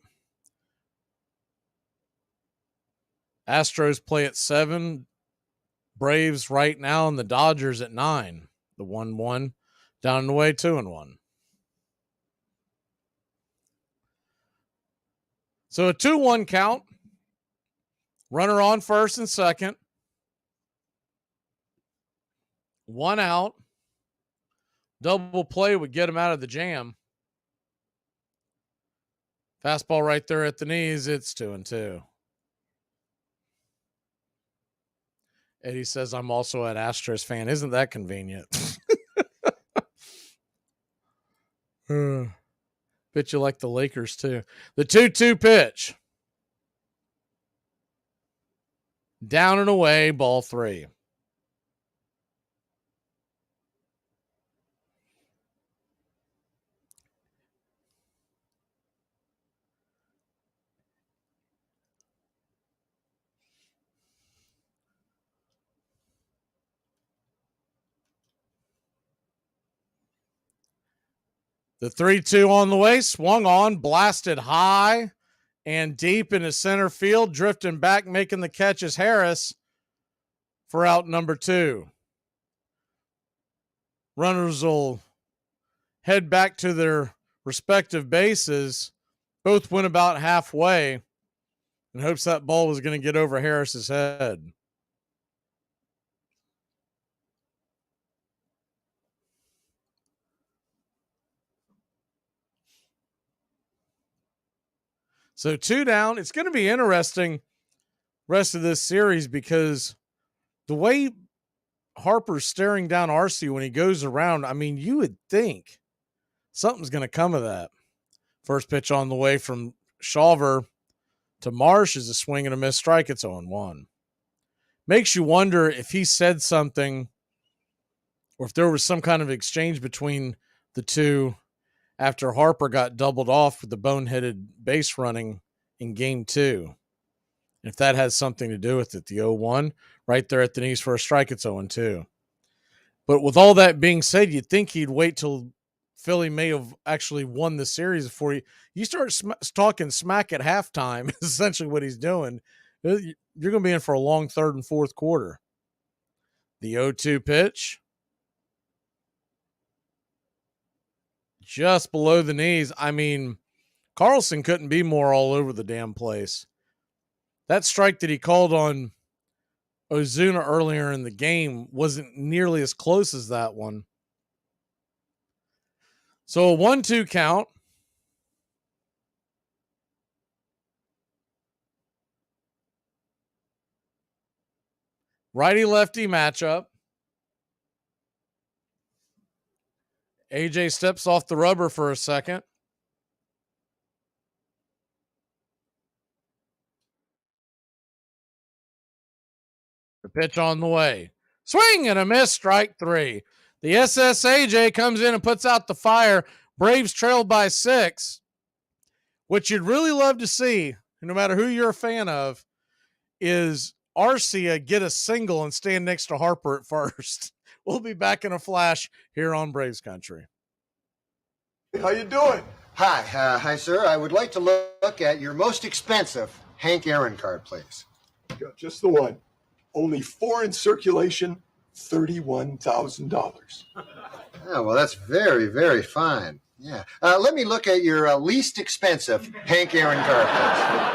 Astros play at 7. Braves right now and the Dodgers at 9. The 1-1 down and away 2-1. So a 2-1 count. Runner on first and second. 1 out. Double play would get him out of the jam. Fastball right there at the knees. It's 2-2. Eddie says, I'm also an Astros fan. Isn't that convenient? Bet you like the Lakers too. The 2-2 pitch. Down and away, ball 3. The 3-2 on the way, swung on, blasted high and deep into center field, drifting back, making the catch is Harris for out number 2. Runners will head back to their respective bases. Both went about halfway in hopes that ball was going to get over Harris's head. So 2 down. It's going to be interesting rest of this series because the way Harper's staring down RC when he goes around, I mean, you would think something's going to come of that. First pitch on the way from Shawver to Marsh is a swing and a miss strike. It's 0-1. Makes you wonder if he said something or if there was some kind of exchange between the two after Harper got doubled off with the boneheaded base running in game 2. If that has something to do with it, the 0-1 right there at the knees for a strike, it's 0-2. But with all that being said, you'd think he'd wait till Philly may have actually won the series before you start talking smack at halftime, is essentially what he's doing. You're going to be in for a long third and fourth quarter. The 0-2 pitch. Just below the knees. I mean, Carlson couldn't be more all over the damn place. That strike that he called on Ozuna earlier in the game wasn't nearly as close as that one. So a 1-2 count. Righty-lefty matchup. AJ steps off the rubber for a second. The pitch on the way. Swing and a miss, strike 3. The SSAJ comes in and puts out the fire. Braves trailed by 6. What you'd really love to see, no matter who you're a fan of, is Arcia get a single and stand next to Harper at first. We'll be back in a flash here on Braves Country. How you doing? Hi, sir. I would like to look at your most expensive Hank Aaron card, please. Got just the one. Only 4 in circulation, $31,000. Oh, well, that's very, very fine. Yeah. Let me look at your least expensive Hank Aaron card, please.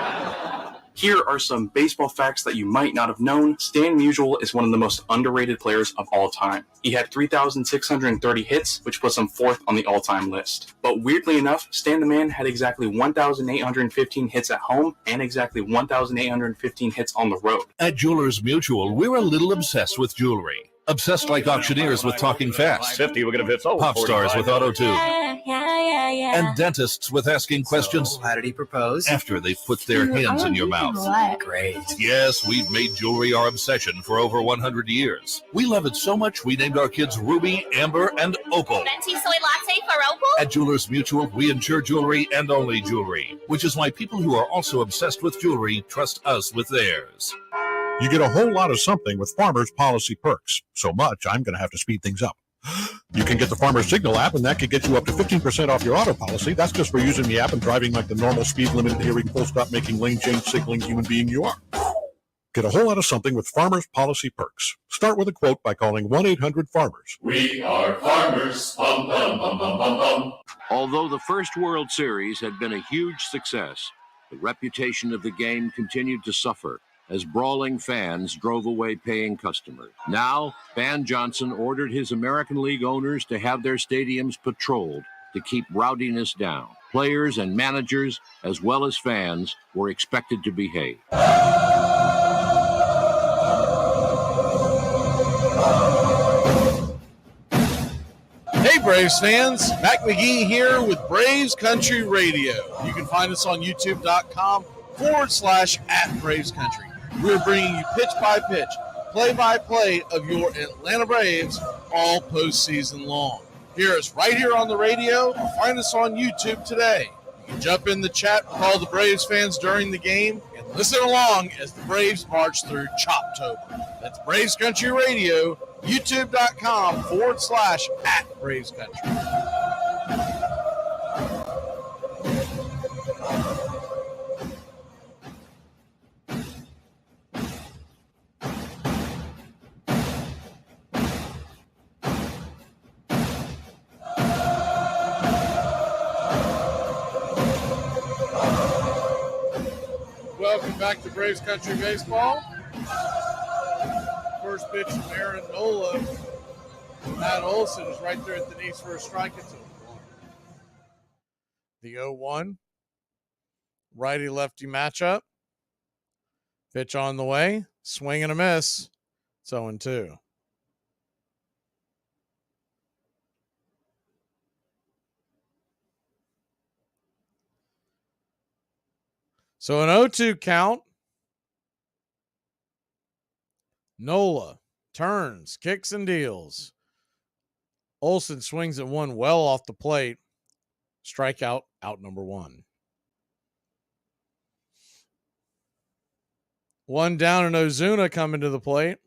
Here are some baseball facts that you might not have known. Stan Musial is one of the most underrated players of all time. He had 3,630 hits, which puts him 4th on the all-time list. But weirdly enough, Stan the Man had exactly 1,815 hits at home and exactly 1,815 hits on the road. At Jewelers Mutual, we're a little obsessed with jewelry. Obsessed like auctioneers with talking fast. 50, we're going to hit so. Pop stars with auto-tune. Yeah. And dentists with asking questions. So, how did he propose? After they've put their hands in your mouth. Great. Yes, we've made jewelry our obsession for over 100 years. We love it so much, we named our kids Ruby, Amber, and Opal. Venti soy latte for Opal? At Jewelers Mutual, we insure jewelry and only jewelry, which is why people who are also obsessed with jewelry trust us with theirs. You get a whole lot of something with Farmers Policy Perks. So much, I'm going to have to speed things up. You can get the Farmers Signal app, and that could get you up to 15% off your auto policy. That's just for using the app and driving like the normal speed limit, adhering, full stop, making lane change, signaling human being you are. Get a whole lot of something with Farmers Policy Perks. Start with a quote by calling 1-800-FARMERS. We are farmers. Bum, bum, bum, bum, bum, bum. Although the first World Series had been a huge success, the reputation of the game continued to suffer as brawling fans drove away paying customers. Now, Van Johnson ordered his American League owners to have their stadiums patrolled to keep rowdiness down. Players and managers, as well as fans, were expected to behave. Hey Braves fans, Mac McGee here with Braves Country Radio. You can find us on youtube.com/@Braves Country. We're bringing you pitch by pitch, play by play of your Atlanta Braves all postseason long. Hear us right here on the radio or find us on YouTube today. You can jump in the chat with all the Braves fans during the game and listen along as the Braves march through Choptober. That's Braves Country Radio, youtube.com/@Braves Country. Welcome back to Braves Country Baseball. First pitch from Aaron Nola. Matt Olson is right there at the knees for a strike. It's a 1. The 0-1. Righty-lefty matchup. Pitch on the way. Swing and a miss. It's 0-2. So an 0-2 count. Nola turns, kicks, and deals. Olson swings at one well off the plate. Strikeout, out number 1. 1 down and Ozuna coming to the plate.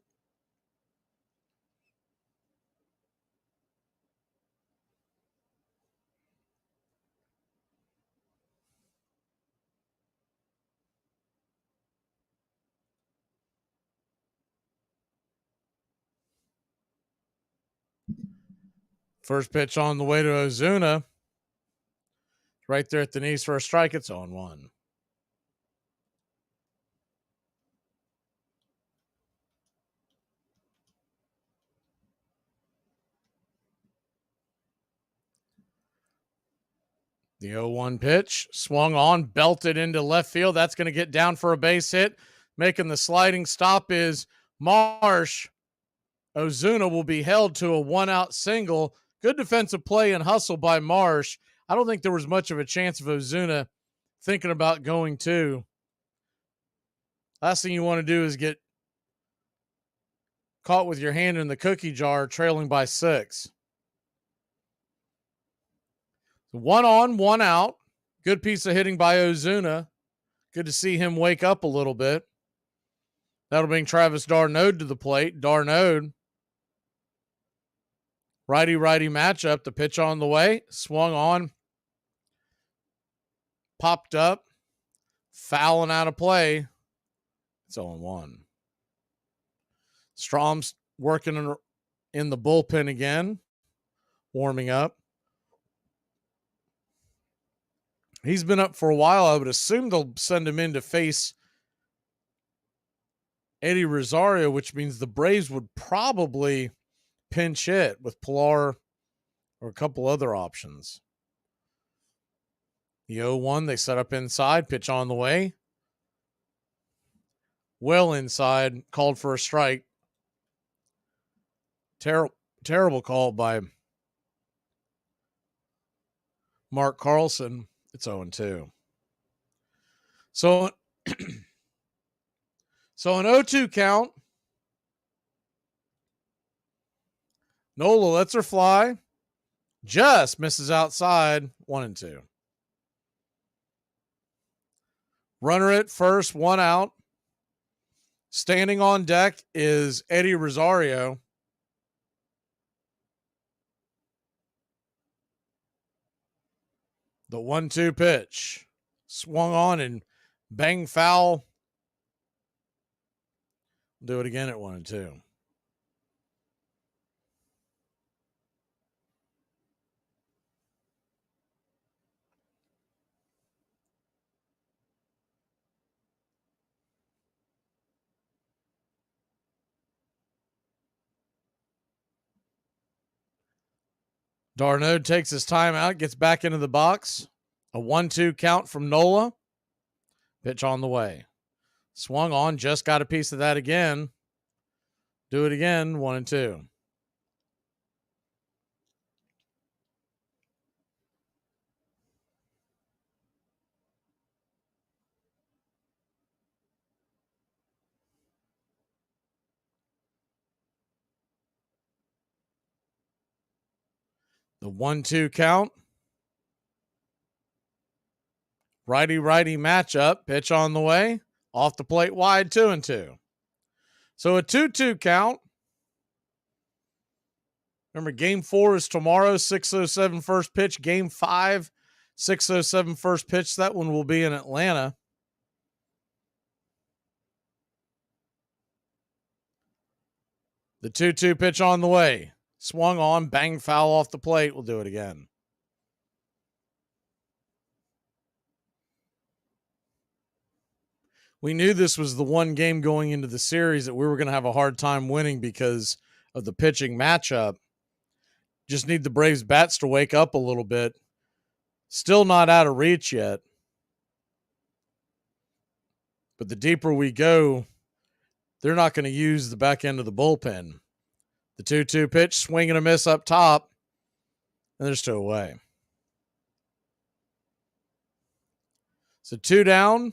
First pitch on the way to Ozuna. Right there at the knees for a strike. It's 0-1. The 0-1 pitch swung on, belted into left field. That's going to get down for a base hit. Making the sliding stop is Marsh. Ozuna will be held to a 1-out single. Good defensive play and hustle by Marsh. I don't think there was much of a chance of Ozuna thinking about going 2. Last thing you want to do is get caught with your hand in the cookie jar, trailing by 6. 1 on, 1 out. Good piece of hitting by Ozuna. Good to see him wake up a little bit. That'll bring Travis d'Arnaud to the plate. D'Arnaud, righty-righty matchup. The pitch on the way. Swung on. Popped up. Fouling out of play. It's 0-1. Strom's working in the bullpen again. Warming up. He's been up for a while. I would assume they'll send him in to face Eddie Rosario, which means the Braves would probably pinch hit with Pilar or a couple other options. The 0-1, they set up inside, pitch on the way. Well inside, called for a strike. Terrible call by Mark Carlson. It's 0-2. So an 0-2 count. Nola lets her fly. Just misses outside. 1-2. Runner at first, 1 out. Standing on deck is Eddie Rosario. The 1-2 pitch swung on and bang foul Do it again at 1-2. Darno takes his time out, gets back into the box. A 1-2 count from Nola. Pitch on the way. Swung on, just got a piece of that again. Do it again, 1-2. The 1-2 count. Righty-righty matchup. Pitch on the way. Off the plate wide, 2-2. So a 2-2 count. Remember, Game 4 is tomorrow, 6:07 first pitch. Game 5, 6:07 first pitch. That one will be in Atlanta. The 2-2 pitch on the way. Swung on, bang foul off the plate. We'll do it again. We knew this was the one game going into the series that we were going to have a hard time winning because of the pitching matchup. Just need the Braves bats to wake up a little bit. Still not out of reach yet. But the deeper we go, they're not going to use the back end of the bullpen. The 2-2 pitch, swing and a miss up top, and they're still away. So 2 down.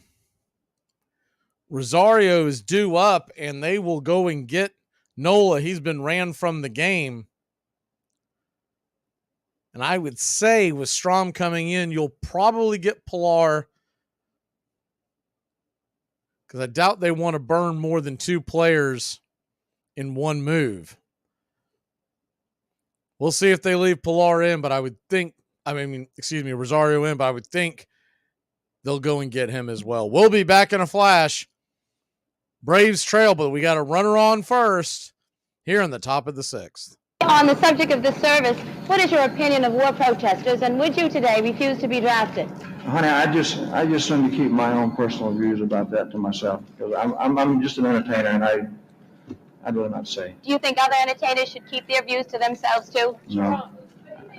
Rosario is due up, and they will go and get Nola. He's been ran from the game. And I would say with Strom coming in, you'll probably get Pilar, because I doubt they want to burn more than 2 players in one move. We'll see if they leave Pilar in, but Rosario in, but I would think they'll go and get him as well. We'll be back in a flash. Braves trail, but we got a runner on first here in the top of the 6th. On the subject of this service, what is your opinion of war protesters, and would you today refuse to be drafted? Honey, I just need to keep my own personal views about that to myself, because I'm just an entertainer, and I'd rather not say. Do you think other entertainers should keep their views to themselves too? No,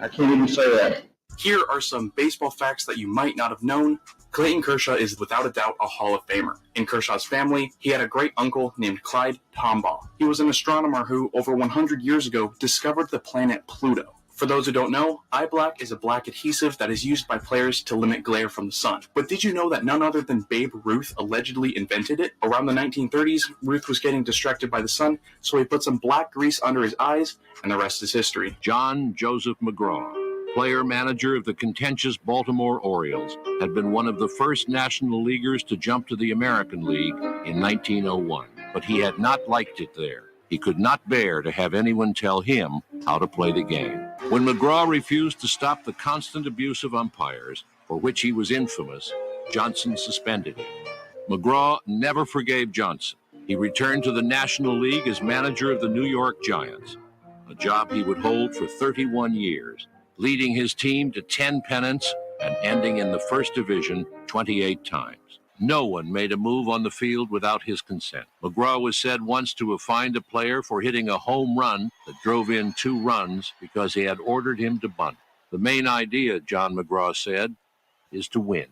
I can't even say that. Here are some baseball facts that you might not have known. Clayton Kershaw is without a doubt a Hall of Famer. In Kershaw's family, he had a great uncle named Clyde Tombaugh. He was an astronomer who, over 100 years ago, discovered the planet Pluto. For those who don't know, eye black is a black adhesive that is used by players to limit glare from the sun. But did you know that none other than Babe Ruth allegedly invented it? Around the 1930s, Ruth was getting distracted by the sun, so he put some black grease under his eyes, and the rest is history. John Joseph McGraw, player-manager of the contentious Baltimore Orioles, had been one of the first National Leaguers to jump to the American League in 1901, but he had not liked it there. He could not bear to have anyone tell him how to play the game. When McGraw refused to stop the constant abuse of umpires, for which he was infamous, Johnson suspended him. McGraw never forgave Johnson. He returned to the National League as manager of the New York Giants, a job he would hold for 31 years, leading his team to 10 pennants and ending in the first division 28 times. No one made a move on the field without his consent. McGraw was said once to have fined a player for hitting a home run that drove in 2 runs because he had ordered him to bunt. The main idea, John McGraw said, is to win.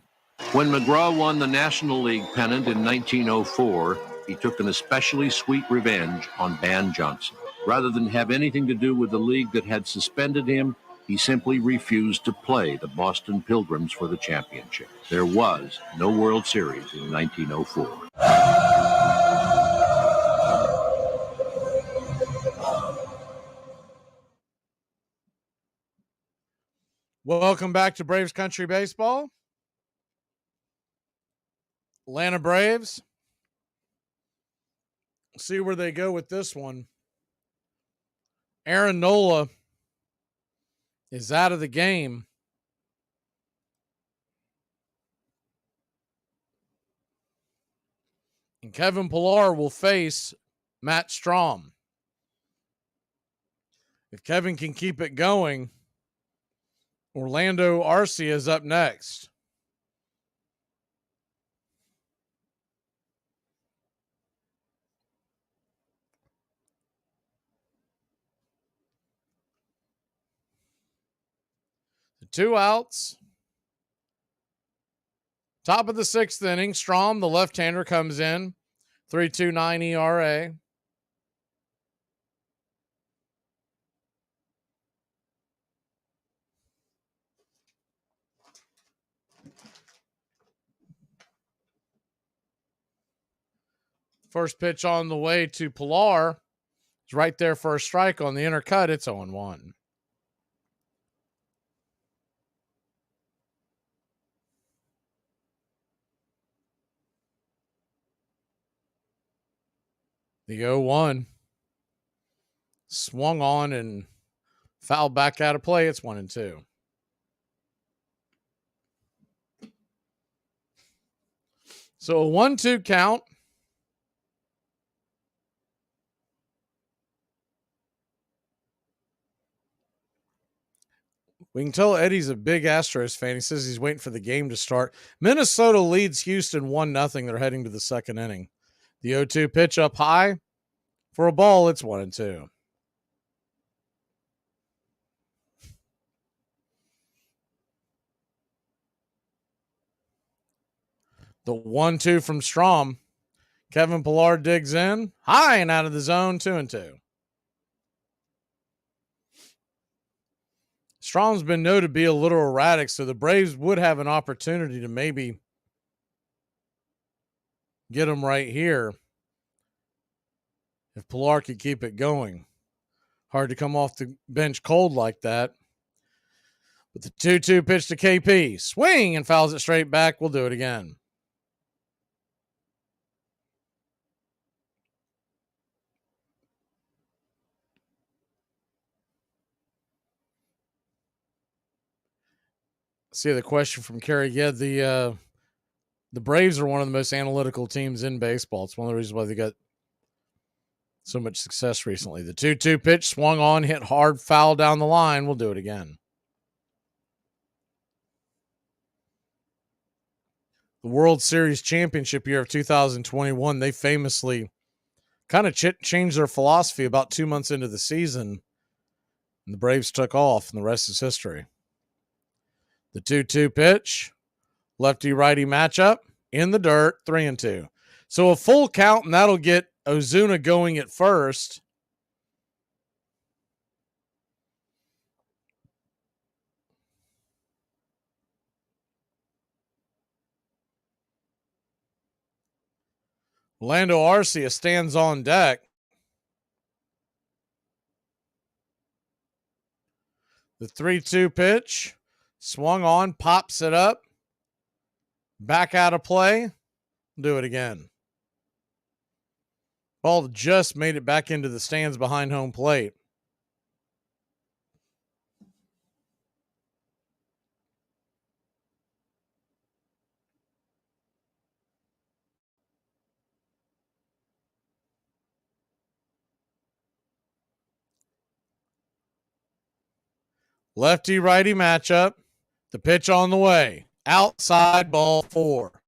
When McGraw won the National League pennant in 1904, he took an especially sweet revenge on Van Johnson. Rather than have anything to do with the league that had suspended him, he simply refused to play the Boston Pilgrims for the championship. There was no World Series in 1904. Welcome back to Braves Country Baseball. Atlanta Braves. See where they go with this one. Aaron Nola is out of the game. And Kevin Pillar will face Matt Strom. If Kevin can keep it going, Orlando Arcia is up next. The 2 outs. Top of the 6th inning, Strom, the left-hander, comes in. 3.29 ERA. First pitch on the way to Pilar. It's right there for a strike on the inner cut. It's 0-1. The 0-1 swung on and fouled back out of play. It's 1-2. So a 1-2 count. We can tell Eddie's a big Astros fan. He says he's waiting for the game to start. Minnesota leads Houston 1-0. They're heading to the 2nd inning. The 0-2 pitch up high for a ball. It's 1-2. The 1-2 from Strom. Kevin Pilar digs in. High and out of the zone. 2-2. Strom's been known to be a little erratic, so the Braves would have an opportunity to maybe get him right here if Pilar could keep it going. Hard to come off the bench cold like that. But the 2-2 pitch to KP. Swing and fouls it straight back. We'll do it again. See the question from Kerry. Yeah, the Braves are one of the most analytical teams in baseball. It's one of the reasons why they got so much success recently. The 2-2 pitch swung on, hit hard, foul down the line. We'll do it again. The World Series championship year of 2021, they famously kind of changed their philosophy about 2 months into the season, and the Braves took off, and the rest is history. The 2-2 pitch, lefty-righty matchup, in the dirt, 3-2. So a full count, and that'll get Ozuna going at first. Orlando Arcia stands on deck. The 3-2 pitch. Swung on, pops it up. Back out of play. Do it again. Ball just made it back into the stands behind home plate. Lefty-righty matchup. The pitch on the way. Outside, ball 4.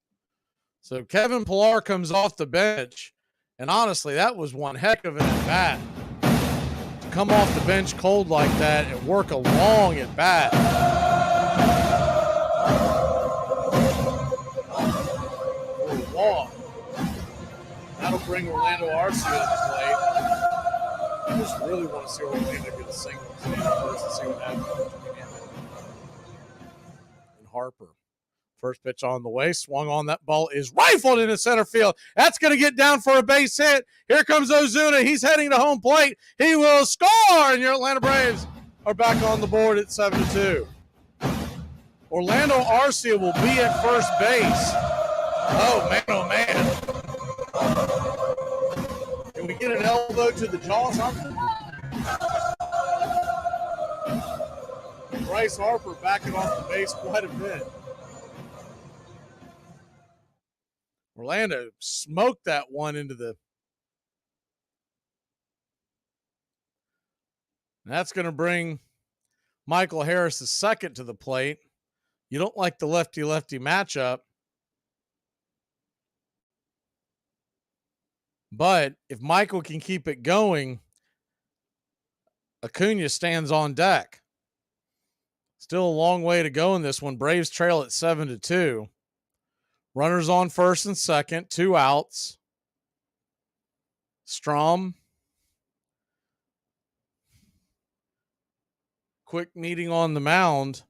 So Kevin Pilar comes off the bench, and honestly, that was one heck of an at-bat. To come off the bench cold like that and work a long at-bat. For a walk. That'll bring Orlando Arcia to the plate. I just really want to see Orlando get a single today first and see what happens. Harper. First pitch on the way. Swung on. That ball is rifled into center field. That's going to get down for a base hit. Here comes Ozuna. He's heading to home plate. He will score, and your Atlanta Braves are back on the board at 7-2. Orlando Arcia will be at first base. Oh, man. Can we get an elbow to the jaw or something? Bryce Harper backing off the base quite a bit. Orlando smoked that one into the And that's going to bring Michael Harris the second to the plate. You don't like the lefty-lefty matchup. But if Michael can keep it going, Acuna stands on deck. Still a long way to go in this one. Braves trail at 7-2. Runners on first and second, 2 outs. Strom. Quick meeting on the mound.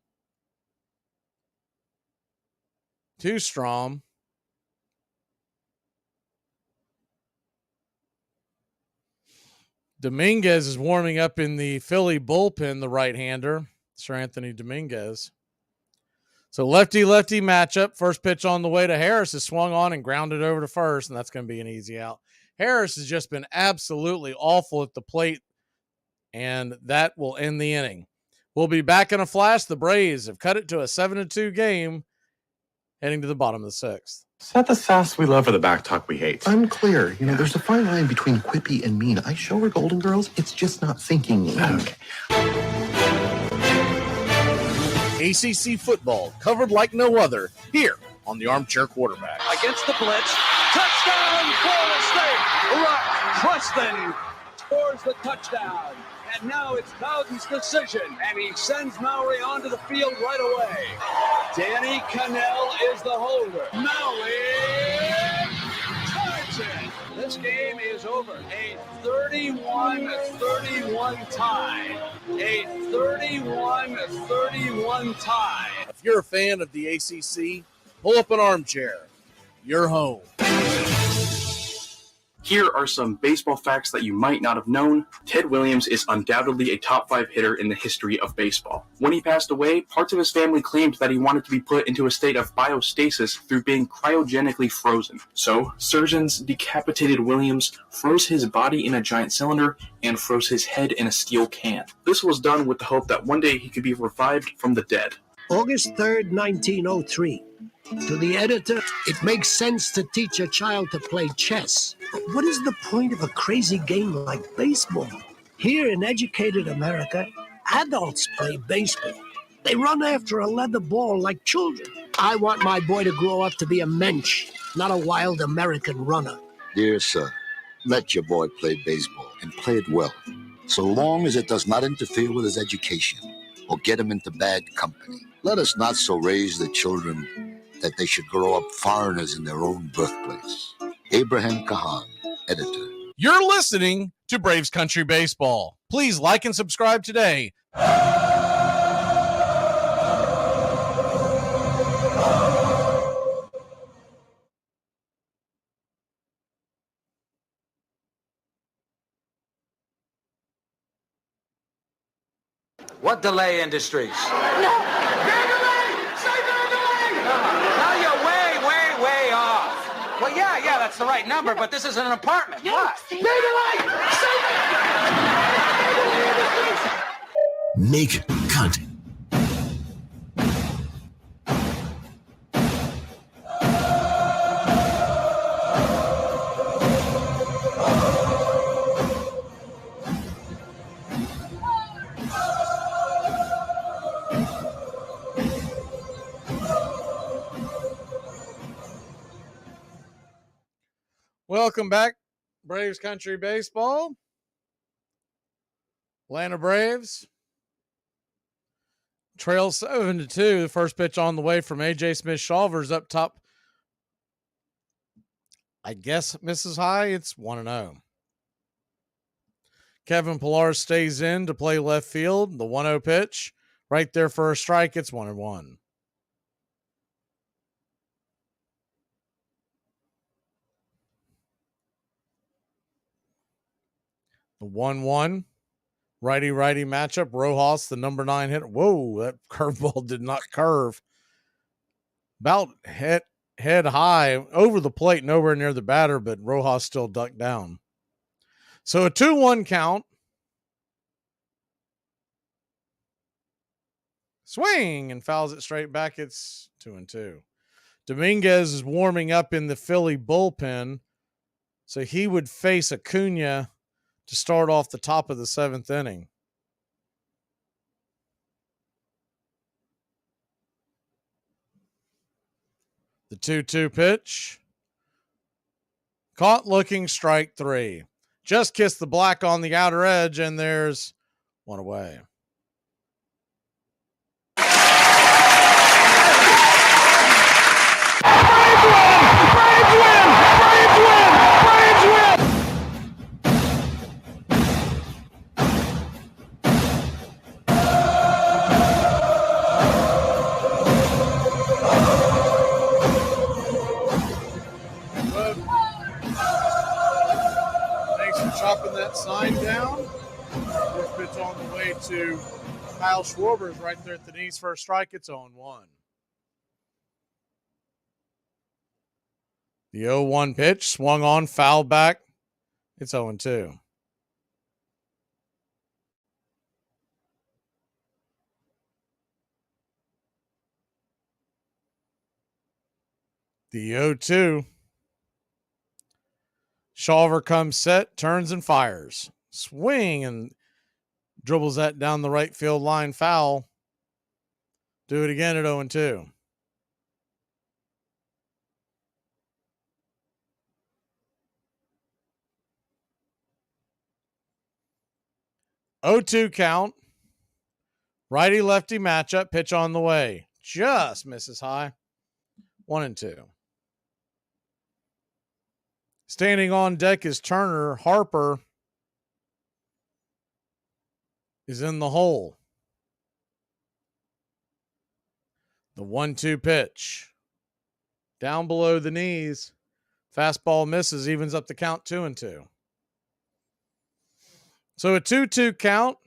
To Strom. Dominguez is warming up in the Philly bullpen, the right-hander, Sir Anthony Dominguez. So lefty-lefty matchup. First pitch on the way to Harris is swung on and grounded over to first, and that's going to be an easy out. Harris has just been absolutely awful at the plate, and that will end the inning. We'll be back in a flash. The Braves have cut it to a 7-2 game, heading to the bottom of the 6th. Is that the sass we love or the back talk we hate? Unclear. There's a fine line between quippy and mean. I show her Golden Girls. It's just not thinking mean. Okay. ACC football covered like no other here on the Armchair Quarterback. Against the blitz. Touchdown, Florida State. Rock Preston scores the touchdown. And now it's Bowden's decision. And he sends Maury onto the field right away. Danny Cannell is the holder. Maury charges it. This game is over. A 31-31 tie. A 31-31 tie. If you're a fan of the ACC, pull up an armchair. You're home. Here are some baseball facts that you might not have known. Ted Williams is undoubtedly a top 5 hitter in the history of baseball. When he passed away, parts of his family claimed that he wanted to be put into a state of biostasis through being cryogenically frozen. So, surgeons decapitated Williams, froze his body in a giant cylinder, and froze his head in a steel can. This was done with the hope that one day he could be revived from the dead. August 3rd, 1903. To the editor, it makes sense to teach a child to play chess. But what is the point of a crazy game like baseball? Here in educated America, adults play baseball. They run after a leather ball like children. I want my boy to grow up to be a mensch, not a wild American runner. Dear sir, let your boy play baseball and play it well, so long as it does not interfere with his education or get him into bad company. Let us not so raise the children that they should grow up foreigners in their own birthplace. Abraham Kahan, editor. You're listening to Braves Country Baseball. Please like and subscribe today. What delay industries? Well, yeah, that's the right number, but this isn't an apartment. What? Make content. Welcome back, Braves Country Baseball. Atlanta Braves trail 7-2. The first pitch on the way from A.J. Smith-Shawver's up top. I guess misses high. It's 1-0. Kevin Pillar stays in to play left field. The 1-0 pitch right there for a strike. It's 1-1. The 1-1 righty-righty matchup. Rojas, the number 9 hitter. Whoa, that curveball did not curve. About head high over the plate, nowhere near the batter, but Rojas still ducked down. So a 2-1 count. Swing and fouls it straight back. It's 2-2. Dominguez is warming up in the Philly bullpen, so he would face Acuna to start off the top of the 7th inning. The 2-2 pitch. Caught looking, strike 3. Just kissed the black on the outer edge, and there's one away. Thanks for chopping that sign down. First pitch on the way to Kyle Schwarber's right there at the knees for a strike. It's 0-1. The 0-1 pitch swung on, foul back. It's 0-2. The 0-2. Shawver comes set, turns and fires. Swing and dribbles that down the right field line, foul. Do it again at 0-2. Oh-2 count. Righty-lefty matchup. Pitch on the way. Just misses high. 1-2. Standing on deck is Turner. Harper is in the hole. The 1-2 pitch. Down below the knees. Fastball misses, evens up the count 2-2. So a 2-2 count.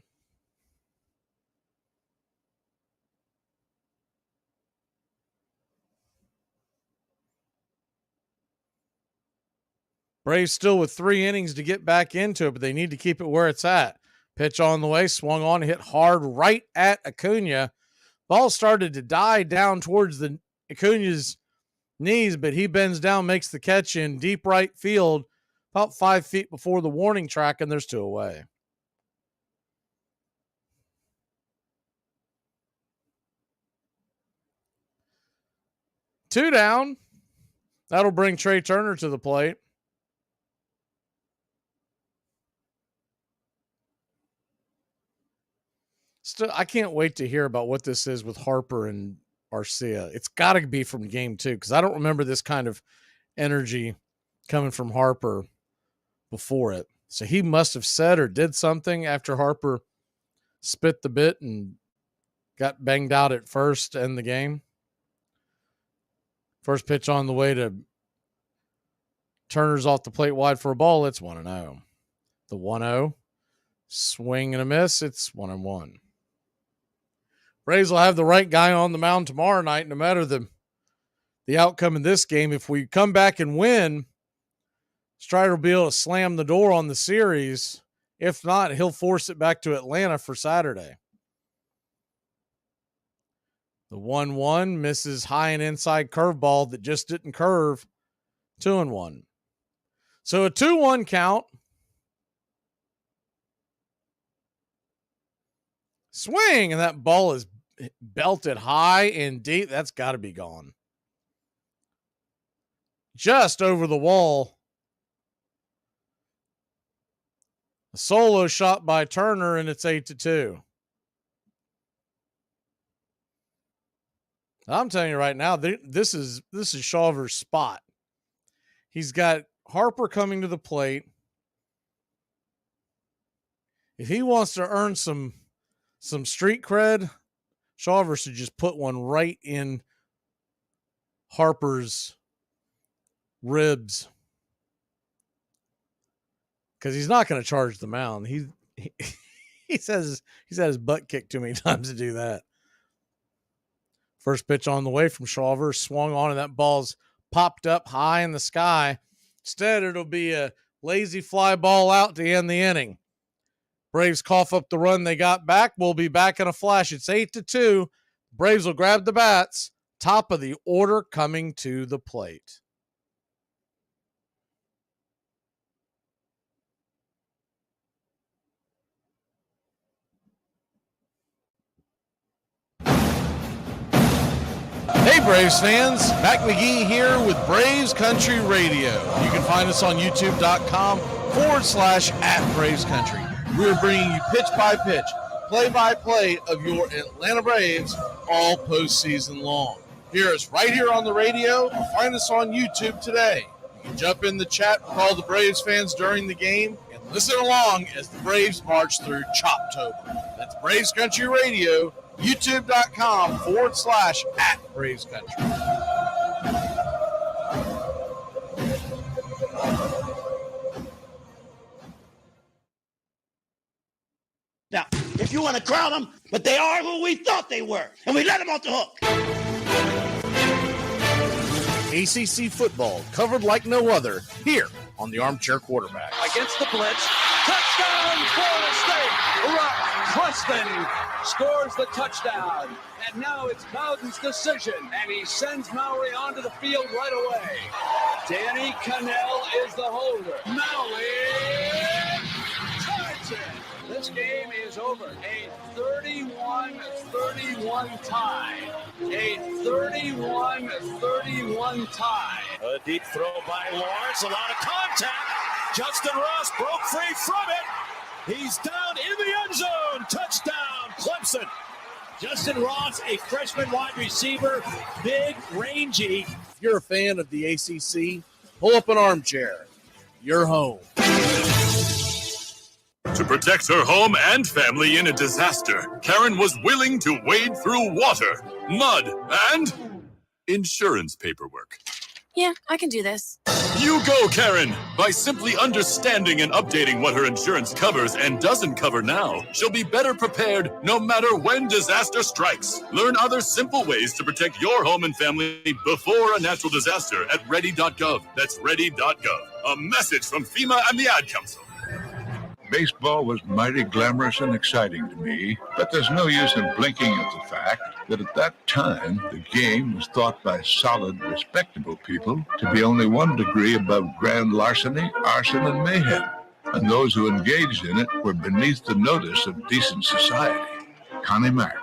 Braves still with 3 innings to get back into it, but they need to keep it where it's at. Pitch on the way, swung on, hit hard right at Acuna. Ball started to die down towards the Acuna's knees, but he bends down, makes the catch in deep right field, about 5 feet before the warning track, and there's 2 away. Two down. That'll bring Trey Turner to the plate. Still, I can't wait to hear about what this is with Harper and Arcia. It's got to be from game 2 because I don't remember this kind of energy coming from Harper before it. So he must have said or did something after Harper spit the bit and got banged out at first in the game. First pitch on the way to Turner's off the plate wide for a ball. It's 1-0. The 1-0. Swing and a miss. It's 1-1. Braves will have the right guy on the mound tomorrow night, no matter the outcome in this game. If we come back and win, Strider will be able to slam the door on the series. If not, he'll force it back to Atlanta for Saturday. The 1-1 misses high and inside curveball that just didn't curve. 2-1. So a 2-1 count. Swing, and that ball is belted high and deep. That's got to be gone. Just over the wall. A solo shot by Turner, and it's 8-2. I'm telling you right now, this is Shawver's spot. He's got Harper coming to the plate. If he wants to earn some street cred, Shawver should just put one right in Harper's ribs. Because he's not going to charge the mound. He says he's had his butt kicked too many times to do that. First pitch on the way from Shawver, swung on, and that ball's popped up high in the sky. Instead, it'll be a lazy fly ball out to end the inning. Braves cough up the run they got back. We'll be back in a flash. It's 8-2. Braves will grab the bats. Top of the order coming to the plate. Hey Braves fans, Mac McGee here with Braves Country Radio. You can find us on youtube.com/@Braves Country. We're bringing you pitch by pitch, play by play of your Atlanta Braves all postseason long. Hear us right here on the radio or find us on YouTube today. You can jump in the chat with all the Braves fans during the game and listen along as the Braves march through Choptober. That's Braves Country Radio, youtube.com/@Braves Country. Now, if you want to crown them, but they are who we thought they were, and we let them off the hook. ACC football covered like no other here on the Armchair Quarterback. Against the blitz. Touchdown, Florida State. Rock Cluston scores the touchdown. And now it's Bowden's decision. And he sends Mowry onto the field right away. Danny Cannell is the holder. Mowry charges it. This game is over. A 31-31 tie. A 31-31 tie. A deep throw by Lawrence. A lot of contact. Justin Ross broke free from it. He's down in the end zone. Touchdown, Clemson. Justin Ross, a freshman wide receiver, big, rangy. If you're a fan of the ACC, pull up an armchair. You're home. To protect her home and family in a disaster, Karen was willing to wade through water, mud, and insurance paperwork. Yeah, I can do this. You go, Karen! By simply understanding and updating what her insurance covers and doesn't cover now, she'll be better prepared no matter when disaster strikes. Learn other simple ways to protect your home and family before a natural disaster at ready.gov. That's ready.gov. A message from FEMA and the Ad Council. Baseball was mighty glamorous and exciting to me, but there's no use in blinking at the fact that at that time, the game was thought by solid, respectable people to be only 1 degree above grand larceny, arson, and mayhem, and those who engaged in it were beneath the notice of decent society. Connie Mack.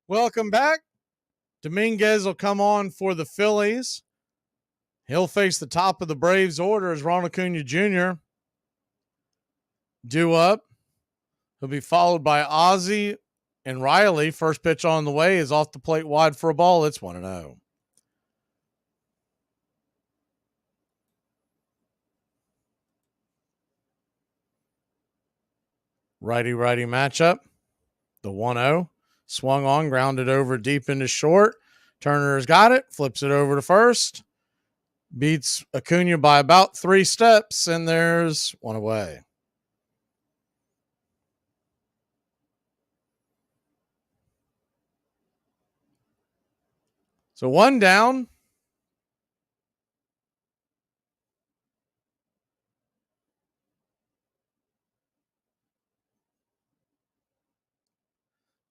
Welcome back. Dominguez will come on for the Phillies. He'll face the top of the Braves order as Ronald Acuna Jr. due up. He'll be followed by Ozzie and Riley. First pitch on the way is off the plate wide for a ball. It's 1-0. Righty-righty matchup. The 1-0. Swung on, grounded over deep into short. Turner's got it, flips it over to first. Beats Acuna by about 3 steps, and there's 1 away. So 1 down.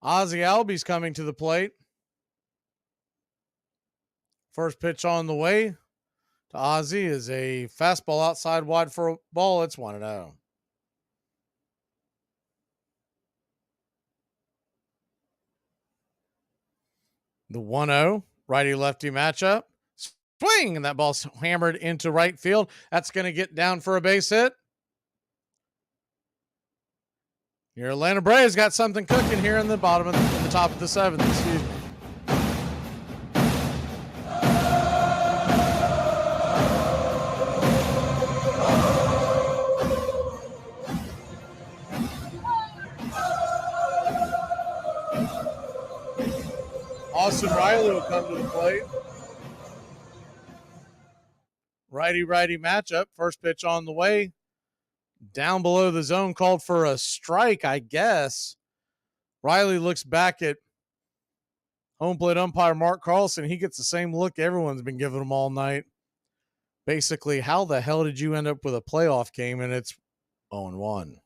Ozzie Albies coming to the plate. First pitch on the way to Ozzie is a fastball outside wide for a ball. It's 1-0. The 1-0 righty-lefty matchup. Swing, and that ball's hammered into right field. That's going to get down for a base hit. Your Atlanta Braves got something cooking here in the bottom of the top of the 7th. Excuse me. Austin Riley will come to the plate. Righty-righty matchup. First pitch on the way. Down below the zone, called for a strike, I guess. Riley looks back at home plate umpire Mark Carlson. He gets the same look everyone's been giving him all night. Basically, how the hell did you end up with a playoff game and it's 0-1?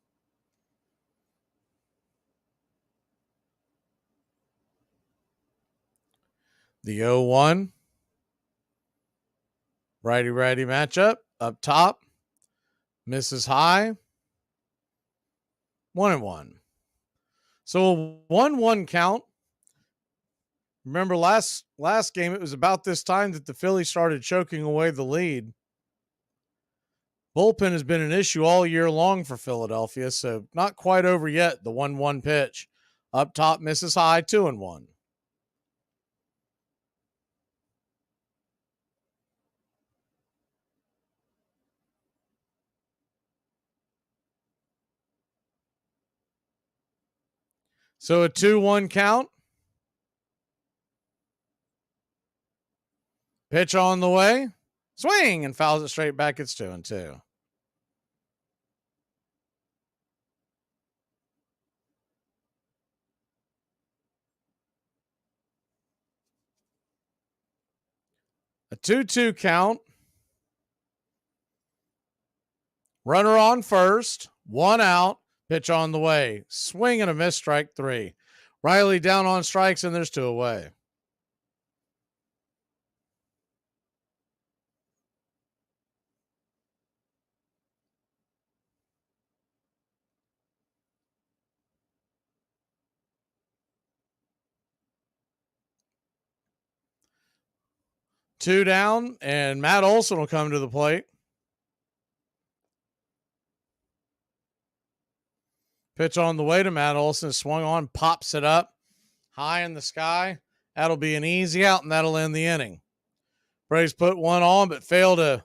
The 0-1. Righty matchup. Up top, misses high. 1-1. So a 1-1 count. Remember last game, it was about this time that the Phillies started choking away the lead. Bullpen has been an issue all year long for Philadelphia, so not quite over yet. The 1-1 pitch. Up top, misses high, 2-1. So a 2-1 count. Pitch on the way. Swing and fouls it straight back. It's 2-2. A 2-2 count. Runner on first. 1 out. Pitch on the way. Swing and a miss, strike 3. Riley down on strikes, and there's 2 away. Two down, and Matt Olson will come to the plate. Pitch on the way to Matt Olson. Swung on, pops it up high in the sky. That'll be an easy out, and that'll end the inning. Braves put one on, but fail to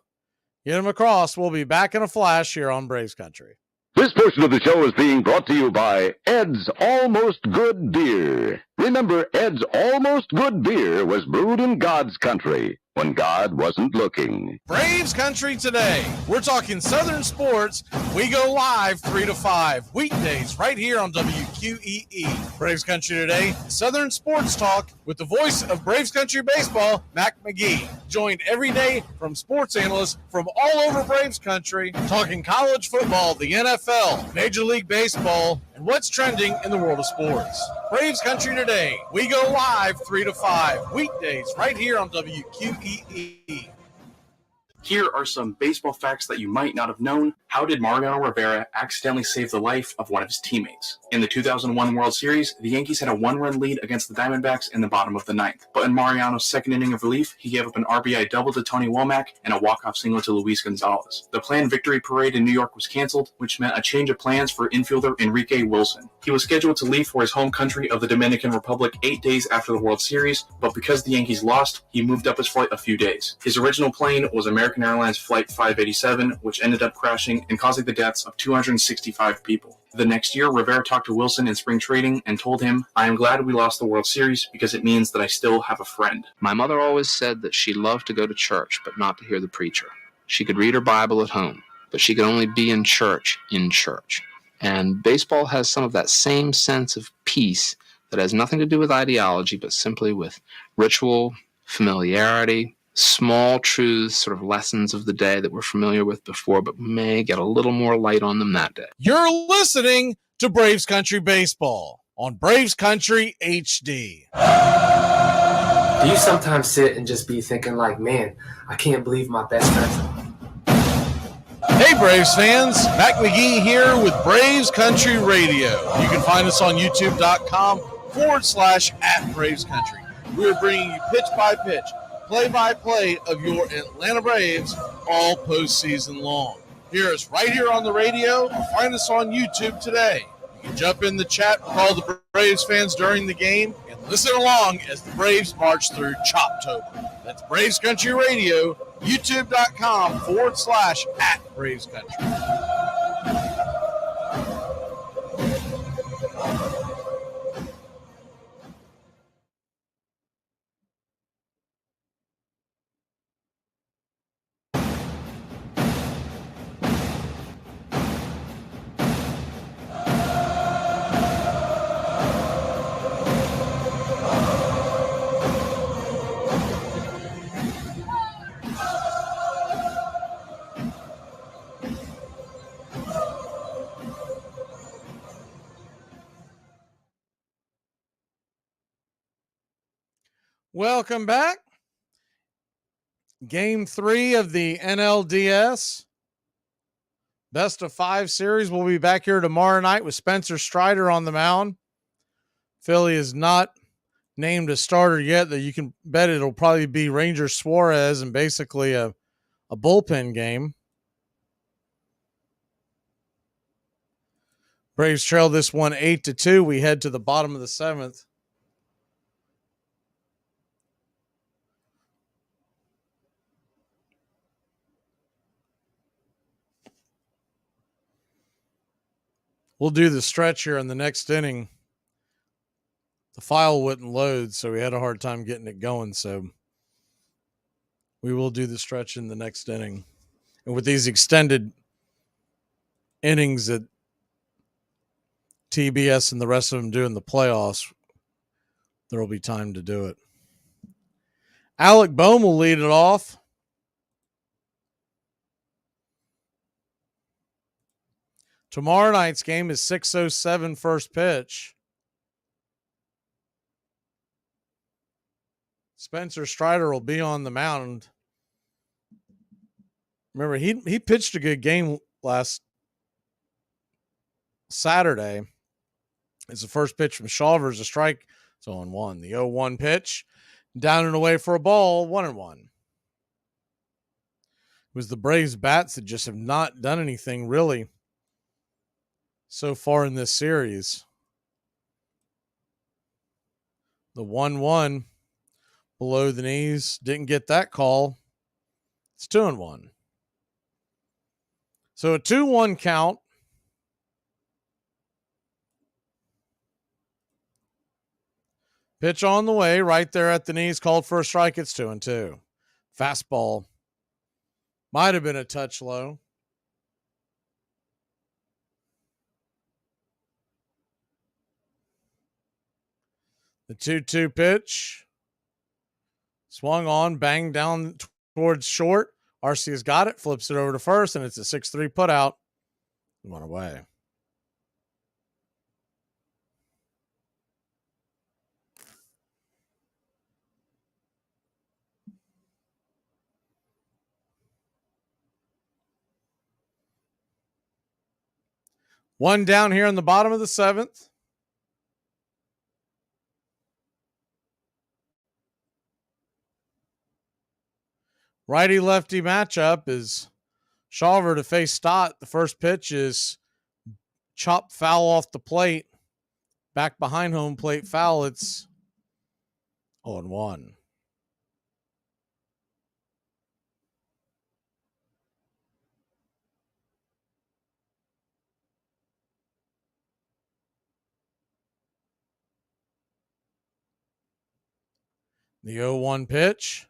get him across. We'll be back in a flash here on Braves Country. This portion of the show is being brought to you by Ed's Almost Good Beer. Remember, Ed's Almost Good Beer was brewed in God's country when God wasn't looking. Braves Country today. We're talking Southern sports. We go live 3 to 5 weekdays right here on WQEE. Braves Country today, Southern sports talk with the voice of Braves Country baseball, Mac McGee. Joined every day from sports analysts from all over Braves Country, talking college football, the NFL, Major League Baseball, and what's trending in the world of sports. Braves Country today. We go live 3 to 5 weekdays right here on WQEE. Here are some baseball facts that you might not have known. How did Mariano Rivera accidentally save the life of one of his teammates? In the 2001 World Series, the Yankees had a 1-run lead against the Diamondbacks in the bottom of the 9th. But in Mariano's second inning of relief, he gave up an RBI double to Tony Womack and a walk-off single to Luis Gonzalez. The planned victory parade in New York was canceled, which meant a change of plans for infielder Enrique Wilson. He was scheduled to leave for his home country of the Dominican Republic 8 days after the World Series, but because the Yankees lost, he moved up his flight a few days. His original plane was American Airlines Flight 587, which ended up crashing and causing the deaths of 265 people. The next year, Rivera talked to Wilson in spring training and told him, "I am glad we lost the World Series because it means that I still have a friend." My mother always said that she loved to go to church, but not to hear the preacher. She could read her Bible at home, but she could only be in church. And baseball has some of that same sense of peace that has nothing to do with ideology, but simply with ritual, familiarity, small truths, sort of lessons of the day that we're familiar with before, but may get a little more light on them that day. You're listening to Braves Country Baseball on Braves Country HD. Do you sometimes sit and just be thinking like, man, I can't believe my best friend. Hey Braves fans, Mac McGee here with Braves Country Radio. You can find us on youtube.com/@Braves Country. We're bringing you pitch by pitch, play-by-play of your Atlanta Braves all postseason long. Hear us right here on the radio or find us on YouTube today. You can jump in the chat with all the Braves fans during the game and listen along as the Braves march through Choptober. That's Braves Country Radio, youtube.com/@Braves Country. Welcome back. Game 3 of the NLDS Best of 5 series will be back here tomorrow night with Spencer Strider on the mound. Philly is not named a starter yet, that you can bet it'll probably be Ranger Suarez and basically a bullpen game. Braves trail this one 8-2. We head to the bottom of the 7th. We'll do the stretch here in the next inning. The file wouldn't load, so we had a hard time getting it going. So we will do the stretch in the next inning. And with these extended innings that TBS and the rest of them do in the playoffs, there will be time to do it. Alec Bohm will lead it off. Tomorrow night's game is 6:07 first pitch. Spencer Strider will be on the mound. Remember, he pitched a good game last Saturday. It's the first pitch from Shawver's a strike. It's 0-1. The 0-1 pitch, down and away for a ball, 1-1. It was the Braves bats that just have not done anything really so far in this series. The 1-1 below the knees, didn't get that call. It's 2-1. So a 2-1 count. Pitch on the way, right there at the knees, called for a strike. It's 2-2. Fastball might have been a touch low. The 2-2 pitch. Swung on, banged down towards short. Arcea's got it, flips it over to first, and it's a 6-3 put out. One away. One down here in the bottom of the 7th. Righty-lefty matchup is Shawver to face Stott. The first pitch is chopped foul off the plate. Back behind home plate foul. It's 0-1. The 0-1 pitch.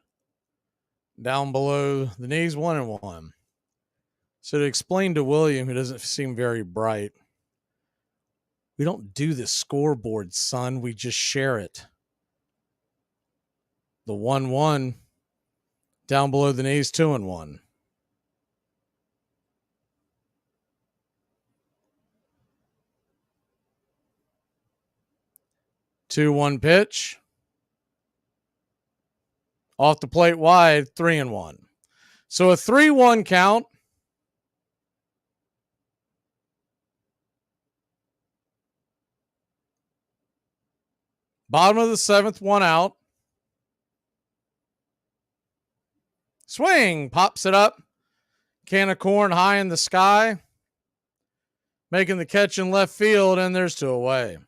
Down below the knees, 1-1. So to explain to William, who doesn't seem very bright, we don't do the scoreboard, son. We just share it. The 1-1 down below the knees, 2-1. Two-one pitch. Off the plate wide, 3-1. So a 3-1 count. Bottom of the 7th, one out. Swing, pops it up. Can of corn high in the sky. Making the catch in left field, and there's 2 away.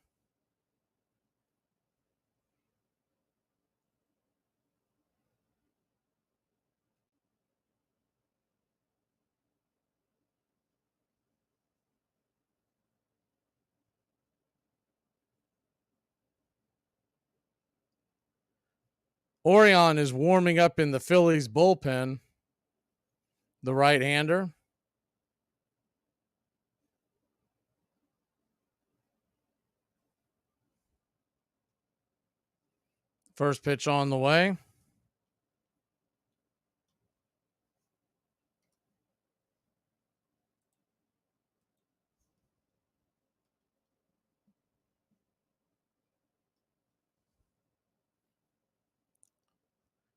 Orion is warming up in the Phillies bullpen. The right-hander. First pitch on the way.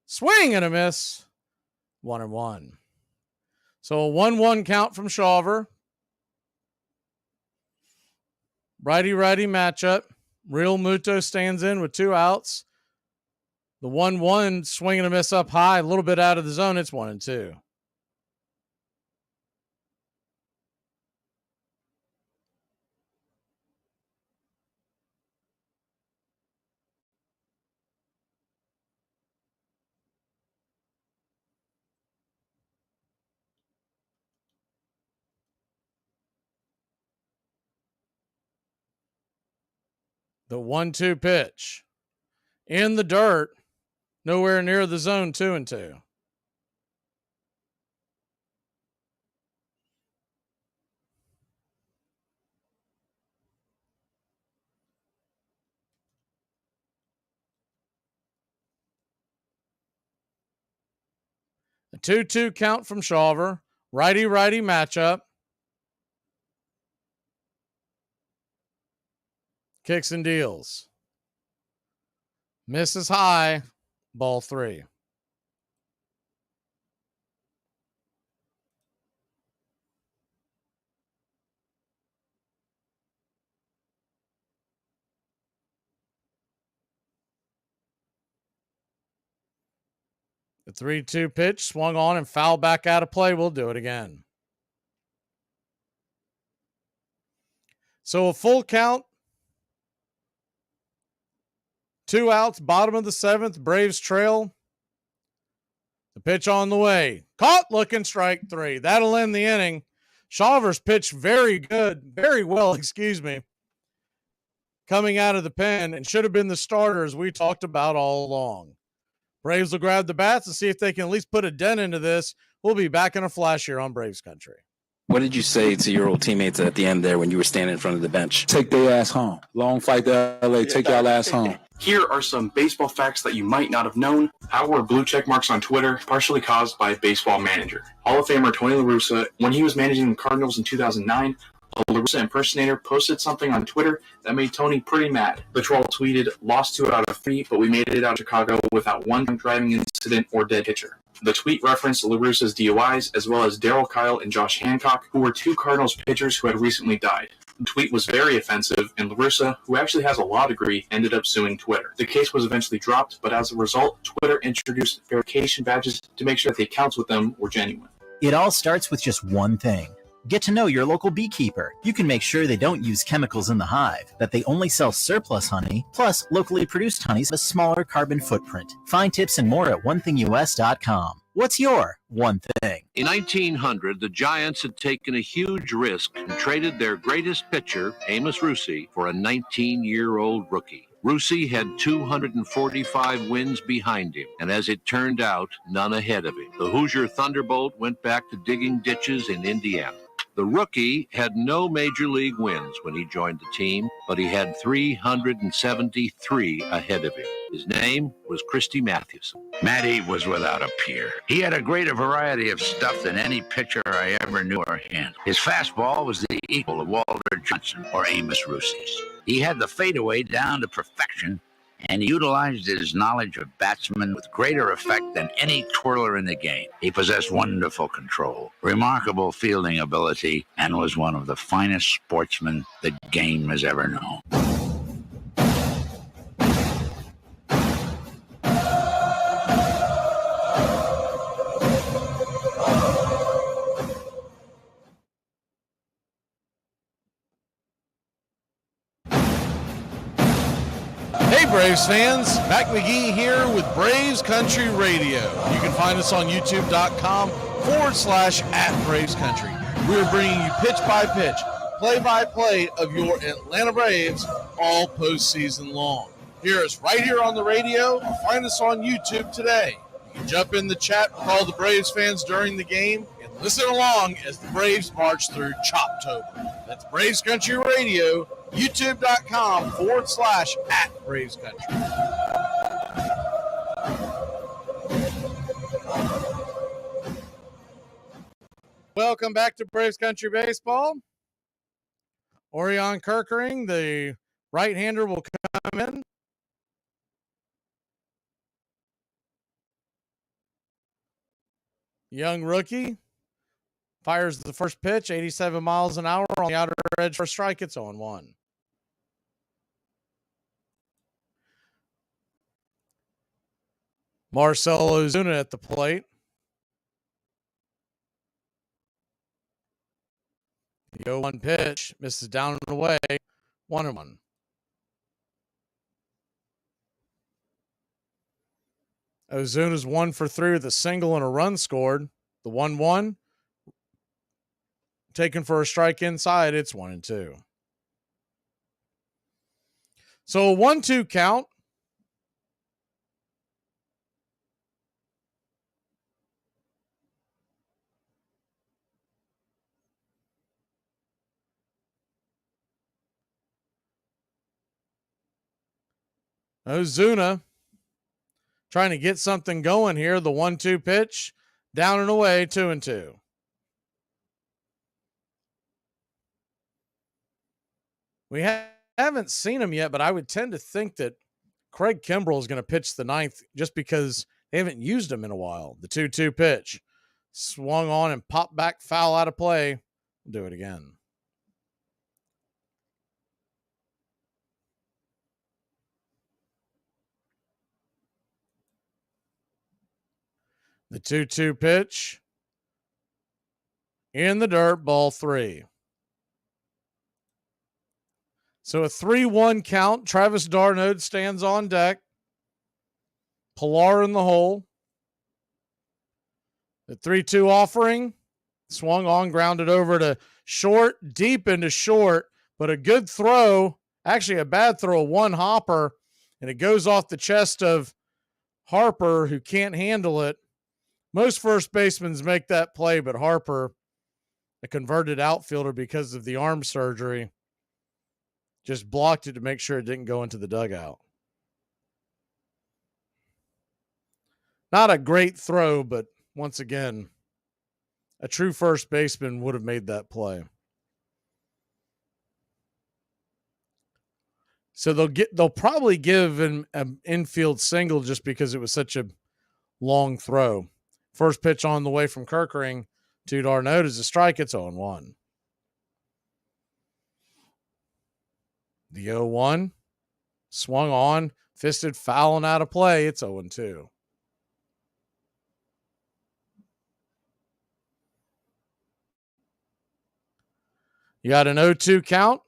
Swing and a miss. 1-1. So a 1-1 count from Shawver. Righty-righty matchup. Real Muto stands in with 2 outs. The 1-1 swing and a miss up high, a little bit out of the zone. It's 1-2. The 1-2 pitch. In the dirt. Nowhere near the zone, 2-2. A 2-2 count from Shawver. Righty-righty matchup. Kicks and deals. Misses high. Ball 3. The 3-2 pitch swung on and fouled back out of play. We'll do it again. So a full count. 2 outs, bottom of the 7th. Braves trail. The pitch on the way. Caught, looking, strike 3. That'll end the inning. Shawver's pitched very well, coming out of the pen, and should have been the starter as we talked about all along. Braves will grab the bats and see if they can at least put a dent into this. We'll be back in a flash here on Braves Country. What did you say to your old teammates at the end there when you were standing in front of the bench? Take their ass home. Long flight to LA. Take y'all ass home. Here are some baseball facts that you might not have known. How were blue check marks on Twitter partially caused by a baseball manager? Hall of Famer Tony La Russa, when he was managing the Cardinals in 2009, a La Russa impersonator posted something on Twitter that made Tony pretty mad. The troll tweeted, "Lost 2 out of 3, but we made it out of Chicago without one driving incident or dead pitcher." The tweet referenced La Russa's DUIs, as well as Darryl Kyle and Josh Hancock, who were 2 Cardinals pitchers who had recently died. The tweet was very offensive, and La Russa, who actually has a law degree, ended up suing Twitter. The case was eventually dropped, but as a result, Twitter introduced verification badges to make sure that the accounts with them were genuine. It all starts with just one thing. Get to know your local beekeeper. You can make sure they don't use chemicals in the hive, that they only sell surplus honey, plus locally produced honeys with a smaller carbon footprint. Find tips and more at onethingus.com. What's your one thing? In 1900, the Giants had taken a huge risk and traded their greatest pitcher, Amos Rusi, for a 19-year-old rookie. Rusi had 245 wins behind him, and as it turned out, none ahead of him. The Hoosier Thunderbolt went back to digging ditches in Indiana. The rookie had no major league wins when he joined the team, but he had 373 ahead of him. His name was Christy Mathewson. Matty was without a peer. He had a greater variety of stuff than any pitcher I ever knew or handled. His fastball was the equal of Walter Johnson or Amos Rusi's. He had the fadeaway down to perfection, and he utilized his knowledge of batsmen with greater effect than any twirler in the game. He possessed wonderful control, remarkable fielding ability, and was one of the finest sportsmen the game has ever known. Braves fans, Mac McGee here with Braves Country Radio. You can find us on youtube.com/@Braves Country. We're bringing you pitch by pitch, play by play of your Atlanta Braves all postseason long. Hear us right here on the radio or find us on YouTube today. You can jump in the chat with all the Braves fans during the game and listen along as the Braves march through Choptober. That's Braves Country Radio, youtube.com/@Braves Country. Welcome back to Braves Country Baseball. Orion Kirkering, the right-hander, will come in. Young rookie fires the first pitch, 87 miles an hour on the outer edge for a strike. It's 0-1. Marcell Ozuna at the plate. The 0-1 pitch misses down and away. 1-1. Ozuna's 1 for 3 with a single and a run scored. The 1-1 taken for a strike inside. It's 1-2. So a 1-2 count. Ozuna trying to get something going here. The 1-2 pitch down and away. 2-2. We haven't seen him yet, but I would tend to think that Craig Kimbrell is going to pitch the ninth just because they haven't used him in a while. The 2-2 pitch swung on and popped back foul out of play. We'll do it again. The 2-2 pitch in the dirt, ball 3. So a 3-1 count. Travis d'Arnaud stands on deck. Pilar in the hole. The 3-2 offering swung on, grounded over to short, deep into short, but a good throw, actually a bad throw, one hopper, and it goes off the chest of Harper, who can't handle it. Most first basemen make that play, but Harper, a converted outfielder because of the arm surgery, just blocked it to make sure it didn't go into the dugout. Not a great throw, but once again, a true first baseman would have made that play. So they'll probably give an infield single just because it was such a long throw. First pitch on the way from Kerkering to d'Arnaud is a strike. It's 0-1. The 0-1 swung on, fisted, fouling out of play. It's 0-2. You got an 0-2 count.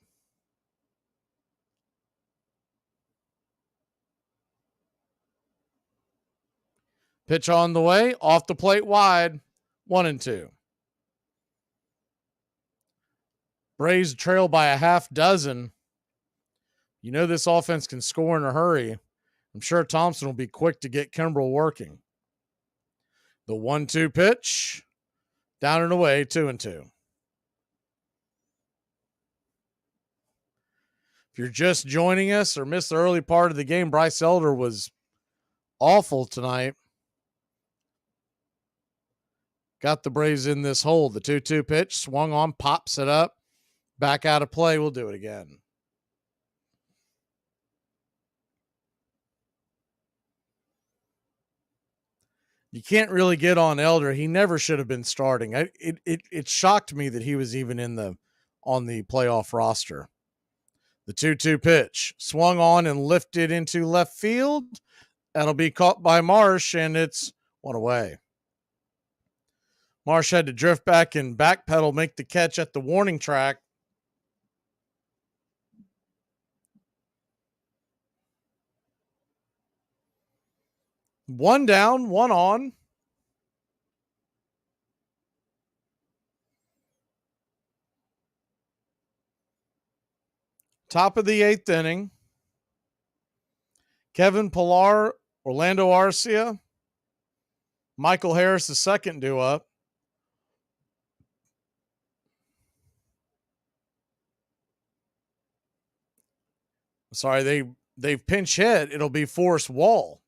Pitch on the way, off the plate wide, 1-2. Braves trail by a half dozen. You know this offense can score in a hurry. I'm sure Thompson will be quick to get Kimbrell working. The 1-2 pitch, down and away, 2-2. If you're just joining us or missed the early part of the game, Bryce Elder was awful tonight. Got the Braves in this hole. The 2-2 pitch, swung on, pops it up, back out of play. We'll do it again. You can't really get on Elder. He never should have been starting. It shocked me that he was even on the playoff roster. The 2-2 pitch swung on and lifted into left field. That'll be caught by Marsh, and it's one away. Marsh had to drift back and backpedal, make the catch at the warning track. One down, one on. Top of the 8th inning. Kevin Pilar, Orlando Arcia, Michael Harris, the second due up. Sorry, they've pinch hit. It'll be Forrest Wall.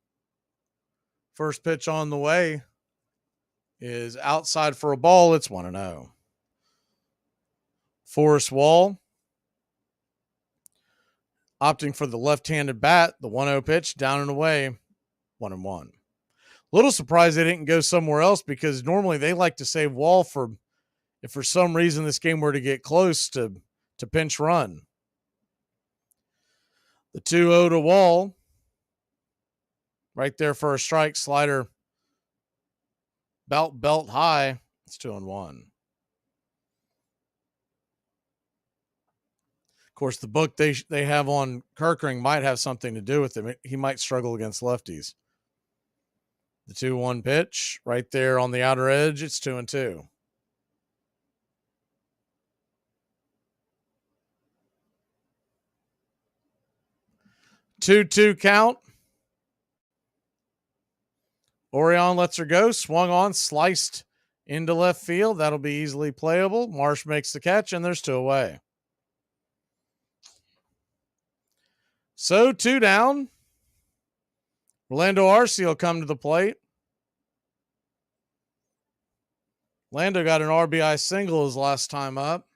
First pitch on the way is outside for a ball. It's 1-0. Forrest Wall opting for the left-handed bat. The 1-0 pitch down and away, 1-1. Little surprised they didn't go somewhere else, because normally they like to save Wall for if for some reason this game were to get close to pinch run. The 2-0 to Wall. Right there for a strike. Slider belt high. It's 2-1. Of course, the book they have on Kerkering might have something to do with him. He might struggle against lefties. The 2-1 pitch right there on the outer edge. It's 2-2. Two count. Orion lets her go. Swung on, sliced into left field. That'll be easily playable. Marsh makes the catch, and there's 2 away. So 2 down. Orlando Arcia will come to the plate. Lando got an RBI single his last time up.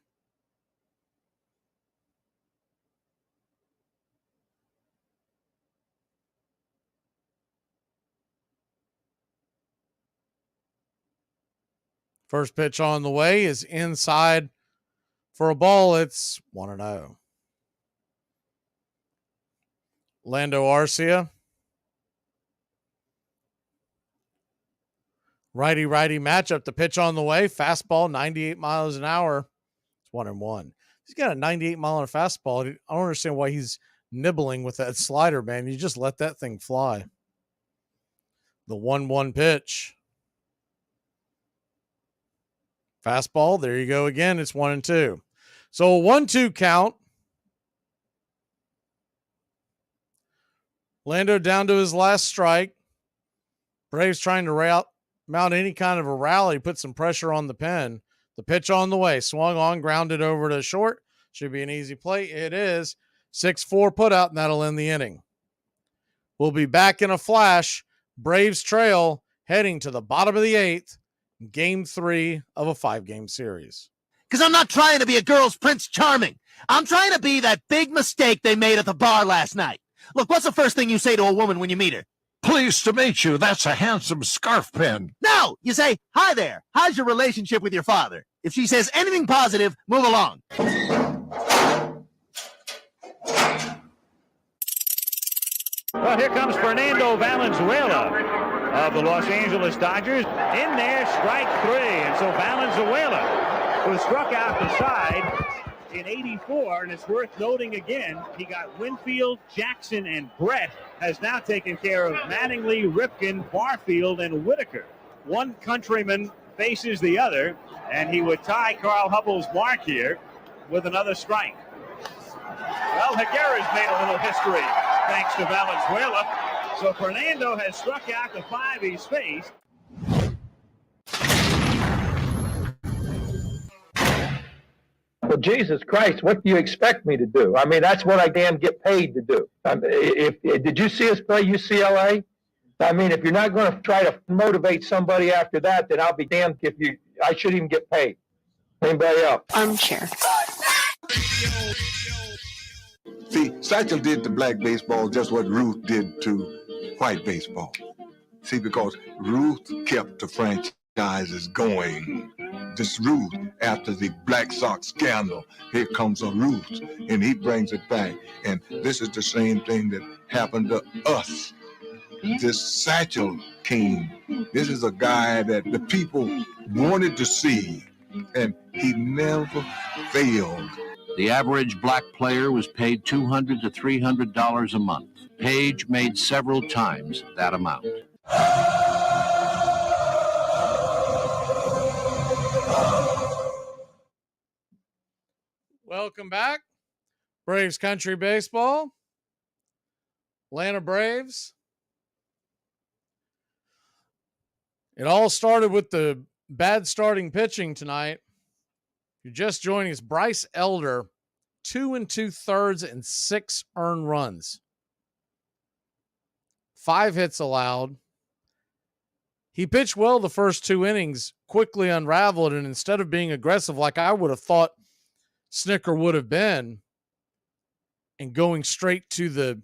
First pitch on the way is inside for a ball. It's 1-0. Lando Arcia. Righty-righty matchup. The pitch on the way. Fastball, 98 miles an hour. It's 1-1. He's got a 98-mile-an-hour fastball. I don't understand why he's nibbling with that slider, man. You just let that thing fly. The 1-1 pitch. Fastball. There you go again. It's 1-2. So a 1-2 count. Lando down to his last strike. Braves trying to mount any kind of a rally, put some pressure on the pen. The pitch on the way. Swung on, grounded over to short. Should be an easy play. It is. 6-4 put out, and that'll end the inning. We'll be back in a flash. Braves trail heading to the bottom of the 8th. Game 3 of a 5-game series. Because I'm not trying to be a girl's Prince Charming. I'm trying to be that big mistake they made at the bar last night. Look, what's the first thing you say to a woman when you meet her? Pleased to meet you. That's a handsome scarf pin. No, you say, hi there. How's your relationship with your father? If she says anything positive, move along. Well, here comes Fernando Valenzuela of the Los Angeles Dodgers. In there, strike 3. And so Valenzuela was struck out the side in 84, and it's worth noting again, he got Winfield, Jackson, and Brett, has now taken care of Mattingly, Ripken, Barfield, and Whitaker. One countryman faces the other, and he would tie Carl Hubbell's mark here with another strike. Well, Higuera's made a little history thanks to Valenzuela. So Fernando has struck out the 5 he's faced. Well, Jesus Christ, what do you expect me to do? I mean, that's what I damn get paid to do. Did you see us play UCLA? I mean, if you're not going to try to motivate somebody after that, then I'll be damned if I shouldn't even get paid. Anybody else? Armchair. See, Satchel did to black baseball just what Ruth did to white baseball. See, because Ruth kept the franchises going. This Ruth, after the Black Sox scandal, here comes a Ruth, and he brings it back. And this is the same thing that happened to us. This Satchel King, this is a guy that the people wanted to see, and he never failed. The average black player was paid $200 to $300 a month. Page made several times that amount. Welcome back. Braves Country Baseball. Atlanta Braves. It all started with the bad starting pitching tonight. You're just joining us. Bryce Elder, 2 2/3 and 6 earned runs. 5 hits allowed. He pitched well the first 2 innings, quickly unraveled, and instead of being aggressive like I would have thought Snicker would have been, and going straight to the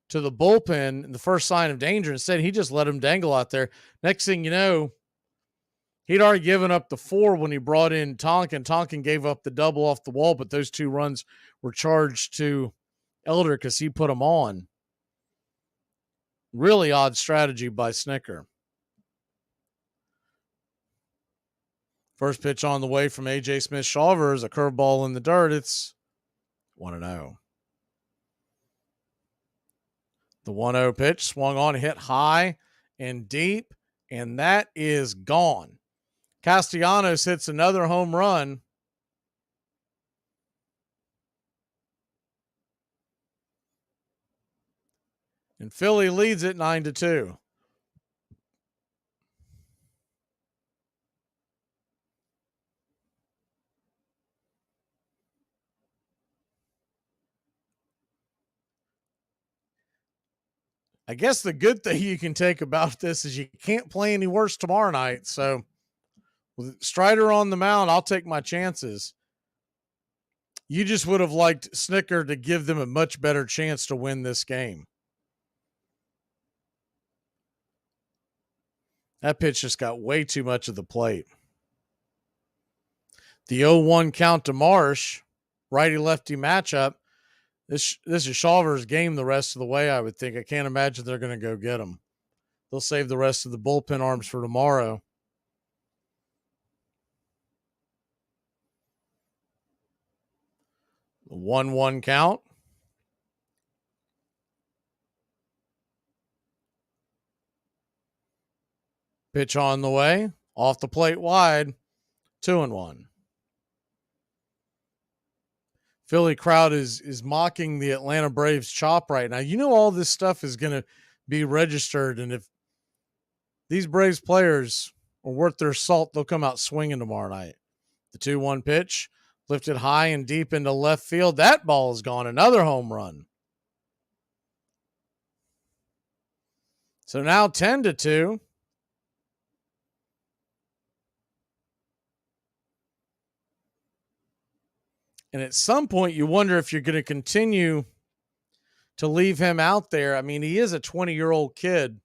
to the bullpen in the first sign of danger. Instead, he just let him dangle out there. Next thing you know, he'd already given up the 4 when he brought in Tonkin. Tonkin gave up the double off the wall, but those 2 runs were charged to Elder because he put them on. Really odd strategy by Snicker. First pitch on the way from A.J. Smith-Shawver is a curveball in the dirt. It's 1-0. The 1-0 pitch swung on, hit high and deep, and that is gone. Castellanos hits another home run. And Philly leads it 9-2. I guess the good thing you can take about this is you can't play any worse tomorrow night. So with Strider on the mound, I'll take my chances. You just would have liked Snicker to give them a much better chance to win this game. That pitch just got way too much of the plate. The 0-1 count to Marsh, righty-lefty matchup. This is Shawver's game the rest of the way, I would think. I can't imagine they're going to go get him. They'll save the rest of the bullpen arms for tomorrow. The 1-1 count. Pitch on the way. Off the plate wide. 2-1. Philly crowd is mocking the Atlanta Braves chop right now. You know all this stuff is going to be registered, and if these Braves players are worth their salt, they'll come out swinging tomorrow night. The 2-1 pitch, lifted high and deep into left field. That ball is gone. Another home run. So now 10-2. And at some point, you wonder if you're going to continue to leave him out there. I mean, he is a 20-year-old kid.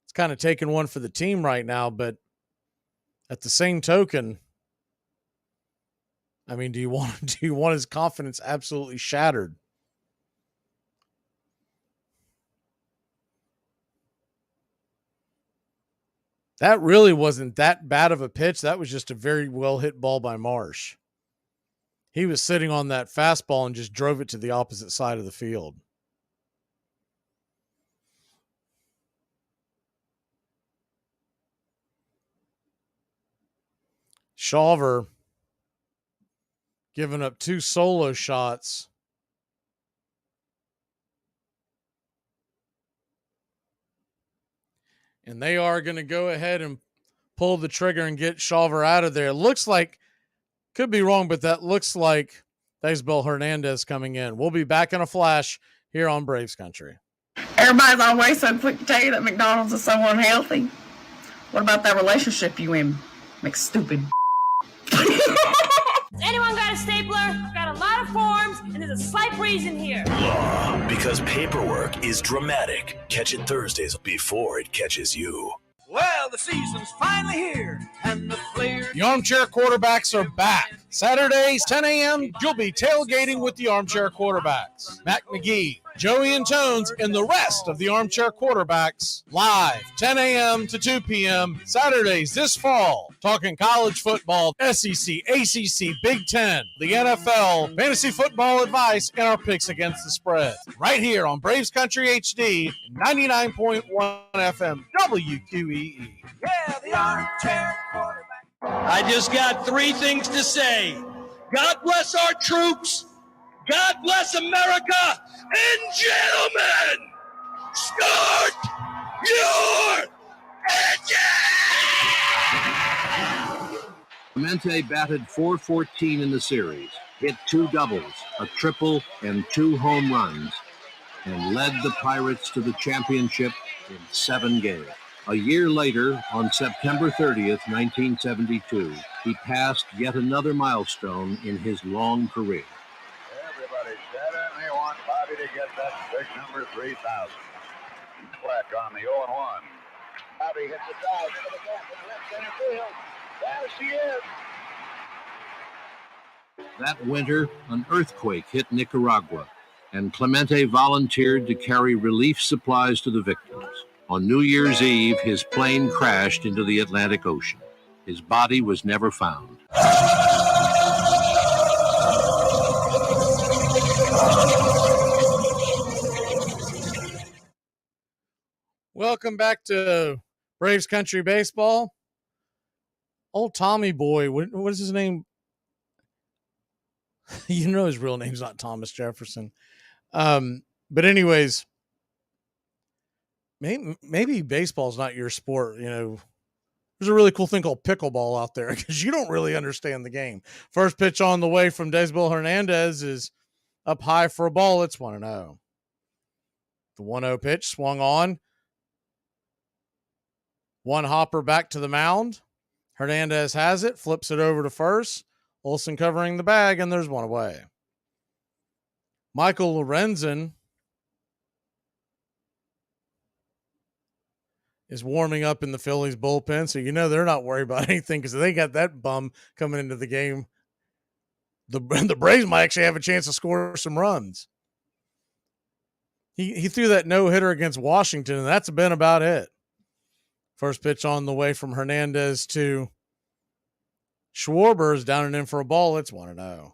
It's kind of taking one for the team right now, but at the same token, I mean, do you want his confidence absolutely shattered? That really wasn't that bad of a pitch. That was just a very well hit ball by Marsh. He was sitting on that fastball and just drove it to the opposite side of the field. Shawver giving up 2 solo shots. And they are going to go ahead and pull the trigger and get Shawver out of there. It looks like, could be wrong, but that looks like Daysbel Hernandez coming in. We'll be back in a flash here on Braves Country. Everybody's always so quick to tell you that McDonald's is so unhealthy. What about that relationship you in? McStupid. Anyone got a stapler? Got a lot of forms, and there's a slight breeze in here. Law, because paperwork is dramatic. Catch it Thursdays before it catches you. Well, the season's finally here, and the players... The Armchair Quarterbacks are back. Saturdays, 10 a.m., you'll be tailgating with the Armchair Quarterbacks. Mac McGee, Joey and Tones, and the rest of the Armchair Quarterbacks live, 10 a.m. to 2 p.m. Saturdays this fall. Talking college football, SEC, ACC, Big Ten, the NFL, fantasy football advice, and our picks against the spread. Right here on Braves Country HD, 99.1 FM, WQEE. Yeah, the Armchair Quarterback. I just got 3 things to say. God bless our troops. God bless America. And gentlemen, start your engine! Clemente batted .414 in the series, hit 2 doubles, a triple, and 2 home runs, and led the Pirates to the championship in 7 games. A year later, on September 30th, 1972, he passed yet another milestone in his long career. Everybody definitely want Bobby to get that Pick number 3,000. Fleck on the 0-1. Bobby hits the drive into the gap in left center field. There she is. That winter, an earthquake hit Nicaragua, and Clemente volunteered to carry relief supplies to the victims. On New Year's Eve, his plane crashed into the Atlantic Ocean. His body was never found. Welcome back to Braves Country Baseball. Old Tommy Boy, what is his name? You know his real name's not Thomas Jefferson. But anyways, maybe baseball's not your sport. You know, there's a really cool thing called pickleball out there because you don't really understand the game. First pitch on the way from Desbel Hernandez is up high for a ball. It's 1-0. The 1-0 pitch swung on. One hopper back to the mound. Hernandez has it, flips it over to first. Olsen covering the bag, and there's one away. Michael Lorenzen is warming up in the Phillies bullpen, so you know they're not worried about anything because they got that bum coming into the game. The Braves might actually have a chance to score some runs. He threw that no-hitter against Washington, and that's been about it. First pitch on the way from Hernandez to Schwarber is down and in for a ball. It's 1-0.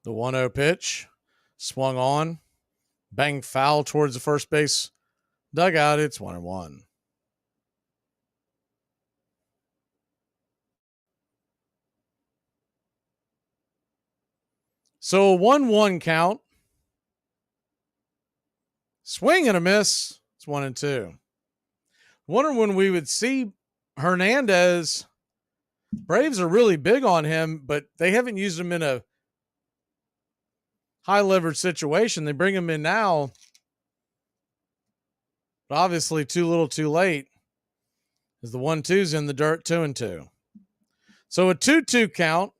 The 1-0 pitch swung on, banged foul towards the first base dugout. It's 1-1. So a 1-1 count. Swing and a miss. It's 1-2. Wondering when we would see Hernandez. Braves are really big on him, but they haven't used him in a high leverage situation. They bring him in now, but obviously too little too late as the 1-2's in the dirt. 2-2. So a 2-2 count.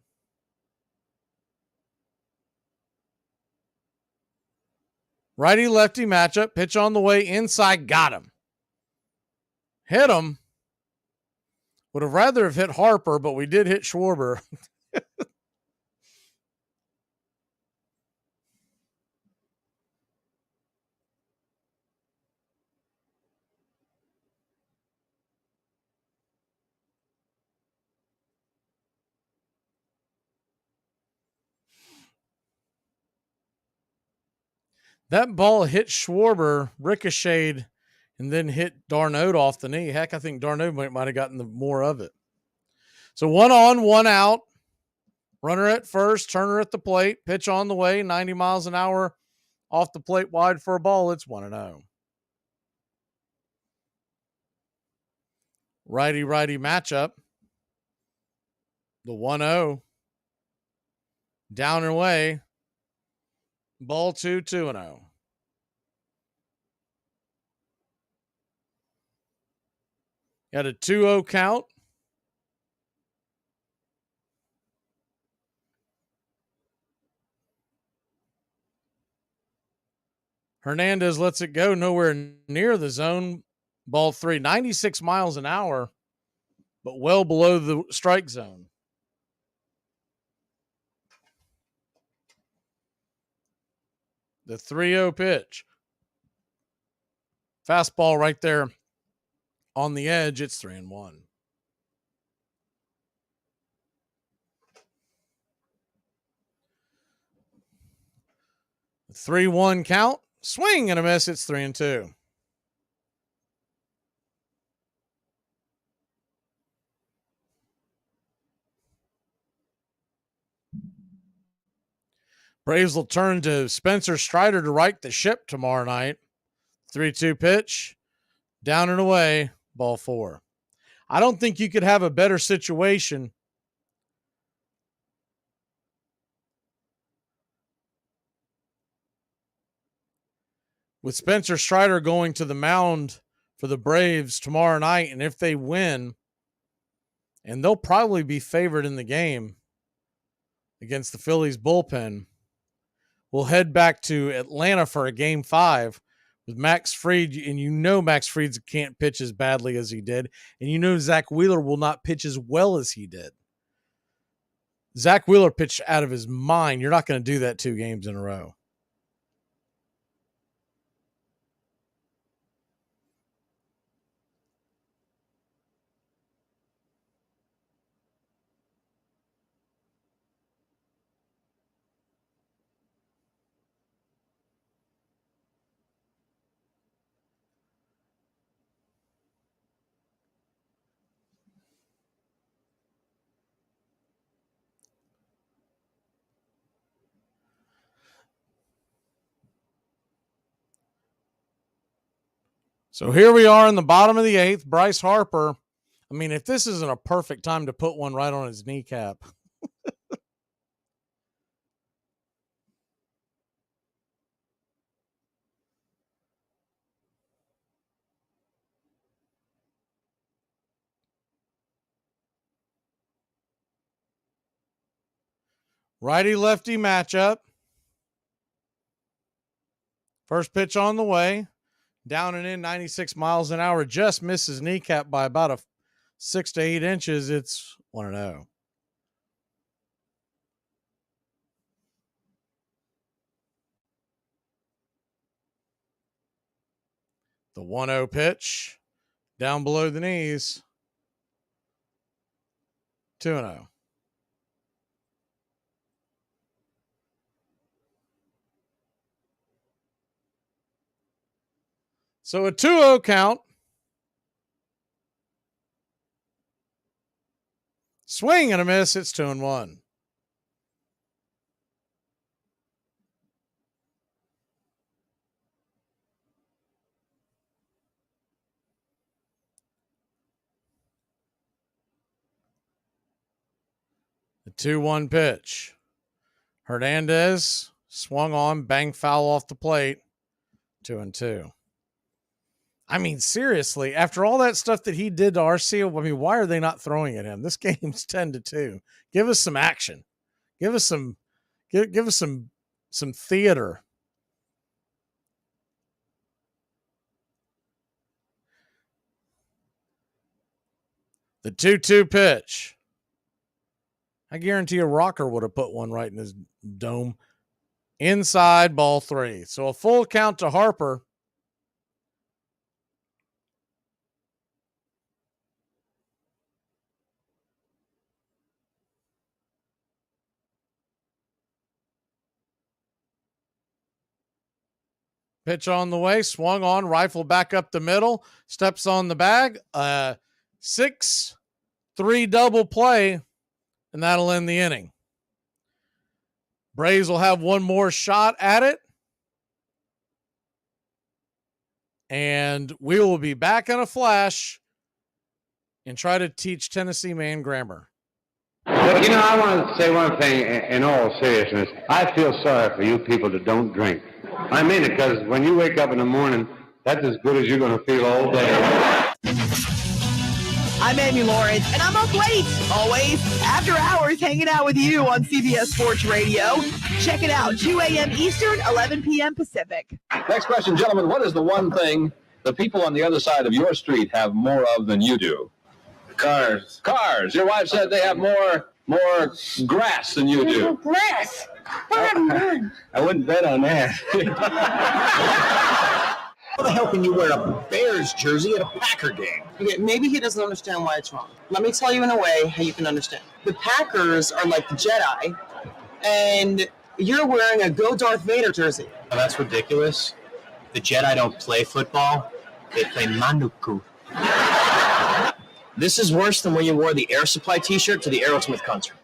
Righty-lefty matchup. Pitch on the way inside. Got him. Hit him. Would have rather have hit Harper, but we did hit Schwarber. That ball hit Schwarber, ricocheted, and then hit Darno off the knee. Heck, I think Darno might have gotten the more of it. So 1 on, 1 out. Runner at first, Turner at the plate. Pitch on the way, 90 miles an hour off the plate wide for a ball. It's 1-0. Righty-righty matchup. The 1-0. Down and away. Ball 2, 2-0. Got a 2-0 count. Hernandez lets it go nowhere near the zone. Ball 3, 96 miles an hour, but well below the strike zone. The 3-0 pitch. Fastball right there on the edge. It's 3-1. The 3-1 count. Swing and a miss. It's 3-2. Braves will turn to Spencer Strider to right the ship tomorrow night. 3-2 pitch. Down and away. Ball 4. I don't think you could have a better situation with Spencer Strider going to the mound for the Braves tomorrow night. And if they win, and they'll probably be favored in the game, against the Phillies bullpen. We'll head back to Atlanta for a Game 5 with Max Fried, and you know Max Fried can't pitch as badly as he did, and you know Zach Wheeler will not pitch as well as he did. Zach Wheeler pitched out of his mind. You're not going to do that 2 games in a row. So here we are in the bottom of the 8th. Bryce Harper. I mean, if this isn't a perfect time to put one right on his kneecap. Righty-lefty matchup. First pitch on the way. Down and in, 96 miles an hour. Just misses kneecap by about 6 to 8 inches. It's 1-0. The 1-0 pitch. Down below the knees. 2-0. So a 2-0 count. Swing and a miss. It's 2-1. The 2-1 pitch. Hernandez swung on, bang foul off the plate. 2-2. I mean, seriously, after all that stuff that he did to Arcia, I mean, why are they not throwing at him? This game's 10-2. Give us some action. Give us some theater. The 2-2 pitch. I guarantee a rocker would have put one right in his dome. Inside, ball 3. So a full count to Harper. Pitch on the way, swung on, rifle back up the middle, steps on the bag. 6-3 double play, and that'll end the inning. Braves will have one more shot at it. And we will be back in a flash and try to teach Tennessee man grammar. But, you know, I want to say one thing in all seriousness. I feel sorry for you people that don't drink. I mean it, because when you wake up in the morning, that's as good as you're going to feel all day. I'm Amy Lawrence, and I'm up late, always, after hours, hanging out with you on CBS Sports Radio. Check it out, 2 a.m. Eastern, 11 p.m. Pacific. Next question, gentlemen. What is the one thing the people on the other side of your street have more of than you do? Cars. Cars. Your wife said they have more grass than you do. Grass? I wouldn't bet on that. How the hell can you wear a Bears jersey at a Packer game? Okay, maybe he doesn't understand why it's wrong. Let me tell you in a way how you can understand. The Packers are like the Jedi, and you're wearing a Go Darth Vader jersey. Oh, that's ridiculous. The Jedi don't play football. They play Manuku. This is worse than when you wore the Air Supply t-shirt to the Aerosmith concert.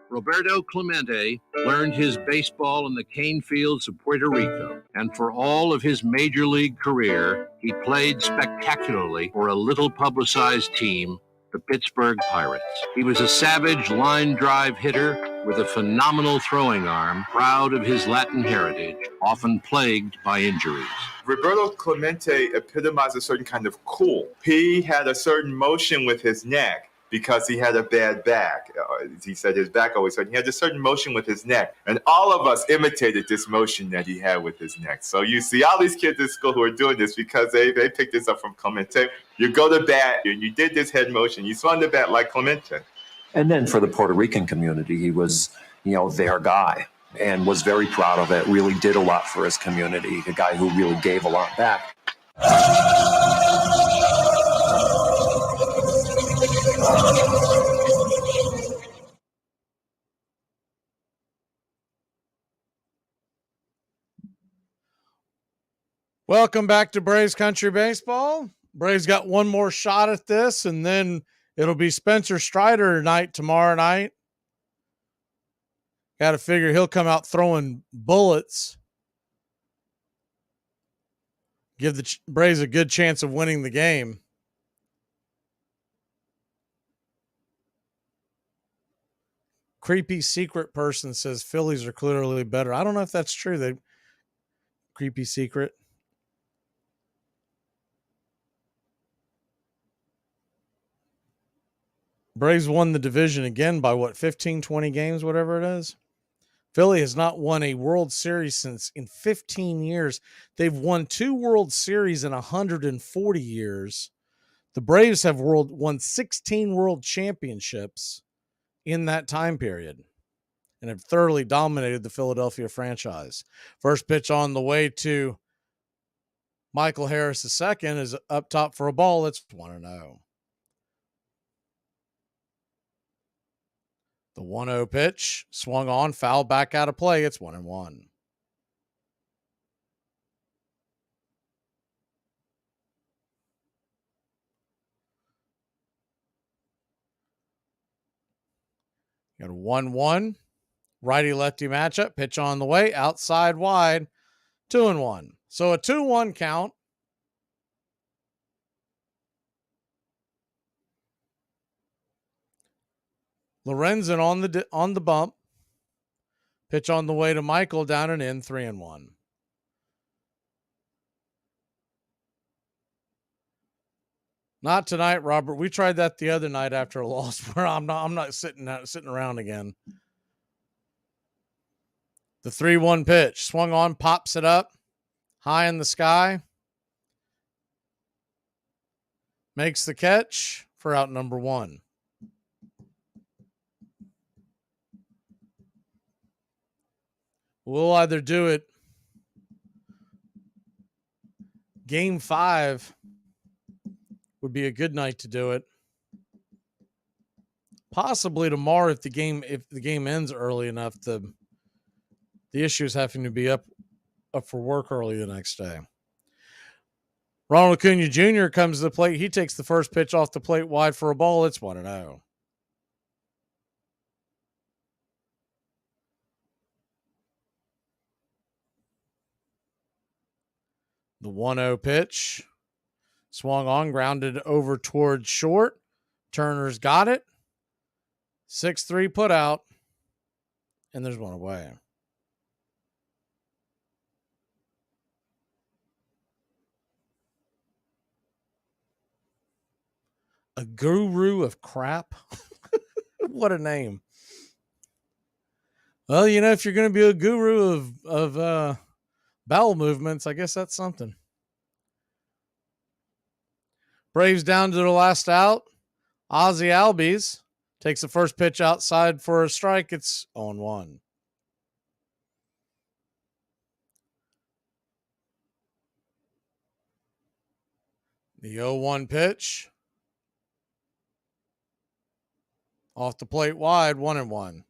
Roberto Clemente learned his baseball in the cane fields of Puerto Rico, and for all of his major league career, he played spectacularly for a little publicized team, the Pittsburgh Pirates. He was a savage line drive hitter with a phenomenal throwing arm, proud of his Latin heritage, often plagued by injuries. Roberto Clemente epitomized a certain kind of cool. He had a certain motion with his neck because he had a bad back. He said his back always hurt. He had a certain motion with his neck. And all of us imitated this motion that he had with his neck. So you see all these kids in school who are doing this because they picked this up from Clemente. You go to bat, and you did this head motion. You swung the bat like Clemente. And then for the Puerto Rican community, he was, their guy and was very proud of it, really did a lot for his community, a guy who really gave a lot back. Welcome back to Braves Country Baseball. Braves got one more shot at this, and then it'll be Spencer Strider night tomorrow night. Got to figure he'll come out throwing bullets. Give the Braves a good chance of winning the game. Creepy secret person says Phillies are clearly better. I don't know if that's true. Creepy secret. Braves won the division again by 15, 20 games, whatever it is. Philly has not won a World Series in 15 years. They've won 2 World Series in 140 years. The Braves have won 16 World Championships in that time period and have thoroughly dominated the Philadelphia franchise. First pitch on the way to Michael Harris II is up top for a ball. It's 1-0. The 1-0 pitch swung on, foul back out of play. It's 1-1. Got a 1-1 righty-lefty matchup. Pitch on the way, outside wide, 2-1. So a 2-1 count. Lorenzen on the bump. Pitch on the way to Michael, down and in, 3-1. Not tonight, Robert. We tried that the other night after a loss where I'm not sitting around again. The 3-1 pitch swung on, pops it up high in the sky. Makes the catch for out number 1. We'll either do it game 5 would be a good night to do it. Possibly tomorrow if the game ends early enough. The issue is having to be up for work early the next day. Ronald Acuna Jr. comes to the plate. He takes the first pitch off the plate wide for a ball. It's 1-0. The 1-0 pitch swung on, grounded over towards short. Turner's got it. 6-3 put out, and there's one away. A guru of crap. What a name. Well, if you're going to be a guru of bowel movements, I guess that's something. Braves down to their last out. Ozzie Albies takes the first pitch outside for a strike. It's 0-1. The 0-1 pitch. Off the plate wide, 1-1.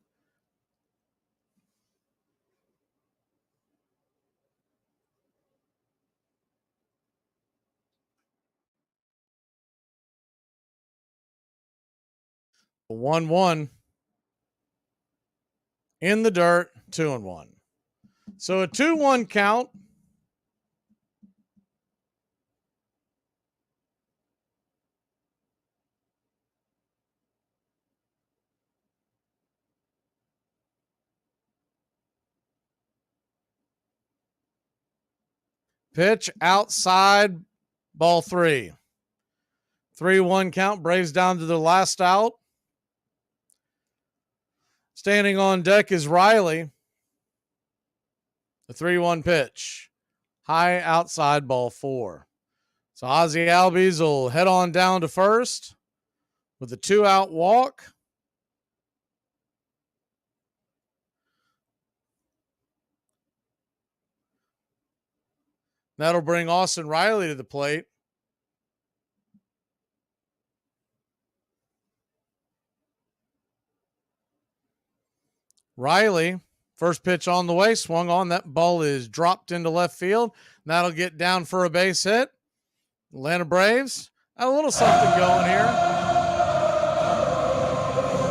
The 1-1 in the dirt, 2-1. So a 2-1 count. Pitch outside, ball 3. 3-1 count. Braves down to their last out. Standing on deck is Riley. The 3-1 pitch. High outside, ball 4. So Ozzie Albies will head on down to first with a 2-out walk. That'll bring Austin Riley to the plate. Riley, first pitch on the way, swung on. That ball is dropped into left field. That'll get down for a base hit. Atlanta Braves, got a little something going here.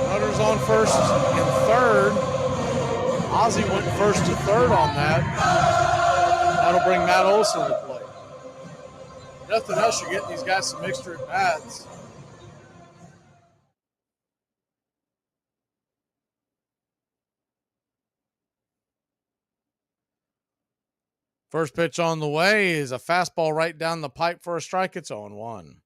Runners on first and third. Ozzie went first to third on that. That'll bring Matt Olson to the plate. Nothing else, you're getting these guys some extra at bats. First pitch on the way is a fastball right down the pipe for a strike. It's 0-1.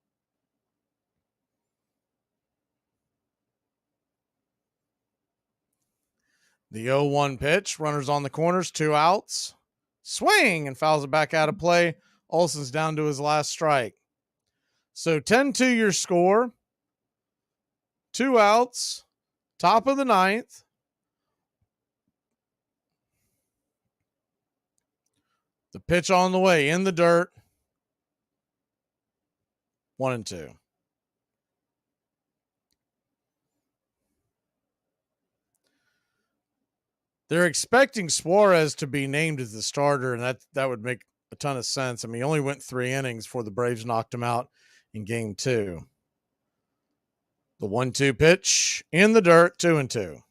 The 0-1 pitch. Runners on the corners, 2 outs. Swing and fouls it back out of play. Olson's down to his last strike. So 10-2 your score. 2 outs. Top of the 9th. The pitch on the way in the dirt. 1-2. They're expecting Suarez to be named as the starter, and that would make a ton of sense. I mean, he only went 3 innings before the Braves knocked him out in game 2. The 1-2 pitch in the dirt, 2-2.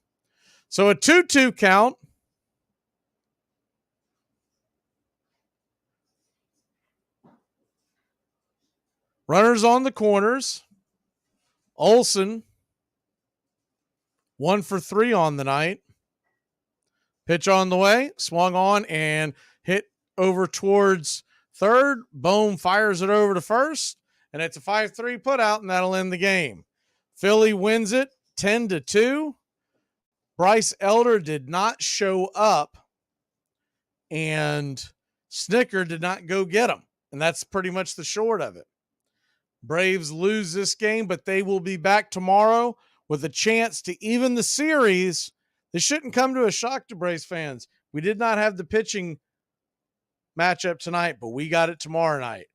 So a 2-2 count. Runners on the corners. Olson, 1 for 3 on the night. Pitch on the way, swung on and hit over towards third. Bohm fires it over to first, and it's a 5-3 putout, and that'll end the game. Philly wins it 10-2. Bryce Elder did not show up, and Snicker did not go get him, and that's pretty much the short of it. Braves lose this game, but they will be back tomorrow with a chance to even the series. This shouldn't come to a shock to Braves fans. We did not have the pitching matchup tonight, but we got it tomorrow night.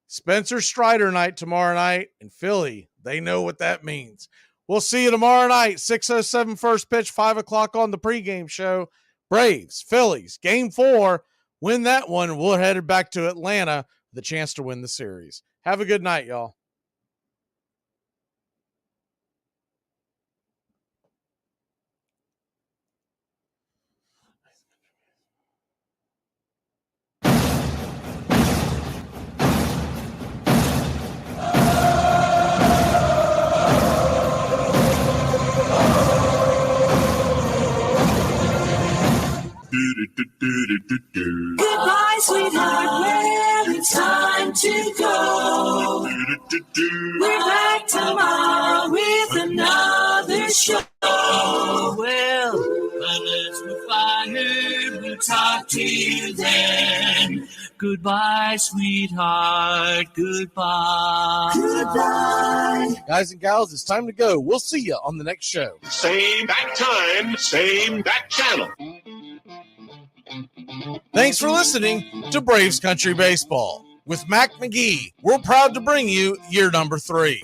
Spencer Strider night tomorrow night, and Philly, they know what that means. We'll see you tomorrow night, 6:07 first pitch, 5 o'clock on the pregame show. Braves, Phillies, game 4. Win that one. We're headed back to Atlanta with a chance to win the series. Have a good night, y'all. Goodbye, sweetheart. Well, it's time to go. We're back tomorrow with another show. Well, unless we're fired, we'll talk to you then. Goodbye, sweetheart. Goodbye. Goodbye. Guys and gals, it's time to go. We'll see you on the next show. Same bat time, same bat channel. Thanks for listening to Braves Country Baseball. With Mac McGee, we're proud to bring you year number 3.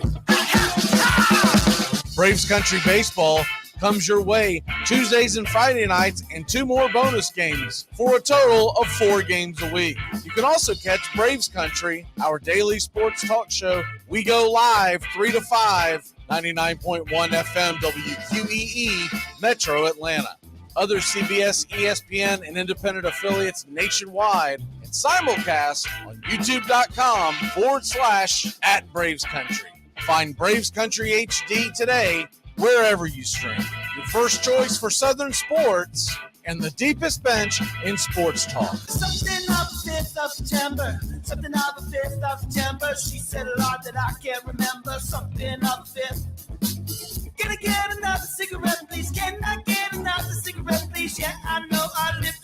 Braves Country Baseball comes your way Tuesdays and Friday nights and 2 more bonus games for a total of 4 games a week. You can also catch Braves Country, our daily sports talk show. We go live 3 to 5, 99.1 FM WQEE, Metro Atlanta. Other CBS, ESPN, and independent affiliates nationwide, and simulcast on youtube.com/@BravesCountry. Find Braves Country HD today wherever you stream. Your first choice for Southern sports and the deepest bench in sports talk. Something of the 5th of September. Something of the 5th of September. She said a lot that I can't remember. Something of the 5th. Can I get another cigarette, please? Can I get another cigarette, please? Yeah, I know I lived